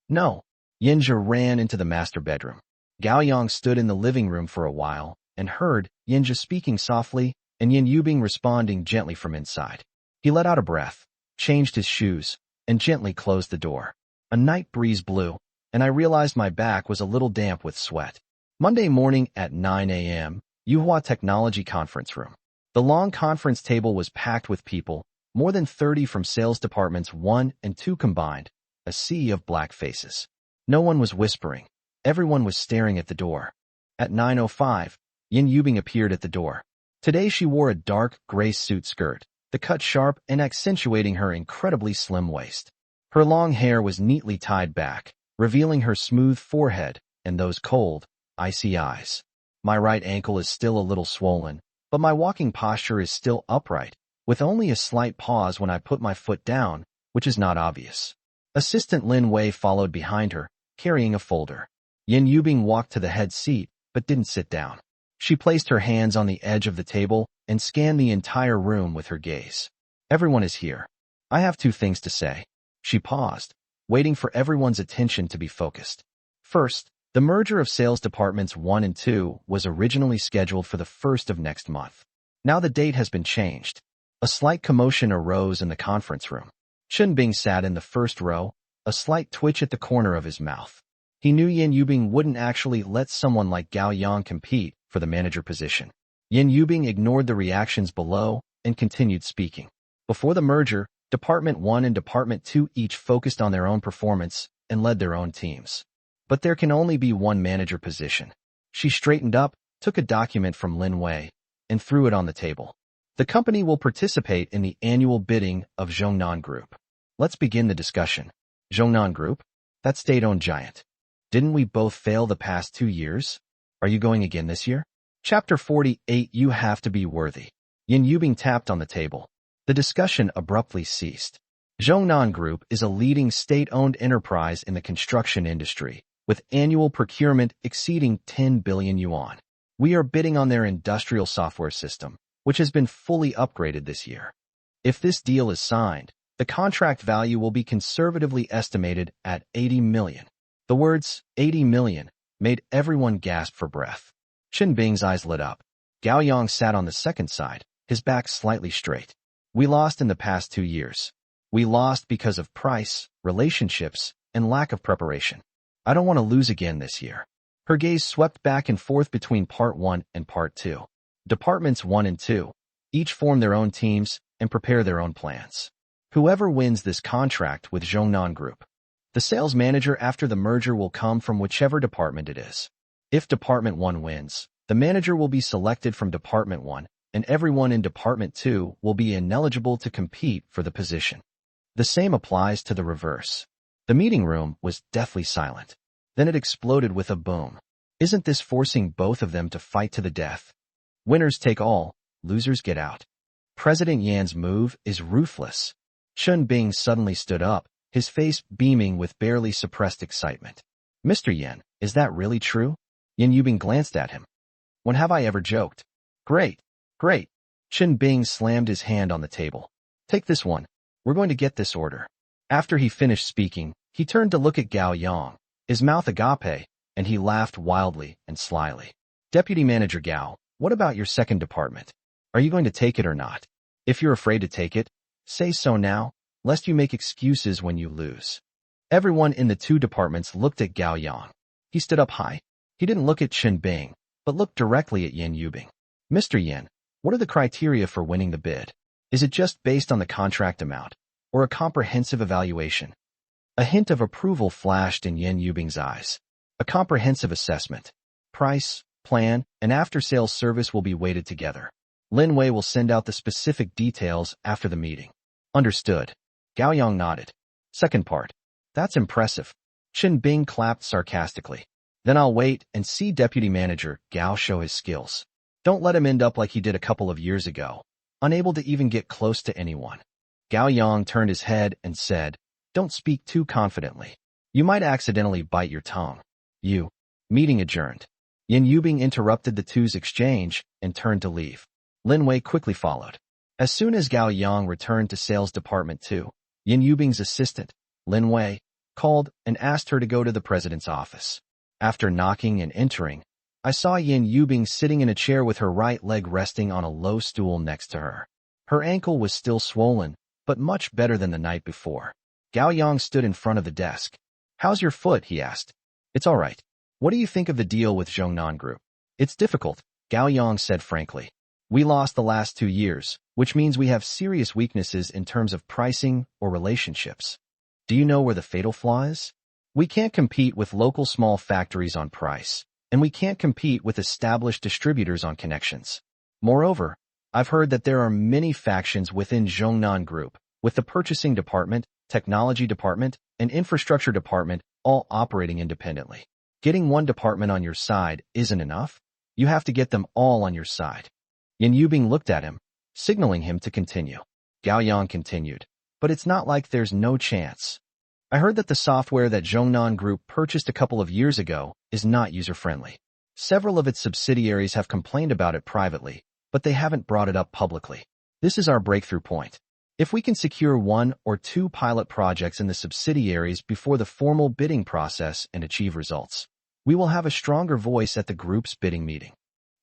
A: No. Yinzhu ran into the master bedroom. Gao Yang stood in the living room for a while and heard Yinzhu speaking softly and Yin Yubing responding gently from inside. He let out a breath, changed his shoes, and gently closed the door. A night breeze blew, and I realized my back was a little damp with sweat. Monday morning at 9 a.m., Yuhua Technology Conference Room. The long conference table was packed with people, more than 30 from sales departments 1 and 2 combined, a sea of black faces. No one was whispering. Everyone was staring at the door. At 9:05, Yin Yubing appeared at the door. Today she wore a dark gray suit skirt, the cut sharp and accentuating her incredibly slim waist. Her long hair was neatly tied back, revealing her smooth forehead and those cold, icy eyes. My right ankle is still a little swollen, but my walking posture is still upright, with only a slight pause when I put my foot down, which is not obvious. Assistant Lin Wei followed behind her, carrying a folder. Yin Yubing walked to the head seat, but didn't sit down. She placed her hands on the edge of the table and scanned the entire room with her gaze. Everyone is here. I have 2 things to say. She paused, waiting for everyone's attention to be focused. First, the merger of sales departments 1 and 2 was originally scheduled for the 1st of next month. Now the date has been changed. A slight commotion arose in the conference room. Chen Bing sat in the first row, a slight twitch at the corner of his mouth. He knew Yin Yubing wouldn't actually let someone like Gao Yang compete for the manager position. Yin Yubing ignored the reactions below and continued speaking. Before the merger, Department 1 and Department 2 each focused on their own performance and led their own teams. But there can only be one manager position. She straightened up, took a document from Lin Wei, and threw it on the table. The company will participate in the annual bidding of Zhongnan Group. Let's begin the discussion. Zhongnan Group? That state-owned giant. Didn't we both fail the past 2 years? Are you going again this year? Chapter 48. You have to be worthy. Yin Yubing tapped on the table. The discussion abruptly ceased. Zhongnan Group is a leading state-owned enterprise in the construction industry, with annual procurement exceeding 10 billion yuan. We are bidding on their industrial software system, which has been fully upgraded this year. If this deal is signed, the contract value will be conservatively estimated at 80 million. The words 80 million made everyone gasp for breath. Chen Bing's eyes lit up. Gao Yang sat on the second side, his back slightly straight. We lost in the past 2 years. We lost because of price, relationships, and lack of preparation. I don't want to lose again this year. Her gaze swept back and forth between Part 1 and Part 2. Departments 1 and 2 each form their own teams and prepare their own plans. Whoever wins this contract with Zhongnan Group, the sales manager after the merger will come from whichever department it is. If Department 1 wins, the manager will be selected from Department 1, and everyone in Department 2 will be ineligible to compete for the position. The same applies to the reverse. The meeting room was deathly silent. Then it exploded with a boom. Isn't this forcing both of them to fight to the death? Winners take all, losers get out. President Yan's move is ruthless. Chen Bing suddenly stood up, his face beaming with barely suppressed excitement. Mr. Yan, is that really true? Yin Yubing glanced at him. When have I ever joked? Great, great. Chen Bing slammed his hand on the table. Take this one. We're going to get this order. After he finished speaking, he turned to look at Gao Yang, his mouth agape, and he laughed wildly and slyly. Deputy Manager Gao, what about your second department? Are you going to take it or not? If you're afraid to take it, say so now, lest you make excuses when you lose. Everyone in the two departments looked at Gao Yang. He stood up high. He didn't look at Chen Bing, but looked directly at Yan Yubing. Mr. Yan, what are the criteria for winning the bid? Is it just based on the contract amount, or a comprehensive evaluation? A hint of approval flashed in Yan Yubing's eyes. A comprehensive assessment. Price, plan, and after-sales service will be weighted together. Lin Wei will send out the specific details after the meeting. Understood. Gao Yang nodded. Second part. That's impressive. Chen Bing clapped sarcastically. Then I'll wait and see Deputy Manager Gao show his skills. Don't let him end up like he did a couple of years ago, unable to even get close to anyone. Gao Yang turned his head and said, Don't speak too confidently. You might accidentally bite your tongue. Meeting adjourned. Yan Yubing interrupted the two's exchange and turned to leave. Lin Wei quickly followed. As soon as Gao Yang returned to Sales Department 2, Yan Yubing's assistant, Lin Wei, called and asked her to go to the president's office. After knocking and entering, I saw Yan Yubing sitting in a chair with her right leg resting on a low stool next to her. Her ankle was still swollen, but much better than the night before. Gao Yang stood in front of the desk. How's your foot? He asked. It's all right. What do you think of the deal with Zhongnan Group? It's difficult, Gao Yang said frankly. We lost the last 2 years, which means we have serious weaknesses in terms of pricing or relationships. Do you know where the fatal flaw is? We can't compete with local small factories on price, and we can't compete with established distributors on connections. Moreover, I've heard that there are many factions within Zhongnan Group, with the purchasing department, technology department, and infrastructure department all operating independently. Getting one department on your side isn't enough. You have to get them all on your side. Yan Yubing looked at him, signaling him to continue. Gao Yang continued, but it's not like there's no chance. I heard that the software that Zhongnan Group purchased a couple of years ago is not user-friendly. Several of its subsidiaries have complained about it privately, but they haven't brought it up publicly. This is our breakthrough point. If we can secure 1 or 2 pilot projects in the subsidiaries before the formal bidding process and achieve results, we will have a stronger voice at the group's bidding meeting.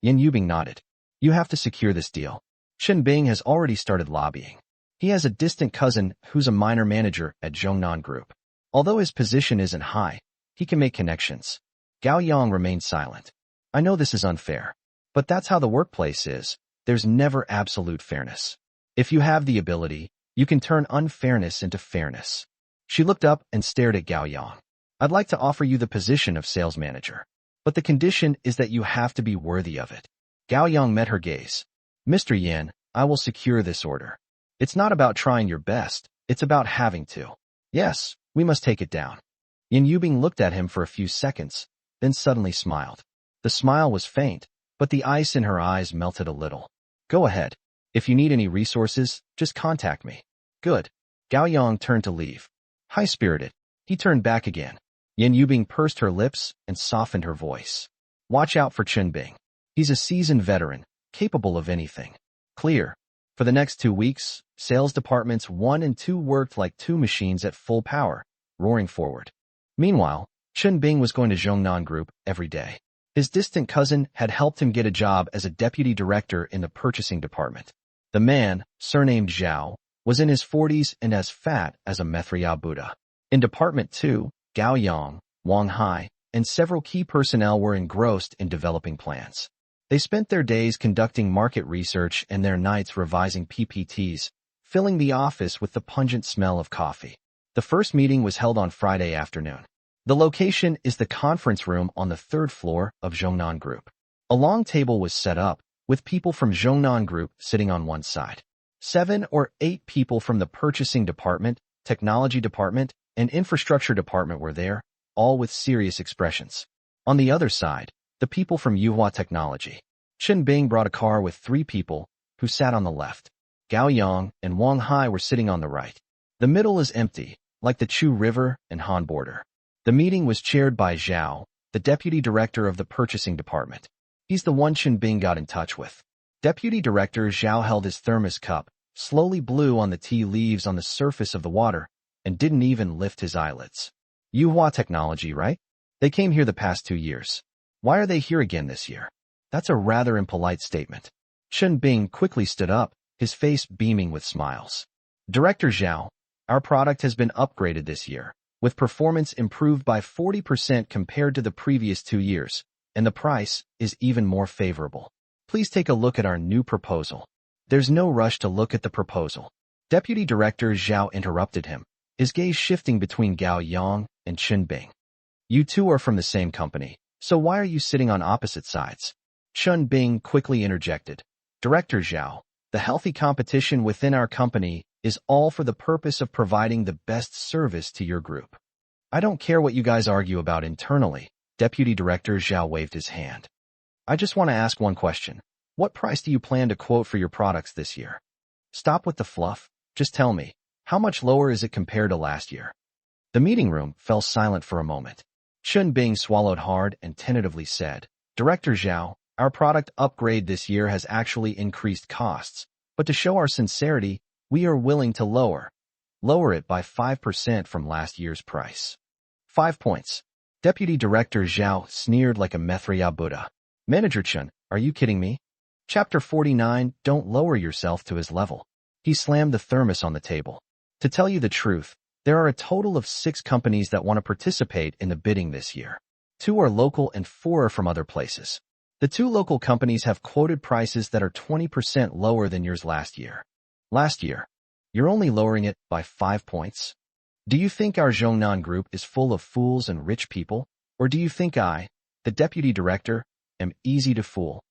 A: Yan Yubing nodded. You have to secure this deal. Chen Bing has already started lobbying. He has a distant cousin who's a minor manager at Zhongnan Group. Although his position isn't high, he can make connections. Gao Yang remained silent. I know this is unfair, but that's how the workplace is. There's never absolute fairness. If you have the ability, you can turn unfairness into fairness. She looked up and stared at Gao Yang. I'd like to offer you the position of sales manager, but the condition is that you have to be worthy of it. Gao Yang met her gaze. Mr. Yan, I will secure this order. It's not about trying your best, it's about having to. Yes, we must take it down. Yan Yubing looked at him for a few seconds, then suddenly smiled. The smile was faint, but the ice in her eyes melted a little. Go ahead. If you need any resources, just contact me. Good. Gao Yang turned to leave. High-spirited. He turned back again. Yan Yubing pursed her lips and softened her voice. Watch out for Chen Bing. He's a seasoned veteran, capable of anything. Clear. For the next 2 weeks, sales departments 1 and 2 worked like 2 machines at full power, roaring forward. Meanwhile, Chen Bing was going to Zhongnan Group every day. His distant cousin had helped him get a job as a deputy director in the purchasing department. The man, surnamed Zhao, was in his 40s and as fat as a Methriya Buddha. In Department 2, Gao Yang, Wang Hai, and several key personnel were engrossed in developing plans. They spent their days conducting market research and their nights revising PPTs, filling the office with the pungent smell of coffee. The first meeting was held on Friday afternoon. The location is the conference room on the 3rd floor of Zhongnan Group. A long table was set up, with people from Zhongnan Group sitting on one side. 7 or 8 people from the purchasing department, technology department, and infrastructure department were there, all with serious expressions. On the other side, the people from Yuhua Technology. Chen Bing brought a car with 3 people, who sat on the left. Gao Yang and Wang Hai were sitting on the right. The middle is empty, like the Chu River and Han border. The meeting was chaired by Zhao, the deputy director of the purchasing department. He's the one Chen Bing got in touch with. Deputy Director Zhao held his thermos cup, slowly blew on the tea leaves on the surface of the water, and didn't even lift his eyelids. Manhua technology, right? They came here the past 2 years. Why are they here again this year? That's a rather impolite statement. Chen Bing quickly stood up, his face beaming with smiles. Director Zhao, our product has been upgraded this year, with performance improved by 40% compared to the previous 2 years, and the price is even more favorable. Please take a look at our new proposal. There's no rush to look at the proposal. Deputy Director Zhao interrupted him, his gaze shifting between Gao Yang and Chen Bing. You two are from the same company, so why are you sitting on opposite sides? Chen Bing quickly interjected. Director Zhao, the healthy competition within our company is all for the purpose of providing the best service to your group. I don't care what you guys argue about internally. Deputy Director Zhao waved his hand. I just want to ask one question. What price do you plan to quote for your products this year? Stop with the fluff. Just tell me, how much lower is it compared to last year? The meeting room fell silent for a moment. Chen Bing swallowed hard and tentatively said, Director Zhao, our product upgrade this year has actually increased costs, but to show our sincerity, we are willing to lower it by 5% from last year's price. 5 points. Deputy Director Zhao sneered like a Methriya Buddha. Manager Chen, are you kidding me? Chapter 49, don't lower yourself to his level. He slammed the thermos on the table. To tell you the truth, there are a total of 6 companies that want to participate in the bidding this year. 2 are local and 4 are from other places. The 2 local companies have quoted prices that are 20% lower than yours last year. Last year, you're only lowering it by 5 points? Do you think our Zhongnan group is full of fools and rich people? Or do you think I, the deputy director, am easy to fool?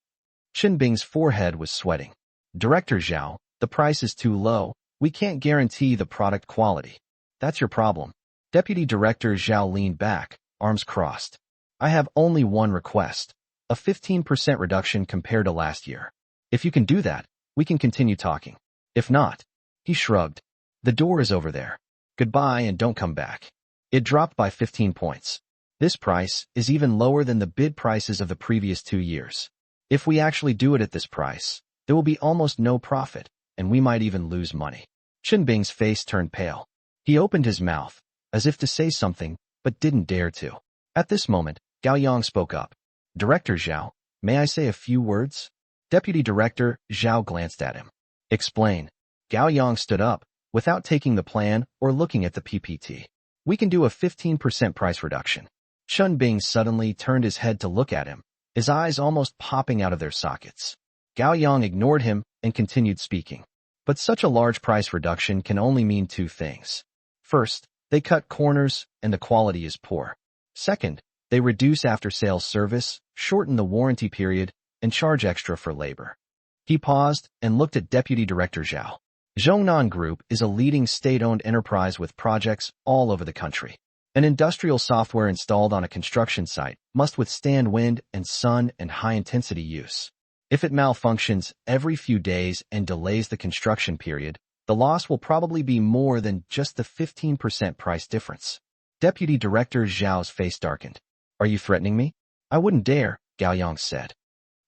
A: Chen Bing's forehead was sweating. Director Zhao, the price is too low. We can't guarantee the product quality. That's your problem. Deputy Director Zhao leaned back, arms crossed. I have only one request. A 15% reduction compared to last year. If you can do that, we can continue talking. If not, he shrugged. The door is over there. Goodbye and don't come back. It dropped by 15 points. This price is even lower than the bid prices of the previous 2 years. If we actually do it at this price, there will be almost no profit, and we might even lose money. Chen Bing's face turned pale. He opened his mouth, as if to say something, but didn't dare to. At this moment, Gao Yang spoke up. Director Zhao, may I say a few words? Deputy Director Zhao glanced at him. Explain. Gao Yang stood up, without taking the plan or looking at the PPT. We can do a 15% price reduction. Chen Bing suddenly turned his head to look at him, his eyes almost popping out of their sockets. Gao Yang ignored him and continued speaking. But such a large price reduction can only mean 2 things. First, they cut corners and the quality is poor. Second, they reduce after-sales service, shorten the warranty period, and charge extra for labor. He paused and looked at Deputy Director Zhao. Zhongnan Group is a leading state-owned enterprise with projects all over the country. An industrial software installed on a construction site must withstand wind and sun and high-intensity use. If it malfunctions every few days and delays the construction period, the loss will probably be more than just the 15% price difference. Deputy Director Zhao's face darkened. Are you threatening me? I wouldn't dare, Gao Yang said.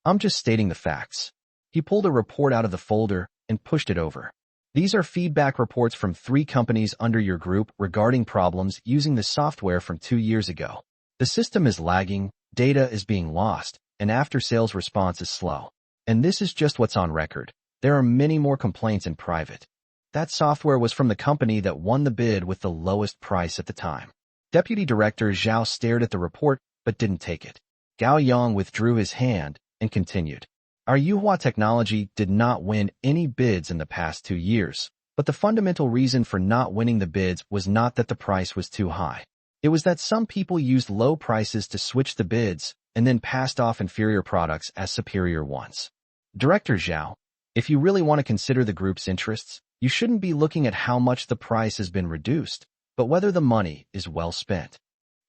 A: I'm just stating the facts. He pulled a report out of the folder and pushed it over. These are feedback reports from 3 companies under your group regarding problems using the software from 2 years ago. The system is lagging, data is being lost, and after-sales response is slow. And this is just what's on record. There are many more complaints in private. That software was from the company that won the bid with the lowest price at the time. Deputy Director Zhao stared at the report but didn't take it. Gao Yang withdrew his hand and continued. Our Manhua technology did not win any bids in the past 2 years, but the fundamental reason for not winning the bids was not that the price was too high. It was that some people used low prices to switch the bids and then passed off inferior products as superior ones. Director Zhao, if you really want to consider the group's interests, you shouldn't be looking at how much the price has been reduced, but whether the money is well spent.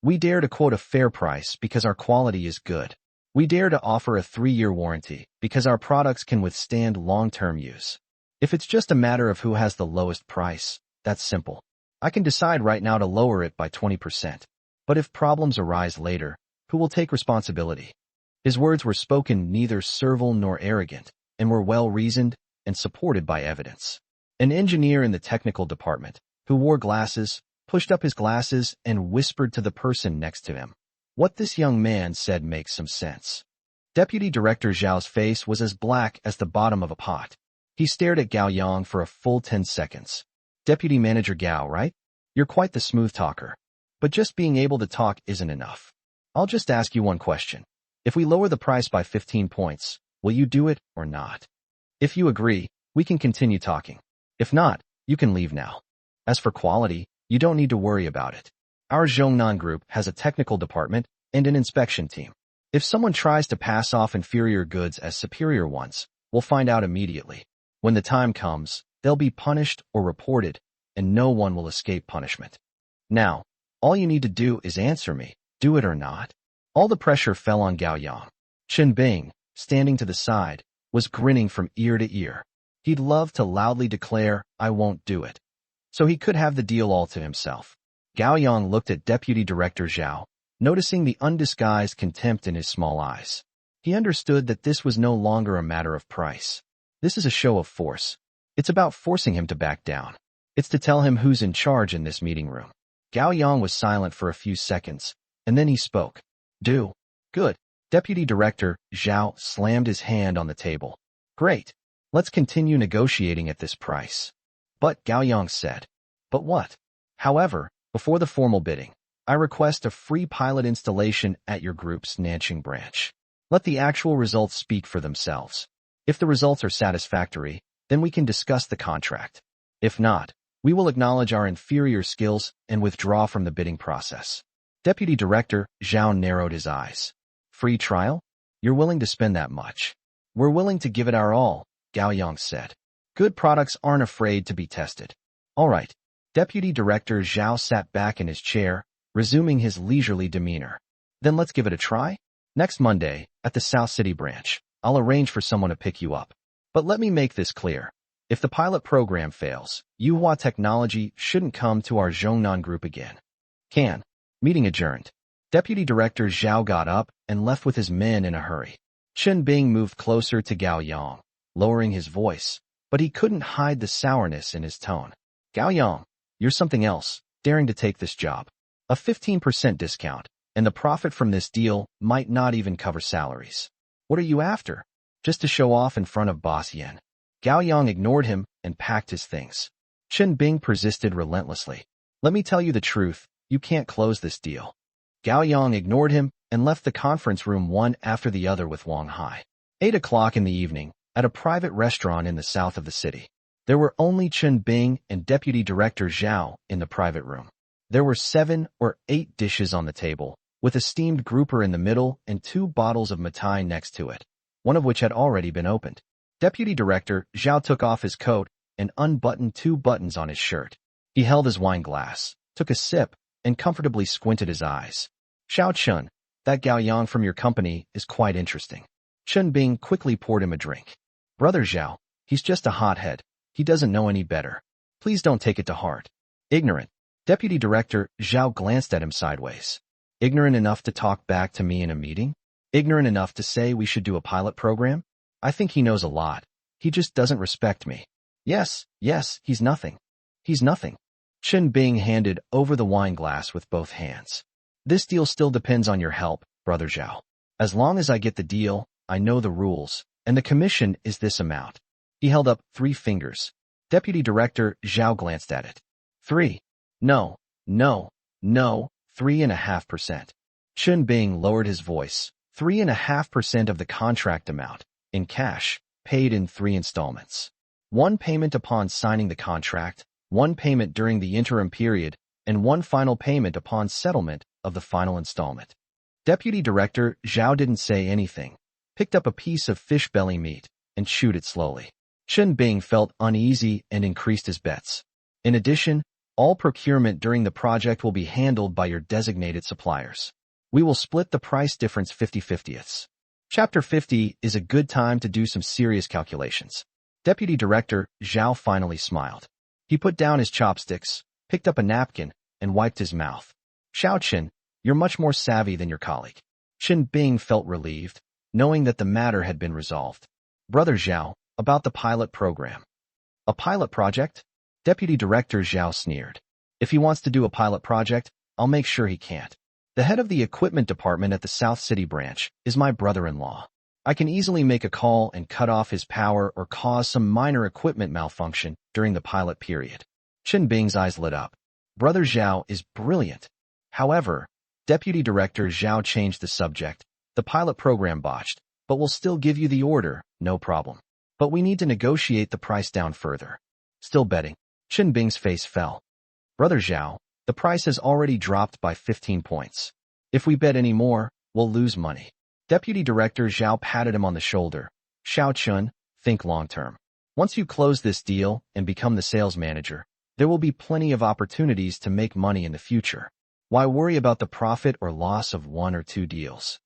A: We dare to quote a fair price because our quality is good. We dare to offer a 3-year warranty because our products can withstand long-term use. If it's just a matter of who has the lowest price, that's simple. I can decide right now to lower it by 20%. But if problems arise later, who will take responsibility? His words were spoken neither servile nor arrogant, and were well-reasoned and supported by evidence. An engineer in the technical department, who wore glasses, pushed up his glasses and whispered to the person next to him. What this young man said makes some sense. Deputy Director Zhao's face was as black as the bottom of a pot. He stared at Gao Yang for a full 10 seconds. Deputy Manager Gao, right? You're quite the smooth talker. But just being able to talk isn't enough. I'll just ask you one question. If we lower the price by 15 points, will you do it or not? If you agree, we can continue talking. If not, you can leave now. As for quality, you don't need to worry about it. Our Zhongnan group has a technical department and an inspection team. If someone tries to pass off inferior goods as superior ones, we'll find out immediately. When the time comes, they'll be punished or reported, and no one will escape punishment. Now, all you need to do is answer me, do it or not. All the pressure fell on Gao Yang. Chen Bing, standing to the side, was grinning from ear to ear. He'd love to loudly declare, I won't do it, so he could have the deal all to himself. Gao Yang looked at Deputy Director Zhao, noticing the undisguised contempt in his small eyes. He understood that this was no longer a matter of price. This is a show of force. It's about forcing him to back down. It's to tell him who's in charge in this meeting room. Gao Yang was silent for a few seconds, and then he spoke. Do. Good. Deputy Director Zhao slammed his hand on the table. Great. Let's continue negotiating at this price. But, Gao Yang said. But what? However, before the formal bidding, I request a free pilot installation at your group's Nanjing branch. Let the actual results speak for themselves. If the results are satisfactory, then we can discuss the contract. If not, we will acknowledge our inferior skills and withdraw from the bidding process. Deputy Director Zhao narrowed his eyes. Free trial? You're willing to spend that much? We're willing to give it our all, Gao Yang said. Good products aren't afraid to be tested. All right. Deputy Director Zhao sat back in his chair, resuming his leisurely demeanor. Then let's give it a try. Next Monday, at the South City branch, I'll arrange for someone to pick you up. But let me make this clear. If the pilot program fails, Yuhua Technology shouldn't come to our Zhongnan group again. Can. Meeting adjourned. Deputy Director Zhao got up and left with his men in a hurry. Chen Bing moved closer to Gao Yang, lowering his voice, but he couldn't hide the sourness in his tone. Gao Yang, you're something else, daring to take this job. A 15% discount, and the profit from this deal might not even cover salaries. What are you after? Just to show off in front of Boss Yen. Gao Yang ignored him and packed his things. Chen Bing persisted relentlessly. Let me tell you the truth, you can't close this deal. Gao Yang ignored him and left the conference room one after the other with Wang Hai. 8 o'clock in the evening, at a private restaurant in the south of the city. There were only Chen Bing and Deputy Director Zhao in the private room. There were 7 or 8 dishes on the table, with a steamed grouper in the middle and 2 bottles of mitai next to it, one of which had already been opened. Deputy Director Zhao took off his coat and unbuttoned 2 buttons on his shirt. He held his wine glass, took a sip, and comfortably squinted his eyes. Xiao Chun, that Gao Yang from your company is quite interesting. Chen Bing quickly poured him a drink. Brother Zhao, he's just a hothead. He doesn't know any better. Please don't take it to heart. Ignorant. Deputy Director Zhao glanced at him sideways. Ignorant enough to talk back to me in a meeting? Ignorant enough to say we should do a pilot program? I think he knows a lot. He just doesn't respect me. Yes, he's nothing. He's nothing. Chen Bing handed over the wine glass with both hands. This deal still depends on your help, Brother Zhao. As long as I get the deal, I know the rules, and the commission is this amount. He held up 3 fingers. Deputy Director Zhao glanced at it. 3. No, 3.5%. Chen Bing lowered his voice. 3.5% of the contract amount, in cash, paid in 3 installments. 1 payment upon signing the contract, 1 payment during the interim period, and 1 final payment upon settlement of the final installment. Deputy Director Zhao didn't say anything, picked up a piece of fish belly meat, and chewed it slowly. Chen Bing felt uneasy and increased his bets. In addition, all procurement during the project will be handled by your designated suppliers. We will split the price difference 50/50. Chapter 50 is a good time to do some serious calculations. Deputy Director Zhao finally smiled. He put down his chopsticks, picked up a napkin, and wiped his mouth. Xiao Chen, you're much more savvy than your colleague. Chen Bing felt relieved, knowing that the matter had been resolved. Brother Zhao, about the pilot program. A pilot project? Deputy Director Zhao sneered. If he wants to do a pilot project, I'll make sure he can't. The head of the equipment department at the South City branch is my brother-in-law. I can easily make a call and cut off his power or cause some minor equipment malfunction during the pilot period. Chen Bing's eyes lit up. Brother Zhao is brilliant. However, Deputy Director Zhao changed the subject. The pilot program botched, but we'll still give you the order, no problem. But we need to negotiate the price down further. Still betting. Chen Bing's face fell. Brother Zhao, the price has already dropped by 15 points. If we bet any more, we'll lose money. Deputy Director Zhao patted him on the shoulder. Xiao Chun, think long-term. Once you close this deal and become the sales manager, there will be plenty of opportunities to make money in the future. Why worry about the profit or loss of one or two deals?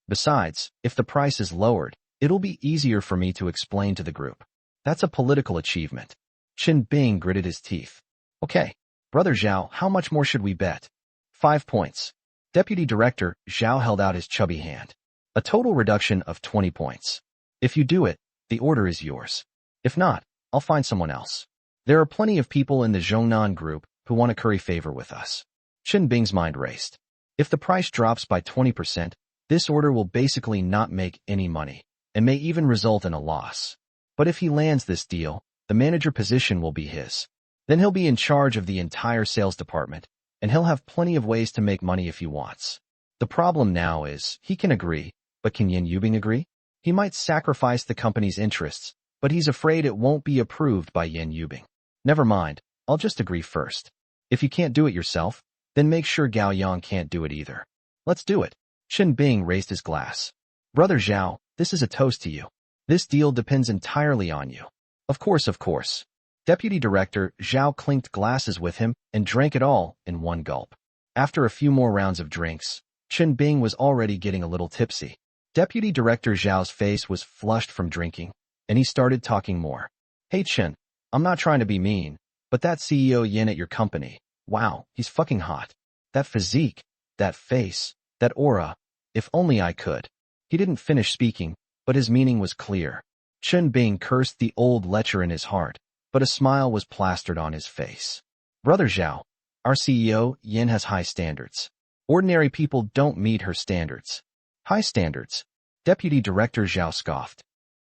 A: Besides, if the price is lowered, it'll be easier for me to explain to the group. That's a political achievement. Chen Bing gritted his teeth. Okay, Brother Zhao, how much more should we bet? 5 points. Deputy Director Zhao held out his chubby hand. A total reduction of 20 points. If you do it, the order is yours. If not, I'll find someone else. There are plenty of people in the Zhongnan group who want to curry favor with us. Chen Bing's mind raced. If the price drops by 20%, this order will basically not make any money, and may even result in a loss. But if he lands this deal, the manager position will be his. Then he'll be in charge of the entire sales department, and he'll have plenty of ways to make money if he wants. The problem now is, he can agree, but can Yan Yubing agree? He might sacrifice the company's interests, but he's afraid it won't be approved by Yan Yubing. Never mind, I'll just agree first. If you can't do it yourself, then make sure Gao Yang can't do it either. Let's do it. Chen Bing raised his glass. Brother Zhao, this is a toast to you. This deal depends entirely on you. Of course, of course. Deputy Director Zhao clinked glasses with him and drank it all in one gulp. After a few more rounds of drinks, Chen Bing was already getting a little tipsy. Deputy Director Zhao's face was flushed from drinking, and he started talking more. Hey Chen, I'm not trying to be mean, but that CEO Yin at your company, wow, he's fucking hot. That physique, that face, that aura, if only I could. He didn't finish speaking, but his meaning was clear. Chen Bing cursed the old lecher in his heart, but a smile was plastered on his face. Brother Zhao, our CEO Yin has high standards. Ordinary people don't meet her standards. High standards. Deputy Director Zhao scoffed.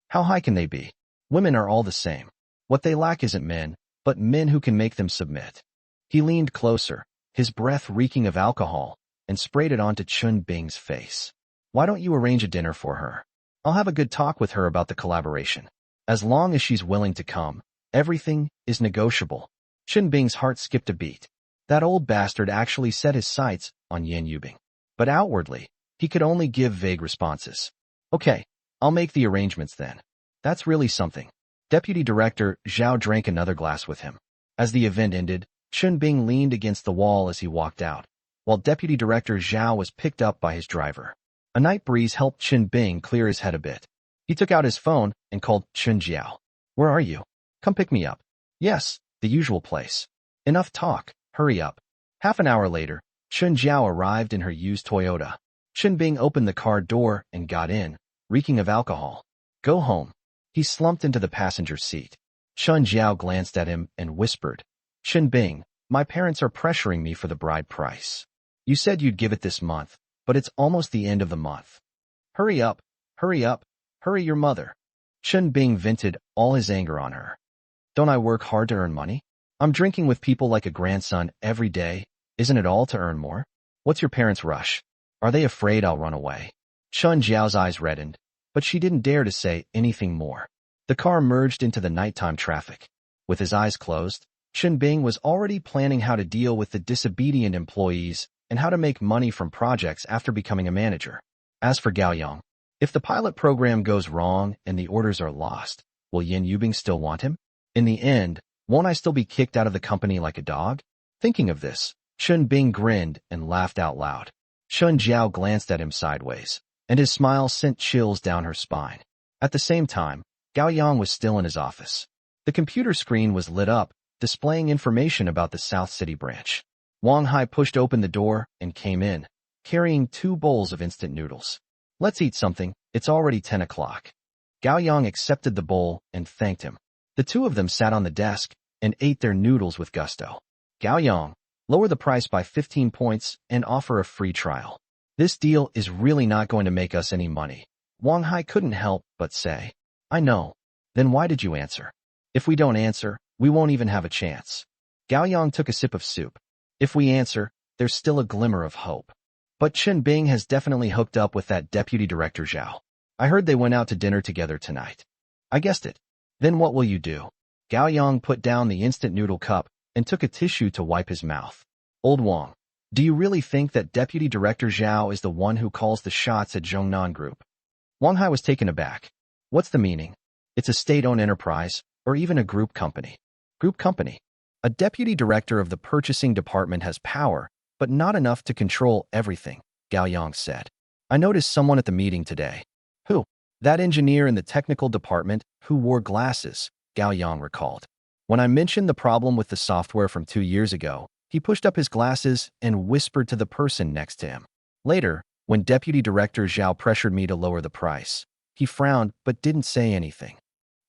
A: How high can they be? Women are all the same. What they lack isn't men, but men who can make them submit. He leaned closer, his breath reeking of alcohol, and sprayed it onto Chen Bing's face. Why don't you arrange a dinner for her? I'll have a good talk with her about the collaboration. As long as she's willing to come, everything is negotiable. Chen Bing's heart skipped a beat. That old bastard actually set his sights on Yan Yubing. But outwardly, he could only give vague responses. Okay, I'll make the arrangements then. That's really something. Deputy Director Zhao drank another glass with him. As the event ended, Chen Bing leaned against the wall as he walked out, while Deputy Director Zhao was picked up by his driver. A night breeze helped Chen Bing clear his head a bit. He took out his phone and called Chen Jiao. Where are you? Come pick me up. Yes, the usual place. Enough talk, hurry up. Half an hour later, Chen Jiao arrived in her used Toyota. Chen Bing opened the car door and got in, reeking of alcohol. Go home. He slumped into the passenger seat. Chen Jiao glanced at him and whispered, Chen Bing, my parents are pressuring me for the bride price. You said you'd give it this month, but it's almost the end of the month. Hurry up, hurry up, hurry your mother. Chen Bing vented all his anger on her. Don't I work hard to earn money? I'm drinking with people like a grandson every day. Isn't it all to earn more? What's your parents' rush? Are they afraid I'll run away? Chen Jiao's eyes reddened, but she didn't dare to say anything more. The car merged into the nighttime traffic. With his eyes closed, Chen Bing was already planning how to deal with the disobedient employees and how to make money from projects after becoming a manager. As for Gao Yang, if the pilot program goes wrong and the orders are lost, will Yan Yubing still want him? In the end, won't I still be kicked out of the company like a dog? Thinking of this, Chen Bing grinned and laughed out loud. Chen Jiao glanced at him sideways, and his smile sent chills down her spine. At the same time, Gao Yang was still in his office. The computer screen was lit up, displaying information about the South City branch. Wang Hai pushed open the door and came in, carrying 2 bowls of instant noodles. Let's eat something, it's already 10 o'clock. Gao Yang accepted the bowl and thanked him. The two of them sat on the desk and ate their noodles with gusto. Gao Yang, lower the price by 15 points and offer a free trial. This deal is really not going to make us any money. Wang Hai couldn't help but say. I know. Then why did you answer? If we don't answer, we won't even have a chance. Gao Yang took a sip of soup. If we answer, there's still a glimmer of hope. But Chen Bing has definitely hooked up with that deputy director Zhao. I heard they went out to dinner together tonight. I guessed it. Then what will you do? Gao Yang put down the instant noodle cup and took a tissue to wipe his mouth. Old Wang, do you really think that deputy director Zhao is the one who calls the shots at Zhongnan Group? Wang Hai was taken aback. What's the meaning? It's a state-owned enterprise, or even a group company. Group company. A deputy director of the purchasing department has power, but not enough to control everything, Gao Yang said. I noticed someone at the meeting today. Who? That engineer in the technical department who wore glasses, Gao Yang recalled. When I mentioned the problem with the software from 2 years ago, he pushed up his glasses and whispered to the person next to him. Later, when Deputy Director Zhao pressured me to lower the price, he frowned but didn't say anything.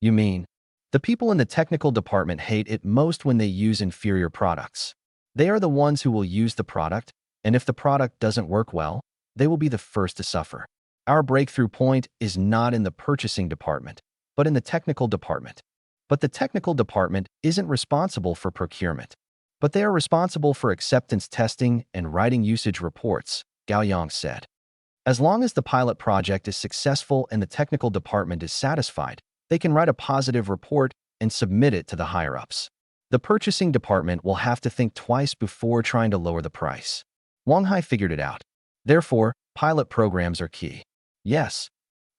A: You mean? The people in the technical department hate it most when they use inferior products. They are the ones who will use the product, and if the product doesn't work well, they will be the first to suffer. Our breakthrough point is not in the purchasing department, but in the technical department. But the technical department isn't responsible for procurement. But they are responsible for acceptance testing and writing usage reports, Gao Yang said. As long as the pilot project is successful and the technical department is satisfied, they can write a positive report and submit it to the higher-ups. The purchasing department will have to think twice before trying to lower the price. Wang Hai figured it out. Therefore, pilot programs are key. Yes.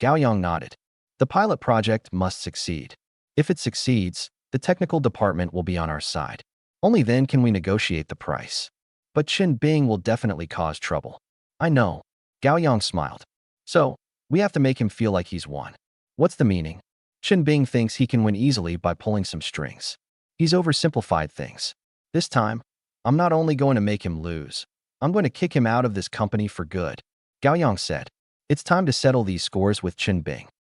A: Gao Yang nodded. The pilot project must succeed. If it succeeds, the technical department will be on our side. Only then can we negotiate the price. But Chen Bing will definitely cause trouble. I know. Gao Yang smiled. So, we have to make him feel like he's won. What's the meaning? Chen Bing thinks he can win easily by pulling some strings. He's oversimplified things. This time, I'm not only going to make him lose, I'm going to kick him out of this company for good. Gao Yang said. It's time to settle these scores with Chen Bing.